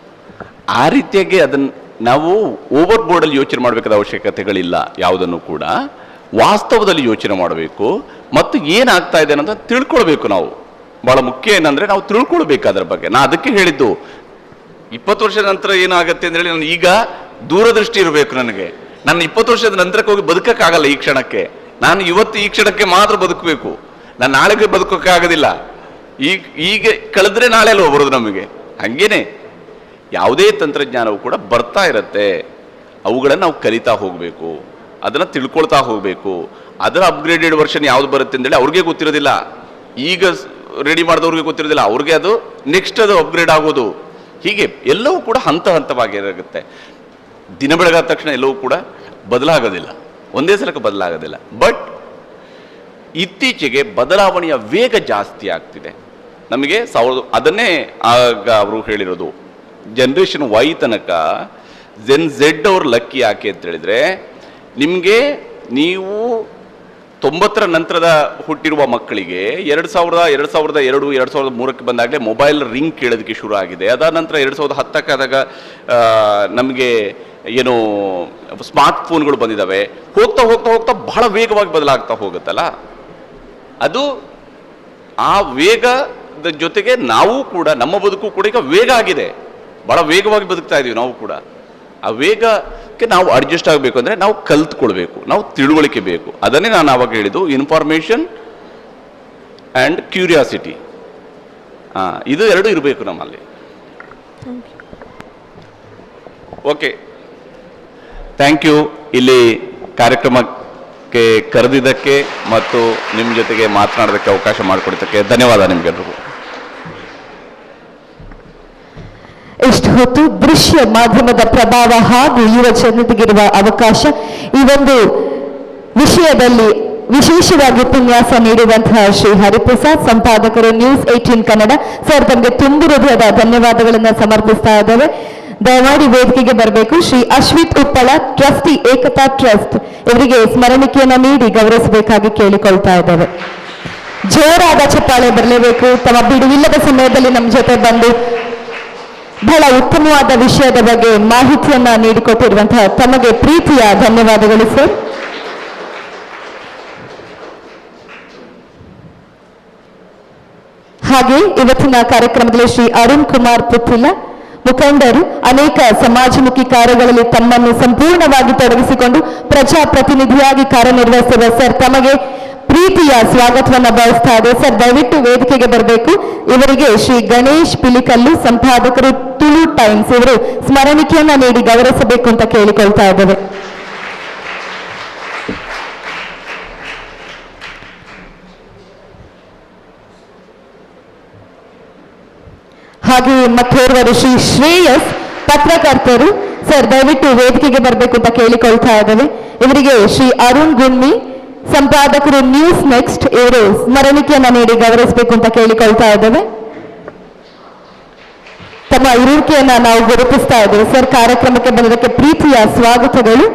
ಆ ರೀತಿಯಾಗಿ ಅದನ್ನು ನಾವು ಓವರ್ ಬೋರ್ಡಲ್ಲಿ ಯೋಚನೆ ಮಾಡಬೇಕಾದ ಅವಶ್ಯಕತೆಗಳಿಲ್ಲ. ಯಾವುದನ್ನು ಕೂಡ ವಾಸ್ತವದಲ್ಲಿ ಯೋಚನೆ ಮಾಡಬೇಕು ಮತ್ತು ಏನಾಗ್ತಾ ಇದೆ ಅನ್ನೋದನ್ನು ತಿಳ್ಕೊಳ್ಬೇಕು. ನಾವು ಭಾಳ ಮುಖ್ಯ ಏನಂದರೆ ನಾವು ತಿಳ್ಕೊಳ್ಬೇಕು ಅದರ ಬಗ್ಗೆ. ನಾನು ಅದಕ್ಕೆ ಹೇಳಿದ್ದು 20 ವರ್ಷದ ನಂತರ ಏನಾಗುತ್ತೆ ಅಂತ ಹೇಳಿ, ನಾನು ಈಗ ದೂರದೃಷ್ಟಿ ಇರಬೇಕು ನನಗೆ. ನಾನು 20 ವರ್ಷದ ನಂತರಕ್ಕೆ ಹೋಗಿ ಬದುಕಕ್ಕಾಗಲ್ಲ ಈ ಕ್ಷಣಕ್ಕೆ. ನಾನು ಇವತ್ತು ಈ ಕ್ಷಣಕ್ಕೆ ಮಾತ್ರ ಬದುಕಬೇಕು, ನಾನು ನಾಳೆಗೆ ಬದುಕೋಕ್ಕಾಗೋದಿಲ್ಲ. ಈಗ ಕಳೆದ್ರೆ ನಾಳೆ ಅಲ್ವ ಬರೋದು ನಮಗೆ. ಹಂಗೇನೆ ಯಾವುದೇ ತಂತ್ರಜ್ಞಾನವು ಕೂಡ ಬರ್ತಾ ಇರುತ್ತೆ, ಅವುಗಳನ್ನು ನಾವು ಕಲಿತಾ ಹೋಗಬೇಕು, ಅದನ್ನು ತಿಳ್ಕೊಳ್ತಾ ಹೋಗಬೇಕು. ಅದರ ಅಪ್ಗ್ರೇಡೆಡ್ ವರ್ಷನ್ ಯಾವ್ದು ಬರುತ್ತೆ ಅಂತೇಳಿ ಅವ್ರಿಗೆ ಗೊತ್ತಿರೋದಿಲ್ಲ, ಈಗ ರೆಡಿ ಮಾಡಿದವ್ರಿಗೆ ಗೊತ್ತಿರೋದಿಲ್ಲ, ಅವ್ರಿಗೆ ಅದು ನೆಕ್ಸ್ಟ್ ಅದು ಅಪ್ಗ್ರೇಡ್ ಆಗೋದು. ಹೀಗೆ ಎಲ್ಲವೂ ಕೂಡ ಹಂತವಾಗಿರುತ್ತೆ. ದಿನ ಬೆಳಗಾದ ತಕ್ಷಣ ಎಲ್ಲವೂ ಕೂಡ ಬದಲಾಗೋದಿಲ್ಲ, ಒಂದೇ ಸಲಕ್ಕೆ ಬದಲಾಗೋದಿಲ್ಲ. ಬಟ್ ಇತ್ತೀಚೆಗೆ ಬದಲಾವಣೆಯ ವೇಗ ಜಾಸ್ತಿ ಆಗ್ತಿದೆ ನಮಗೆ. ಅದನ್ನೇ ಆಗ ಅವರು ಹೇಳಿರೋದು, ಜನರೇಷನ್ Y ತನಕ Gen Z ಅವ್ರ ಲಕ್ಕಿ ಯಾಕೆ ಅಂತ ಹೇಳಿದ್ರೆ, ನಿಮಗೆ ನೀವು 90ರ ನಂತರದ ಹುಟ್ಟಿರುವ ಮಕ್ಕಳಿಗೆ 2002, 2003ಕ್ಕೆ ಬಂದಾಗಲೇ ಮೊಬೈಲ್ ರಿಂಗ್ ಕೇಳೋದಕ್ಕೆ ಶುರು ಆಗಿದೆ. ಅದಾದ ನಂತರ 2010ಕ್ಕೆ ಆದಾಗ ನಮಗೆ ಏನು ಸ್ಮಾರ್ಟ್ ಫೋನ್ಗಳು ಬಂದಿದ್ದಾವೆ. ಹೋಗ್ತಾ ಹೋಗ್ತಾ ಹೋಗ್ತಾ ಬಹಳ ವೇಗವಾಗಿ ಬದಲಾಗ್ತಾ ಹೋಗುತ್ತಲ್ಲ, ಅದು ಆ ವೇಗದ ಜೊತೆಗೆ ನಾವು ಕೂಡ ನಮ್ಮ ಬದುಕು ಕೂಡ ಈಗ ವೇಗ ಆಗಿದೆ, ಬಹಳ ವೇಗವಾಗಿ ಬದುಕ್ತಾ ಇದೀವಿ ನಾವು ಕೂಡ. ಆ ವೇಗಕ್ಕೆ ನಾವು ಅಡ್ಜಸ್ಟ್ ಆಗಬೇಕು ಅಂದರೆ ನಾವು ಕಲ್ತ್ಕೊಳ್ಬೇಕು, ನಾವು ತಿಳುವಳಿಕೆ ಬೇಕು. ಅದನ್ನೇ ನಾನು ಆವಾಗ ಹೇಳಿದ್ದು, ಇನ್ಫಾರ್ಮೇಷನ್ ಆ್ಯಂಡ್ ಕ್ಯೂರಿಯಾಸಿಟಿ, ಇದು ಎರಡು ಇರಬೇಕು ನಮ್ಮಲ್ಲಿ. Okay, thank you. ಇಲ್ಲಿ ಕಾರ್ಯಕ್ರಮಕ್ಕೆ ಕರೆದಿದ್ದಕ್ಕೆ ಮತ್ತು ನಿಮ್ಮ ಜೊತೆಗೆ ಮಾತನಾಡೋದಕ್ಕೆ ಅವಕಾಶ ಮಾಡಿಕೊಡೋದಕ್ಕೆ ಧನ್ಯವಾದ ನಿಮಗೆಲ್ಲರಿಗೂ.
ಇಷ್ಟು ಹೊತ್ತು ದೃಶ್ಯ ಮಾಧ್ಯಮದ ಪ್ರಭಾವ ಹಾಗೂ ಯುವ ಜನತೆಗಿರುವ ಅವಕಾಶ, ಈ ಒಂದು ವಿಷಯದಲ್ಲಿ ವಿಶೇಷವಾಗಿ ಉಪನ್ಯಾಸ ನೀಡಿದಂತಹ ಶ್ರೀ ಹರಿಪ್ರಸಾದ್, ಸಂಪಾದಕರು ನ್ಯೂಸ್ 18 ಕನ್ನಡ. ಸರ್, ತಮಗೆ ತುಂಬು ಹೃದಯದ ಧನ್ಯವಾದಗಳನ್ನು ಸಮರ್ಪಿಸ್ತಾ ಇದ್ದೇವೆ. ದಯಮಾಡಿ ವೇದಿಕೆಗೆ ಬರಬೇಕು. ಶ್ರೀ ಅಶ್ವಿತ್ ಉಪ್ಪಳ, ಟ್ರಸ್ಟಿ ಏಕತಾ ಟ್ರಸ್ಟ್, ಇವರಿಗೆ ಸ್ಮರಣಿಕೆಯನ್ನು ನೀಡಿ ಗೌರವಿಸಬೇಕಾಗಿ ಕೇಳಿಕೊಳ್ತಾ ಇದ್ದೇವೆ. ಜೋರಾದ ಚಪ್ಪಾಳೆ ಬರಲೇಬೇಕು. ತಮ್ಮ ಬಿಡುವಿಲ್ಲದ ಸಮಯದಲ್ಲಿ ನಮ್ಮ ಜೊತೆ ಬಂದು ಬಹಳ ಉತ್ತಮವಾದ ವಿಷಯದ ಬಗ್ಗೆ ಮಾಹಿತಿಯನ್ನ ನೀಡಿಕೊಟ್ಟಿರುವಂತಹ ತಮಗೆ ಪ್ರೀತಿಯ ಧನ್ಯವಾದಗಳು ಸರ್. ಹಾಗೆ ಇವತ್ತಿನ ಕಾರ್ಯಕ್ರಮದಲ್ಲಿ ಶ್ರೀ ಅರುಣ್ ಕುಮಾರ್ ಪುತ್ತಿಲ, ಮುಖಂಡರು, ಅನೇಕ ಸಮಾಜಮುಖಿ ಕಾರ್ಯಗಳಲ್ಲಿ ತಮ್ಮನ್ನು ಸಂಪೂರ್ಣವಾಗಿ ತೊಡಗಿಸಿಕೊಂಡು ಪ್ರಜಾಪ್ರತಿನಿಧಿಯಾಗಿ ಕಾರ್ಯನಿರ್ವಹಿಸಿರುವ ಸರ್, ತಮಗೆ ಪ್ರೀತಿಯ ಸ್ವಾಗತವನ್ನ ಬಯಸ್ತಾ ಇದೆ. ಸರ್, ದಯವಿಟ್ಟು ವೇದಿಕೆಗೆ ಬರಬೇಕು. ಇವರಿಗೆ ಶ್ರೀ ಗಣೇಶ್ ಪಿಲಿಕಲ್ಲು, ಸಂಪಾದಕರು, ತುಳು ಟೈಮ್ಸ್, ಇವರು ಸ್ಮರಣಿಕೆಯನ್ನ ನೀಡಿ ಗೌರವಿಸಬೇಕು ಅಂತ ಕೇಳಿಕೊಳ್ತಾ ಇದ್ದೇವೆ. ಹಾಗೆ ಮತ್ತೋರ್ವರು ಶ್ರೀ ಶ್ರೇಯಸ್, ಪತ್ರಕರ್ತರು. ಸರ್, ದಯವಿಟ್ಟು ವೇದಿಕೆಗೆ ಬರಬೇಕು ಅಂತ ಕೇಳಿಕೊಳ್ತಾ ಇದ್ದೇವೆ. ಇವರಿಗೆ ಶ್ರೀ ಅರುಣ್ ಗುನ್ಮಿ, ಸಂಪಾದಕರು ನ್ಯೂಸ್ ನೆಕ್ಸ್ಟ್, ಇವರು ಸ್ಮರಣಿಕೆಯನ್ನ ನೀಡಿ ಗೌರವಿಸಬೇಕು ಅಂತ ಕೇಳಿಕೊಳ್ತಾ ಇದ್ದೇವೆ. ತಮ್ಮ ಇರುವಿಕೆಯನ್ನ ನಾವು ಗುರುತಿಸ್ತಾ ಇದ್ದೇವೆ. ಸರ್, ಕಾರ್ಯಕ್ರಮಕ್ಕೆ ಬಂದದಕ್ಕೆ ಪ್ರೀತಿಯ ಸ್ವಾಗತಗಳು.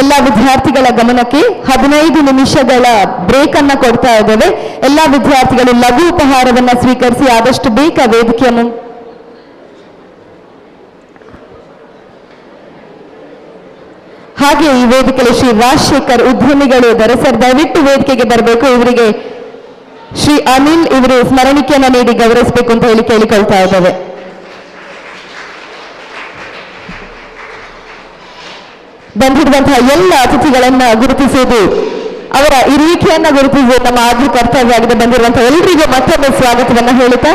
ಎಲ್ಲ ವಿದ್ಯಾರ್ಥಿಗಳ ಗಮನಕ್ಕೆ 15 ನಿಮಿಷಗಳ ಬ್ರೇಕ್ ಅನ್ನ ಕೊಡ್ತಾ ಇದ್ದೇವೆ. ಎಲ್ಲ ವಿದ್ಯಾರ್ಥಿಗಳು ಲಘು ಉಪಹಾರವನ್ನ ಸ್ವೀಕರಿಸಿ ಆದಷ್ಟು ಬೇಗ ವೇದಿಕೆಯನ್ನು ಹಾಗೆ ಈ ವೇದಿಕೆಯಲ್ಲಿ ಶ್ರೀ ರಾಜಶೇಖರ್ ಉದ್ಯಮಿಗಳು ಇದ್ದಾರೆ. ಸರ್, ದಯವಿಟ್ಟು ವೇದಿಕೆಗೆ ಬರಬೇಕು. ಇವರಿಗೆ ಶ್ರೀ ಅನಿಲ್, ಇವರು ಸ್ಮರಣಿಕೆಯನ್ನ ನೀಡಿ ಗೌರವಿಸಬೇಕು ಅಂತ ಹೇಳಿ ಕೇಳಿಕೊಳ್ತಾ ಇದ್ದೇವೆ. ಬಂದಿರುವಂತಹ ಎಲ್ಲ ಅತಿಥಿಗಳನ್ನ ಗುರುತಿಸುವುದು, ಅವರ ಇರುವಿಕೆಯನ್ನ ಗುರುತಿಸುವುದು ನಮ್ಮ ಆದ್ಯ ಕರ್ತವ್ಯ ಆಗಿದೆ. ಬಂದಿರುವಂತಹ ಎಲ್ಲರಿಗೂ ಮತ್ತೊಮ್ಮೆ ಸ್ವಾಗತವನ್ನ ಹೇಳುತ್ತಾ,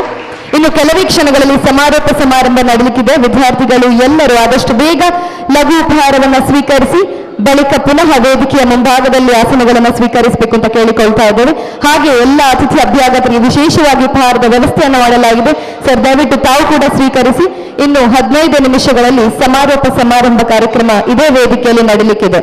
ಇನ್ನು ಕೆಲವೇ ಕ್ಷಣಗಳಲ್ಲಿ ಸಮಾರೋಪ ಸಮಾರಂಭ ನಡೆಯಲಿಕ್ಕಿದೆ. ವಿದ್ಯಾರ್ಥಿಗಳು ಎಲ್ಲರೂ ಆದಷ್ಟು ಬೇಗ ಲಘು ಉಪಹಾರವನ್ನ ಸ್ವೀಕರಿಸಿ ಬಳಿಕ ಪುನಃ ವೇದಿಕೆಯ ಮುಂಭಾಗದಲ್ಲಿ ಆಸನಗಳನ್ನು ಸ್ವೀಕರಿಸಬೇಕು ಅಂತ ಕೇಳಿಕೊಳ್ತಾ ಇದ್ದೇವೆ. ಹಾಗೆ ಎಲ್ಲ ಅತಿಥಿ ಅಭ್ಯಾಗತರಿಗೆ ವಿಶೇಷವಾಗಿ ಉಪಹಾರದ ವ್ಯವಸ್ಥೆಯನ್ನು ಮಾಡಲಾಗಿದೆ. ಸರ್, ದಯವಿಟ್ಟು ತಾವು ಕೂಡ ಸ್ವೀಕರಿಸಿ. ಇನ್ನು 15 ನಿಮಿಷಗಳಲ್ಲಿ ಸಮಾರೋಪ ಸಮಾರಂಭ ಕಾರ್ಯಕ್ರಮ ಇದೇ ವೇದಿಕೆಯಲ್ಲಿ ನಡೆಯಲಿಕ್ಕಿದೆ.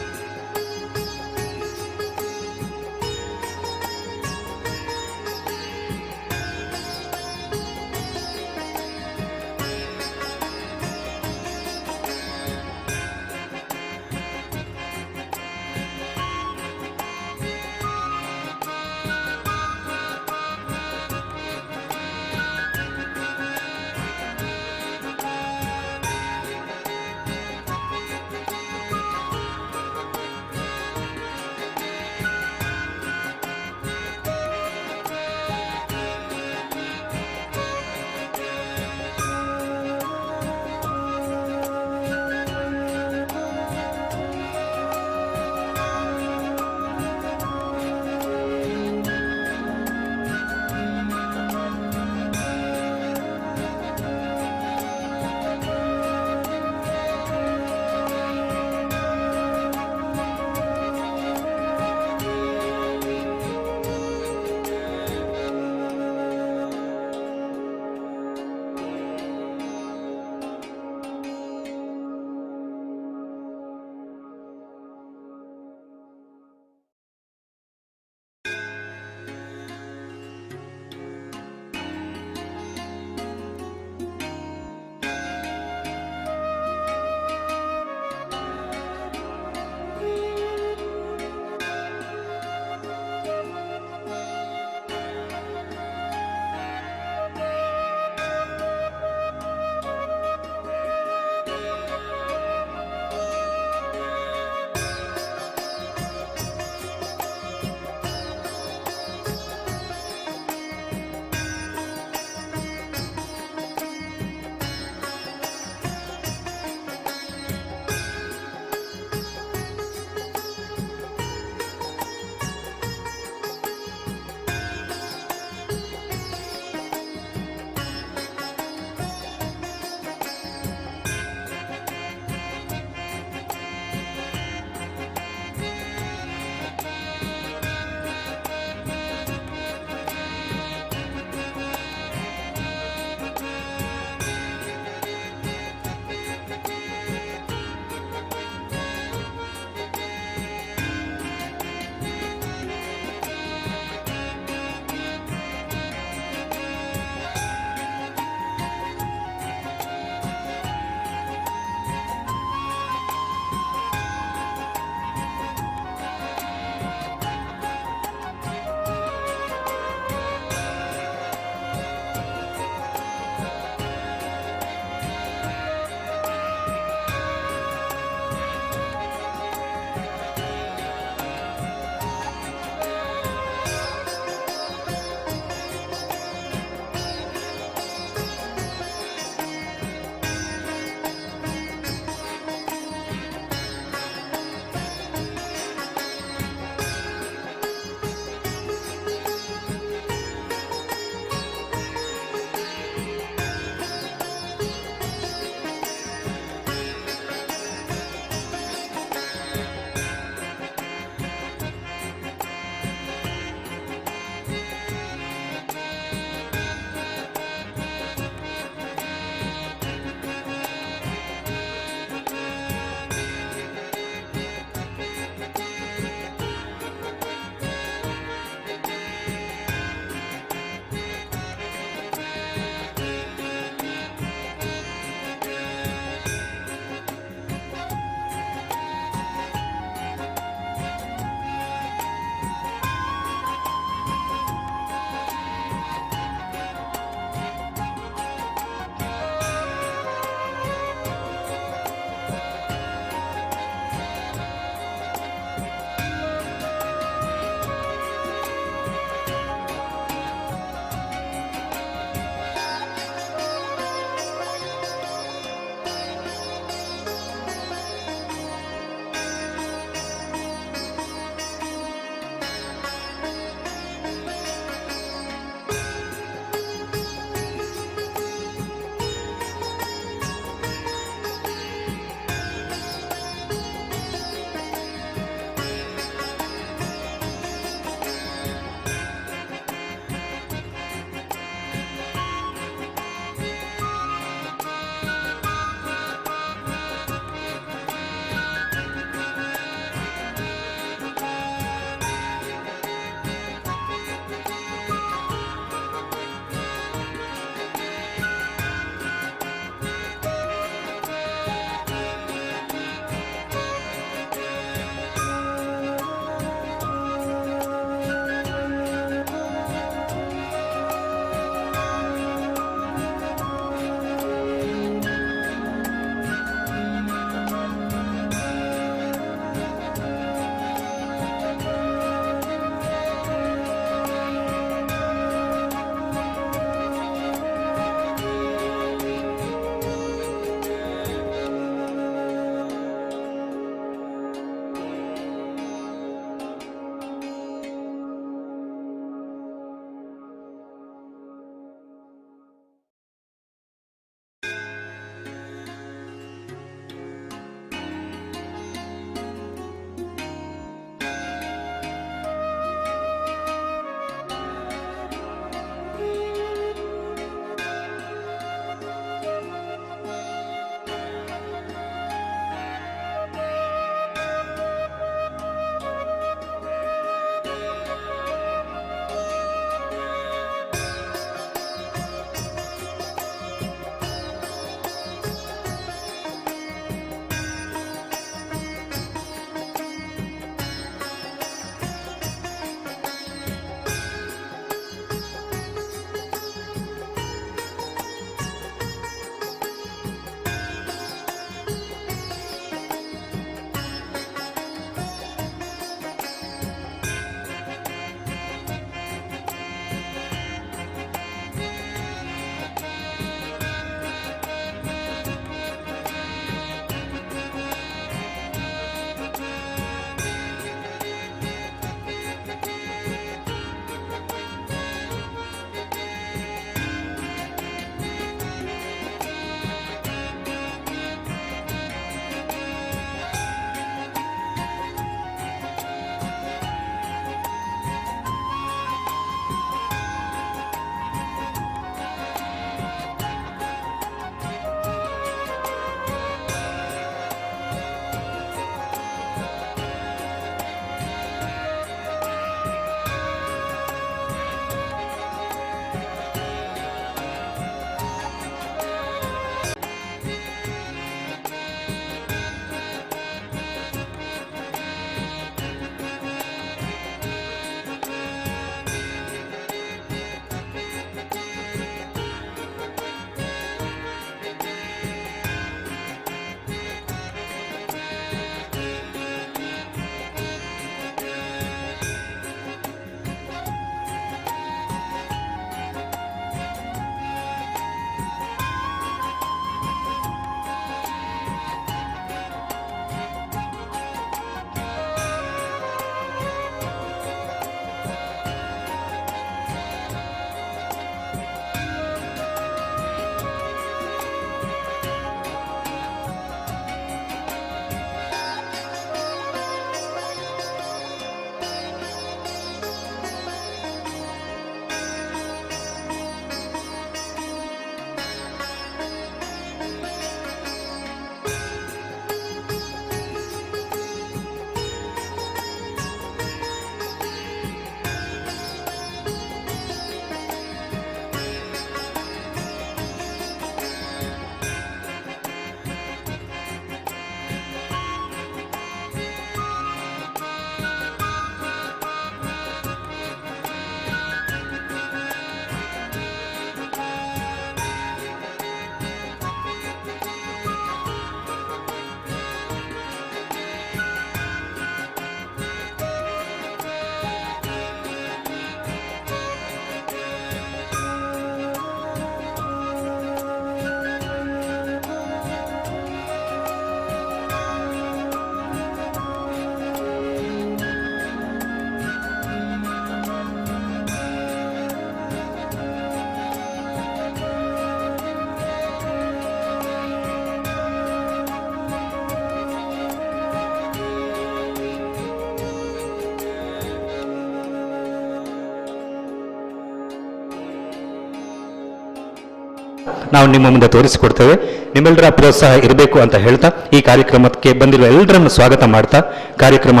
ನಾವು ನಿಮ್ಮ ಮುಂದೆ ತೋರಿಸಿಕೊಡ್ತೇವೆ. ನಿಮ್ಮೆಲ್ಲರ ಪ್ರೋತ್ಸಾಹ ಇರಬೇಕು ಅಂತ ಹೇಳ್ತಾ ಈ ಕಾರ್ಯಕ್ರಮಕ್ಕೆ ಬಂದಿರುವ ಎಲ್ಲರನ್ನು ಸ್ವಾಗತ ಮಾಡ್ತಾ ಕಾರ್ಯಕ್ರಮ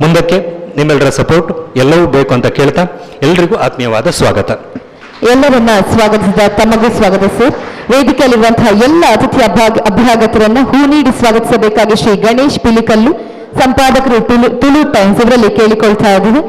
ಮುಂದಕ್ಕೆ ನಿಮ್ಮೆಲ್ಲರ ಸಪೋರ್ಟ್ ಎಲ್ಲವೂ ಬೇಕು ಅಂತ ಕೇಳ್ತಾ ಎಲ್ರಿಗೂ ಆತ್ಮೀಯವಾದ ಸ್ವಾಗತ.
ಎಲ್ಲರನ್ನ ಸ್ವಾಗತಿಸಿದ ತಮಗೂ ಸ್ವಾಗತ ಸರ್. ವೇದಿಕೆಯಲ್ಲಿರುವಂತಹ ಎಲ್ಲ ಅತಿಥಿ ಅಭ್ಯಾಗತರನ್ನ ಹೂ ನೀಡಿ ಸ್ವಾಗತಿಸಬೇಕಾಗಿ ಶ್ರೀ ಗಣೇಶ್ ಪಿಲಿಕಲ್ಲು, ಸಂಪಾದಕರು ತುಳು ಟೈಮ್ಸ್, ಇವರಲ್ಲಿ ಕೇಳಿಕೊಳ್ತಾ ಇದ್ದೀವಿ.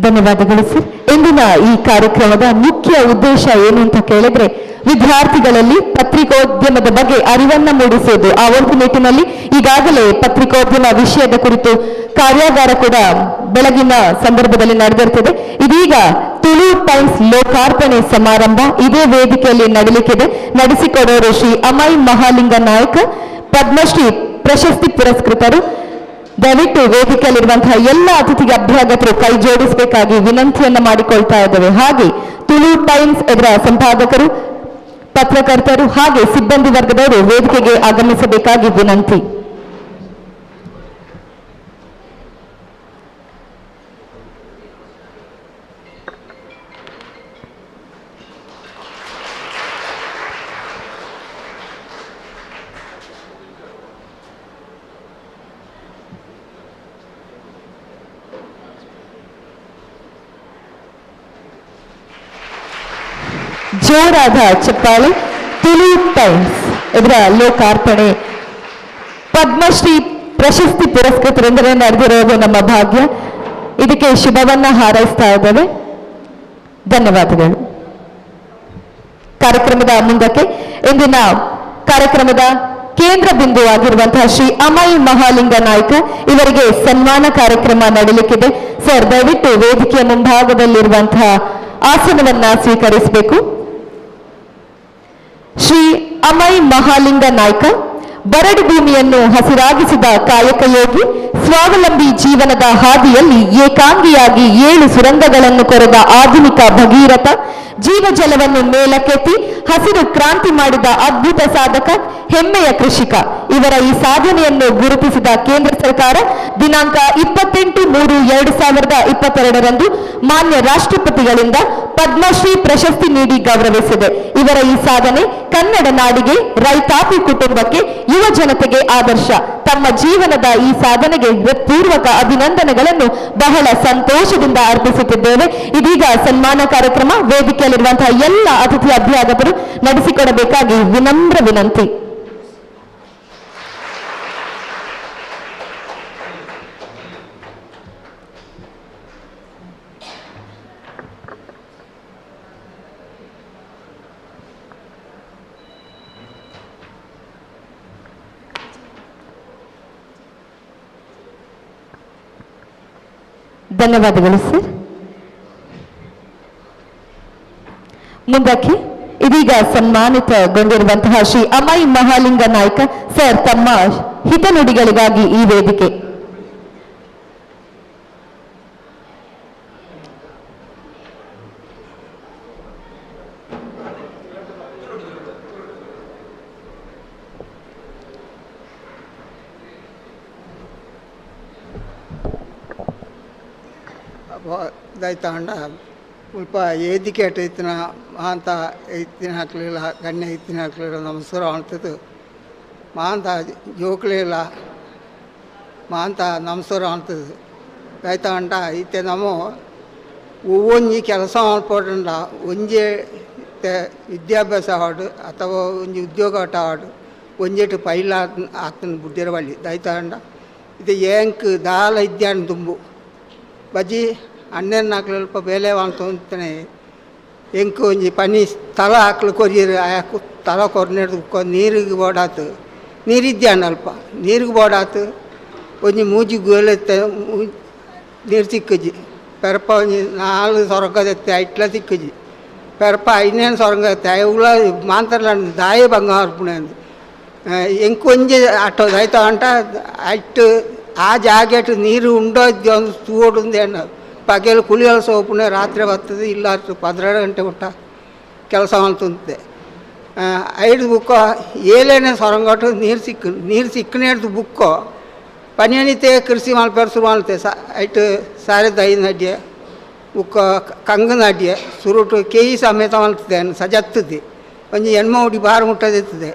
ಧನ್ಯವಾದಗಳು ಸರ್. ಇಂದಿನ ಈ ಕಾರ್ಯಕ್ರಮದ ಮುಖ್ಯ ಉದ್ದೇಶ ಏನು ಅಂತ ಕೇಳಿದ್ರೆ, ವಿದ್ಯಾರ್ಥಿಗಳಲ್ಲಿ ಪತ್ರಿಕೋದ್ಯಮದ ಬಗ್ಗೆ ಅರಿವನ್ನ ಮೂಡಿಸುವುದು. ಆ ಒಂದು ನಿಟ್ಟಿನಲ್ಲಿ ಈಗಾಗಲೇ ಪತ್ರಿಕೋದ್ಯಮ ವಿಷಯದ ಕುರಿತು ಕಾರ್ಯಾಗಾರ ಕೂಡ ಬೆಳಗಿನ ಸಂದರ್ಭದಲ್ಲಿ ನಡೆದಿರ್ತದೆ. ಇದೀಗ ತುಳು ಟೈಮ್ಸ್ ಲೋಕಾರ್ಪಣೆ ಸಮಾರಂಭ ಇದೇ ವೇದಿಕೆಯಲ್ಲಿ ನಡೆಯಲಿಕ್ಕಿದೆ. ನಡೆಸಿಕೊಡೋರು ಶ್ರೀ ಅಮೈ ಮಹಾಲಿಂಗ ನಾಯಕ, ಪದ್ಮಶ್ರೀ ಪ್ರಶಸ್ತಿ ಪುರಸ್ಕೃತರು. ದಯವಿಟ್ಟು ವೇದಿಕೆಯಲ್ಲಿರುವಂತಹ ಎಲ್ಲ ಅತಿಥಿಗೆ ಅಭ್ಯಾಗತರು ಕೈ ಜೋಡಿಸಬೇಕಾಗಿ ವಿನಂತಿಯನ್ನ ಮಾಡಿಕೊಳ್ತಾ ಇದ್ದೇವೆ. ಹಾಗೆ ತುಳು ಟೈಮ್ಸ್ ಇದರ ಸಂಪಾದಕರು, ಪತ್ರಕರ್ತರು ಹಾಗೆ ಸಿಬ್ಬಂದಿ ವರ್ಗದವರು ವೇದಿಕೆಗೆ ಆಗಮಿಸಬೇಕಾಗಿ ವಿನಂತಿ. ಜೋರಾದ ಚಪ್ಪಾಳೆ. ತುಳು ಟೈಮ್ಸ್ ಇದರ ಲೋಕಾರ್ಪಣೆ ಪದ್ಮಶ್ರೀ ಪ್ರಶಸ್ತಿ ಪುರಸ್ಕೃತರೆಂದರೆ ನಡೆದಿರೋದು ನಮ್ಮ ಭಾಗ್ಯ. ಇದಕ್ಕೆ ಶುಭವನ್ನ ಹಾರೈಸ್ತಾ ಇದ್ದೇವೆ. ಧನ್ಯವಾದಗಳು. ಕಾರ್ಯಕ್ರಮದ ಮುಂದಕ್ಕೆ ಇಂದಿನ ಕಾರ್ಯಕ್ರಮದ ಕೇಂದ್ರ ಬಿಂದುವಾಗಿರುವಂತಹ ಶ್ರೀ ಅಮೈ ಮಹಾಲಿಂಗ ನಾಯ್ಕ ಇವರಿಗೆ ಸನ್ಮಾನ ಕಾರ್ಯಕ್ರಮ ನಡೆಯಲಿಕ್ಕಿದೆ. ಸರ್, ದಯವಿಟ್ಟು ವೇದಿಕೆಯ ಮುಂಭಾಗದಲ್ಲಿರುವಂತಹ ಆಸನವನ್ನ ಸ್ವೀಕರಿಸಬೇಕು. ಶ್ರೀ ಅಮೈ ಮಹಾಲಿಂಗ ನಾಯ್ಕ ಬರಡು ಭೂಮಿಯನ್ನು ಹಸಿರಾಗಿಸಿದ ಕಾಯಕ ಯೋಗಿ, ಸ್ವಾವಲಂಬಿ ಜೀವನದ ಹಾದಿಯಲ್ಲಿ ಏಕಾಂಗಿಯಾಗಿ 7 ಸುರಂಗಗಳನ್ನು ಕೊರೆದ ಆಧುನಿಕ ಭಗೀರಥ, ಜೀವಜಲವನ್ನು ಮೇಲಕ್ಕೆತ್ತಿ ಹಸಿರು ಕ್ರಾಂತಿ ಮಾಡಿದ ಅದ್ಭುತ ಸಾಧಕ, ಹೆಮ್ಮೆಯ ಕೃಷಿಕ. ಇವರ ಈ ಸಾಧನೆಯನ್ನು ಗುರುತಿಸಿದ ಕೇಂದ್ರ ಸರ್ಕಾರ ದಿನಾಂಕ 28/3/2022 ಮಾನ್ಯ ರಾಷ್ಟ್ರಪತಿಗಳಿಂದ ಪದ್ಮಶ್ರೀ ಪ್ರಶಸ್ತಿ ನೀಡಿ ಗೌರವಿಸಿದೆ. ಇವರ ಈ ಸಾಧನೆ ಕನ್ನಡ ನಾಡಿಗೆ, ರೈತಾಪಿ ಕುಟುಂಬಕ್ಕೆ, ಯುವ ಜನತೆಗೆ ಆದರ್ಶ. ತಮ್ಮ ಜೀವನದ ಈ ಸಾಧನೆಗೆ ಹೃತ್ಪೂರ್ವಕ ಅಭಿನಂದನೆಗಳನ್ನು ಬಹಳ ಸಂತೋಷದಿಂದ ಅರ್ಪಿಸುತ್ತಿದ್ದೇವೆ. ಇದೀಗ ಸನ್ಮಾನ ಕಾರ್ಯಕ್ರಮ ವೇದಿಕೆಯಲ್ಲಿರುವಂತಹ ಎಲ್ಲ ಅತಿಥಿ ಅಭ್ಯಾಗತರು ನಡೆಸಿಕೊಡಬೇಕಾಗಿ ವಿನಮ್ರ ವಿನಂತಿ. ಧನ್ಯವಾದಗಳು ಸರ್. ಮುಂದಕ್ಕೆ ಇದೀಗ ಸನ್ಮಾನಿತಗೊಂಡಿರುವಂತಹ ಶ್ರೀ ಅಮೈ ಮಹಾಲಿಂಗ ನಾಯ್ಕ ಸರ್ ತಮ್ಮ ಹಿತನುಡಿಗಳಿಗಾಗಿ ಈ ವೇದಿಕೆ.
ದಯತಂಡ ಸ್ವಲ್ಪ ಏದಿಕೇಟ ಇತ್ತಿನ ಮಾಂತ ಇತ್ತಿನ ಹಾಕ್ಲಿಲ್ಲ, ಗಣ್ಯ ಇತ್ತಿನ ಹಾಕ್ಲಿಲ್ಲ, ನಮಸ್ಕಾರ ಅಂತದ್ದು ಮಾಂತ ಜೋಕ್ಲಿಲ್ಲ, ಮಾಂತ ನಮಸ್ಕಾರ ಅಂತದ್ದು ದಯತಂಡ ಇತ್ತೆ ನಮ್ಮ ಒಂಜಿ ಕೆಲಸ ಮಾಡ್ಪೋಟಂಡ ಒಂಜಿ ವಿದ್ಯಾಭ್ಯಾಸ ಆಡು ಅಥವಾ ಒಂಜಿ ಉದ್ಯೋಗ ಆಡು ಒಂಜೆಟ್ಟು ಪೈಲ ಆತನ ಬುದ್ಧಿರವಳ್ಳಿ ದಯತಂಡ ಇದು ಏಂಕ್ ದಾಲ ಇದ್ಯಾನ್ ತುಂಬು ಬಜ್ಜಿ ಅಣ್ಣನ ಹಾಕ್ಲಲ್ಪ ಬೇಲೆ ಅಂತಂತಾನೆ ಎಂಕು ಒಂಜಿ ಪನಿ ತಲ ಹಾಕ್ಲು ಕೊರಿಯರು ಆಯಾಕು ತಲ ಕೊರ್ನೆಡ್ದು ನೀರಿಗೆ ಬೋಡಾತು ನೀರಿದ್ಯಾನ ಅಲ್ಪ ನೀರಿಗೆ ಬೋಡಾತು ಒಂಜಿ ಮೂಜಿ ಗೋಲೆತ್ತೆ ನೀರು ಸಿಕ್ಕಜಿ ಪೆರಪ ಒಂಜಿ 4 ಸೊರಗದೆತ್ತೆ ಐಟ್ಲ ಸಿಕ್ಕಜಿ ಪೆರಪ 5 ಸೊರಂಗತ್ತೆ ಅವುಗಳ ಮಾಂತರ್ಲ ದಾಯ ಭಂಗ ಹರ್ಪುಣೆ ಅಂದು ಎಂಕು ಒಂಜಿ ಅಟ್ಟೋದು ಆಯ್ತು ಅಂಟ ಐಟ್ಟು ಆ ಜಾಗೆಟ್ ನೀರು ಉಂಡೋ ಇದ್ದೆ ಒಂದು ತೂಡುಂದೆ ಅನ್ನ ಪಗೆಲು ಕುಳಿಯಲ ಸೋಪುನೆ ರಾತ್ರಿ ಬರ್ತದೆ ಇಲ್ಲ 12 ಗಂಟೆ ಊಟ ಕೆಲಸ ಅಂತಂತೆ 5 ಬುಕ್ಕ ಏಲೇನೆ ಸೊರಂಗೊಟ್ಟು ನೀರು ಸಿಕ್ಕನೇಡ್ದು ಬುಕ್ಕೋ ಪನಿಯನಿತೆ ಕೃಷಿ ಮಲ್ಪೇರು ಶುರು ಮಾಡ್ತೆ ಐಟು 5,500 ಅಡ್ಡೆ ಬುಕ್ಕ ಕಂಗನ ಅಡ್ಡೆ ಸುರುಟು ಕೇಯಿ ಸಮೇತ ಮಾಡ್ತದೆ ಸಜತ್ತದೆ ಒಂದು ಹೆಣ್ಮ ಹುಡಿ ಬಾರು ಮುಟ್ಟದಿರ್ತದೆ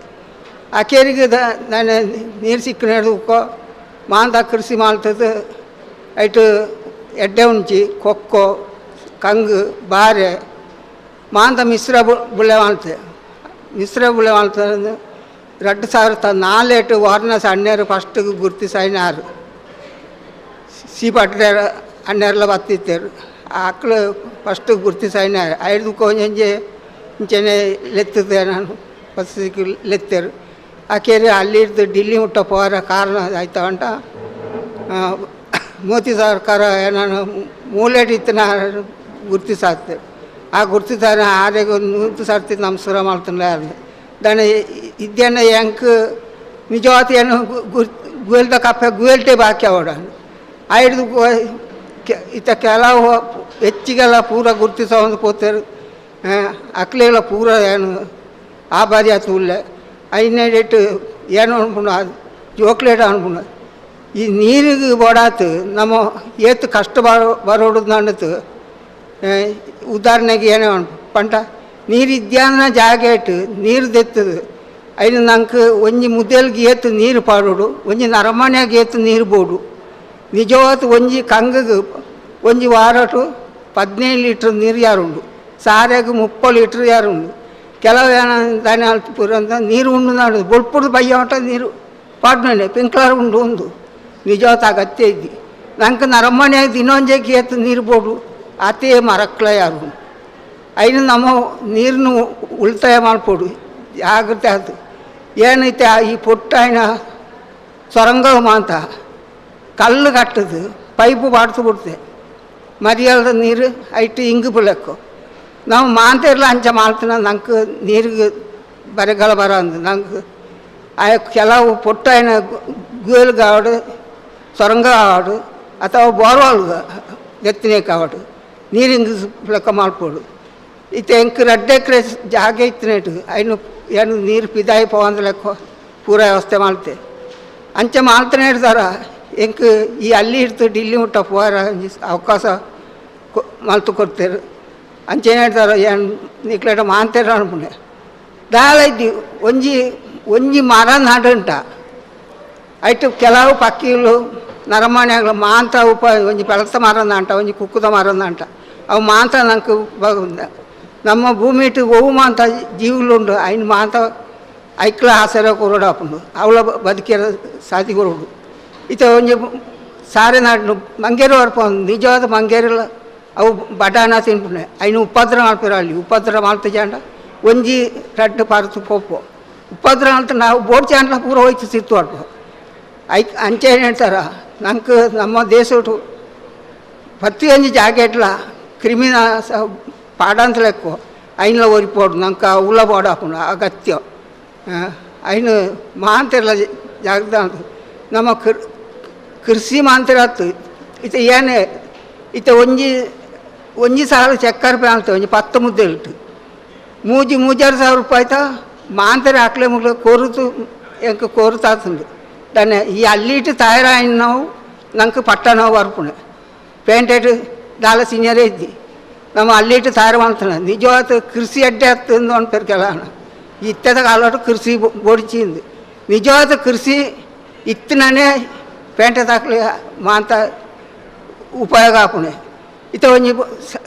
ಅಕೇರಿಗೆ ನಾನು ನೀರು ಸಿಕ್ಕನೇಡ್ದು ಬುಕ್ಕೋ ಮಾಂದ ಕೃಷಿ ಮಾಡ್ತದೆ ಐಟು ಎಡ್ಡೆ ಉಂಚಿ ಕೊಕ್ಕೋ ಕಂಗು ಬಾರೆ ಮಾಂದ ಮಿಶ್ರ ಬುಳ್ಳೆ ಮಾಡ್ತೆ ಮಿಶ್ರ ಬುಳ್ಳೆ ಮಾಡ್ತಾರೆ 2004 ವಾರ್ನಸ್ ಅಣ್ಣೇರು ಫಸ್ಟಿಗೆ ಗುರ್ತಿಸಾಯಿನಾರು ಸೀಪಟ್ಟಾರ ಅಣ್ಣೆರೆಲ್ಲ ಬತ್ತಿತ್ತೇರು ಆಕಳು ಫಸ್ಟಿಗೆ ಗುರ್ತಿಸಾಯಿನಾರು 5 ಕೊಂಜೆ ಇಂಚೆನೆ ಲೆತ್ತದೆ ನಾನು ಫಸ್ಟಿಗೆ ಲೆತ್ತೇರು ಆಕೆರೆ ಅಲ್ಲಿದ್ದು ಡಿಲ್ಲಿ ಮುಟ್ಟ ಹೋರ ಕಾರಣ ಆಯ್ತವಂಟ ಮೋದಿ ಸರ್ಕಾರ ನಾನು ಮೂಲೆಡಿತ್ತಿನ ಗುರ್ತಿಸಾಕ್ತೇವೆ ಆ ಗುರ್ತಿಸಾರ ಆರೆಗೆ 100 ಸರ್ತಿ ನಮಸ್ಕಾರ ಮಾಡ್ತಾನೆ దాని ఇదేనా యాంక్ నిజాతి ಏನು ಗುಯಲ್ದ ಕಪ್ಪೆ ಗುಯಲ್ಟೆ ಬಾಕಿ ಅವಡನ್ನು 5 ಇತ ಕೆಲವು ಹೆಚ್ಚಿಗೆಲ್ಲ ಪೂರ ಗುರ್ತಿಸೋದು ಪೋತಾರೆ ಅಕ್ಲೆಲ್ಲ ಪೂರ ಏನು ಆಭಾರಿ ಆತುಲ್ಲೆ 5ನೇ ಡೇಟ್ ಏನು ಅನ್ಕೊಂಡು ಜೋಕ್ಲೇಟ್ ಅನ್ಕೊಂಡು ಈ ನೀರಿಗೆ ಓಡಾತು ನಮ್ಮ ಏತು ಕಷ್ಟ ಬರೋದು ನನ್ನದು ಉದಾಹರಣೆಗೆ ಏನೋ ಪಂಟ ನೀರು ಇದ್ಯಾನ ಜಾಗ ಇಟ್ಟು ನೀರು ತೆತ್ತದು ಐದು ನಂಗೆ ಒಂಜಿ ಮುದ್ದೆಲ್ಗೆ ಏತು ನೀರು ಪಾಡೋಡು ಒಂಜಿ ನರಮನೆಯಾಗ ಏತು ನೀರು ಬೋಡು ನಿಜವಾದ ಒಂಜಿ ಕಂಗಗೆ ಒಂಜಿ ವಾರಟು 15 ಲೀಟ್ರ್ ನೀರು ಯಾರುಂಡು ಸಾರೆಗೆ 30 ಲೀಟ್ರ್ ಯಾರುಂಡು ಕೆಲವು ದಾನಿ ಪೂರ ಅಂತ ನೀರು ಉಂಡು ನಾಡು ಬೊಳ್ಪುಡು ಬಯ್ಯ ಮಟ್ಟ ನೀರು ಪಾಡ್ನೆ ಪಿಂಕ್ಲರ್ ಉಂಡು ಒಂದು ನಿಜವಾದ ಅಗತ್ಯ ಇದ್ದಿ ನಂಗೆ ನರಮನೆಯಾಗ ಇನ್ನೊಂಜಕ್ಕೆ ಏತು ನೀರು ಬೋಡು ಅತೇ ಮರಕ್ಲ ಯಾರು ಐನು ನಮ್ಮ ನೀರನ್ನು ಉಳಿತಾಯ ಮಾಡಿಕೊಡು ಜಾಗ್ರತೆ ಆಯ್ತು ಏನೈತೆ ಈ ಪುಟ್ಟ ಐನ ಸೊರಂಗ ಮಾಂತ ಕಲ್ಲು ಕಟ್ಟದು ಪೈಪು ಬಾಡ್ತು ಬಿಡ್ತೆ ಮರಿಯಲ್ದ ನೀರು ಐಟು ಹಿಂಗೆ ಬೀಳಕ್ಕು ನಾವು ಮಾಂತಿರಲ್ಲ ಅಂಚೆ ಮಾಡ್ತೀನ ನಂಗೆ ನೀರಿಗೆ ಬರಗಾಲ ಬರ ಅಂದು ನಂಗೆ ಕೆಲವು ಪುಟ್ಟ ಐನ ಗುಯಲ್ ಕಾವಡು ಸೊರಂಗ ಕಾವಡು ಅಥವಾ ಬೋರ್ವಾಲ್ಗ ಎತ್ತಿನೇ ಕಾವಡು ನೀರು ಹಿಂಗೆ ಲೆಕ್ಕ ಮಾಡ್ಕೊಡು ಇತ್ತು ಎಂಕ್ 2 ಎಕರೆ ಜಾಗ ಇತ್ತಿನೇಟು ಏನು ನೀರು ಪಿದಾಯಿ ಪೋವಂದ ಲೆಕ್ಕ ಪೂರ ವ್ಯವಸ್ಥೆ ಮಾಡ್ತೆ ಅಂಚೆ ಮಾಡ್ತಾನೆ ಇಡ್ತಾರ ಎಂಕ್ ಈ ಅಲ್ಲಿ ಇಡ್ತು ಡಿಲ್ಲಿ ಮುಟ್ಟ ಪೋರ ಅವಕಾಶ ಮಲ್ತು ಕೊಡ್ತೇರು ಅಂಚೆನೇ ಇಡ್ತಾರ ಏನು ನಿಕ್ಲೇಟ ಮಾಂತೇರ ಅನ್ಪುಣೆ ದಾಳ ಇದ್ದಿ ಒಂಜಿ ಮರ ನಾಡುಂಟ ಐಟು ಕೆಲವು ಪಕ್ಕಿಗಳು ನರಮನೆಗಳು ಮಾಂತ ಒಂಜಿ ಬೆಳತ ಮರದ ಅಂಟ ಒಂಜಿ ಕುಕ್ಕುದ ಮರದ ಅಂಟ ಅವು ಮಾಂತ ನಂಗೆ ಬಾಗುಂದ ನಮ್ಮ ಭೂಮಿ ಇಟ್ಟು ಓವು ಮಾಂತ ಜೀವುలుండు ఆయన ಮಾಂತ ಐಕ್ಲ ಆಸರೆ ಕೊರೋಡು ಅಪ್ಪಂಡು ಅವಳ ಬದುಕಿರ ಸಾತಿ ಕೊರೋಡು ಇತ ಒಂಜಿ ಸಾರೆ ನಾಡು ಮಂಗೇರು ವರ್ಪ ನಿಜವಾದ ಮಂಗೇರಿಲ್ಲ ಅವು ಬಟಾಣ ತಿನ್ಪುಣೆ ఆయన ಉಪದ್ರ ಮಾಡ್ಪಿರ ಅಲ್ಲಿ ಉಪದ್ರ ಮಾಡ್ತಿಜಾಂಡ ಒಂಜಿ 2 ಪಾರ್ತು ಪೋಪು ಉಪದ್ರ ಅಂತ ನಾವು ಬೋಡ್ ಚಾಂಡ್ಲ ಪೂರ ಹೋಯ್ತು ಸಿತ್ತು ಅಡ್ಪ ಅಂಚೆ ಏನು ಹೇಳ್ತಾರ ನಂಗೆ ನಮ್ಮ ದೇಶಟು ಪ್ರತಿಯೊಂದು ಜಾಗ ಇಟ್ಲ ಕ್ರಿಮಿನ ಪಾಡಂತ ಲೆಕ್ಕ ಐನ್ಲ ಒರಿಪೋಡು ನಂಗೆ ಉಲ್ಲ ಬೋಡ ಹಾಕೊಂಡು ಅಗತ್ಯ ಐನು ಮಾಂತಿರಲ್ಲ ಜಾಗದ ನಮ್ಮ ಕೃಷಿ ಮಾಂತಿರ ಆಯ್ತು ಇತ ಏನೇ ಇತ ಒಂಜಿ ಸಾವಿರ ಚಕ್ಕರ್ ರೂಪಾಯಿ ಅಂತ ಒಂಜಿ 10 ಮುದ್ದೆ ಇಟ್ಟು 3,000 ರೂಪಾಯಿ ಆಯ್ತಾ ಮಾಂತಿರ ಹಾಕ್ಲೆ ಮುಗ್ಲ ಕೋರುತು ಎಂಕ ಕೋರುತಾತುಂಡು దాన్ని ఈ అల్లిటి తయారైనావు నాకు పట్టణం వరపునే ಪೇಂಟೆಡ್ ದಾಲ ಸೀನಿಯರೇ ಇದ್ದಿ ನಮ್ಮ ಅಲ್ಲಿಟ್ಟು ತಯಾರು ಮಾಡ್ತಾನೆ ನಿಜವಾದ ಕೃಷಿ ಅಡ್ಡೆ ಹತ್ತಿಂದು ಅಂತಾರೆ ಕೆಲ ಇತ್ತದ ಕಾಲೋಟು ಕೃಷಿ ಬೋಡಿಚಿಂದು ನಿಜವಾದ ಕೃಷಿ ಇತ್ತನೇ ಪೇಂಟೆ ತಾಕಲಿ ಮಾಂತ ಉಪಯೋಗ ಆಪುಣೆ ಇತ್ತ ಒಂಜಿ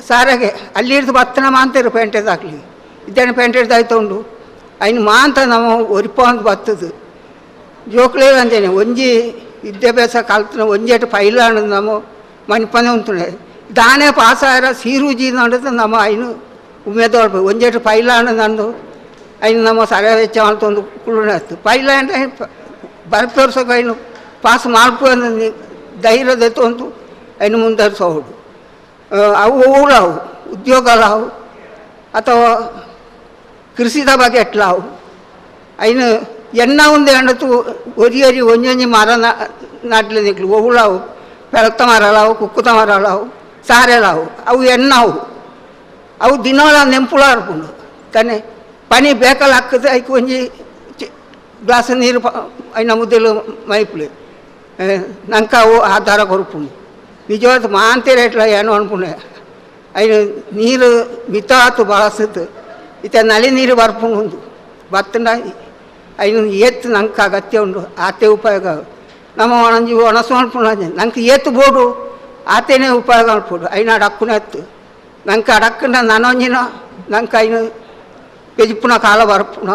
ಸಾರಾಗೆ ಅಲ್ಲಿ ಹಿಡಿದು ಬತ್ತನ ಮಾಂತೇರು ಪೇಂಟೆ ತಾಕಲಿ ಇದ್ದೇನೆ ಪೇಂಟೆಡ್ ಆಯ್ತು ಅಯ್ನ ಮಾಂತ ನಾವು ಒರಿಪ ಅಂತ ಬತ್ತದು ಜೋಕ್ಲೇ ಅಂದೇನೆ ಒಂಜಿ ವಿದ್ಯಾಭ್ಯಾಸ ಕಲ್ತನ ಒಂಜೇಟು ಫೈಲ್ ಅನ್ನೋದು ನಮ್ಮ ಮನಿಪನೆ ಉಂಟುನೆ ದಾನೆ ಪಾಸ್ ಆಯ್ರ ಸೀರೂಜಿ ನೋಡಿದ್ರೆ ನಮ್ಮ ಐನು ಉಮೇದೊಳ್ಬೇಕು ಒಂಜೇಟು ಫೈಲ್ ಅನ್ನೋದು ನಂದು ಐನು ನಮ್ಮ ಸರ ವೆಚ್ಚ ಮಾಡ್ತೊಂದು ಕುಳ್ಳುನೆ ಆಯ್ತು ಫೈಲ್ ಅಂದರೆ ಬರಪ್ ತೋರ್ಸೋಕೆ ಐನು ಪಾಸ್ ಮಾಡ್ಕೊ ಅನ್ನೋ ಧೈರ್ಯದ ತೊಂದು ಐನು ಮುಂದರ್ಸೋಡು ಅವು ಊಳವು ಉದ್ಯೋಗಲಾವು ಅಥವಾ ಕೃಷಿದ ಬಗ್ಗೆ ಎಟ್ಲಾವು ಐನು ಎನ್ನ ಒಂದು ಹೆಣ್ಣತ್ತು ಒರಿ ಒಂಜೊಂಜಿ ಮರ नाटले निकल ओहुलाव पेलता मारालाव कुकुता मारालाव सारेलाव अವು ಎಣ್ಣಾವು ಅವು ದಿನೋಳ ನೆಂಪುಳಾರ್ಪುಂಡು ತಾನೆ ಪನಿ ಬೇಕಲ್ಲ ಹಾಕಿದ್ರೆ ಅದಕ್ಕೆ ಒಂಜಿ ಗ್ಲಾಸ್ ನೀರು ಐನ ಮುದ್ದೆಲು ಮೈಪ್ಲಿ ನಂಕ ಅವು ಆಧಾರ ಕೊರಪುಂಡು ನಿಜವಾದ ಮಾಂತೇರ ಇಟ್ಲ ಏನು ಅನ್ಪುಣೆ ಐನು ನೀರು ಮಿತಾತು ಬಳಸಿದ್ದು ಇತ ನಳಿ ನೀರು ಬರ್ಪುಂಡು ಬತ್ತಂಡ ಐನು ಏತ್ತು ನಂಗೆ ಅಗತ್ಯ ಉಂಡು ಆತೆ ಉಪಯೋಗ ನಮ್ಮ ಒಣಂಜಿ ಒಣಸು ಅನ್ಪುಣ ನಂಗೆ ಏತ್ತು ಬೋಡು ಆತೇನೆ ಉಪಯೋಗ ಅನ್ಪುಡು ಐನ ಅಡಕ್ಕುನ ಎತ್ತು ನಂಗೆ ಅಡಕ್ಕಂಡ ನನೊಂಜಿನ ನಂಗೆ ಐನು ಪೆಜಿಪ್ಪುನ ಕಾಲ ಬರ್ಪುಣ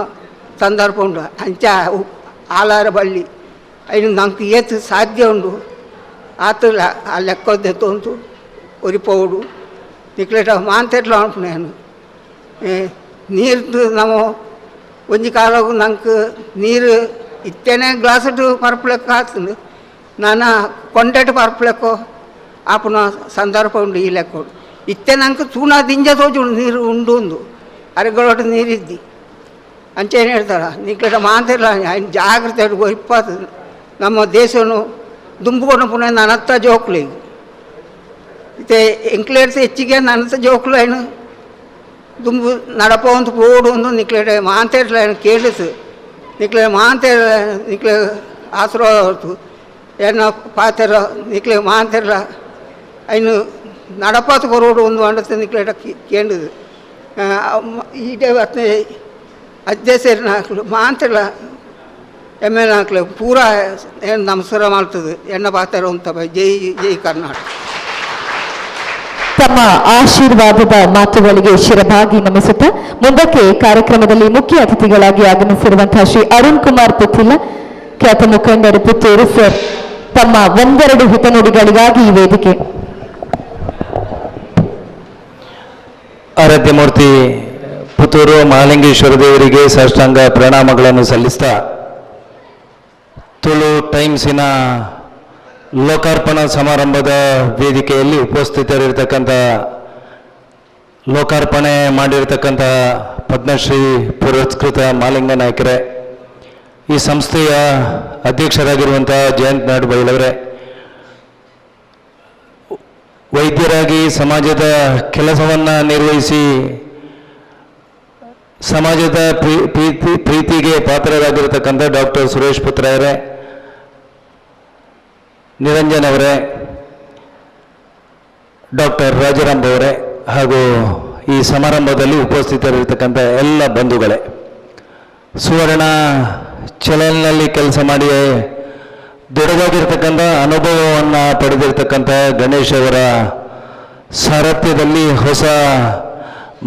ಸಂದರ್ಭ ಉಂಡು ಅಂಚ ಆಲಾರ ಬಳ್ಳಿ ಐನು ನಂಗೆ ಏತು ಸಾಧ್ಯ ಉಂಡು ಆತ ಆ ಲೆಕ್ಕದ ತೊಂದು ಒರಿಪೋಡು ನಿಕ್ಲೇಟ ಮಾಂತೆಟ್ಲ ಅನ್ಪುಣ ಏನು ನೀರು ನಾವು ಒಂಜಿ ಕಾಲಗು ನಂಗೆ ನೀರು ಇತ್ತೇನೆ ಗ್ಲಾಸು ಪರ್ಪಲೆಕ್ಕ ಆಗ್ತದೆ ನಾನು ಕೊಂಡೆಟ್ಟು ಪರ್ಪಲೆಕ್ಕೋ ಆಪುನ ಸಂದರ್ಭ ಉಂಡು ಈ ಲೆಕ್ಕ ಉಂಡು ಇತ್ತೆ ನಂಗೆ ಚೂನ ದಿಂಜ ತೋಜುಂಡು ನೀರು ಉಂಡು ಒಂದು ಅರೆಗಳೊಟ್ಟು ನೀರಿದ್ದಿ ಅಂಚೇನು ಹೇಳ್ತಾರ ನಿಕ್ಲೇಟ ಮಾಂತಿಲ್ಲ ఆయన ಜಾಗ್ರತೆ ಇಪ್ಪತ್ತು ನಮ್ಮ ದೇಶನು ದುಂಬುಕೊಂಡು ಪುನಃ ನನ್ನತ್ತ ಜೋಕ್ಲು ಈಗ ಇತ್ತೆ ಎಂಕ್ಲೇಡ್ಸ್ ಹೆಚ್ಚಿಗೆ ನನ್ನತ್ತ ಜೋಕ್ಲು ಏನು ದುಂಬು ನಡಪ ಒಂದು ಪೋಡು ಒಂದು ನಿಕ್ಲೇಟ ಮಾಂತೇಟ್ಲ ಏನು ಕೇಳಿಸು ನಿಕ್ಲೆ ಮಾಂತೇರ ನಿಕ್ಲೆ ಆಶ್ರಯ ಹೊರತು ಏನೋ ಪಾತೆರ ನಿಕ್ಲೆ ಮಾಂತೇರ್ಲ ಐನು ನಡಪಾತು ಕೊರೋಡು ಒಂದು ಅಂಡತ್ತೆ ನಿಕ್ಲೇಟ ಕೇಂದ್ರದು ಈಟೆ ಹತ್ತನೇ ಅಧ್ಯಕ್ಷರನ್ನ ಹಾಕಲು ಮಾಂತೇರ್ಲ ಎಮ್ ಎಲ್ ಹಾಕ್ಲೆ ಪೂರ ಏನು ನಮಸ್ಕಾರ ಮಾಡ್ತದೆ ಎಣ್ಣ ಪಾತೆರ ಅಂತ ಜೈ ಜೈ ಕರ್ನಾಟಕ.
ತಮ್ಮ ಆಶೀರ್ವಾದದ ಮಾತುಗಳಿಗೆ ಶಿರಭಾಗಿ ನಮಿಸುತ್ತಾ ಮುಂದಕ್ಕೆ ಕಾರ್ಯಕ್ರಮದಲ್ಲಿ ಮುಖ್ಯ ಅತಿಥಿಗಳಾಗಿ ಆಗಮಿಸಿರುವಂತಹ ಶ್ರೀ ಅರುಣ್ ಕುಮಾರ್ ಪುತ್ತಿಲ ಖ್ಯಾತ ಮುಖಂಡರು ಪುತ್ತೂರು ಸರ್ ತಮ್ಮ ಒಂದೆರಡು ಹಿತನುಡಿಗಳಿಗಾಗಿ ಈ ವೇದಿಕೆ.
ಆರಾಧ್ಯ ಪುತ್ತೂರು ಮಹಾಲಿಂಗೇಶ್ವರ ದೇವರಿಗೆ ಸಾಷ್ಟಾಂಗ ಪ್ರಣಾಮಗಳನ್ನು ಸಲ್ಲಿಸ್ತಾ ತುಳು ಟೈಮ್ಸಿನ ಲೋಕಾರ್ಪಣಾ ಸಮಾರಂಭದ ವೇದಿಕೆಯಲ್ಲಿ ಉಪಸ್ಥಿತರಿರ್ತಕ್ಕಂಥ ಲೋಕಾರ್ಪಣೆ ಮಾಡಿರ್ತಕ್ಕಂಥ ಪದ್ಮಶ್ರೀ ಪುರಸ್ಕೃತ ಮಾಲಿಂಗ ನಾಯಕರೇ, ಈ ಸಂಸ್ಥೆಯ ಅಧ್ಯಕ್ಷರಾಗಿರುವಂಥ ಜಯಂತ್ ನಾಡಬೈಲವರೇ, ವೈದ್ಯರಾಗಿ ಸಮಾಜದ ಕೆಲಸವನ್ನು ನಿರ್ವಹಿಸಿ ಸಮಾಜದ ಪ್ರೀತಿಗೆ ಪಾತ್ರರಾಗಿರ್ತಕ್ಕಂಥ ಡಾಕ್ಟರ್ ಸುರೇಶ್ ಪುತ್ರವರೇ, ನಿರಂಜನ್ ಅವರೇ, ಡಾಕ್ಟರ್ ರಾಜಾರಾಮ್ ಅವರೇ ಹಾಗೂ ಈ ಸಮಾರಂಭದಲ್ಲಿ ಉಪಸ್ಥಿತರಿರ್ತಕ್ಕಂಥ ಎಲ್ಲ ಬಂಧುಗಳೇ, ಸುವರ್ಣ ಚಾನೆಲ್ನಲ್ಲಿ ಕೆಲಸ ಮಾಡಿ ದೊಡ್ಡದಾಗಿರ್ತಕ್ಕಂಥ ಅನುಭವವನ್ನು ಪಡೆದಿರ್ತಕ್ಕಂಥ ಗಣೇಶ್ ಅವರ ಸಾರಥ್ಯದಲ್ಲಿ ಹೊಸ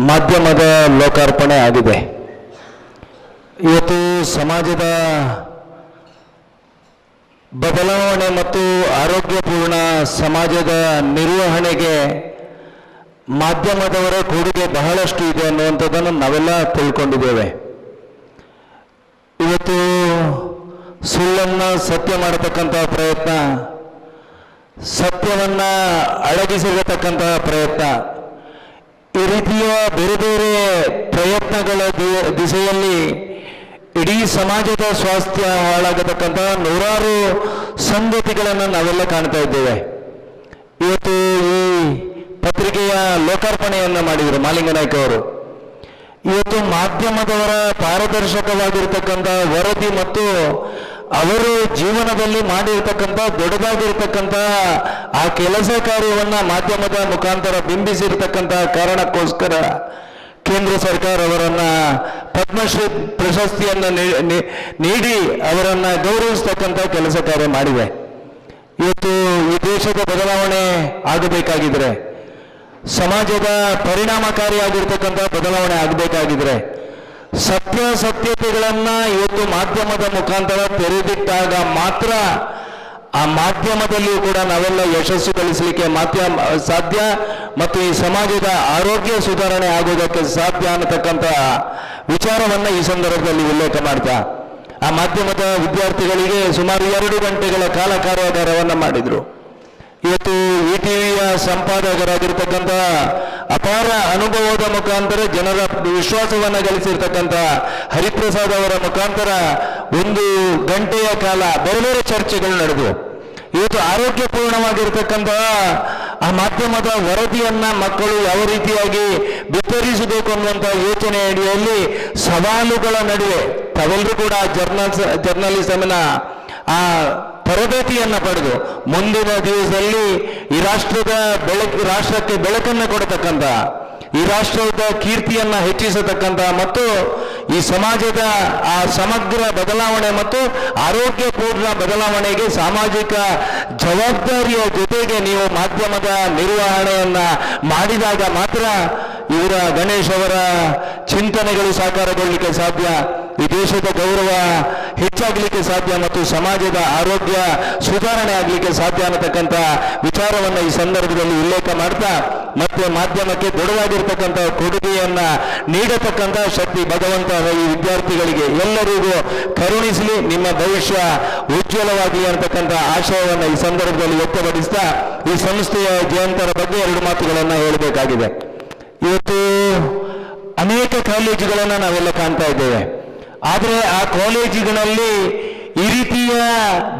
ಮಾಧ್ಯಮದ ಲೋಕಾರ್ಪಣೆ ಆಗಿದೆ. ಇವತ್ತು ಸಮಾಜದ ಬದಲಾವಣೆ ಮತ್ತು ಆರೋಗ್ಯಪೂರ್ಣ ಸಮಾಜದ ನಿರ್ವಹಣೆಗೆ ಮಾಧ್ಯಮದವರ ಕೊಡುಗೆ ಬಹಳಷ್ಟು ಇದೆ ಅನ್ನುವಂಥದ್ದನ್ನು ನಾವೆಲ್ಲ ತಿಳ್ಕೊಂಡಿದ್ದೇವೆ. ಇವತ್ತು ಸುಳ್ಳನ್ನು ಸತ್ಯ ಮಾಡತಕ್ಕಂಥ ಪ್ರಯತ್ನ, ಸತ್ಯವನ್ನು ಅಡಗಿಸಿರತಕ್ಕಂತಹ ಪ್ರಯತ್ನ, ಈ ರೀತಿಯ ಬೇರೆ ಬೇರೆ ಪ್ರಯತ್ನಗಳ ದಿಸೆಯಲ್ಲಿ ಇಡೀ ಸಮಾಜದ ಸ್ವಾಸ್ಥ್ಯ ಹಾಳಾಗತಕ್ಕಂಥ ನೂರಾರು ಸಂಗತಿಗಳನ್ನು ನಾವೆಲ್ಲ ಕಾಣ್ತಾ ಇದ್ದೇವೆ. ಇವತ್ತು ಈ ಪತ್ರಿಕೆಯ ಲೋಕಾರ್ಪಣೆಯನ್ನು ಮಾಡಿದರು ಮಾಲಿಂಗನಾಯ್ಕ ಅವರು. ಇವತ್ತು ಮಾಧ್ಯಮದವರ ಪಾರದರ್ಶಕವಾಗಿರ್ತಕ್ಕಂಥ ವರದಿ ಮತ್ತು ಅವರು ಜೀವನದಲ್ಲಿ ಮಾಡಿರ್ತಕ್ಕಂಥ ದೊಡ್ಡದಾಗಿರ್ತಕ್ಕಂಥ ಆ ಕೆಲಸ ಕಾರ್ಯವನ್ನು ಮಾಧ್ಯಮದ ಮುಖಾಂತರ ಬಿಂಬಿಸಿರ್ತಕ್ಕಂಥ ಕಾರಣಕ್ಕೋಸ್ಕರ ಕೇಂದ್ರ ಸರ್ಕಾರ ಅವರನ್ನು ಪದ್ಮಶ್ರೀ ಪ್ರಶಸ್ತಿಯನ್ನು ನೀಡಿ ಅವರನ್ನು ಗೌರವಿಸ್ತಕ್ಕಂಥ ಕೆಲಸ ಕಾರ್ಯ ಮಾಡಿದೆ. ಇವತ್ತು ಈ ದೇಶದ ಬದಲಾವಣೆ ಆಗಬೇಕಾಗಿದ್ರೆ, ಸಮಾಜದ ಪರಿಣಾಮಕಾರಿಯಾಗಿರ್ತಕ್ಕಂಥ ಬದಲಾವಣೆ ಆಗಬೇಕಾಗಿದ್ರೆ ಸತ್ಯತೆಗಳನ್ನು ಇವತ್ತು ಮಾಧ್ಯಮದ ಮುಖಾಂತರ ತೆರೆದಿಟ್ಟಾಗ ಮಾತ್ರ ಆ ಮಾಧ್ಯಮದಲ್ಲಿಯೂ ಕೂಡ ನಾವೆಲ್ಲ ಯಶಸ್ಸು ಗಳಿಸಲಿಕ್ಕೆ ಸಾಧ್ಯ ಮತ್ತು ಈ ಸಮಾಜದ ಆರೋಗ್ಯ ಸುಧಾರಣೆ ಆಗೋದಕ್ಕೆ ಸಾಧ್ಯ ಅನ್ನತಕ್ಕಂಥ ವಿಚಾರವನ್ನು ಈ ಸಂದರ್ಭದಲ್ಲಿ ಉಲ್ಲೇಖ ಮಾಡ್ತಾ ಆ ಮಾಧ್ಯಮದ ವಿದ್ಯಾರ್ಥಿಗಳಿಗೆ ಸುಮಾರು 2 ಗಂಟೆಗಳ ಕಾಲ ಕಾರ್ಯಾಗಾರವನ್ನು ಮಾಡಿದರು. ಇವತ್ತು ETVಯ ಸಂಪಾದಕರಾಗಿರ್ತಕ್ಕಂಥ ಅಪಾರ ಅನುಭವದ ಮುಖಾಂತರ ಜನರ ವಿಶ್ವಾಸವನ್ನು ಗಳಿಸಿರ್ತಕ್ಕಂಥ ಹರಿಪ್ರಸಾದ್ ಅವರ ಮುಖಾಂತರ 1 ಗಂಟೆಯ ಕಾಲ ಬೇರೆ ಬೇರೆ ಚರ್ಚೆಗಳು ನಡೆದವು. ಇವತ್ತು ಆರೋಗ್ಯಪೂರ್ಣವಾಗಿರ್ತಕ್ಕಂಥ ಆ ಮಾಧ್ಯಮದ ವರದಿಯನ್ನ ಮಕ್ಕಳು ಯಾವ ರೀತಿಯಾಗಿ ಬಿತ್ತರಿಸಬೇಕು ಅನ್ನುವಂಥ ಯೋಚನೆ ಅಡಿಯಲ್ಲಿ ಸವಾಲುಗಳ ನಡುವೆ ತಾವೆಲ್ಲರೂ ಕೂಡ ಜರ್ನಲಿಸಮ್ನ ಆ ತರಬೇತಿಯನ್ನು ಪಡೆದು ಮುಂದಿನ ದಿವಸದಲ್ಲಿ ಈ ರಾಷ್ಟ್ರಕ್ಕೆ ಬೆಳಕನ್ನು ಕೊಡತಕ್ಕಂಥ, ಈ ರಾಷ್ಟ್ರದ ಕೀರ್ತಿಯನ್ನ ಹೆಚ್ಚಿಸತಕ್ಕಂಥ ಮತ್ತು ಈ ಸಮಾಜದ ಆ ಸಮಗ್ರ ಬದಲಾವಣೆ ಮತ್ತು ಆರೋಗ್ಯಪೂರ್ಣ ಬದಲಾವಣೆಗೆ ಸಾಮಾಜಿಕ ಜವಾಬ್ದಾರಿಯ ಜೊತೆಗೆ ನೀವು ಮಾಧ್ಯಮದ ನಿರ್ವಹಣೆಯನ್ನ ಮಾಡಿದಾಗ ಮಾತ್ರ ಇವರ ಗಣೇಶ್ ಅವರ ಚಿಂತನೆಗಳು ಸಾಕಾರಗೊಳ್ಳಲಿಕ್ಕೆ ಸಾಧ್ಯ, ಈ ದೇಶದ ಗೌರವ ಹೆಚ್ಚಾಗಲಿಕ್ಕೆ ಸಾಧ್ಯ ಮತ್ತು ಸಮಾಜದ ಆರೋಗ್ಯ ಸುಧಾರಣೆ ಆಗಲಿಕ್ಕೆ ಸಾಧ್ಯ ಅನ್ನತಕ್ಕಂಥ ವಿಚಾರವನ್ನು ಈ ಸಂದರ್ಭದಲ್ಲಿ ಉಲ್ಲೇಖ ಮಾಡ್ತಾ, ಮತ್ತೆ ಮಾಧ್ಯಮಕ್ಕೆ ದೃಢವಾಗಿರ್ತಕ್ಕಂಥ ಕೊಡುಗೆಯನ್ನ ನೀಡತಕ್ಕಂಥ ಶಕ್ತಿ ಭಗವಂತ ಈ ವಿದ್ಯಾರ್ಥಿಗಳಿಗೆ ಎಲ್ಲರಿಗೂ ಕರುಣಿಸಲಿ, ನಿಮ್ಮ ಭವಿಷ್ಯ ಉಜ್ವಲವಾಗಲಿ ಅಂತಕ್ಕಂಥ ಆಶಯವನ್ನು ಈ ಸಂದರ್ಭದಲ್ಲಿ ವ್ಯಕ್ತಪಡಿಸ್ತಾ ಈ ಸಂಸ್ಥೆಯ ಜಯಂತರ ಬಗ್ಗೆ 2 ಮಾತುಗಳನ್ನು ಹೇಳಬೇಕಾಗಿದೆ. ಇವತ್ತು ಅನೇಕ ಕಾಲೇಜುಗಳನ್ನು ನಾವೆಲ್ಲ ಕಾಣ್ತಾ ಇದ್ದೇವೆ. ಆದರೆ ಆ ಕಾಲೇಜುಗಳಲ್ಲಿ ಈ ರೀತಿಯ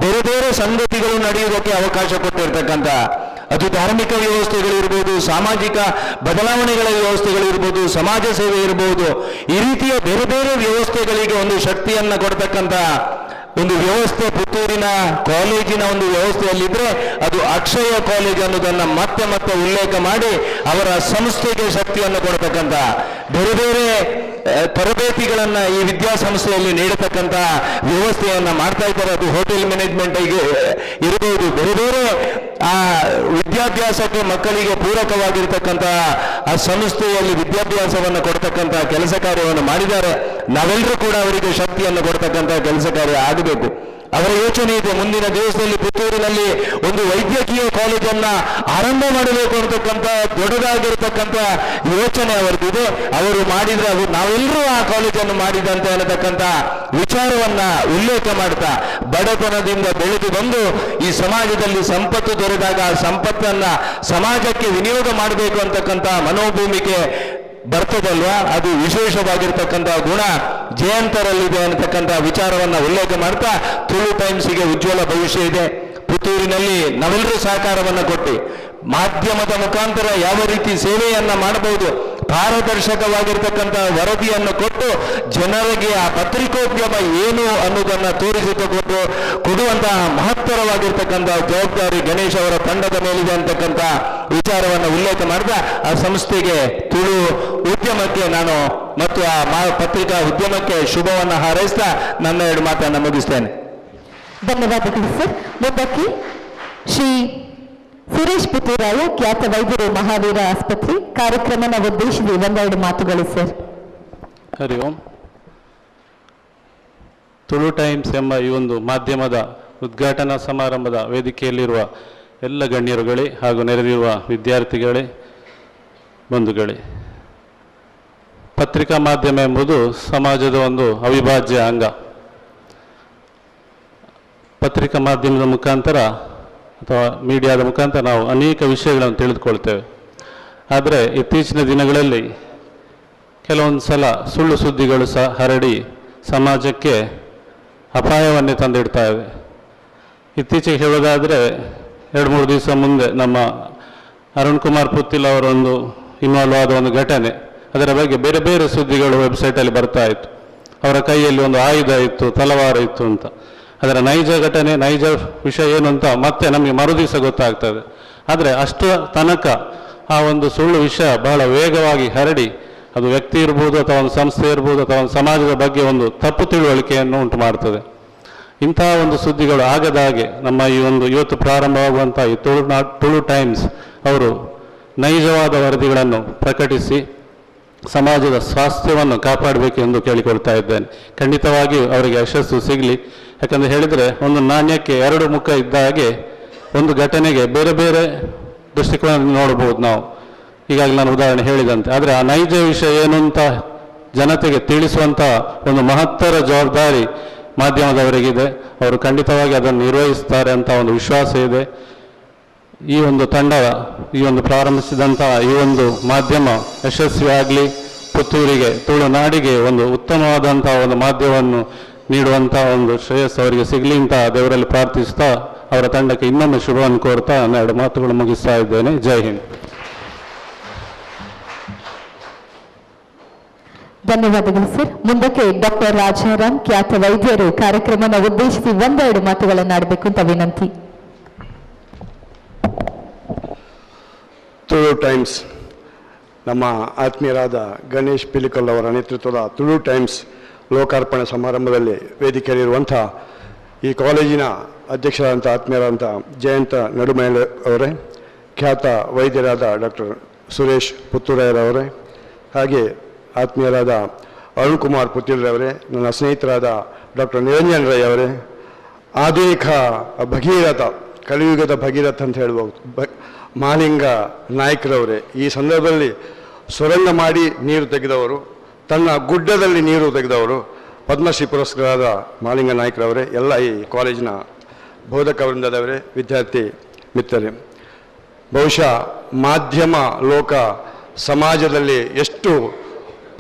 ಬೇರೆ ಬೇರೆ ಸಂಗತಿಗಳು ನಡೆಯುವುದಕ್ಕೆ ಅವಕಾಶ ಕೊಟ್ಟಿರ್ತಕ್ಕಂಥ, ಅದು ಧಾರ್ಮಿಕ ವ್ಯವಸ್ಥೆಗಳಿರ್ಬೋದು, ಸಾಮಾಜಿಕ ಬದಲಾವಣೆಗಳ ವ್ಯವಸ್ಥೆಗಳಿರ್ಬೋದು, ಸಮಾಜ ಸೇವೆ ಇರ್ಬೋದು, ಈ ರೀತಿಯ ಬೇರೆ ಬೇರೆ ವ್ಯವಸ್ಥೆಗಳಿಗೆ ಒಂದು ಶಕ್ತಿಯನ್ನು ಕೊಡ್ತಕ್ಕಂಥ ಒಂದು ವ್ಯವಸ್ಥೆ ಪುತ್ತೂರಿನ ಕಾಲೇಜಿನ ಒಂದು ವ್ಯವಸ್ಥೆಯಲ್ಲಿದ್ದರೆ ಅದು ಅಕ್ಷಯ ಕಾಲೇಜ್ ಅನ್ನೋದನ್ನು ಮತ್ತೆ ಮತ್ತೆ ಉಲ್ಲೇಖ ಮಾಡಿ ಅವರ ಸಂಸ್ಥೆಗೆ ಶಕ್ತಿಯನ್ನು ಕೊಡತಕ್ಕಂಥ ಬೇರೆ ಬೇರೆ ತರಬೇತಿಗಳನ್ನು ಈ ವಿದ್ಯಾಸಂಸ್ಥೆಯಲ್ಲಿ ನೀಡತಕ್ಕಂಥ ವ್ಯವಸ್ಥೆಯನ್ನು ಮಾಡ್ತಾ ಇದ್ದಾರೆ. ಅದು ಹೋಟೆಲ್ ಮ್ಯಾನೇಜ್ಮೆಂಟ್ ಇರಬಹುದು, ಬೇರೆ ಬೇರೆ ಆ ವಿದ್ಯಾಭ್ಯಾಸಕ್ಕೆ ಮಕ್ಕಳಿಗೆ ಪೂರಕವಾಗಿರ್ತಕ್ಕಂಥ ಆ ಸಂಸ್ಥೆಯಲ್ಲಿ ವಿದ್ಯಾಭ್ಯಾಸವನ್ನು ಕೊಡ್ತಕ್ಕಂಥ ಕೆಲಸ ಕಾರ್ಯವನ್ನು ಮಾಡಿದ್ದಾರೆ. ನಾವೆಲ್ಲರೂ ಕೂಡ ಅವರಿಗೆ ಶಕ್ತಿಯನ್ನು ಕೊಡ್ತಕ್ಕಂಥ ಕೆಲಸ ಕಾರ್ಯ ಆಗಬೇಕು. ಅವರ ಯೋಚನೆ ಇದೆ, ಮುಂದಿನ ದಿವಸದಲ್ಲಿ ಪುತ್ತೂರಿನಲ್ಲಿ ಒಂದು ವೈದ್ಯಕೀಯ ಕಾಲೇಜನ್ನು ಆರಂಭ ಮಾಡಬೇಕು ಅಂತಕ್ಕಂಥ ದೊಡ್ಡದಾಗಿರ್ತಕ್ಕಂಥ ಯೋಚನೆ ಅವರಿಗಿದೆ. ಅವರು ಮಾಡಿದ್ರೆ ಅದು ನಾವೆಲ್ಲರೂ ಆ ಕಾಲೇಜನ್ನು ಮಾಡಿದಂತೆ ಅನ್ನತಕ್ಕಂಥ ವಿಚಾರವನ್ನ ಉಲ್ಲೇಖ ಮಾಡ್ತಾ, ಬಡತನದಿಂದ ಬೆಳೆದು ಬಂದು ಈ ಸಮಾಜದಲ್ಲಿ ಸಂಪತ್ತು ದೊರೆತಾಗ ಆ ಸಂಪತ್ತನ್ನ ಸಮಾಜಕ್ಕೆ ವಿನಿಯೋಗ ಮಾಡಬೇಕು ಅಂತಕ್ಕಂಥ ಮನೋಭೂಮಿಕೆ ಬರ್ತದಲ್ವಾ, ಅದು ವಿಶೇಷವಾಗಿರ್ತಕ್ಕಂಥ ಗುಣ ಜಯಂತರಲ್ಲಿದೆ ಅನ್ನತಕ್ಕಂಥ ವಿಚಾರವನ್ನ ಉಲ್ಲೇಖ ಮಾಡ್ತಾ ತುಳು ಟೈಮ್ಸ್ಗೆ ಉಜ್ವಲ ಭವಿಷ್ಯ ಇದೆ. ಪುತ್ತೂರಿನಲ್ಲಿ ನಾವೆಲ್ಲರೂ ಸಹಕಾರವನ್ನು ಕೊಟ್ಟು ಮಾಧ್ಯಮದ ಮುಖಾಂತರ ಯಾವ ರೀತಿ ಸೇವೆಯನ್ನ ಮಾಡಬಹುದು, ಪಾರದರ್ಶಕವಾಗಿರ್ತಕ್ಕಂಥ ವರದಿಯನ್ನು ಕೊಟ್ಟು ಜನರಿಗೆ ಆ ಪತ್ರಿಕೋದ್ಯಮ ಏನು ಅನ್ನೋದನ್ನು ಕೊಡುವಂತಹ ಮಹತ್ತರವಾಗಿರ್ತಕ್ಕಂಥ ಜವಾಬ್ದಾರಿ ಗಣೇಶ್ ಅವರ ತಂಡದ ಮೇಲಿದೆ ಅಂತಕ್ಕಂಥ ವಿಚಾರವನ್ನು ಉಲ್ಲೇಖ ಮಾಡಿದ ಆ ಸಂಸ್ಥೆಗೆ, ತುಳು ಉದ್ಯಮಕ್ಕೆ ನಾನು ಮತ್ತು ಆ ಪತ್ರಿಕಾ ಉದ್ಯಮಕ್ಕೆ ಶುಭವನ್ನು ಹಾರೈಸ್ತಾ ನನ್ನ 2 ಮಾತನ್ನು ಮುಗಿಸ್ತೇನೆ.
ಧನ್ಯವಾದಗಳು ಸರ್. ಮುಂದಕ್ಕೆ ಶ್ರೀ ಸುರೇಶ್ ಪುತ್ತೂರಾಯ, ಖ್ಯಾತ ವೈದ್ಯರು, ಮಹಾವೀರ ಆಸ್ಪತ್ರೆ, ಕಾರ್ಯಕ್ರಮನ ಉದ್ದೇಶಿಸಿ 1-2 ಮಾತುಗಳು ಸರ್.
ಹರಿ ಓಂ. ತುಳು ಟೈಮ್ಸ್ ಎಂಬ ಈ ಒಂದು ಮಾಧ್ಯಮದ ಉದ್ಘಾಟನಾ ಸಮಾರಂಭದ ವೇದಿಕೆಯಲ್ಲಿರುವ ಎಲ್ಲ ಗಣ್ಯರುಗಳೇ ಹಾಗೂ ನೆರೆದಿರುವ ವಿದ್ಯಾರ್ಥಿಗಳೇ, ಬಂಧುಗಳೇ, ಪತ್ರಿಕಾ ಮಾಧ್ಯಮ ಎಂಬುದು ಸಮಾಜದ ಒಂದು ಅವಿಭಾಜ್ಯ ಅಂಗ. ಪತ್ರಿಕಾ ಮಾಧ್ಯಮದ ಮುಖಾಂತರ ಅಥವಾ ಮೀಡಿಯಾದ ಮುಖಾಂತರ ನಾವು ಅನೇಕ ವಿಷಯಗಳನ್ನು ತಿಳಿದುಕೊಳ್ತೇವೆ. ಆದರೆ ಇತ್ತೀಚಿನ ದಿನಗಳಲ್ಲಿ ಕೆಲವೊಂದು ಸಲ ಸುಳ್ಳು ಸುದ್ದಿಗಳು ಸಹ ಹರಡಿ ಸಮಾಜಕ್ಕೆ ಅಪಾಯವನ್ನೇ ತಂದಿಡ್ತಾ ಇವೆ. ಇತ್ತೀಚೆಗೆ ಹೇಳೋದಾದರೆ 2-3 ದಿವಸ ಮುಂದೆ ನಮ್ಮ ಅರುಣ್ ಕುಮಾರ್ ಪುತ್ತಿಲ್ ಅವರೊಂದು ಇನ್ವಾಲ್ವ್ ಆದ ಒಂದು ಘಟನೆ, ಅದರ ಬಗ್ಗೆ ಬೇರೆ ಬೇರೆ ಸುದ್ದಿಗಳು ವೆಬ್ಸೈಟಲ್ಲಿ ಬರ್ತಾ ಇತ್ತು. ಅವರ ಕೈಯಲ್ಲಿ ಒಂದು ಆಯುಧ ಇತ್ತು, ತಲವಾರು ಇತ್ತು ಅಂತ. ಅದರ ನೈಜ ಘಟನೆ, ನೈಜ ವಿಷಯ ಏನು ಅಂತ ಮತ್ತೆ ನಮಗೆ ಮರುದಿವಸ ಗೊತ್ತಾಗ್ತದೆ. ಆದರೆ ಅಷ್ಟು ತನಕ ಆ ಒಂದು ಸುಳ್ಳು ವಿಷಯ ಬಹಳ ವೇಗವಾಗಿ ಹರಡಿ ಅದು ವ್ಯಕ್ತಿ ಇರ್ಬೋದು ಅಥವಾ ಒಂದು ಸಂಸ್ಥೆ ಇರ್ಬೋದು ಅಥವಾ ಒಂದು ಸಮಾಜದ ಬಗ್ಗೆ ಒಂದು ತಪ್ಪು ತಿಳುವಳಿಕೆಯನ್ನು ಉಂಟು ಮಾಡ್ತದೆ. ಇಂತಹ ಒಂದು ಸುದ್ದಿಗಳು ಆಗದ ಹಾಗೆ ನಮ್ಮ ಈ ಒಂದು ಇವತ್ತು ಪ್ರಾರಂಭವಾಗುವಂಥ ಈ ತುಳು ಟೈಮ್ಸ್ ಅವರು ನೈಜವಾದ ವರದಿಗಳನ್ನು ಪ್ರಕಟಿಸಿ ಸಮಾಜದ ಸ್ವಾಸ್ಥ್ಯವನ್ನು ಕಾಪಾಡಬೇಕೆಂದು ಕೇಳಿಕೊಳ್ತಾ ಇದ್ದೇನೆ. ಖಂಡಿತವಾಗಿಯೂ ಅವರಿಗೆ ಯಶಸ್ಸು ಸಿಗಲಿ. ಯಾಕಂದರೆ ಹೇಳಿದರೆ ಒಂದು ನಾಣ್ಯಕ್ಕೆ 2 ಮುಖ ಇದ್ದ ಹಾಗೆ ಒಂದು ಘಟನೆಗೆ ಬೇರೆ ಬೇರೆ ದೃಷ್ಟಿಕೋನ ನೋಡ್ಬೋದು ನಾವು, ಈಗಾಗಲೇ ನಾನು ಉದಾಹರಣೆ ಹೇಳಿದಂತೆ. ಆದರೆ ಆ ನೈಜ ವಿಷಯ ಏನು ಅಂತ ಜನತೆಗೆ ತಿಳಿಸುವಂಥ ಒಂದು ಮಹತ್ತರ ಜವಾಬ್ದಾರಿ ಮಾಧ್ಯಮದವರಿಗಿದೆ. ಅವರು ಖಂಡಿತವಾಗಿ ಅದನ್ನು ನಿರ್ವಹಿಸ್ತಾರೆ ಅಂತ ಒಂದು ವಿಶ್ವಾಸ ಇದೆ. ಈ ಒಂದು ತಂಡ, ಈ ಒಂದು ಪ್ರಾರಂಭಿಸಿದಂಥ ಈ ಒಂದು ಮಾಧ್ಯಮ ಯಶಸ್ವಿಯಾಗಲಿ, ಪುತ್ತೂರಿಗೆ, ತುಳುನಾಡಿಗೆ ಒಂದು ಉತ್ತಮವಾದಂಥ ಒಂದು ಮಾಧ್ಯಮವನ್ನು ನೀಡುವಂಥ ಒಂದು ಶ್ರೇಯಸ್ಸು ಅವರಿಗೆ ಸಿಗಲಿ ಅಂತ ದೇವರಲ್ಲಿ ಪ್ರಾರ್ಥಿಸ್ತಾ ಅವರ ತಂಡಕ್ಕೆ ಇನ್ನೊಮ್ಮೆ ಶುಭವನ್ನು ಕೋರ್ತಾ ನನ್ನ 2 ಮಾತುಗಳು ಮುಗಿಸ್ತಾ ಇದ್ದೇನೆ. ಜೈ ಹಿಂದ್.
ಧನ್ಯವಾದಗಳು ಸರ್. ಮುಂದಕ್ಕೆ ಡಾಕ್ಟರ್ ರಾಜಾರಾಮ್, ಖ್ಯಾತ ವೈದ್ಯರು, ಕಾರ್ಯಕ್ರಮನ ಉದ್ದೇಶಿಸಿ 1-2 ಮಾತುಗಳನ್ನಾಡಬೇಕು ಅಂತ ವಿನಂತಿ.
ತುಳು ಟೈಮ್ಸ್, ನಮ್ಮ ಆತ್ಮೀಯರಾದ ಗಣೇಶ್ ಪಿಲಿಕಲ್ ಅವರ ನೇತೃತ್ವದ ತುಳು ಟೈಮ್ಸ್ ಲೋಕಾರ್ಪಣೆ ಸಮಾರಂಭದಲ್ಲಿ ವೇದಿಕೆಯಲ್ಲಿರುವಂಥ ಈ ಕಾಲೇಜಿನ ಅಧ್ಯಕ್ಷರಾದಂಥ ಆತ್ಮೀಯರಾದಂಥ ಜಯಂತ ನಡುಮೇಲೆ ಅವರೇ, ಖ್ಯಾತ ವೈದ್ಯರಾದ ಡಾಕ್ಟರ್ ಸುರೇಶ್ ಪುತ್ತೂರಯ್ಯರವರೇ, ಹಾಗೆ ಆತ್ಮೀಯರಾದ ಅರುಣ್ ಕುಮಾರ್ ಪುತ್ತಿರವರೇ, ನನ್ನ ಸ್ನೇಹಿತರಾದ ಡಾಕ್ಟರ್ ನಿರಂಜನ್ ರೈ ಅವರೇ, ಆಧುನಿಕ ಭಗೀರಥ, ಕಲಿಯುಗದ ಭಗೀರಥ ಅಂತ ಹೇಳ್ಬೋದು, ಮಾಲಿಂಗ ನಾಯ್ಕರವರೇ, ಈ ಸಂದರ್ಭದಲ್ಲಿ ಸುರಂಗ ಮಾಡಿ ನೀರು ತೆಗೆದವರು, ತನ್ನ ಗುಡ್ಡದಲ್ಲಿ ನೀರು ತೆಗೆದವರು, ಪದ್ಮಶ್ರೀ ಪುರಸ್ಕೃತರಾದ ಮಾಲಿಂಗ ನಾಯ್ಕರವರೇ, ಎಲ್ಲ ಈ ಕಾಲೇಜಿನ ಬೋಧಕ ವೃಂದದವರೇ, ವಿದ್ಯಾರ್ಥಿ ಮಿತ್ರರೇ, ಬಹುಶಃ ಮಾಧ್ಯಮ ಲೋಕ ಸಮಾಜದಲ್ಲಿ ಎಷ್ಟು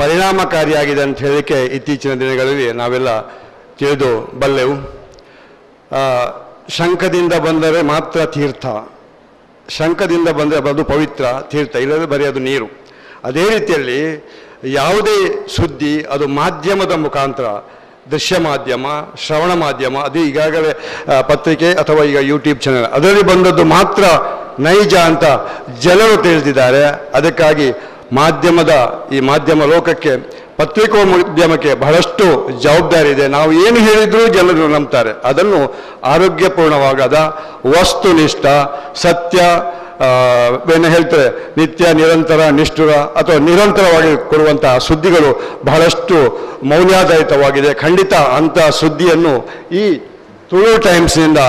ಪರಿಣಾಮಕಾರಿಯಾಗಿದೆ ಅಂತ ಹೇಳಲಿಕ್ಕೆ ಇತ್ತೀಚಿನ ದಿನಗಳಲ್ಲಿ ನಾವೆಲ್ಲ ತಿಳಿದು ಬಲ್ಲೆವು. ಶಂಖದಿಂದ ಬಂದರೆ ಮಾತ್ರ ತೀರ್ಥ, ಶಂಖದಿಂದ ಬಂದರೆ ಅದು ಪವಿತ್ರ ತೀರ್ಥ, ಇಲ್ಲದೆ ಬರೀ ಅದು ನೀರು. ಅದೇ ರೀತಿಯಲ್ಲಿ ಯಾವುದೇ ಸುದ್ದಿ ಅದು ಮಾಧ್ಯಮದ ಮುಖಾಂತರ, ದೃಶ್ಯ ಮಾಧ್ಯಮ, ಶ್ರವಣ ಮಾಧ್ಯಮ, ಅದು ಈಗಾಗಲೇ ಪತ್ರಿಕೆ ಅಥವಾ ಈಗ ಯೂಟ್ಯೂಬ್ ಚಾನೆಲ್, ಅದರಲ್ಲಿ ಬಂದದ್ದು ಮಾತ್ರ ನೈಜ ಅಂತ ಜನರು ತಿಳಿದಿದ್ದಾರೆ. ಅದಕ್ಕಾಗಿ ಈ ಮಾಧ್ಯಮ ಲೋಕಕ್ಕೆ, ಪತ್ರಿಕೋದ್ಯಮಕ್ಕೆ ಬಹಳಷ್ಟು ಜವಾಬ್ದಾರಿ ಇದೆ. ನಾವು ಏನು ಹೇಳಿದರೂ ಜನರು ನಂಬ್ತಾರೆ. ಅದನ್ನು ಆರೋಗ್ಯಪೂರ್ಣವಾಗದ ವಸ್ತುನಿಷ್ಠ, ಸತ್ಯ, ಏನು ಹೇಳ್ತಾರೆ, ನಿತ್ಯ, ನಿರಂತರ, ನಿಷ್ಠುರ ಅಥವಾ ನಿರಂತರವಾಗಿ ಕೊಡುವಂತಹ ಸುದ್ದಿಗಳು ಬಹಳಷ್ಟು ಮೌಲ್ಯಾಧಾರಿತವಾಗಿದೆ. ಖಂಡಿತ ಅಂಥ ಸುದ್ದಿಯನ್ನು ಈ ತುಳು ಟೈಮ್ಸ್ನಿಂದ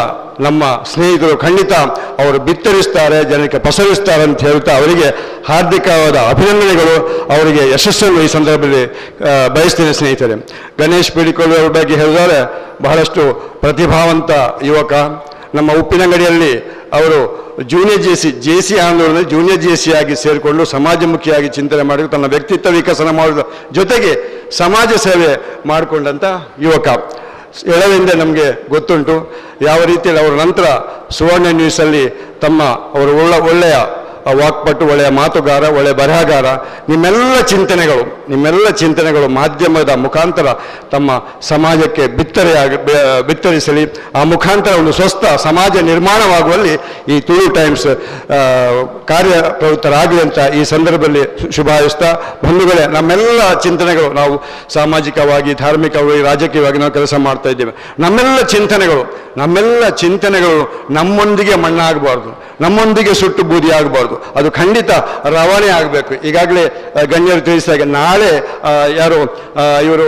ನಮ್ಮ ಸ್ನೇಹಿತರು ಖಂಡಿತ ಅವರು ಬಿತ್ತರಿಸ್ತಾರೆ, ಜನಕ್ಕೆ ಪಸರಿಸ್ತಾರೆ ಅಂತ ಹೇಳ್ತಾ ಅವರಿಗೆ ಹಾರ್ದಿಕವಾದ ಅಭಿನಂದನೆಗಳು, ಅವರಿಗೆ ಯಶಸ್ಸನ್ನು ಈ ಸಂದರ್ಭದಲ್ಲಿ ಬಯಸ್ತೇನೆ. ಸ್ನೇಹಿತರೆ, ಗಣೇಶ್ ಪಿಡಿಕೊಳ್ಳ ಅವರ ಬಗ್ಗೆ ಹೇಳಿದರೆ ಬಹಳಷ್ಟು ಪ್ರತಿಭಾವಂತ ಯುವಕ. ನಮ್ಮ ಉಪ್ಪಿನಂಗಡಿಯಲ್ಲಿ ಅವರು ಜೂನಿಯರ್ ಜೆ.ಸಿ. ಆಂದೋಲನದಲ್ಲಿ ಜೂನಿಯರ್ ಜೆ.ಸಿ. ಆಗಿ ಸೇರಿಕೊಂಡು ಸಮಾಜಮುಖಿಯಾಗಿ ಚಿಂತನೆ ಮಾಡಿ ತನ್ನ ವ್ಯಕ್ತಿತ್ವ ವಿಕಸನ ಮಾಡುವ ಜೊತೆಗೆ ಸಮಾಜ ಸೇವೆ ಮಾಡಿಕೊಂಡಂಥ ಯುವಕ. ಎಳವೆಂದೇ ನಮಗೆ ಗೊತ್ತುಂಟು ಯಾವ ರೀತಿಯಲ್ಲಿ ಅವರ ನಂತರ ಸುವರ್ಣ ನ್ಯೂಸಲ್ಲಿ ಅವರು ಒಳ್ಳೆಯ ವಾಕ್ಪಟು, ಒಳ್ಳೆಯ ಮಾತುಗಾರ, ಒಳ್ಳೆಯ ಬರಹಗಾರ. ನಿಮ್ಮೆಲ್ಲ ಚಿಂತನೆಗಳು ಮಾಧ್ಯಮದ ಮುಖಾಂತರ ತಮ್ಮ ಸಮಾಜಕ್ಕೆ ಬಿತ್ತರಿಸಲಿ. ಆ ಮುಖಾಂತರ ಒಂದು ಸ್ವಸ್ಥ ಸಮಾಜ ನಿರ್ಮಾಣವಾಗುವಲ್ಲಿ ಈ ತುಳು ಟೈಮ್ಸ್ ಕಾರ್ಯಪ್ರವೃತ್ತರಾಗಲಿ ಅಂತ ಈ ಸಂದರ್ಭದಲ್ಲಿ ಶುಭಾಯಿಸ್ತಾ, ಬಂಧುಗಳೇ, ನಮ್ಮೆಲ್ಲ ಚಿಂತನೆಗಳು, ನಾವು ಸಾಮಾಜಿಕವಾಗಿ, ಧಾರ್ಮಿಕವಾಗಿ, ರಾಜಕೀಯವಾಗಿ ನಾವು ಕೆಲಸ ಮಾಡ್ತಾ ಇದ್ದೇವೆ. ನಮ್ಮೆಲ್ಲ ಚಿಂತನೆಗಳು ನಮ್ಮೊಂದಿಗೆ ಮಣ್ಣಾಗಬಾರ್ದು, ನಮ್ಮೊಂದಿಗೆ ಸುಟ್ಟು ಬೂದಿ ಆಗಬಾರ್ದು. ಅದು ಖಂಡಿತ ರವಾನೆ ಆಗಬೇಕು. ಈಗಾಗಲೇ ಗಣ್ಯರು ತಿಳಿಸಿದಾಗ ನಾಳೆ ಇವರು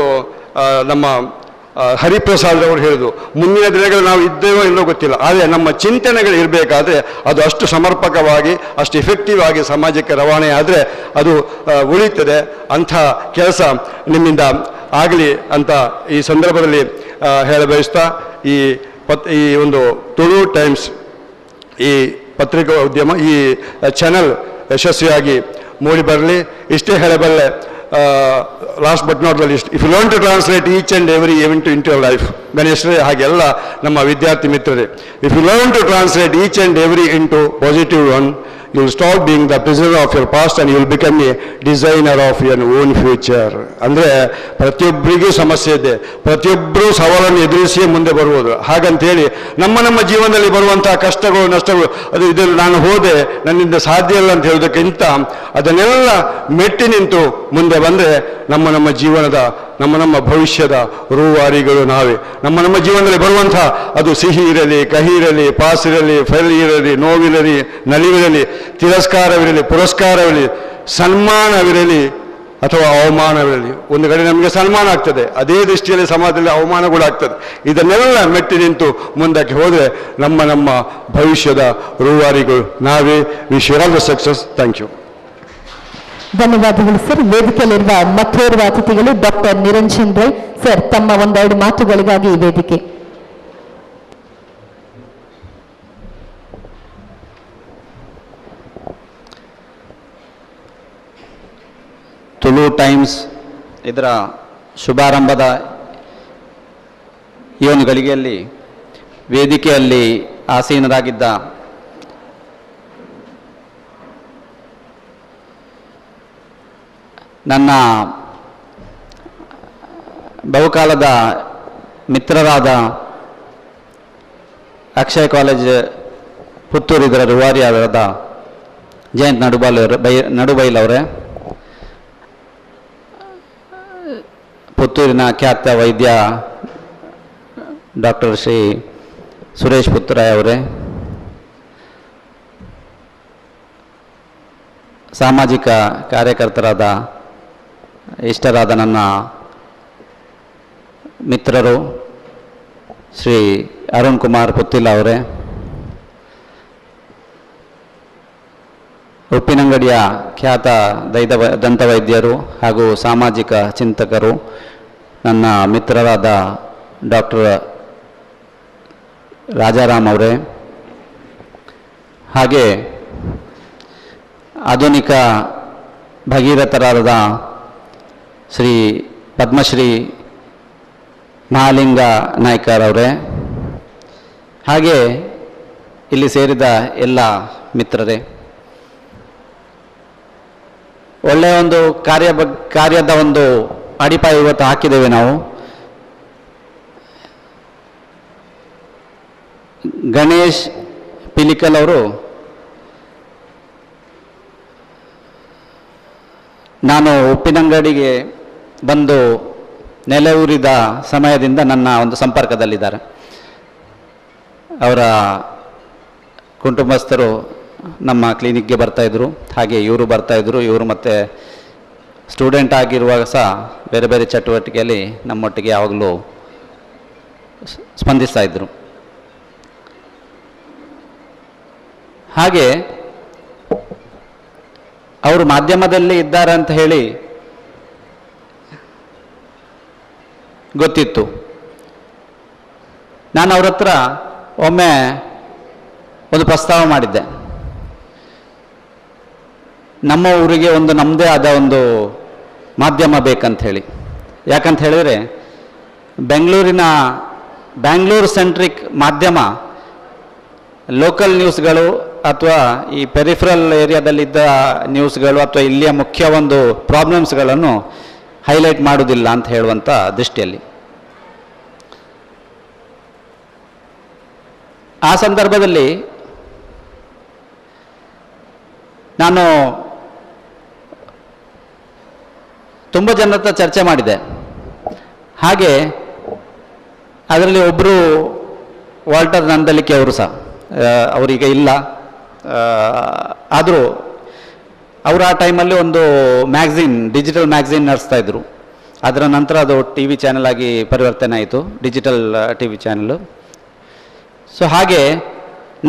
ನಮ್ಮ ಹರಿಪ್ರಸಾದ್ ಅವರು ಹೇಳಿದ್ರು, ಮುಂದಿನ ದಿನಗಳು ನಾವು ಇದ್ದೇವೋ ಇಲ್ಲೋ ಗೊತ್ತಿಲ್ಲ, ಆದರೆ ನಮ್ಮ ಚಿಂತನೆಗಳು ಇರಬೇಕಾದ್ರೆ ಅದು ಅಷ್ಟು ಸಮರ್ಪಕವಾಗಿ, ಅಷ್ಟು ಇಫೆಕ್ಟಿವ್ ಆಗಿ ಸಮಾಜಕ್ಕೆ ರವಾನೆ ಆದರೆ ಅದು ಉಳಿತದೆ. ಅಂಥ ಕೆಲಸ ನಿಮ್ಮಿಂದ ಆಗಲಿ ಅಂತ ಈ ಸಂದರ್ಭದಲ್ಲಿ ಹೇಳಬಯಸ್ತಾ, ಈ ಒಂದು ತುಳು ಟೈಮ್ಸ್, ಈ ಪತ್ರಿಕಾ ಉದ್ಯಮ, ಈ ಚಾನಲ್ ಯಶಸ್ವಿಯಾಗಿ ಮೂಡಿ ಬರಲಿ. ಇಷ್ಟೇ ಹೇಳಬಲ್ಲೆ. Last but not the least, if you learn to translate each and every event into your life, ಗಣೇಶ್ರೇ ಹಾಗೆಲ್ಲ ನಮ್ಮ ವಿದ್ಯಾರ್ಥಿ ಮಿತ್ರರೇ, if you learn to translate each and every into positive one, you will stop being the prisoner of your past and you will become a designer of your own future. ಅಂದರೆ ಪ್ರತಿಯೊಬ್ಬರಿಗೂ ಸಮಸ್ಯೆ ಇದೆ, ಪ್ರತಿಯೊಬ್ಬರೂ ಸವಾಲನ್ನು ಎದುರಿಸಿಯೇ ಮುಂದೆ ಬರ್ಬೋದು. ಹಾಗಂತೇಳಿ ನಮ್ಮ ಜೀವನದಲ್ಲಿ ಬರುವಂತಹ ಕಷ್ಟಗಳು, ನಷ್ಟಗಳು, ಇದನ್ನು ನಾನು ಹೋದೆ, ನನ್ನಿಂದ ಸಾಧ್ಯ ಇಲ್ಲ ಅಂತ ಹೇಳೋದಕ್ಕಿಂತ ಅದನ್ನೆಲ್ಲ ಮೆಟ್ಟಿ ನಿಂತು ಮುಂದೆ ಬಂದರೆ ನಮ್ಮ ಜೀವನದ, ನಮ್ಮ ಭವಿಷ್ಯದ ರೂವಾರಿಗಳು ನಾವೇ. ನಮ್ಮ ಜೀವನದಲ್ಲಿ ಬರುವಂಥ ಅದು ಸಿಹಿ ಇರಲಿ, ಕಹಿ ಇರಲಿ, ಪಾಸ್ ಇರಲಿ, ಫೈಲ್ ಇರಲಿ, ನೋವಿರಲಿ, ನಲಿವಿರಲಿ, ತಿರಸ್ಕಾರವಿರಲಿ, ಪುರಸ್ಕಾರವಿರಲಿ, ಸನ್ಮಾನವಿರಲಿ ಅಥವಾ ಅವಮಾನವಿರಲಿ. ಒಂದು ಕಡೆ ನಮಗೆ ಸನ್ಮಾನ ಆಗ್ತದೆ, ಅದೇ ದೃಷ್ಟಿಯಲ್ಲಿ ಸಮಾಜದಲ್ಲಿ ಅವಮಾನಗಳಾಗ್ತದೆ. ಇದನ್ನೆಲ್ಲ ಮೆಟ್ಟಿ ನಿಂತು ಮುಂದಕ್ಕೆ ಹೋದರೆ ನಮ್ಮ ಭವಿಷ್ಯದ ರೂವಾರಿಗಳು ನಾವೇ. Wish you all the success. Thank you.
ಧನ್ಯವಾದಗಳು ಸರ್. ವೇದಿಕೆಯಲ್ಲಿರುವ ಮತ್ತೋರ್ವ ಅತಿಥಿಗಳು ಡಾಕ್ಟರ್ ನಿರಂಜನ್ ರೈ ಸರ್, ತಮ್ಮ 1-2 ಮಾತುಗಳಿಗಾಗಿ ಈ ವೇದಿಕೆ.
ತುಳು ಟೈಮ್ಸ್ ಇದರ ಶುಭಾರಂಭದ ಈ ಒಂದು ಗಳಿಗೆಯಲ್ಲಿ ವೇದಿಕೆಯಲ್ಲಿ ಆಸೀನರಾಗಿದ್ದ ನನ್ನ ಬಹುಕಾಲದ ಮಿತ್ರರಾದ ಅಕ್ಷಯ ಕಾಲೇಜ್ ಪುತ್ತೂರು ಇದರ ರೂವಾರಿಯಾದ ಜಯಂತ್ ನಡುಬೈಲವರೇ, ಪುತ್ತೂರಿನ ಖ್ಯಾತ ವೈದ್ಯ ಡಾಕ್ಟರ್ ಶ್ರೀ ಸುರೇಶ್ ಪುತ್ತೂರಾಯ ಅವರೇ, ಸಾಮಾಜಿಕ ಕಾರ್ಯಕರ್ತರಾದ ಇಷ್ಟರಾದ ನನ್ನ ಮಿತ್ರರು ಶ್ರೀ ಅರುಣ್ ಕುಮಾರ್ ಪುತ್ತಿಲ ಅವರೇ, ಉಪ್ಪಿನಂಗಡಿಯ ಖ್ಯಾತ ದಂತವೈದ್ಯರು ಹಾಗೂ ಸಾಮಾಜಿಕ ಚಿಂತಕರು ನನ್ನ ಮಿತ್ರರಾದ ಡಾಕ್ಟರ್ ರಾಜಾರಾಮ್ ಅವರೇ, ಹಾಗೆ ಆಧುನಿಕ ಭಗೀರಥರಾದ ಶ್ರೀ ಪದ್ಮಶ್ರೀ ಮಹಾಲಿಂಗ ನಾಯ್ಕರವರೇ, ಹಾಗೆ ಇಲ್ಲಿ ಸೇರಿದ ಎಲ್ಲ ಮಿತ್ರರೇ, ಒಳ್ಳೆಯ ಒಂದು ಕಾರ್ಯದ ಒಂದು ಅಡಿಪಾಯ ಇವತ್ತು ಹಾಕಿದ್ದೇವೆ ನಾವು. ಗಣೇಶ್ ಪಿಲಿಕಲ್ ಅವರು ನಾನು ಉಪ್ಪಿನಂಗಡಿಗೆ ಬಂದು ನೆಲೆಯೂರಿದ ಸಮಯದಿಂದ ನನ್ನ ಒಂದು ಸಂಪರ್ಕದಲ್ಲಿದ್ದಾರೆ. ಅವರ ಕುಟುಂಬಸ್ಥರು ನಮ್ಮ ಕ್ಲಿನಿಕ್ಗೆ ಬರ್ತಾಯಿದ್ರು, ಹಾಗೆ ಇವರು ಬರ್ತಾಯಿದ್ರು. ಇವರು ಮತ್ತು ಸ್ಟೂಡೆಂಟ್ ಆಗಿರುವಾಗ ಸಹ ಬೇರೆ ಬೇರೆ ಚಟುವಟಿಕೆಯಲ್ಲಿ ನಮ್ಮೊಟ್ಟಿಗೆ ಯಾವಾಗಲೂ ಸ್ಪಂದಿಸ್ತಾ ಇದ್ದರು. ಹಾಗೆ ಅವರು ಮಾಧ್ಯಮದಲ್ಲಿ ಇದ್ದಾರೆ ಅಂತ ಹೇಳಿ ಗೊತ್ತಿತ್ತು. ನಾನು ಅವ್ರ ಹತ್ರ ಒಮ್ಮೆ ಒಂದು ಪ್ರಸ್ತಾವ ಮಾಡಿದ್ದೆ, ನಮ್ಮ ಊರಿಗೆ ಒಂದು ನಮ್ಮದೇ ಆದ ಒಂದು ಮಾಧ್ಯಮ ಬೇಕಂತ ಹೇಳಿ. ಯಾಕಂತ ಹೇಳಿದರೆ ಬ್ಯಾಂಗ್ಳೂರು ಸೆಂಟ್ರಿಕ್ ಮಾಧ್ಯಮ ಲೋಕಲ್ ನ್ಯೂಸ್ಗಳು ಅಥವಾ ಈ ಪೆರಿಫರಲ್ ಏರಿಯಾದಲ್ಲಿದ್ದ ನ್ಯೂಸ್ಗಳು ಅಥವಾ ಇಲ್ಲಿಯ ಮುಖ್ಯ ಒಂದು ಪ್ರಾಬ್ಲಮ್ಸ್ಗಳನ್ನು ಹೈಲೈಟ್ ಮಾಡೋದಿಲ್ಲ ಅಂತ ಹೇಳುವಂಥ ದೃಷ್ಟಿಯಲ್ಲಿ. ಆ ಸಂದರ್ಭದಲ್ಲಿ ನಾನು ತುಂಬ ಜನರ ಹತ್ರ ಚರ್ಚೆ ಮಾಡಿದೆ. ಹಾಗೆ ಅದರಲ್ಲಿ ಒಬ್ಬರು ವಾಲ್ಟರ್ ನಂದಲಿಕೆ ಅವರು ಸಹ, ಅವರೀಗ ಇಲ್ಲ, ಆದರೂ ಅವರು ಆ ಟೈಮಲ್ಲಿ ಒಂದು ಮ್ಯಾಗ್ಝಿನ್, ಡಿಜಿಟಲ್ ಮ್ಯಾಗ್ಝಿನ್ ನಡೆಸ್ತಾ ಇದ್ರು. ಅದರ ನಂತರ ಅದು ಟಿ ವಿ ಚಾನೆಲ್ ಆಗಿ ಪರಿವರ್ತನೆ ಆಯಿತು, digital T V channel. So ಹಾಗೆ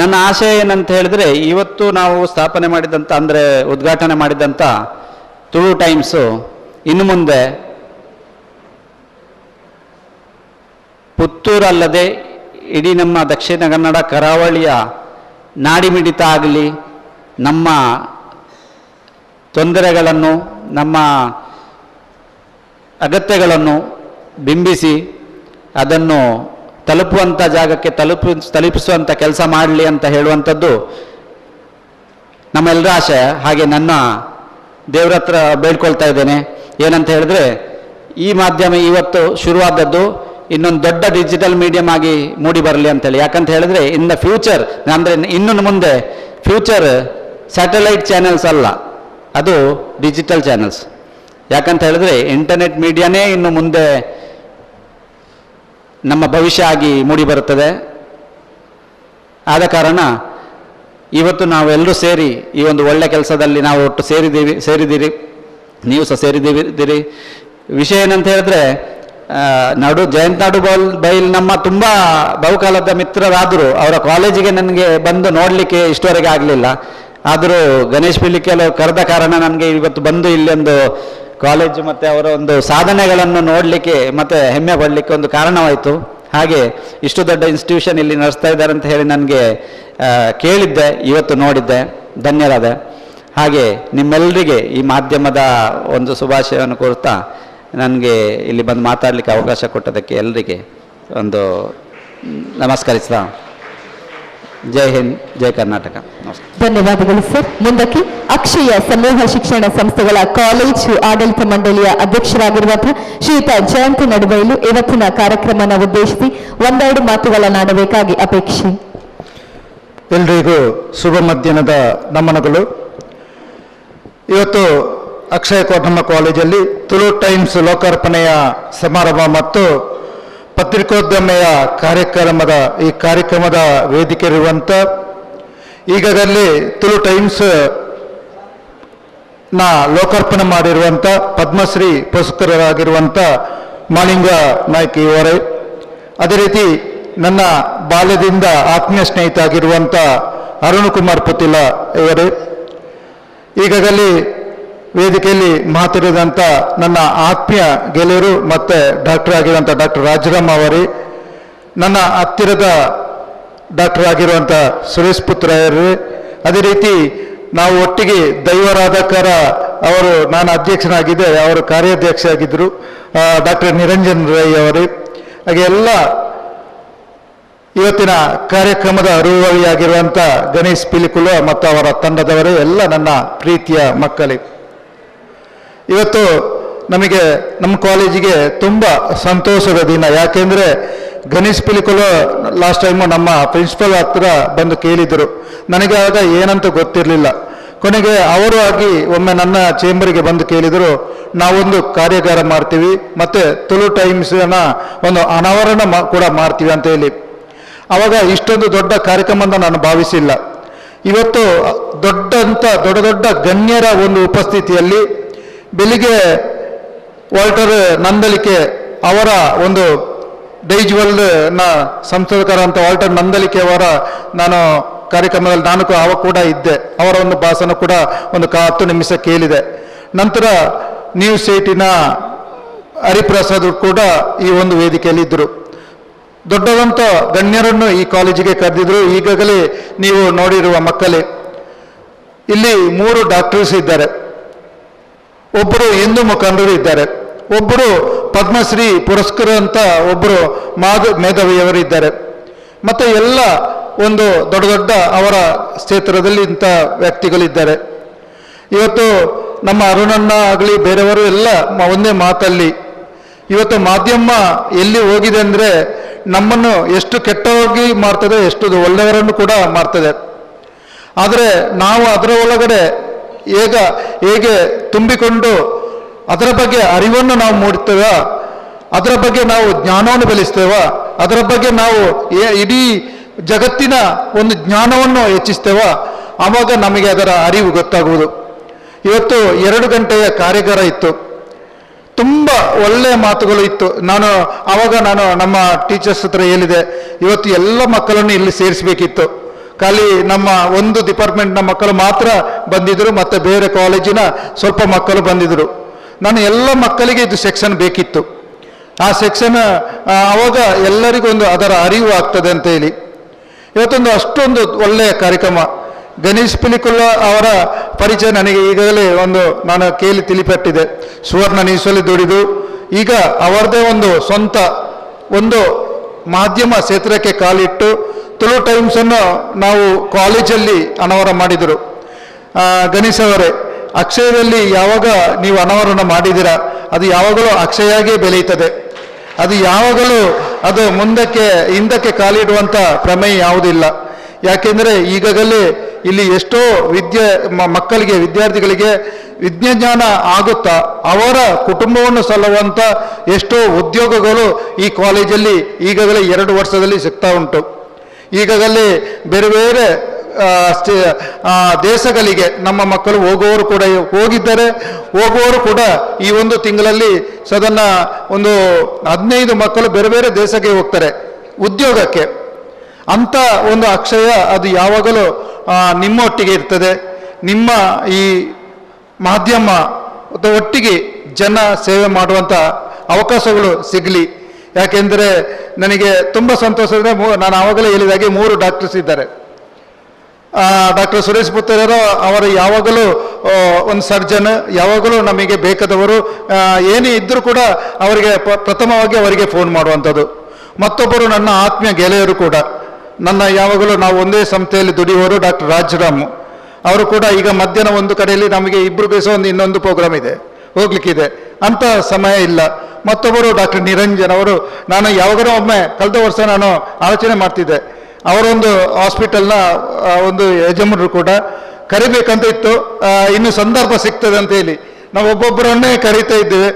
ನನ್ನ ಆಶಯ ಏನಂತ ಹೇಳಿದ್ರೆ, ಇವತ್ತು ನಾವು ಸ್ಥಾಪನೆ ಮಾಡಿದಂಥ, ಅಂದರೆ ಉದ್ಘಾಟನೆ ಮಾಡಿದಂಥ ತುಳು ಟೈಮ್ಸು ಇನ್ನು ಮುಂದೆ ಪುತ್ತೂರಲ್ಲದೆ ಇಡೀ ನಮ್ಮ ದಕ್ಷಿಣ ಕನ್ನಡ ಕರಾವಳಿಯ ನಾಡಿಮಿಡಿತ ಆಗಲಿ, ನಮ್ಮ ತೊಂದರೆಗಳನ್ನು, ನಮ್ಮ ಅಗತ್ಯಗಳನ್ನು ಬಿಂಬಿಸಿ ಅದನ್ನು ತಲುಪುವಂಥ ಜಾಗಕ್ಕೆ ತಲುಪಿಸುವಂಥ ಕೆಲಸ ಮಾಡಲಿ ಅಂತ ಹೇಳುವಂಥದ್ದು ನಮ್ಮೆಲ್ಲರ ಆಶಯ. ಹಾಗೆ ನನ್ನ ದೇವರ ಹತ್ರ ಬೇಡ್ಕೊಳ್ತಾ ಇದ್ದೇನೆ. ಏನಂತ ಹೇಳಿದ್ರೆ, ಈ ಮಾಧ್ಯಮ ಇವತ್ತು ಶುರುವಾದದ್ದು ಇನ್ನೊಂದು ದೊಡ್ಡ ಡಿಜಿಟಲ್ ಮೀಡಿಯಂ ಆಗಿ ಮೂಡಿ ಬರಲಿ ಅಂತೇಳಿ. ಯಾಕಂತ ಹೇಳಿದ್ರೆ ಇನ್ ದ ಫ್ಯೂಚರ್, ಅಂದರೆ ಇನ್ನು ಮುಂದೆ ಫ್ಯೂಚರ್ ಸ್ಯಾಟಲೈಟ್ ಚಾನೆಲ್ಸ್ ಅಲ್ಲ, ಅದು ಡಿಜಿಟಲ್ ಚಾನೆಲ್ಸ್. ಯಾಕಂತ ಹೇಳಿದ್ರೆ ಇಂಟರ್ನೆಟ್ ಮೀಡಿಯಾನೇ ಇನ್ನು ಮುಂದೆ ನಮ್ಮ ಭವಿಷ್ಯ ಆಗಿ ಮೂಡಿ ಬರುತ್ತದೆ. ಆದ ಕಾರಣ ಇವತ್ತು ನಾವೆಲ್ಲರೂ ಸೇರಿ ಈ ಒಂದು ಒಳ್ಳೆ ಕೆಲಸದಲ್ಲಿ ನಾವು ಒಟ್ಟು ಸೇರಿದ್ದೀರಿ, ನೀವು ಸಹ ಸೇರಿದ್ದೀರಿ. ವಿಷಯ ಏನಂತ ಹೇಳಿದ್ರೆ, ಜಯಂತ್ ನಡುಬೈಲ್ ನಮ್ಮ ತುಂಬ ಬಹುಕಾಲದ ಮಿತ್ರರಾದರು. ಅವರ ಕಾಲೇಜಿಗೆ ನನಗೆ ಬಂದು ನೋಡಲಿಕ್ಕೆ ಇಷ್ಟವರೆಗೆ ಆಗಲಿಲ್ಲ. ಆದರೂ ಗಣೇಶ್ ಪಿಲಿಕೆಲ್ ಕರೆದ ಕಾರಣ ನನಗೆ ಇವತ್ತು ಬಂದು ಇಲ್ಲೊಂದು ಕಾಲೇಜು ಮತ್ತು ಅವರ ಒಂದು ಸಾಧನೆಗಳನ್ನು ನೋಡಲಿಕ್ಕೆ ಮತ್ತು ಹೆಮ್ಮೆ ಪಡಲಿಕ್ಕೆ ಒಂದು ಕಾರಣವಾಯಿತು. ಹಾಗೆ ಇಷ್ಟು ದೊಡ್ಡ ಇನ್ಸ್ಟಿಟ್ಯೂಷನ್ ಇಲ್ಲಿ ನಡೆಸ್ತಾ ಇದ್ದಾರೆ ಅಂತ ಹೇಳಿ ನನಗೆ ಕೇಳಿದ್ದೆ, ಇವತ್ತು ನೋಡಿದ್ದೆ, ಧನ್ಯವಾದ. ಹಾಗೆ ನಿಮ್ಮೆಲ್ಲರಿಗೆ ಈ ಮಾಧ್ಯಮದ ಒಂದು ಶುಭಾಶಯವನ್ನು ಕೋರ್ತಾ ನನಗೆ ಇಲ್ಲಿ ಬಂದು ಮಾತಾಡಲಿಕ್ಕೆ ಅವಕಾಶ ಕೊಟ್ಟದಕ್ಕೆ ಎಲ್ಲರಿಗೆ ಒಂದು ನಮಸ್ಕರಿಸ್ತಾ ಜೈ ಹಿಂದ್, ಜೈ ಕರ್ನಾಟಕ. ನಮಸ್ಕಾರ.
ಧನ್ಯವಾದಗಳು ಸರ್. ಮುಂದಕ್ಕೆ ಅಕ್ಷಯ ಸಮೂಹ ಶಿಕ್ಷಣ ಸಂಸ್ಥೆಗಳ ಕಾಲೇಜು ಆಡಳಿತ ಮಂಡಳಿಯ ಅಧ್ಯಕ್ಷರಾಗಿರುವಂತಹ ಶ್ರೀಯುತ ಜಯಂತ್ ನಡುಬೈಲು ಇವತ್ತಿನ ಕಾರ್ಯಕ್ರಮನ ಉದ್ದೇಶಿಸಿ ಒಂದೆರಡು ಮಾತುಗಳನ್ನಾಡಬೇಕಾಗಿ ಅಪೇಕ್ಷೆ.
ಎಲ್ರಿಗೂ ಶುಭ ಮಧ್ಯಾಹ್ನದ ನಮನಗಳು. ಇವತ್ತು ಅಕ್ಷಯ ನಮ್ಮ ಕಾಲೇಜಲ್ಲಿ ತುಳು ಟೈಮ್ಸ್ ಲೋಕಾರ್ಪಣೆಯ ಸಮಾರಂಭ ಮತ್ತು ಪತ್ರಿಕೋದ್ಯಮೆಯ ಈ ಕಾರ್ಯಕ್ರಮದ ವೇದಿಕೆ ಇರುವಂಥ ಈಗಾಗಲೇ ತುಳು ಟೈಮ್ಸ್ ಲೋಕಾರ್ಪಣೆ ಮಾಡಿರುವಂಥ ಪದ್ಮಶ್ರೀ ಪುರಸ್ಕೃತರಾಗಿರುವಂಥ ಮಾಳಿಂಗ ನಾಯ್ಕ ಇವರೇ, ಅದೇ ರೀತಿ ನನ್ನ ಬಾಲ್ಯದಿಂದ ಆತ್ಮೀಯ ಸ್ನೇಹಿತ ಆಗಿರುವಂಥ ಅರುಣ್ ಕುಮಾರ್ ಪುತಿಲ ಇವರೇ, ಈಗಾಗಲೇ ವೇದಿಕೆಯಲ್ಲಿ ಮಾತಾಡಿದಂಥ ನನ್ನ ಆತ್ಮೀಯ ಗೆಳೆಯರು ಮತ್ತು ಡಾಕ್ಟರ್ ಆಗಿರುವಂಥ ಡಾಕ್ಟರ್ ರಾಜರಾಮ್ ಅವರೇ, ನನ್ನ ಹತ್ತಿರದ ಡಾಕ್ಟರ್ ಆಗಿರುವಂಥ ಸುರೇಶ್ ಪುತ್ರರೇ, ಅದೇ ರೀತಿ ನಾವು ಒಟ್ಟಿಗೆ ದೈವಾರಾಧಕರ ಅವರು ನಾನು ಅಧ್ಯಕ್ಷನಾಗಿದ್ದೆ, ಅವರು ಕಾರ್ಯಾಧ್ಯಕ್ಷ ಆಗಿದ್ದರು ಡಾಕ್ಟರ್ ನಿರಂಜನ್ ರೈ ಅವರೇ, ಹಾಗೆ ಎಲ್ಲ ಇವತ್ತಿನ ಕಾರ್ಯಕ್ರಮದ ಅನುಭವಿಯಾಗಿರುವಂಥ ಗಣೇಶ್ ಪಿಲಿಕುಲ ಮತ್ತು ಅವರ ತಂಡದವರೇ, ಎಲ್ಲ ನನ್ನ ಪ್ರೀತಿಯ ಮಕ್ಕಳೇ. ಇವತ್ತು ನಮಗೆ ನಮ್ಮ ಕಾಲೇಜಿಗೆ ತುಂಬ ಸಂತೋಷದ ದಿನ. ಯಾಕೆಂದರೆ ಗಣೇಶ್ ಪಿಲಿಕುಲ ಲಾಸ್ಟ್ ಟೈಮು ನಮ್ಮ ಪ್ರಿನ್ಸಿಪಲ್ ಹತ್ರ ಬಂದು ಕೇಳಿದರು. ನನಗೆ ಆಗ ಏನಂತ ಗೊತ್ತಿರಲಿಲ್ಲ. ಕೊನೆಗೆ ಅವರು ಆಗಿ ಒಮ್ಮೆ ನನ್ನ ಚೇಂಬರಿಗೆ ಬಂದು ಕೇಳಿದರು, ನಾವೊಂದು ಕಾರ್ಯಾಗಾರ ಮಾಡ್ತೀವಿ ಮತ್ತು ತುಳು ಟೈಮ್ಸ್ನ ಒಂದು ಅನಾವರಣ ಕೂಡ ಮಾಡ್ತೀವಿ ಅಂತ ಹೇಳಿ. ಆವಾಗ ಇಷ್ಟೊಂದು ದೊಡ್ಡ ಕಾರ್ಯಕ್ರಮ ಅಂತ ನಾನು ಭಾವಿಸಿಲ್ಲ. ಇವತ್ತು ದೊಡ್ಡ ದೊಡ್ಡ ಗಣ್ಯರ ಒಂದು ಉಪಸ್ಥಿತಿಯಲ್ಲಿ ಬೆಳಿಗ್ಗೆ ವಾಲ್ಟರ್ ನಂದಲಿಕೆ ಅವರ ಒಂದು ಡೈಜ್ವಲ್ನ ಸಂಶೋಧಕರಂತ ವಾಲ್ಟರ್ ನಂದಲಿಕೆ ಅವರ ನಾನು ಕಾರ್ಯಕ್ರಮದಲ್ಲಿ ನಾನು ಅವ ಕೂಡ ಇದ್ದೆ. ಅವರ ಒಂದು ಭಾಷಣ ಕೂಡ ಒಂದು 10 ನಿಮಿಷ ಕೇಳಿದೆ. ನಂತರ ನ್ಯೂಸ್ 8ನ ಹರಿಪ್ರಸಾದ್ ಕೂಡ ಈ ಒಂದು ವೇದಿಕೆಯಲ್ಲಿ ಇದ್ದರು. ದೊಡ್ಡದಂಥ ಗಣ್ಯರನ್ನು ಈ ಕಾಲೇಜಿಗೆ ಕರೆದಿದ್ರು. ಈಗಾಗಲೇ ನೀವು ನೋಡಿರುವ ಮಕ್ಕಳೇ, ಇಲ್ಲಿ 3 ಡಾಕ್ಟರ್ಸ್ ಇದ್ದಾರೆ, ಒಬ್ಬರು ಹಿಂದೂ ಮುಖಂಡರು ಇದ್ದಾರೆ, ಒಬ್ಬರು ಪದ್ಮಶ್ರೀ ಪುರಸ್ಕೃತ ಅಂತ ಒಬ್ಬರು ಮೇಧಾವಿಯವರು ಇದ್ದಾರೆ, ಮತ್ತು ಎಲ್ಲ ಒಂದು ದೊಡ್ಡ ಅವರ ಕ್ಷೇತ್ರದಲ್ಲಿ ಇಂಥ ವ್ಯಕ್ತಿಗಳಿದ್ದಾರೆ. ಇವತ್ತು ನಮ್ಮ ಅರುಣಣ್ಣ ಆಗಲಿ ಬೇರೆಯವರು ಎಲ್ಲ ಒಂದೇ ಮಾತಲ್ಲಿ, ಇವತ್ತು ಮಾಧ್ಯಮ ಎಲ್ಲಿ ಹೋಗಿದೆ ಅಂದರೆ ನಮ್ಮನ್ನು ಎಷ್ಟು ಕೆಟ್ಟವಾಗಿ ಮಾಡ್ತದೆ, ಎಷ್ಟು ಒಳ್ಳೆಯವರನ್ನು ಕೂಡ ಮಾಡ್ತದೆ. ಆದರೆ ನಾವು ಅದರ ಒಳಗಡೆ ಹೇಗೆ ತುಂಬಿಕೊಂಡು ಅದರ ಬಗ್ಗೆ ಅರಿವನ್ನು ನಾವು ಮೂಡ್ತೇವ, ಅದರ ಬಗ್ಗೆ ನಾವು ಜ್ಞಾನವನ್ನು ಬೆಳೆಸ್ತೇವ, ಅದರ ಬಗ್ಗೆ ನಾವು ಇಡೀ ಜಗತ್ತಿನ ಒಂದು ಜ್ಞಾನವನ್ನು ಹೆಚ್ಚಿಸ್ತೇವ, ಆವಾಗ ನಮಗೆ ಅದರ ಅರಿವು ಗೊತ್ತಾಗುವುದು. ಇವತ್ತು 2 ಗಂಟೆಯ ಕಾರ್ಯಾಗಾರ ಇತ್ತು, ತುಂಬ ಒಳ್ಳೆಯ ಮಾತುಗಳು ಇತ್ತು. ಆವಾಗ ನಾನು ನಮ್ಮ ಟೀಚರ್ಸ್ ಹತ್ರ ಹೇಳಿದೆ, ಇವತ್ತು ಎಲ್ಲ ಮಕ್ಕಳನ್ನು ಇಲ್ಲಿ ಸೇರಿಸಬೇಕಿತ್ತು. ಖಾಲಿ ನಮ್ಮ ಒಂದು ಡಿಪಾರ್ಟ್ಮೆಂಟ್ನ ಮಕ್ಕಳು ಮಾತ್ರ ಬಂದಿದ್ದರು, ಮತ್ತು ಬೇರೆ ಕಾಲೇಜಿನ ಸ್ವಲ್ಪ ಮಕ್ಕಳು ಬಂದಿದ್ದರು. ನಾನು ಎಲ್ಲ ಮಕ್ಕಳಿಗೆ ಇದು ಸೆಕ್ಷನ್ ಬೇಕಿತ್ತು. ಆ ಸೆಕ್ಷನ್ ಆವಾಗ ಎಲ್ಲರಿಗೊಂದು ಅದರ ಅರಿವು ಆಗ್ತದೆ ಅಂತ ಹೇಳಿ ಇವತ್ತೊಂದು ಅಷ್ಟೊಂದು ಒಳ್ಳೆಯ ಕಾರ್ಯಕ್ರಮ. ಗಣೇಶ್ ಪಿಲಿಕುಲ ಅವರ ಪರಿಚಯ ನನಗೆ ಈಗಾಗಲೇ ನಾನು ಕೇಳಿ ತಿಳಿಪಟ್ಟಿದೆ. ಸುವರ್ಣ ನ್ಯೂಸಲ್ಲಿ ದುಡಿದು ಈಗ ಅವರದೇ ಒಂದು ಸ್ವಂತ ಒಂದು ಮಾಧ್ಯಮ ಕ್ಷೇತ್ರಕ್ಕೆ ಕಾಲಿಟ್ಟು ತುಳು ಟೈಮ್ಸನ್ನು ನಾವು ಕಾಲೇಜಲ್ಲಿ ಅನಾವರಣ ಮಾಡಿದರು. ಗಣೇಶ್ ಅವರೇ, ಅಕ್ಷಯದಲ್ಲಿ ಯಾವಾಗ ನೀವು ಅನಾವರಣ ಮಾಡಿದ್ದೀರಾ ಅದು ಯಾವಾಗಲೂ ಅಕ್ಷಯಾಗೇ ಬೆಳೆಯುತ್ತದೆ. ಅದು ಯಾವಾಗಲೂ ಅದು ಹಿಂದಕ್ಕೆ ಕಾಲಿಡುವಂಥ ಪ್ರಮೇಯ ಯಾವುದಿಲ್ಲ. ಯಾಕೆಂದರೆ ಈಗಾಗಲೇ ಇಲ್ಲಿ ಎಷ್ಟೋ ಮಕ್ಕಳಿಗೆ ವಿದ್ಯಾರ್ಥಿಗಳಿಗೆ ವಿಜ್ಞಾನ ಆಗುತ್ತಾ ಅವರ ಕುಟುಂಬವನ್ನು ಸಲ್ಲುವಂಥ ಎಷ್ಟೋ ಉದ್ಯೋಗಗಳು ಈ ಕಾಲೇಜಲ್ಲಿ ಈಗಾಗಲೇ 2 ವರ್ಷದಲ್ಲಿ ಸಿಗ್ತಾ ಉಂಟು. ಈಗಾಗಲೇ ಬೇರೆ ಬೇರೆ ದೇಶಗಳಿಗೆ ನಮ್ಮ ಮಕ್ಕಳು ಹೋಗುವವರು ಕೂಡ ಹೋಗಿದ್ದಾರೆ. ಹೋಗುವವರು ಕೂಡ ಈ ಒಂದು ತಿಂಗಳಲ್ಲಿ ಸಾಧಾರಣ ಒಂದು 15 ಮಕ್ಕಳು ಬೇರೆ ಬೇರೆ ದೇಶಕ್ಕೆ ಹೋಗ್ತಾರೆ ಉದ್ಯೋಗಕ್ಕೆ. ಅಂಥ ಒಂದು ಅಕ್ಷಯ ಅದು ಯಾವಾಗಲೂ ನಿಮ್ಮೊಟ್ಟಿಗೆ ಇರ್ತದೆ. ನಿಮ್ಮ ಈ ಮಾಧ್ಯಮ ಒಟ್ಟಿಗೆ ಜನ ಸೇವೆ ಮಾಡುವಂಥ ಅವಕಾಶಗಳು ಸಿಗಲಿ. ಯಾಕೆಂದರೆ ನನಗೆ ತುಂಬ ಸಂತೋಷ ಅಂದರೆ ನಾನು ಆವಾಗಲೇ ಹೇಳಿದಾಗೆ 3 ಡಾಕ್ಟರ್ಸ್ ಇದ್ದಾರೆ. ಡಾಕ್ಟರ್ ಸುರೇಶ್ ಪುತ್ರರು ಅವರು ಯಾವಾಗಲೂ ಒಂದು ಸರ್ಜನ್, ಯಾವಾಗಲೂ ನಮಗೆ ಬೇಕಾದವರು, ಏನೇ ಇದ್ದರೂ ಕೂಡ ಅವರಿಗೆ ಪ್ರಥಮವಾಗಿ ಅವರಿಗೆ ಫೋನ್ ಮಾಡುವಂಥದ್ದು. ಮತ್ತೊಬ್ಬರು ನನ್ನ ಆತ್ಮೀಯ ಗೆಳೆಯರು ಕೂಡ ನನ್ನ ಯಾವಾಗಲೂ ನಾವು ಒಂದೇ ಸಂಸ್ಥೆಯಲ್ಲಿ ದುಡಿಯುವವರು ಡಾಕ್ಟರ್ ರಾಜರಾಮ್ ಅವರು ಕೂಡ ಈಗ ಮಧ್ಯಾಹ್ನ ಒಂದು ಕಡೆಯಲ್ಲಿ ನಮಗೆ ಇಬ್ಬರಿಗೂ ಸಹ ಇನ್ನೊಂದು ಪ್ರೋಗ್ರಾಮ್ ಇದೆ, ಹೋಗ್ಲಿಕ್ಕಿದೆ, ಅಂತ ಸಮಯ ಇಲ್ಲ. ಮತ್ತೊಬ್ಬರು ಡಾಕ್ಟರ್ ನಿರಂಜನ್ ಅವರು, ನಾನು ಯಾವಾಗಲೂ ಒಮ್ಮೆ ಕಳೆದ ವರ್ಷ ನಾನು ಆಲೋಚನೆ ಮಾಡ್ತಿದ್ದೆ, ಅವರೊಂದು ಹಾಸ್ಪಿಟಲ್ನ ಒಂದು ಯಜಮಾನರು ಕೂಡ ಕರಿಬೇಕಂತ ಇತ್ತು, ಇನ್ನು ಸಂದರ್ಭ ಸಿಗ್ತದೆ ಅಂತ ಹೇಳಿ ನಾವು ಒಬ್ಬೊಬ್ಬರನ್ನೇ ಕರೀತಾ ಇದ್ದೇವೆ.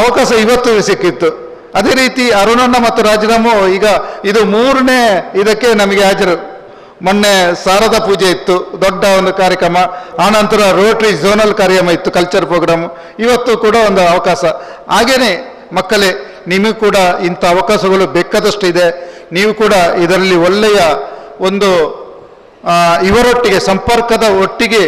ಅವಕಾಶ ಇವತ್ತು ಸಿಕ್ಕಿತ್ತು. ಅದೇ ರೀತಿ ಅರುಣಣ್ಣ ಮತ್ತು ರಾಜರಾಮು ಈಗ ಇದು 3ನೇ ಇದಕ್ಕೆ ನಮಗೆ ಹಾಜರು. ಮೊನ್ನೆ ಶಾರದಾ ಪೂಜೆ ಇತ್ತು, ದೊಡ್ಡ ಒಂದು ಕಾರ್ಯಕ್ರಮ. ಆನಂತರ ರೋಟರಿ ಝೋನಲ್ ಕಾರ್ಯಕ್ರಮ ಇತ್ತು, ಕಲ್ಚರ್ ಪ್ರೋಗ್ರಾಮ್. ಇವತ್ತು ಕೂಡ ಒಂದು ಅವಕಾಶ. ಹಾಗೇನೆ ಮಕ್ಕಳೇ, ನಿಮಗೂ ಕೂಡ ಇಂಥ ಅವಕಾಶಗಳು ಬೇಕಾದಷ್ಟು ಇದೆ. ನೀವು ಕೂಡ ಇದರಲ್ಲಿ ಒಳ್ಳೆಯ ಒಂದು ಇವರೊಟ್ಟಿಗೆ ಸಂಪರ್ಕದ ಒಟ್ಟಿಗೆ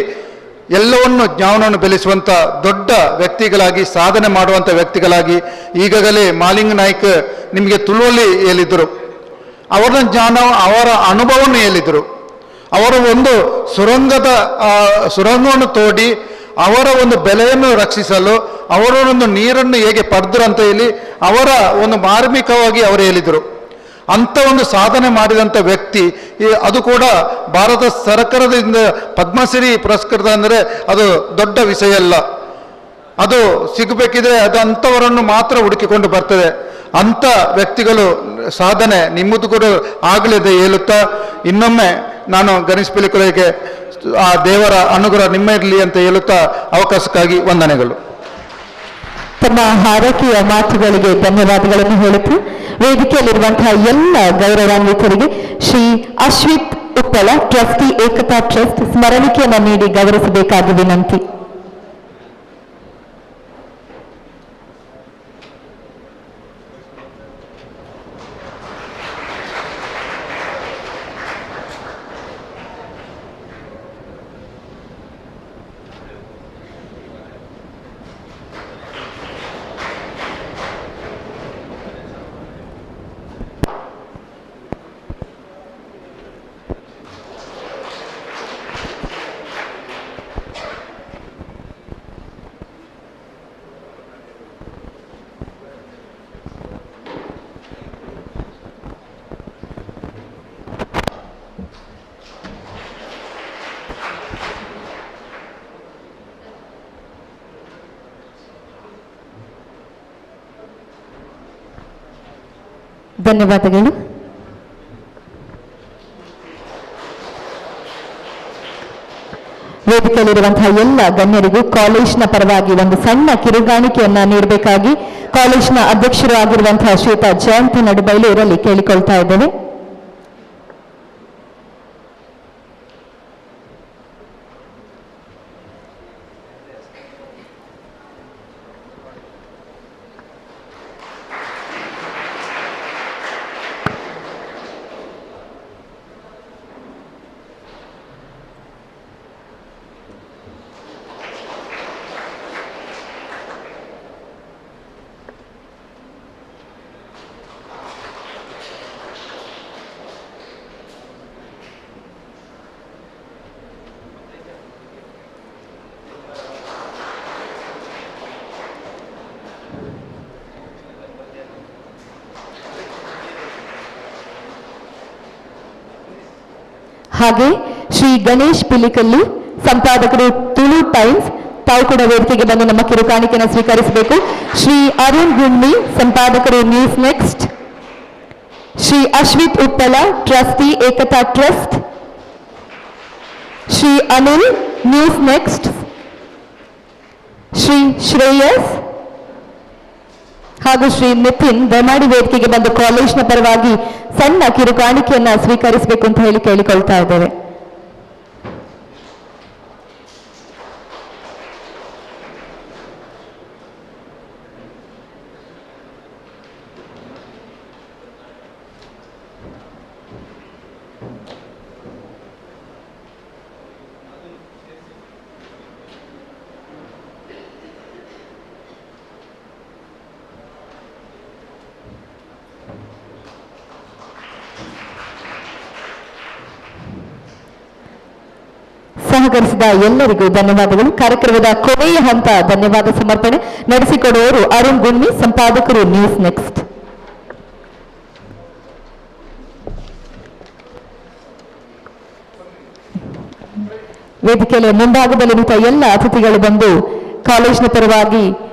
ಎಲ್ಲವನ್ನು ಜ್ಞಾನವನ್ನು ಬೆಳೆಸುವಂಥ ದೊಡ್ಡ ವ್ಯಕ್ತಿಗಳಾಗಿ, ಸಾಧನೆ ಮಾಡುವಂಥ ವ್ಯಕ್ತಿಗಳಾಗಿ, ಈಗಾಗಲೇ ಮಾಲಿಂಗ್ ನಾಯ್ಕ್ ನಿಮಗೆ ತುಳುವಲ್ಲಿ ಹೇಳಿದರು. ಅವರ ಜ್ಞಾನ, ಅವರ ಅನುಭವವನ್ನು ಹೇಳಿದರು. ಅವರ ಒಂದು ಸುರಂಗವನ್ನು ತೋಡಿ ಅವರ ಒಂದು ಬೆಲೆಯನ್ನು ರಕ್ಷಿಸಲು ಅವರ ಒಂದು ನೀರನ್ನು ಹೇಗೆ ಪಡೆದರು ಅಂತ ಹೇಳಿ ಅವರ ಒಂದು ಮಾರ್ಮಿಕವಾಗಿ ಅವರು ಹೇಳಿದರು. ಅಂಥ ಒಂದು ಸಾಧನೆ ಮಾಡಿದಂಥ ವ್ಯಕ್ತಿ, ಅದು ಕೂಡ ಭಾರತ ಸರ್ಕಾರದಿಂದ ಪದ್ಮಶ್ರೀ ಪುರಸ್ಕೃತ ಅಂದರೆ ಅದು ದೊಡ್ಡ ವಿಷಯ ಅಲ್ಲ. ಅದು ಸಿಗಬೇಕಿದ್ರೆ ಅದು ಅಂಥವರನ್ನು ಮಾತ್ರ ಹುಡುಕಿಕೊಂಡು ಬರ್ತದೆ. ಅಂಥ ವ್ಯಕ್ತಿಗಳು ಸಾಧನೆ ನಿಮ್ಮದು ಕೂಡ ಆಗಲಿದೆ ಹೇಳುತ್ತಾ, ಇನ್ನೊಮ್ಮೆ ನಾನು ಗಣೇಶ್ ಪಿಲಿಕುಲಗೆ ಆ ದೇವರ ಅನುಗ್ರಹ ನಿಮ್ಮ ಇರಲಿ ಅಂತ ಹೇಳುತ್ತಾ ಅವಕಾಶಕ್ಕಾಗಿ ವಂದನೆಗಳು.
ತಮ್ಮ ಹಾರೈಕೆಯ ಮಾತುಗಳಿಗೆ ಧನ್ಯವಾದಗಳನ್ನು ಹೇಳುತ್ತಾ ವೇದಿಕೆಯಲ್ಲಿರುವಂತಹ ಎಲ್ಲ ಗೌರವಾನ್ವಿತರಿಗೆ ಶ್ರೀ ಅಶ್ವಿತ್ ಉಪ್ಪಳ ಟ್ರಸ್ಟಿ ಏಕತಾ ಟ್ರಸ್ಟ್ ಸ್ಮರಣಿಕೆಯನ್ನು ನೀಡಿ ಗೌರವಿಸಬೇಕಾಗಿ ವಿನಂತಿ. ಧನ್ಯವಾದಗಳು. ವೇದಿಕೆಯಲ್ಲಿರುವಂತಹ ಎಲ್ಲ ಗಣ್ಯರಿಗೂ ಕಾಲೇಜಿನ ಪರವಾಗಿ ಒಂದು ಸಣ್ಣ ಕಿರುಗಾಣಿಕೆಯನ್ನ ನೀಡಬೇಕಾಗಿ ಕಾಲೇಜಿನ ಅಧ್ಯಕ್ಷರು ಆಗಿರುವಂತಹ ಶ್ವೇತಾ ಜಯಂತಿ ನಡುಬೈಲು ಇವರಲ್ಲಿ ಕೇಳಿಕೊಳ್ತಾ ಇದ್ದೇವೆ. ಹಾಗೆ ಶ್ರೀ ಗಣೇಶ್ ಪಿಲಿಕಲ್ಲು ಸಂಪಾದಕರು ತುಳು ಟೈಮ್ಸ್, ತಾವು ಕೂಡ ವೇದಿಕೆಗೆ ಬಂದು ನಮ್ಮ ಕಿರುಕಾಣಿಕೆಯನ್ನು ಸ್ವೀಕರಿಸಬೇಕು. ಶ್ರೀ ಅರುಣ್ ಗುಮ್ಮಿ ಸಂಪಾದಕರು news next, Shri Ashwith Uppala trustee Ekata trust, Shri Anil news next, Shri Shreyas ಹಾಗೂ ಶ್ರೀ ನಿತಿನ್ ದಯಮಾಡಿ ವೇದಿಕೆಗೆ ಬಂದು ಕಾಲೇಜಿನ ಪರವಾಗಿ ಸಣ್ಣ ಕಿರುಕಾಣಿಕೆಯನ್ನ ಸ್ವೀಕರಿಸಬೇಕು ಅಂತ ಹೇಳಿ ಕೇಳಿಕೊಳ್ತಾ ಇದ್ದೇವೆ. ಸಹಕರಿಸಿದ ಎಲ್ಲರಿಗೂ ಧನ್ಯವಾದಗಳು. ಕಾರ್ಯಕ್ರಮದ ಕೊನೆಯ ಹಂತ ಧನ್ಯವಾದ ಸಮರ್ಪಣೆ ನಡೆಸಿಕೊಡುವವರು ಅರುಣ್ ಗುಮ್ಮಿ ಸಂಪಾದಕರು ನ್ಯೂಸ್ ನೆಕ್ಸ್ಟ್. ವೇದಿಕೆಯ ಮುಂಭಾಗದಲ್ಲಿ ನಿಂತ ಎಲ್ಲ ಅತಿಥಿಗಳು ಬಂದು ಕಾಲೇಜಿನ ಪರವಾಗಿ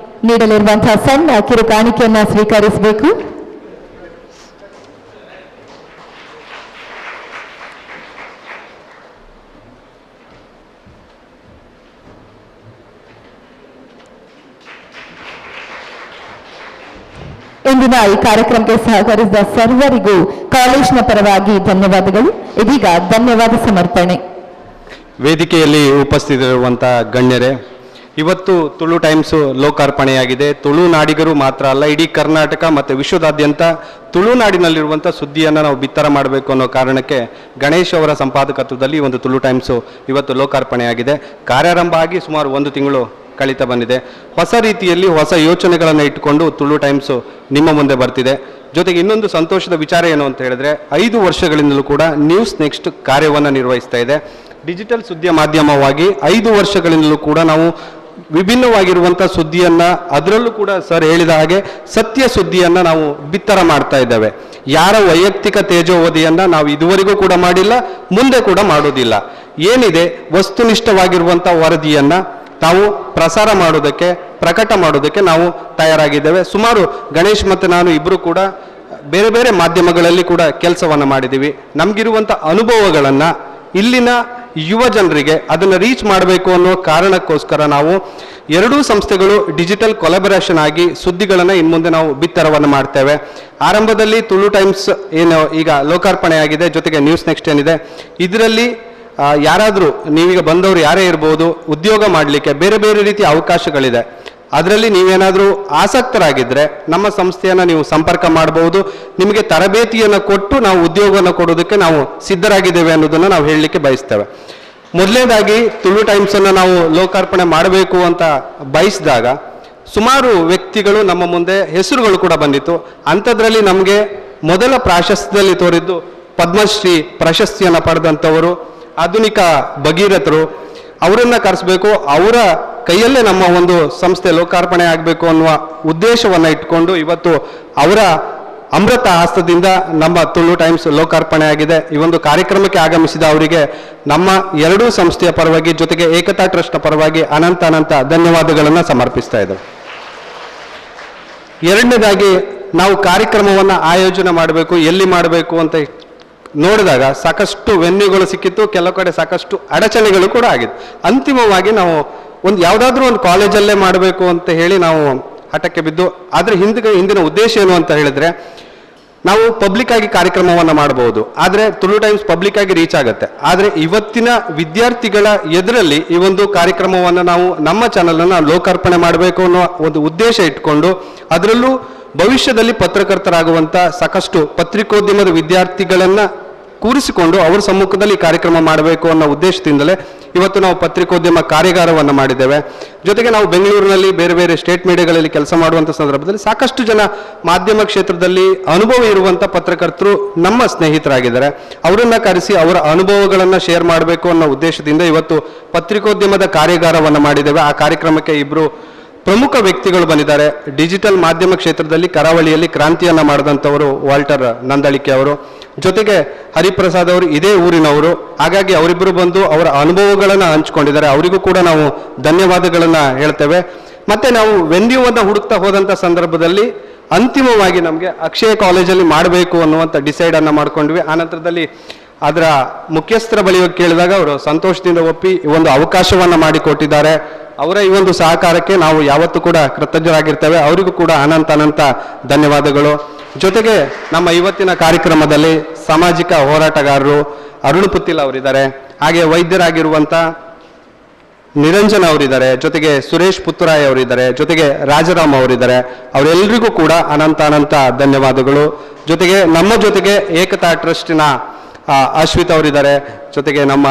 ನೀಡಲಿರುವಂತಹ ಸಣ್ಣ ಕಿರು ಕಾಣಿಕೆಯನ್ನ ಸ್ವೀಕರಿಸಬೇಕು. ಇಂದಿನ ಈ ಕಾರ್ಯಕ್ರಮಕ್ಕೆ ಸಹಕರಿಸಿದ ಸರ್ವರಿಗೂ ಕಾಲೇಜಿನ ಪರವಾಗಿ ಧನ್ಯವಾದಗಳು. ಇದೀಗ ಧನ್ಯವಾದ ಸಮರ್ಪಣೆ.
ವೇದಿಕೆಯಲ್ಲಿ ಉಪಸ್ಥಿತರಿರುವಂತಹ ಗಣ್ಯರೇ, ಇವತ್ತು ತುಳು ಟೈಮ್ಸ್ ಲೋಕಾರ್ಪಣೆಯಾಗಿದೆ. ತುಳುನಾಡಿಗರು ಮಾತ್ರ ಅಲ್ಲ, ಇಡೀ ಕರ್ನಾಟಕ ಮತ್ತು ವಿಶ್ವದಾದ್ಯಂತ ತುಳುನಾಡಿನಲ್ಲಿರುವಂಥ ಸುದ್ದಿಯನ್ನು ನಾವು ಬಿತ್ತರ ಮಾಡಬೇಕು ಅನ್ನೋ ಕಾರಣಕ್ಕೆ ಗಣೇಶ್ ಅವರ ಸಂಪಾದಕತ್ವದಲ್ಲಿ ಒಂದು ತುಳು ಟೈಮ್ಸು ಇವತ್ತು ಲೋಕಾರ್ಪಣೆಯಾಗಿದೆ. ಕಾರ್ಯಾರಂಭ ಆಗಿ ಸುಮಾರು 1 ತಿಂಗಳು ಕಳೀತಾ ಬಂದಿದೆ. ಹೊಸ ರೀತಿಯಲ್ಲಿ ಹೊಸ ಯೋಚನೆಗಳನ್ನು ಇಟ್ಟುಕೊಂಡು ತುಳು ಟೈಮ್ಸು ನಿಮ್ಮ ಮುಂದೆ ಬರ್ತಿದೆ. ಜೊತೆಗೆ ಇನ್ನೊಂದು ಸಂತೋಷದ ವಿಚಾರ ಏನು ಅಂತ ಹೇಳಿದ್ರೆ, 5 ವರ್ಷಗಳಿಂದಲೂ ಕೂಡ ನ್ಯೂಸ್ ನೆಕ್ಸ್ಟ್ ಕಾರ್ಯವನ್ನು ನಿರ್ವಹಿಸ್ತಾ ಇದೆ. ಡಿಜಿಟಲ್ ಸುದ್ದಿಯ ಮಾಧ್ಯಮವಾಗಿ 5 ವರ್ಷಗಳಿಂದಲೂ ಕೂಡ ನಾವು ವಿಭಿನ್ನವಾಗಿರುವಂಥ ಸುದ್ದಿಯನ್ನು, ಅದರಲ್ಲೂ ಕೂಡ ಸರ್ ಹೇಳಿದ ಹಾಗೆ ಸತ್ಯ ಸುದ್ದಿಯನ್ನು ನಾವು ಬಿತ್ತರ ಮಾಡ್ತಾ ಇದ್ದೇವೆ. ಯಾರ ವೈಯಕ್ತಿಕ ತೇಜೋವಧಿಯನ್ನು ನಾವು ಇದುವರೆಗೂ ಕೂಡ ಮಾಡಿಲ್ಲ, ಮುಂದೆ ಕೂಡ ಮಾಡೋದಿಲ್ಲ. ಏನಿದೆ ವಸ್ತುನಿಷ್ಠವಾಗಿರುವಂಥ ವರದಿಯನ್ನು ನಾವು ಪ್ರಸಾರ ಮಾಡೋದಕ್ಕೆ, ಪ್ರಕಟ ಮಾಡೋದಕ್ಕೆ ನಾವು ತಯಾರಾಗಿದ್ದೇವೆ. ಸುಮಾರು ಗಣೇಶ್ ಮತ್ತು ನಾನು ಇಬ್ಬರು ಕೂಡ ಬೇರೆ ಬೇರೆ ಮಾಧ್ಯಮಗಳಲ್ಲಿ ಕೂಡ ಕೆಲಸವನ್ನು ಮಾಡಿದ್ದೀವಿ. ನಮಗಿರುವಂಥ ಅನುಭವಗಳನ್ನು ಇಲ್ಲಿನ ಯುವ ಜನರಿಗೆ ಅದನ್ನು ರೀಚ್ ಮಾಡಬೇಕು ಅನ್ನೋ ಕಾರಣಕ್ಕೋಸ್ಕರ ನಾವು ಎರಡೂ ಸಂಸ್ಥೆಗಳು ಡಿಜಿಟಲ್ ಕೊಲಾಬರೇಷನ್ ಆಗಿ ಸುದ್ದಿಗಳನ್ನು ಇನ್ನು ಮುಂದೆ ನಾವು ಬಿತ್ತರವನ್ನು ಮಾಡ್ತೇವೆ. ಆರಂಭದಲ್ಲಿ ತುಳು ಟೈಮ್ಸ್ ಏನು ಈಗ ಲೋಕಾರ್ಪಣೆಯಾಗಿದೆ, ಜೊತೆಗೆ ನ್ಯೂಸ್ ನೆಕ್ಸ್ಟ್ ಏನಿದೆ, ಇದರಲ್ಲಿ ಯಾರಾದರೂ ನೀವೀಗ ಬಂದವರು ಯಾರೇ ಇರ್ಬೋದು, ಉದ್ಯೋಗ ಮಾಡಲಿಕ್ಕೆ ಬೇರೆ ಬೇರೆ ರೀತಿಯ ಅವಕಾಶಗಳಿದೆ. ಅದರಲ್ಲಿ ನೀವೇನಾದರೂ ಆಸಕ್ತರಾಗಿದ್ದರೆ ನಮ್ಮ ಸಂಸ್ಥೆಯನ್ನು ನೀವು ಸಂಪರ್ಕ ಮಾಡಬಹುದು. ನಿಮಗೆ ತರಬೇತಿಯನ್ನು ಕೊಟ್ಟು ನಾವು ಉದ್ಯೋಗವನ್ನು ಕೊಡೋದಕ್ಕೆ ನಾವು ಸಿದ್ಧರಾಗಿದ್ದೇವೆ ಅನ್ನೋದನ್ನು ನಾವು ಹೇಳಲಿಕ್ಕೆ ಬಯಸ್ತೇವೆ. ಮೊದಲನೇದಾಗಿ ತುಳು ಟೈಮ್ಸನ್ನು ನಾವು ಲೋಕಾರ್ಪಣೆ ಮಾಡಬೇಕು ಅಂತ ಬಯಸಿದಾಗ ಸುಮಾರು ವ್ಯಕ್ತಿಗಳು ನಮ್ಮ ಮುಂದೆ ಹೆಸರುಗಳು ಕೂಡ ಬಂದಿತ್ತು. ಅಂಥದ್ರಲ್ಲಿ ನಮಗೆ ಮೊದಲ ಪ್ರಾಶಸ್ತ್ಯದಲ್ಲಿ ತೋರಿದ್ದು ಪದ್ಮಶ್ರೀ ಪ್ರಶಸ್ತಿಯನ್ನು ಪಡೆದಂಥವರು ಆಧುನಿಕ ಭಗೀರಥರು. ಅವರನ್ನು ಕರೆಸಬೇಕು, ಅವರ ಕೈಯಲ್ಲೇ ನಮ್ಮ ಒಂದು ಸಂಸ್ಥೆ ಲೋಕಾರ್ಪಣೆ ಆಗಬೇಕು ಅನ್ನುವ ಉದ್ದೇಶವನ್ನು ಇಟ್ಕೊಂಡು ಇವತ್ತು ಅವರ ಅಮೃತ ಹಸ್ತದಿಂದ ನಮ್ಮ ತುಳು ಟೈಮ್ಸ್ ಲೋಕಾರ್ಪಣೆ ಆಗಿದೆ. ಈ ಒಂದು ಕಾರ್ಯಕ್ರಮಕ್ಕೆ ಆಗಮಿಸಿದ ಅವರಿಗೆ ನಮ್ಮ ಎರಡೂ ಸಂಸ್ಥೆಯ ಪರವಾಗಿ, ಜೊತೆಗೆ ಏಕತಾ ಟ್ರಸ್ಟ್ನ ಪರವಾಗಿ ಅನಂತ ಧನ್ಯವಾದಗಳನ್ನು ಸಮರ್ಪಿಸ್ತಾ ಇದ್ದೇವೆ. ಎರಡನೇದಾಗಿ ನಾವು ಕಾರ್ಯಕ್ರಮವನ್ನು ಆಯೋಜನೆ ಮಾಡಬೇಕು, ಎಲ್ಲಿ ಮಾಡಬೇಕು ಅಂತ ನೋಡಿದಾಗ ಸಾಕಷ್ಟು ವೆನ್ಯೂಗಳು ಸಿಕ್ಕಿತ್ತು, ಕೆಲವು ಕಡೆ ಸಾಕಷ್ಟು ಅಡಚಣೆಗಳು ಕೂಡ ಆಗಿದೆ. ಅಂತಿಮವಾಗಿ ನಾವು ಯಾವುದಾದ್ರೂ ಒಂದು ಕಾಲೇಜಲ್ಲೇ ಮಾಡಬೇಕು ಅಂತ ಹೇಳಿ ನಾವು ಹಠಕ್ಕೆ ಬಿದ್ದು, ಆದರೆ ಹಿಂದಿನ ಉದ್ದೇಶ ಏನು ಅಂತ ಹೇಳಿದ್ರೆ, ನಾವು ಪಬ್ಲಿಕ್ ಆಗಿ ಕಾರ್ಯಕ್ರಮವನ್ನು ಮಾಡಬಹುದು, ಆದರೆ ತುಳು ಟೈಮ್ಸ್ ಪಬ್ಲಿಕ್ ಆಗಿ ರೀಚ್ ಆಗುತ್ತೆ. ಆದರೆ ಇವತ್ತಿನ ವಿದ್ಯಾರ್ಥಿಗಳ ಎದುರಲ್ಲಿ ಈ ಒಂದು ಕಾರ್ಯಕ್ರಮವನ್ನು ನಾವು ನಮ್ಮ ಚಾನಲನ್ನು ಲೋಕಾರ್ಪಣೆ ಮಾಡಬೇಕು ಅನ್ನೋ ಒಂದು ಉದ್ದೇಶ ಇಟ್ಕೊಂಡು, ಅದರಲ್ಲೂ ಭವಿಷ್ಯದಲ್ಲಿ ಪತ್ರಕರ್ತರಾಗುವಂಥ ಸಾಕಷ್ಟು ಪತ್ರಿಕೋದ್ಯಮದ ವಿದ್ಯಾರ್ಥಿಗಳನ್ನು ಕೂರಿಸಿಕೊಂಡು ಅವರ ಸಮ್ಮುಖದಲ್ಲಿ ಕಾರ್ಯಕ್ರಮ ಮಾಡಬೇಕು ಅನ್ನೋ ಉದ್ದೇಶದಿಂದಲೇ ಇವತ್ತು ನಾವು ಪತ್ರಿಕೋದ್ಯಮ ಕಾರ್ಯಾಗಾರವನ್ನು ಮಾಡಿದ್ದೇವೆ. ಜೊತೆಗೆ ನಾವು ಬೆಂಗಳೂರಿನಲ್ಲಿ ಬೇರೆ ಬೇರೆ ಸ್ಟೇಟ್ ಮೀಡಿಯಾಗಳಲ್ಲಿ ಕೆಲಸ ಮಾಡುವಂಥ ಸಂದರ್ಭದಲ್ಲಿ ಸಾಕಷ್ಟು ಜನ ಮಾಧ್ಯಮ ಕ್ಷೇತ್ರದಲ್ಲಿ ಅನುಭವ ಇರುವಂಥ ಪತ್ರಕರ್ತರು ನಮ್ಮ ಸ್ನೇಹಿತರಾಗಿದ್ದಾರೆ. ಅವರನ್ನು ಕರೆಸಿ ಅವರ ಅನುಭವಗಳನ್ನು ಶೇರ್ ಮಾಡಬೇಕು ಅನ್ನೋ ಉದ್ದೇಶದಿಂದ ಇವತ್ತು ಪತ್ರಿಕೋದ್ಯಮದ ಕಾರ್ಯಾಗಾರವನ್ನು ಮಾಡಿದ್ದೇವೆ. ಆ ಕಾರ್ಯಕ್ರಮಕ್ಕೆ ಇಬ್ಬರು ಪ್ರಮುಖ ವ್ಯಕ್ತಿಗಳು ಬಂದಿದ್ದಾರೆ. ಡಿಜಿಟಲ್ ಮಾಧ್ಯಮ ಕ್ಷೇತ್ರದಲ್ಲಿ ಕರಾವಳಿಯಲ್ಲಿ ಕ್ರಾಂತಿಯನ್ನು ಮಾಡಿದಂಥವರು ವಾಲ್ಟರ್ ನಂದಳಿಕೆ ಅವರು, ಜೊತೆಗೆ ಹರಿಪ್ರಸಾದ್ ಅವರು ಇದೇ ಊರಿನವರು. ಹಾಗಾಗಿ ಅವರಿಬ್ಬರು ಬಂದು ಅವರ ಅನುಭವಗಳನ್ನು ಹಂಚಿಕೊಂಡಿದ್ದಾರೆ. ಅವರಿಗೂ ಕೂಡ ನಾವು ಧನ್ಯವಾದಗಳನ್ನು ಹೇಳ್ತೇವೆ. ಮತ್ತೆ ನಾವು ವೆನ್ಯೂವನ್ನು ಹುಡುಕ್ತಾ ಹೋದಂಥ ಸಂದರ್ಭದಲ್ಲಿ ಅಂತಿಮವಾಗಿ ನಮಗೆ ಅಕ್ಷಯ ಕಾಲೇಜಲ್ಲಿ ಮಾಡಬೇಕು ಅನ್ನುವಂಥ ಡಿಸೈಡನ್ನು ಮಾಡ್ಕೊಂಡ್ವಿ. ಆನಂತರದಲ್ಲಿ ಅದರ ಮುಖ್ಯಸ್ಥರ ಬಳಿ ಹೋಗಿ ಕೇಳಿದಾಗ ಅವರು ಸಂತೋಷದಿಂದ ಒಪ್ಪಿ ಈ ಒಂದು ಅವಕಾಶವನ್ನು ಮಾಡಿಕೊಟ್ಟಿದ್ದಾರೆ. ಅವರ ಈ ಒಂದು ಸಹಕಾರಕ್ಕೆ ನಾವು ಯಾವತ್ತೂ ಕೂಡ ಕೃತಜ್ಞರಾಗಿರ್ತೇವೆ. ಅವರಿಗೂ ಕೂಡ ಅನಂತ ಧನ್ಯವಾದಗಳು. ಜೊತೆಗೆ ನಮ್ಮ ಇವತ್ತಿನ ಕಾರ್ಯಕ್ರಮದಲ್ಲಿ ಸಾಮಾಜಿಕ ಹೋರಾಟಗಾರರು ಅರುಣ್ ಪುತ್ತಿಲ್ ಅವರಿದ್ದಾರೆ, ಹಾಗೆ ವೈದ್ಯರಾಗಿರುವಂಥ ನಿರಂಜನ್ ಅವರಿದ್ದಾರೆ, ಜೊತೆಗೆ ಸುರೇಶ್ ಪುತ್ತರಾಯ್ ಅವರಿದ್ದಾರೆ, ಜೊತೆಗೆ ರಾಜರಾಮ್ ಅವರಿದ್ದಾರೆ. ಅವರೆಲ್ಲರಿಗೂ ಕೂಡ ಅನಂತ ಧನ್ಯವಾದಗಳು. ಜೊತೆಗೆ ನಮ್ಮ ಜೊತೆಗೆ ಏಕತಾ ಟ್ರಸ್ಟಿನ ಅಶ್ವಿತ್ ಅವರಿದ್ದಾರೆ, ಜೊತೆಗೆ ನಮ್ಮ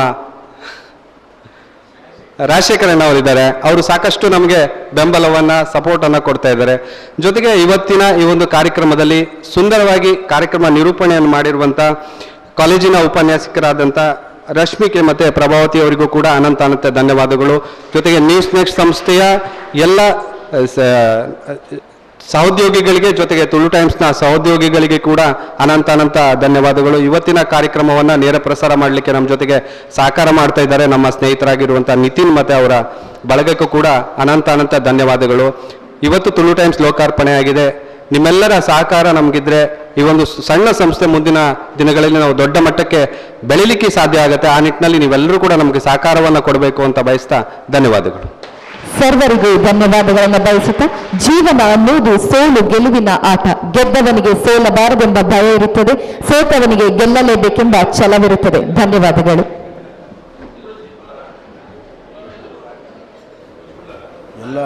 ರಾಜಶೇಖರಣ್ಣ ಅವರಿದ್ದಾರೆ. ಅವರು ಸಾಕಷ್ಟು ನಮಗೆ ಬೆಂಬಲವನ್ನು ಸಪೋರ್ಟನ್ನು ಕೊಡ್ತಾ ಇದ್ದಾರೆ. ಜೊತೆಗೆ ಇವತ್ತಿನ ಈ ಒಂದು ಕಾರ್ಯಕ್ರಮದಲ್ಲಿ ಸುಂದರವಾಗಿ ಕಾರ್ಯಕ್ರಮ ನಿರೂಪಣೆಯನ್ನು ಮಾಡಿರುವಂಥ ಕಾಲೇಜಿನ ಉಪನ್ಯಾಸಕರಾದಂಥ ರಶ್ಮಿಕೆ ಮತ್ತು ಪ್ರಭಾವತಿ ಅವರಿಗೂ ಕೂಡ ಅನಂತ ಧನ್ಯವಾದಗಳು. ಜೊತೆಗೆ ನ್ಯೂಸ್ ನೆಕ್ಸ್ಟ್ ಸಂಸ್ಥೆಯ ಎಲ್ಲ ಸಹೋದ್ಯೋಗಿಗಳಿಗೆ ಜೊತೆಗೆ ತುಳು ಟೈಮ್ಸ್ನ ಸಹೋದ್ಯೋಗಿಗಳಿಗೆ ಕೂಡ ಅನಂತ ಧನ್ಯವಾದಗಳು. ಇವತ್ತಿನ ಕಾರ್ಯಕ್ರಮವನ್ನು ನೇರ ಪ್ರಸಾರ ಮಾಡಲಿಕ್ಕೆ ನಮ್ಮ ಜೊತೆಗೆ ಸಹಕಾರ ಮಾಡ್ತಾ ಇದ್ದಾರೆ ನಮ್ಮ ಸ್ನೇಹಿತರಾಗಿರುವಂಥ ನಿತಿನ್ ಮತ್ತು ಅವರ ಬಳಗಕ್ಕೂ ಕೂಡ ಅನಂತ ಧನ್ಯವಾದಗಳು. ಇವತ್ತು ತುಳು ಟೈಮ್ಸ್ ಲೋಕಾರ್ಪಣೆ ಆಗಿದೆ. ನಿಮ್ಮೆಲ್ಲರ ಸಹಕಾರ ನಮಗಿದ್ರೆ ಈ ಒಂದು ಸಣ್ಣ ಸಂಸ್ಥೆ ಮುಂದಿನ ದಿನಗಳಲ್ಲಿ ನಾವು ದೊಡ್ಡ ಮಟ್ಟಕ್ಕೆ ಬೆಳಿಲಿಕ್ಕೆ ಸಾಧ್ಯ ಆಗುತ್ತೆ. ಆ ನಿಟ್ಟಿನಲ್ಲಿ ನೀವೆಲ್ಲರೂ ಕೂಡ ನಮಗೆ ಸಹಕಾರವನ್ನು ಕೊಡಬೇಕು ಅಂತ ಬಯಸ್ತಾ ಧನ್ಯವಾದಗಳು.
ಸರ್ವರಿಗೂ ಧನ್ಯವಾದಗಳನ್ನು ಬಯಸುತ್ತಾ, ಜೀವನ ಅನ್ನುವುದು ಸೋಲು ಗೆಲುವಿನ ಆಟ. ಗೆದ್ದವನಿಗೆ ಸೋಲಬಾರದೆಂಬ ಭಯ ಇರುತ್ತದೆ, ಸೋತವನಿಗೆ ಗೆಲ್ಲಲೇಬೇಕೆಂಬ ಛಲವಿರುತ್ತದೆ. ಧನ್ಯವಾದಗಳು.
ಎಲ್ಲ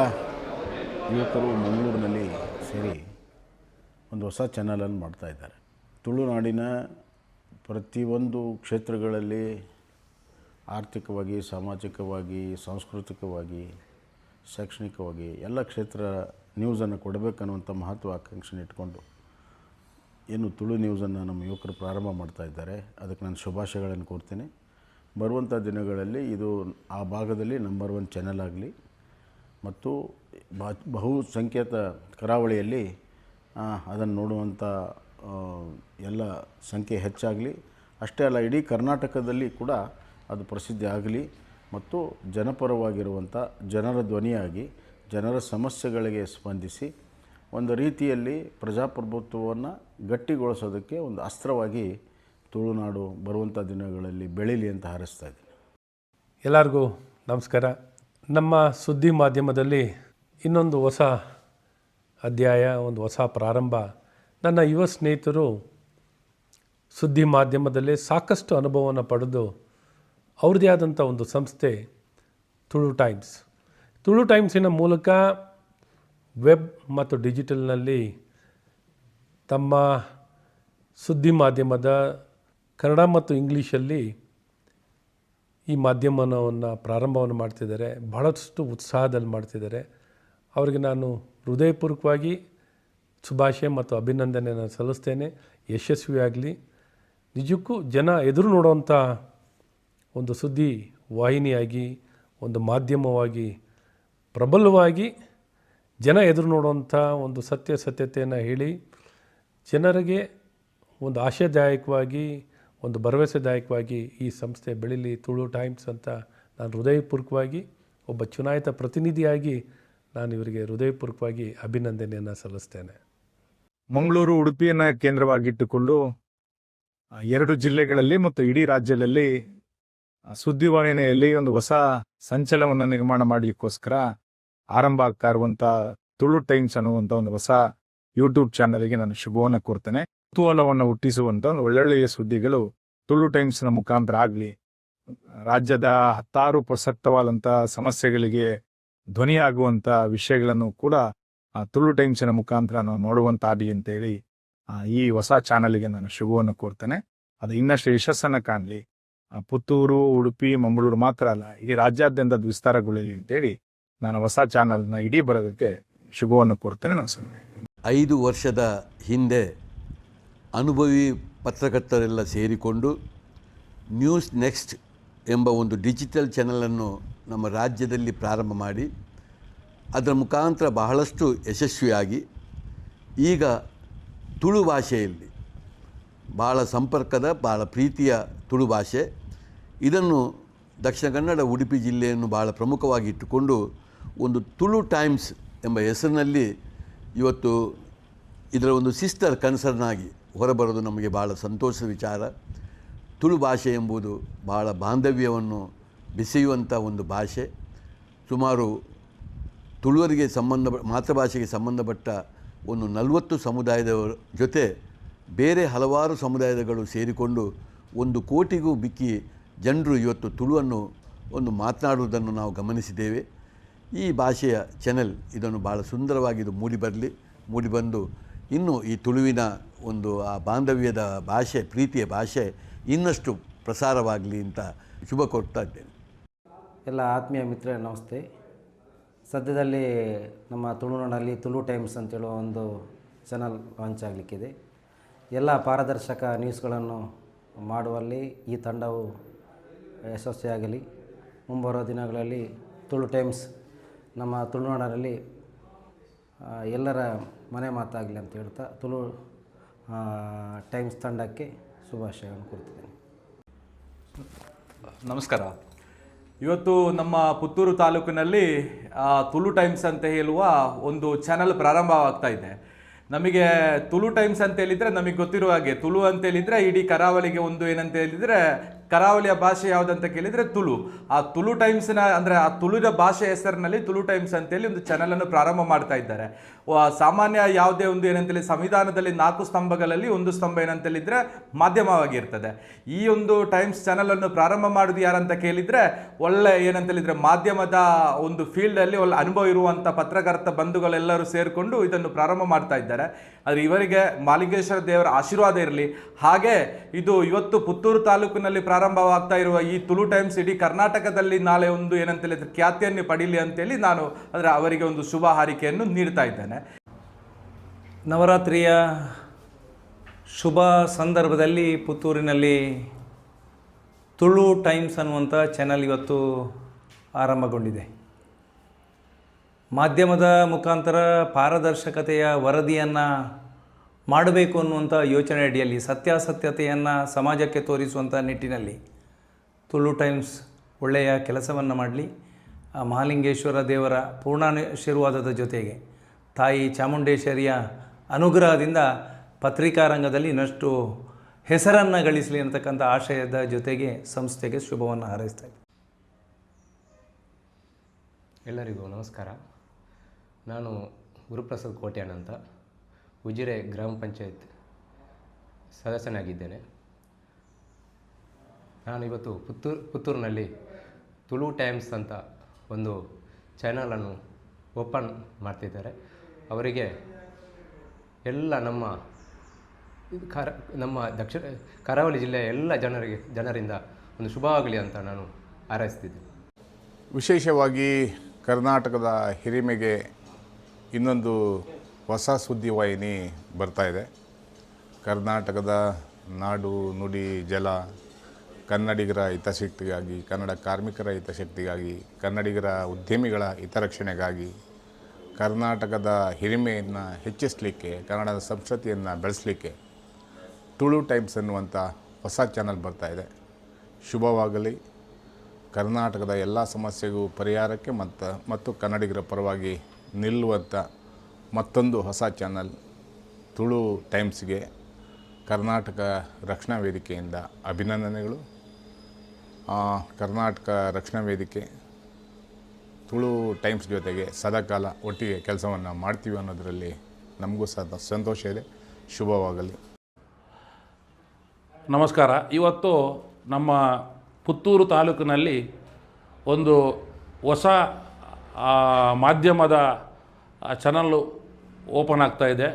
ಯುವಕರು ಮಂಗಳೂರಿನಲ್ಲಿ ಸೇರಿ ಒಂದು ಹೊಸ ಚಾನಲನ್ನು ಮಾಡ್ತಾ ಇದ್ದಾರೆ. ತುಳುನಾಡಿನ ಪ್ರತಿಯೊಂದು ಕ್ಷೇತ್ರಗಳಲ್ಲಿ ಆರ್ಥಿಕವಾಗಿ, ಸಾಮಾಜಿಕವಾಗಿ, ಸಾಂಸ್ಕೃತಿಕವಾಗಿ, ಶೈಕ್ಷಣಿಕವಾಗಿ ಎಲ್ಲ ಕ್ಷೇತ್ರ ನ್ಯೂಸನ್ನು ಕೊಡಬೇಕನ್ನುವಂಥ ಮಹತ್ವಾಕಾಂಕ್ಷೆ ಇಟ್ಕೊಂಡು ಏನು ತುಳು ನ್ಯೂಸನ್ನು ನಮ್ಮ ಯುವಕರು ಪ್ರಾರಂಭ ಮಾಡ್ತಾ ಇದ್ದಾರೆ. ಅದಕ್ಕೆ ನಾನು ಶುಭಾಶಯಗಳನ್ನು ಕೋರ್ತೀನಿ. ಬರುವಂಥ ದಿನಗಳಲ್ಲಿ ಇದು ಆ ಭಾಗದಲ್ಲಿ ನಂಬರ್ 1 ಚಾನಲ್ ಆಗಲಿ ಮತ್ತು ಬಹುಸಂಖ್ಯಾತ ಕರಾವಳಿಯಲ್ಲಿ ಅದನ್ನು ನೋಡುವಂಥ ಎಲ್ಲ ಸಂಖ್ಯೆ ಹೆಚ್ಚಾಗಲಿ. ಅಷ್ಟೇ ಅಲ್ಲ, ಇಡೀ ಕರ್ನಾಟಕದಲ್ಲಿ ಕೂಡ ಅದು ಪ್ರಸಿದ್ಧಿ ಆಗಲಿ ಮತ್ತು ಜನಪರವಾಗಿರುವಂಥ ಜನರ ಧ್ವನಿಯಾಗಿ ಜನರ ಸಮಸ್ಯೆಗಳಿಗೆ ಸ್ಪಂದಿಸಿ ಒಂದು ರೀತಿಯಲ್ಲಿ ಪ್ರಜಾಪ್ರಭುತ್ವವನ್ನು ಗಟ್ಟಿಗೊಳಿಸೋದಕ್ಕೆ ಒಂದು ಅಸ್ತ್ರವಾಗಿ ತುಳುನಾಡು ಬರುವಂಥ ದಿನಗಳಲ್ಲಿ ಬೆಳೀಲಿ ಅಂತ ಹಾರೈಸ್ತಾ ಇದ್ದೀನಿ.
ಎಲ್ಲರಿಗೂ ನಮಸ್ಕಾರ. ನಮ್ಮ ಸುದ್ದಿ ಮಾಧ್ಯಮದಲ್ಲಿ ಇನ್ನೊಂದು ಹೊಸ ಅಧ್ಯಾಯ, ಒಂದು ಹೊಸ ಪ್ರಾರಂಭ. ನನ್ನ ಯುವ ಸ್ನೇಹಿತರು ಸುದ್ದಿ ಮಾಧ್ಯಮದಲ್ಲಿ ಸಾಕಷ್ಟು ಅನುಭವವನ್ನು ಪಡೆದು ಅವ್ರದ್ದೇ ಆದಂಥ ಒಂದು ಸಂಸ್ಥೆ ತುಳು ಟೈಮ್ಸ್. ತುಳು ಟೈಮ್ಸಿನ ಮೂಲಕ ವೆಬ್ ಮತ್ತು ಡಿಜಿಟಲ್ನಲ್ಲಿ ತಮ್ಮ ಸುದ್ದಿ ಮಾಧ್ಯಮದ ಕನ್ನಡ ಮತ್ತು ಇಂಗ್ಲೀಷಲ್ಲಿ ಈ ಮಾಧ್ಯಮವನ್ನು ಪ್ರಾರಂಭವನ್ನು ಮಾಡ್ತಿದ್ದಾರೆ. ಬಹಳಷ್ಟು ಉತ್ಸಾಹದಲ್ಲಿ ಮಾಡ್ತಿದ್ದಾರೆ. ಅವರಿಗೆ ನಾನು ಹೃದಯಪೂರ್ವಕವಾಗಿ ಶುಭಾಶಯ ಮತ್ತು ಅಭಿನಂದನೆಯನ್ನು ಸಲ್ಲಿಸ್ತೇನೆ. ಯಶಸ್ವಿಯಾಗಲಿ. ನಿಜಕ್ಕೂ ಜನ ಎದುರು ನೋಡುವಂಥ ಒಂದು ಸುದ್ದಿ ವಾಹಿನಿಯಾಗಿ, ಒಂದು ಮಾಧ್ಯಮವಾಗಿ ಪ್ರಬಲವಾಗಿ ಜನ ಎದುರು ನೋಡುವಂಥ ಒಂದು ಸತ್ಯತೆಯನ್ನು ಹೇಳಿ ಜನರಿಗೆ ಒಂದು ಆಶಾದಾಯಕವಾಗಿ, ಒಂದು ಭರವಸೆದಾಯಕವಾಗಿ ಈ ಸಂಸ್ಥೆ ಬೆಳೀಲಿ, ತುಳು ಟೈಮ್ಸ್ ಅಂತ ನಾನು ಹೃದಯಪೂರ್ವಕವಾಗಿ ಒಬ್ಬ ಚುನಾಯಿತ ಪ್ರತಿನಿಧಿಯಾಗಿ ನಾನು ಇವರಿಗೆ ಹೃದಯಪೂರ್ವಕವಾಗಿ ಅಭಿನಂದನೆಯನ್ನು ಸಲ್ಲಿಸ್ತೇನೆ.
ಮಂಗಳೂರು, ಉಡುಪಿಯನ್ನು ಕೇಂದ್ರವಾಗಿಟ್ಟುಕೊಂಡು 2 ಜಿಲ್ಲೆಗಳಲ್ಲಿ ಮತ್ತು ಇಡೀ ರಾಜ್ಯದಲ್ಲಿ ಸುದ್ದಿವಾಹಿನಿಯಲ್ಲಿ ಒಂದು ಹೊಸ ಸಂಚಲನವನ್ನು ನಿರ್ಮಾಣ ಮಾಡಲಿಕ್ಕೋಸ್ಕರ ಆರಂಭ ಆಗ್ತಾ ಇರುವಂಥ ತುಳು ಟೈಮ್ಸ್ ಅನ್ನುವಂಥ ಒಂದು ಹೊಸ ಯೂಟ್ಯೂಬ್ ಚಾನಲ್ಗೆ ನಾನು ಶುಭವನ್ನು ಕೋರ್ತೇನೆ. ಕುತೂಹಲವನ್ನು ಹುಟ್ಟಿಸುವಂಥ ಒಂದು ಒಳ್ಳೊಳ್ಳೆಯ ಸುದ್ದಿಗಳು ತುಳು ಟೈಮ್ಸ್ನ ಮುಖಾಂತರ ಆಗಲಿ. ರಾಜ್ಯದ 10 ಪ್ರಸಕ್ತವಾದಂಥ ಸಮಸ್ಯೆಗಳಿಗೆ ಧ್ವನಿಯಾಗುವಂಥ ವಿಷಯಗಳನ್ನು ಕೂಡ ತುಳು ಟೈಮ್ಸಿನ ಮುಖಾಂತರ ನಾವು ನೋಡುವಂತಾಗಲಿ ಅಂತೇಳಿ ಈ ಹೊಸ ಚಾನಲ್ಗೆ ನಾನು ಶುಭವನ್ನು ಕೋರ್ತೇನೆ. ಅದು ಇನ್ನಷ್ಟು ಯಶಸ್ಸನ್ನು ಕಾಣಲಿ. ಪುತ್ತೂರು, ಉಡುಪಿ, ಮಂಗಳೂರು ಮಾತ್ರ ಅಲ್ಲ, ಈ ರಾಜ್ಯಾದ್ಯಂತ ವಿಸ್ತಾರಗೊಳ್ಳಲಿ ಅಂತೇಳಿ ನಾನು ಹೊಸ ಚಾನಲ್ನ ಇಡೀ ಬರೋದಕ್ಕೆ ಶುಭವನ್ನು ಕೋರ್ತೇನೆ. ನಾನು
5 ವರ್ಷದ ಹಿಂದೆ ಅನುಭವಿ ಪತ್ರಕರ್ತರೆಲ್ಲ ಸೇರಿಕೊಂಡು ನ್ಯೂಸ್ ನೆಕ್ಸ್ಟ್ ಎಂಬ ಒಂದು ಡಿಜಿಟಲ್ ಚಾನಲನ್ನು ನಮ್ಮ ರಾಜ್ಯದಲ್ಲಿ ಪ್ರಾರಂಭ ಮಾಡಿ ಅದರ ಮುಖಾಂತರ ಬಹಳಷ್ಟು ಯಶಸ್ವಿಯಾಗಿ ಈಗ ತುಳು ಭಾಷೆಯಲ್ಲಿ ಭಾಳ ಸಂಪರ್ಕದ, ಭಾಳ ಪ್ರೀತಿಯ ತುಳು ಭಾಷೆ, ಇದನ್ನು ದಕ್ಷಿಣ ಕನ್ನಡ ಉಡುಪಿ ಜಿಲ್ಲೆಯನ್ನು ಭಾಳ ಪ್ರಮುಖವಾಗಿ ಇಟ್ಟುಕೊಂಡು ಒಂದು ತುಳು ಟೈಮ್ಸ್ ಎಂಬ ಹೆಸರಿನಲ್ಲಿ ಇವತ್ತು ಇದರ ಒಂದು ಸಿಸ್ಟರ್ ಕನ್ಸರ್ನ್ ಆಗಿ ಹೊರಬರೋದು ನಮಗೆ ಭಾಳ ಸಂತೋಷದ ವಿಚಾರ. ತುಳು ಭಾಷೆ ಎಂಬುದು ಭಾಳ ಬಾಂಧವ್ಯವನ್ನು ಬೆಸೆಯುವಂಥ ಒಂದು ಭಾಷೆ. ಸುಮಾರು ತುಳುವರಿಗೆ ಮಾತೃಭಾಷೆಗೆ ಸಂಬಂಧಪಟ್ಟ ಒಂದು 40 ಸಮುದಾಯದವರ ಜೊತೆ ಬೇರೆ ಹಲವಾರು ಸಮುದಾಯಗಳು ಸೇರಿಕೊಂಡು 1 ಕೋಟಿಗೂ ಬಿಕ್ಕಿ ಜನರು ಇವತ್ತು ತುಳುವನ್ನು ಒಂದು ಮಾತನಾಡುವುದನ್ನು ನಾವು ಗಮನಿಸಿದ್ದೇವೆ. ಈ ಭಾಷೆಯ ಚಾನೆಲ್ ಇದನ್ನು ಭಾಳ ಸುಂದರವಾಗಿ ಇದು ಮೂಡಿಬಂದು ಇನ್ನೂ ಈ ತುಳುವಿನ ಒಂದು ಆ ಬಾಂಧವ್ಯದ ಭಾಷೆ, ಪ್ರೀತಿಯ ಭಾಷೆ ಇನ್ನಷ್ಟು ಪ್ರಸಾರವಾಗಲಿ ಅಂತ ಶುಭ ಕೋರ್ತಾ ಇದ್ದೇನೆ.
ಎಲ್ಲ ಆತ್ಮೀಯ ಮಿತ್ರರೇ ನಮಸ್ತೆ. ಸದ್ಯದಲ್ಲಿ ನಮ್ಮ ತುಳುನಾಡಲ್ಲಿ ತುಳು ಟೈಮ್ಸ್ ಅಂತೇಳುವ ಒಂದು ಚಾನಲ್ ಲಾಂಚ್ ಆಗಲಿಕ್ಕಿದೆ. ಎಲ್ಲ ಪಾರದರ್ಶಕ ನ್ಯೂಸ್ಗಳನ್ನು ಮಾಡುವಲ್ಲಿ ಈ ತಂಡವು ಯಶಸ್ವಿಯಾಗಲಿ. ಮುಂಬರುವ ದಿನಗಳಲ್ಲಿ ತುಳು ಟೈಮ್ಸ್ ನಮ್ಮ ತುಳುನಾಡಿನಲ್ಲಿ ಎಲ್ಲರ ಮನೆ ಮಾತಾಗಲಿ ಅಂತ ಹೇಳ್ತಾ ತುಳು ಟೈಮ್ಸ್ ತಂಡಕ್ಕೆ ಶುಭಾಶಯವನ್ನು ಕೊಡ್ತಿದ್ದೇನೆ.
ನಮಸ್ಕಾರ. ಇವತ್ತು ನಮ್ಮ ಪುತ್ತೂರು ತಾಲೂಕಿನಲ್ಲಿ ತುಳು ಟೈಮ್ಸ್ ಅಂತ ಹೇಳುವ ಒಂದು ಚಾನಲ್ ಪ್ರಾರಂಭವಾಗ್ತಾ ಇದೆ. ನಮಗೆ ತುಳು ಟೈಮ್ಸ್ ಅಂತ ಹೇಳಿದರೆ ನಮಗೆ ಗೊತ್ತಿರುವ ಹಾಗೆ ತುಳು ಅಂತ ಹೇಳಿದರೆ ಇಡೀ ಕರಾವಳಿಗೆ ಒಂದು ಏನಂತ ಹೇಳಿದರೆ ಕರಾವಳಿಯ ಭಾಷೆ ಯಾವುದಂತ ಕೇಳಿದರೆ ತುಳು. ಆ ತುಳು ಟೈಮ್ಸ್ನ ಅಂದರೆ ಆ ತುಳುವಿನ ಭಾಷೆ ಹೆಸರಿನಲ್ಲಿ ತುಳು ಟೈಮ್ಸ್ ಅಂತೇಳಿ ಒಂದು ಚಾನಲನ್ನು ಪ್ರಾರಂಭ ಮಾಡ್ತಾ ಇದ್ದಾರೆ. ಸಾಮಾನ್ಯ ಯಾವುದೇ ಒಂದು ಏನಂತೇಳಿ ಸಂವಿಧಾನದಲ್ಲಿ 4 ಸ್ತಂಭಗಳಲ್ಲಿ ಒಂದು ಸ್ತಂಭ ಏನಂತೇಳಿದರೆ ಮಾಧ್ಯಮವಾಗಿರ್ತದೆ. ಈ ಒಂದು ಟೈಮ್ಸ್ ಚಾನಲನ್ನು ಪ್ರಾರಂಭ ಮಾಡೋದು ಯಾರಂತ ಕೇಳಿದರೆ ಒಳ್ಳೆ ಏನಂತೇಳಿದರೆ ಮಾಧ್ಯಮದ ಒಂದು ಫೀಲ್ಡಲ್ಲಿ ಒಳ್ಳೆ ಅನುಭವ ಇರುವಂಥ ಪತ್ರಕರ್ತ ಬಂಧುಗಳೆಲ್ಲರೂ ಸೇರಿಕೊಂಡು ಇದನ್ನು ಪ್ರಾರಂಭ ಮಾಡ್ತಾ ಇದ್ದಾರೆ. ಆದರೆ ಇವರಿಗೆ ಮಾಲಿಂಗೇಶ್ವರ ದೇವರ ಆಶೀರ್ವಾದ ಇರಲಿ. ಹಾಗೆ ಇದು ಇವತ್ತು ಪುತ್ತೂರು ತಾಲೂಕಿನಲ್ಲಿ ಪ್ರಾರಂಭವಾಗ್ತಾ ಇರುವ ಈ ತುಳು ಟೈಮ್ಸ್ ಇಡೀ ಕರ್ನಾಟಕದಲ್ಲಿ ನಾಳೆ ಒಂದು ಏನಂತೇಳಿದರೆ ಖ್ಯಾತಿಯನ್ನು ಪಡೀಲಿ ಅಂತೇಳಿ ನಾನು ಅದರ ಅವರಿಗೆ ಒಂದು ಶುಭ ಹಾರೈಕೆಯನ್ನು ನೀಡ್ತಾ ಇದ್ದೇನೆ.
ನವರಾತ್ರಿಯ ಶುಭ ಸಂದರ್ಭದಲ್ಲಿ ಪುತ್ತೂರಿನಲ್ಲಿ ತುಳು ಟೈಮ್ಸ್ ಅನ್ನುವಂಥ ಚಾನಲ್ ಇವತ್ತು ಆರಂಭಗೊಂಡಿದೆ. ಮಾಧ್ಯಮದ ಮುಖಾಂತರ ಪಾರದರ್ಶಕತೆಯ ವರದಿಯನ್ನು ಮಾಡಬೇಕು ಅನ್ನುವಂಥ ಯೋಚನೆ ಅಡಿಯಲ್ಲಿ ಸತ್ಯಾಸತ್ಯತೆಯನ್ನು ಸಮಾಜಕ್ಕೆ ತೋರಿಸುವಂಥ ನಿಟ್ಟಿನಲ್ಲಿ ತುಳು ಟೈಮ್ಸ್ ಒಳ್ಳೆಯ ಕೆಲಸವನ್ನು ಮಾಡಲಿ. ಮಹಾಲಿಂಗೇಶ್ವರ ದೇವರ ಪೂರ್ಣಾಶೀರ್ವಾದದ ಜೊತೆಗೆ ತಾಯಿ ಚಾಮುಂಡೇಶ್ವರಿಯ ಅನುಗ್ರಹದಿಂದ ಪತ್ರಿಕಾ ರಂಗದಲ್ಲಿ ಇನ್ನಷ್ಟು ಹೆಸರನ್ನು ಗಳಿಸಲಿ ಅಂತಕ್ಕಂಥ ಆಶಯದ ಜೊತೆಗೆ ಸಂಸ್ಥೆಗೆ ಶುಭವನ್ನು ಹಾರೈಸ್ತಾ ಇದ್ದೀನಿ.
ಎಲ್ಲರಿಗೂ ನಮಸ್ಕಾರ. ನಾನು ಗುರುಪ್ರಸಾದ್ ಕೋಟ್ಯಾನ್ ಅಂತ ಉಜಿರೆ ಗ್ರಾಮ ಪಂಚಾಯತ್ ಸದಸ್ಯನಾಗಿದ್ದೇನೆ. ನಾನು ಇವತ್ತು ಪುತ್ತೂರಿನಲ್ಲಿ ತುಳು ಟೈಮ್ಸ್ ಅಂತ ಒಂದು ಚಾನಲನ್ನು ಓಪನ್ ಮಾಡ್ತಿದ್ದಾರೆ. ಅವರಿಗೆ ಎಲ್ಲ ನಮ್ಮ ದಕ್ಷಿಣ ಕರಾವಳಿ ಜಿಲ್ಲೆಯ ಎಲ್ಲ ಜನರಿಂದ ಒಂದು ಶುಭವಾಗಲಿ ಅಂತ ನಾನು ಹಾರೈಸ್ತಿದ್ದೇನೆ.
ವಿಶೇಷವಾಗಿ ಕರ್ನಾಟಕದ ಹಿರಿಮೆಗೆ ಇನ್ನೊಂದು ಹೊಸ ಸುದ್ದಿವಾಹಿನಿ ಬರ್ತಾ ಇದೆ. ಕರ್ನಾಟಕದ ನಾಡು ನುಡಿ ಜಲ, ಕನ್ನಡಿಗರ ಹಿತಶಕ್ತಿಗಾಗಿ, ಕನ್ನಡ ಕಾರ್ಮಿಕರ ಹಿತಶಕ್ತಿಗಾಗಿ, ಕನ್ನಡಿಗರ ಉದ್ಯಮಿಗಳ ಹಿತರಕ್ಷಣೆಗಾಗಿ, ಕರ್ನಾಟಕದ ಹಿರಿಮೆಯನ್ನು ಹೆಚ್ಚಿಸಲಿಕ್ಕೆ, ಕನ್ನಡದ ಸಂಸ್ಕೃತಿಯನ್ನು ಬೆಳೆಸಲಿಕ್ಕೆ ತುಳು ಟೈಮ್ಸ್ ಅನ್ನುವಂಥ ಹೊಸ ಚಾನಲ್ ಬರ್ತಾ ಇದೆ. ಶುಭವಾಗಲಿ. ಕರ್ನಾಟಕದ ಎಲ್ಲ ಸಮಸ್ಯೆಗೂ ಪರಿಹಾರಕ್ಕೆ ಮತ್ತು ಕನ್ನಡಿಗರ ಪರವಾಗಿ ನಿಲ್ಲುವಂಥ ಮತ್ತೊಂದು ಹೊಸ ಚಾನಲ್ ತುಳು ಟೈಮ್ಸ್ಗೆ ಕರ್ನಾಟಕ ರಕ್ಷಣಾ ವೇದಿಕೆಯಿಂದ ಅಭಿನಂದನೆಗಳು. ಕರ್ನಾಟಕ ರಕ್ಷಣಾ ವೇದಿಕೆ ತುಳು ಟೈಮ್ಸ್ ಜೊತೆಗೆ ಸದಾಕಾಲ ಒಟ್ಟಿಗೆ ಕೆಲಸವನ್ನು ಮಾಡ್ತೀವಿ ಅನ್ನೋದರಲ್ಲಿ ನಮಗೂ ಸಹ ಸಂತೋಷ ಇದೆ. ಶುಭವಾಗಲಿ.
ನಮಸ್ಕಾರ. ಇವತ್ತು ನಮ್ಮ ಪುತ್ತೂರು ತಾಲೂಕಿನಲ್ಲಿ ಒಂದು ಹೊಸ ಮಾಧ್ಯಮದ ಚಾನಲ್ಲು ಓಪನ್ ಆಗ್ತಾ ಇದೆ,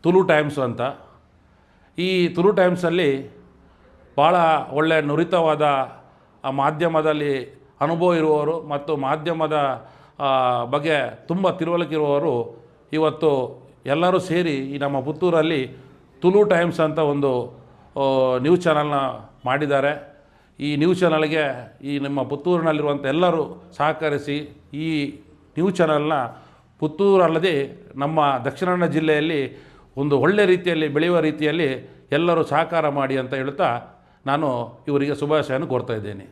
ತುಳು ಟೈಮ್ಸ್ ಅಂತ. ಈ ತುಳು ಟೈಮ್ಸಲ್ಲಿ ಭಾಳ ಒಳ್ಳೆಯ ನುರಿತವಾದ ಮಾಧ್ಯಮದಲ್ಲಿ ಅನುಭವ ಇರುವವರು ಮತ್ತು ಮಾಧ್ಯಮದ ಬಗ್ಗೆ ತುಂಬ ತಿಳುವಳಿಕೆ ಇರುವವರು ಇವತ್ತು ಎಲ್ಲರೂ ಸೇರಿ ಈ ನಮ್ಮ ಪುತ್ತೂರಲ್ಲಿ ತುಳು ಟೈಮ್ಸ್ ಅಂತ ಒಂದು ನ್ಯೂಸ್ ಚಾನಲ್ನ ಮಾಡಿದ್ದಾರೆ. ಈ ನ್ಯೂಸ್ ಚಾನಲ್ಗೆ ಈ ನಮ್ಮ ಪುತ್ತೂರಿನಲ್ಲಿರುವಂಥ ಎಲ್ಲರೂ ಸಹಕರಿಸಿ ಈ ನ್ಯೂಸ್ ಚಾನಲ್ನ ಪುತ್ತೂರಲ್ಲದೆ ನಮ್ಮ ದಕ್ಷಿಣ ಕನ್ನಡ ಜಿಲ್ಲೆಯಲ್ಲಿ ಒಂದು ಒಳ್ಳೆಯ ರೀತಿಯಲ್ಲಿ ಬೆಳೆಯುವ ರೀತಿಯಲ್ಲಿ ಎಲ್ಲರೂ ಸಹಕಾರ ಮಾಡಿ ಅಂತ ಹೇಳ್ತಾ ನಾನು ಇವರಿಗೆ ಶುಭಾಶಯವನ್ನು ಕೋರ್ತಾ ಇದ್ದೇನೆ.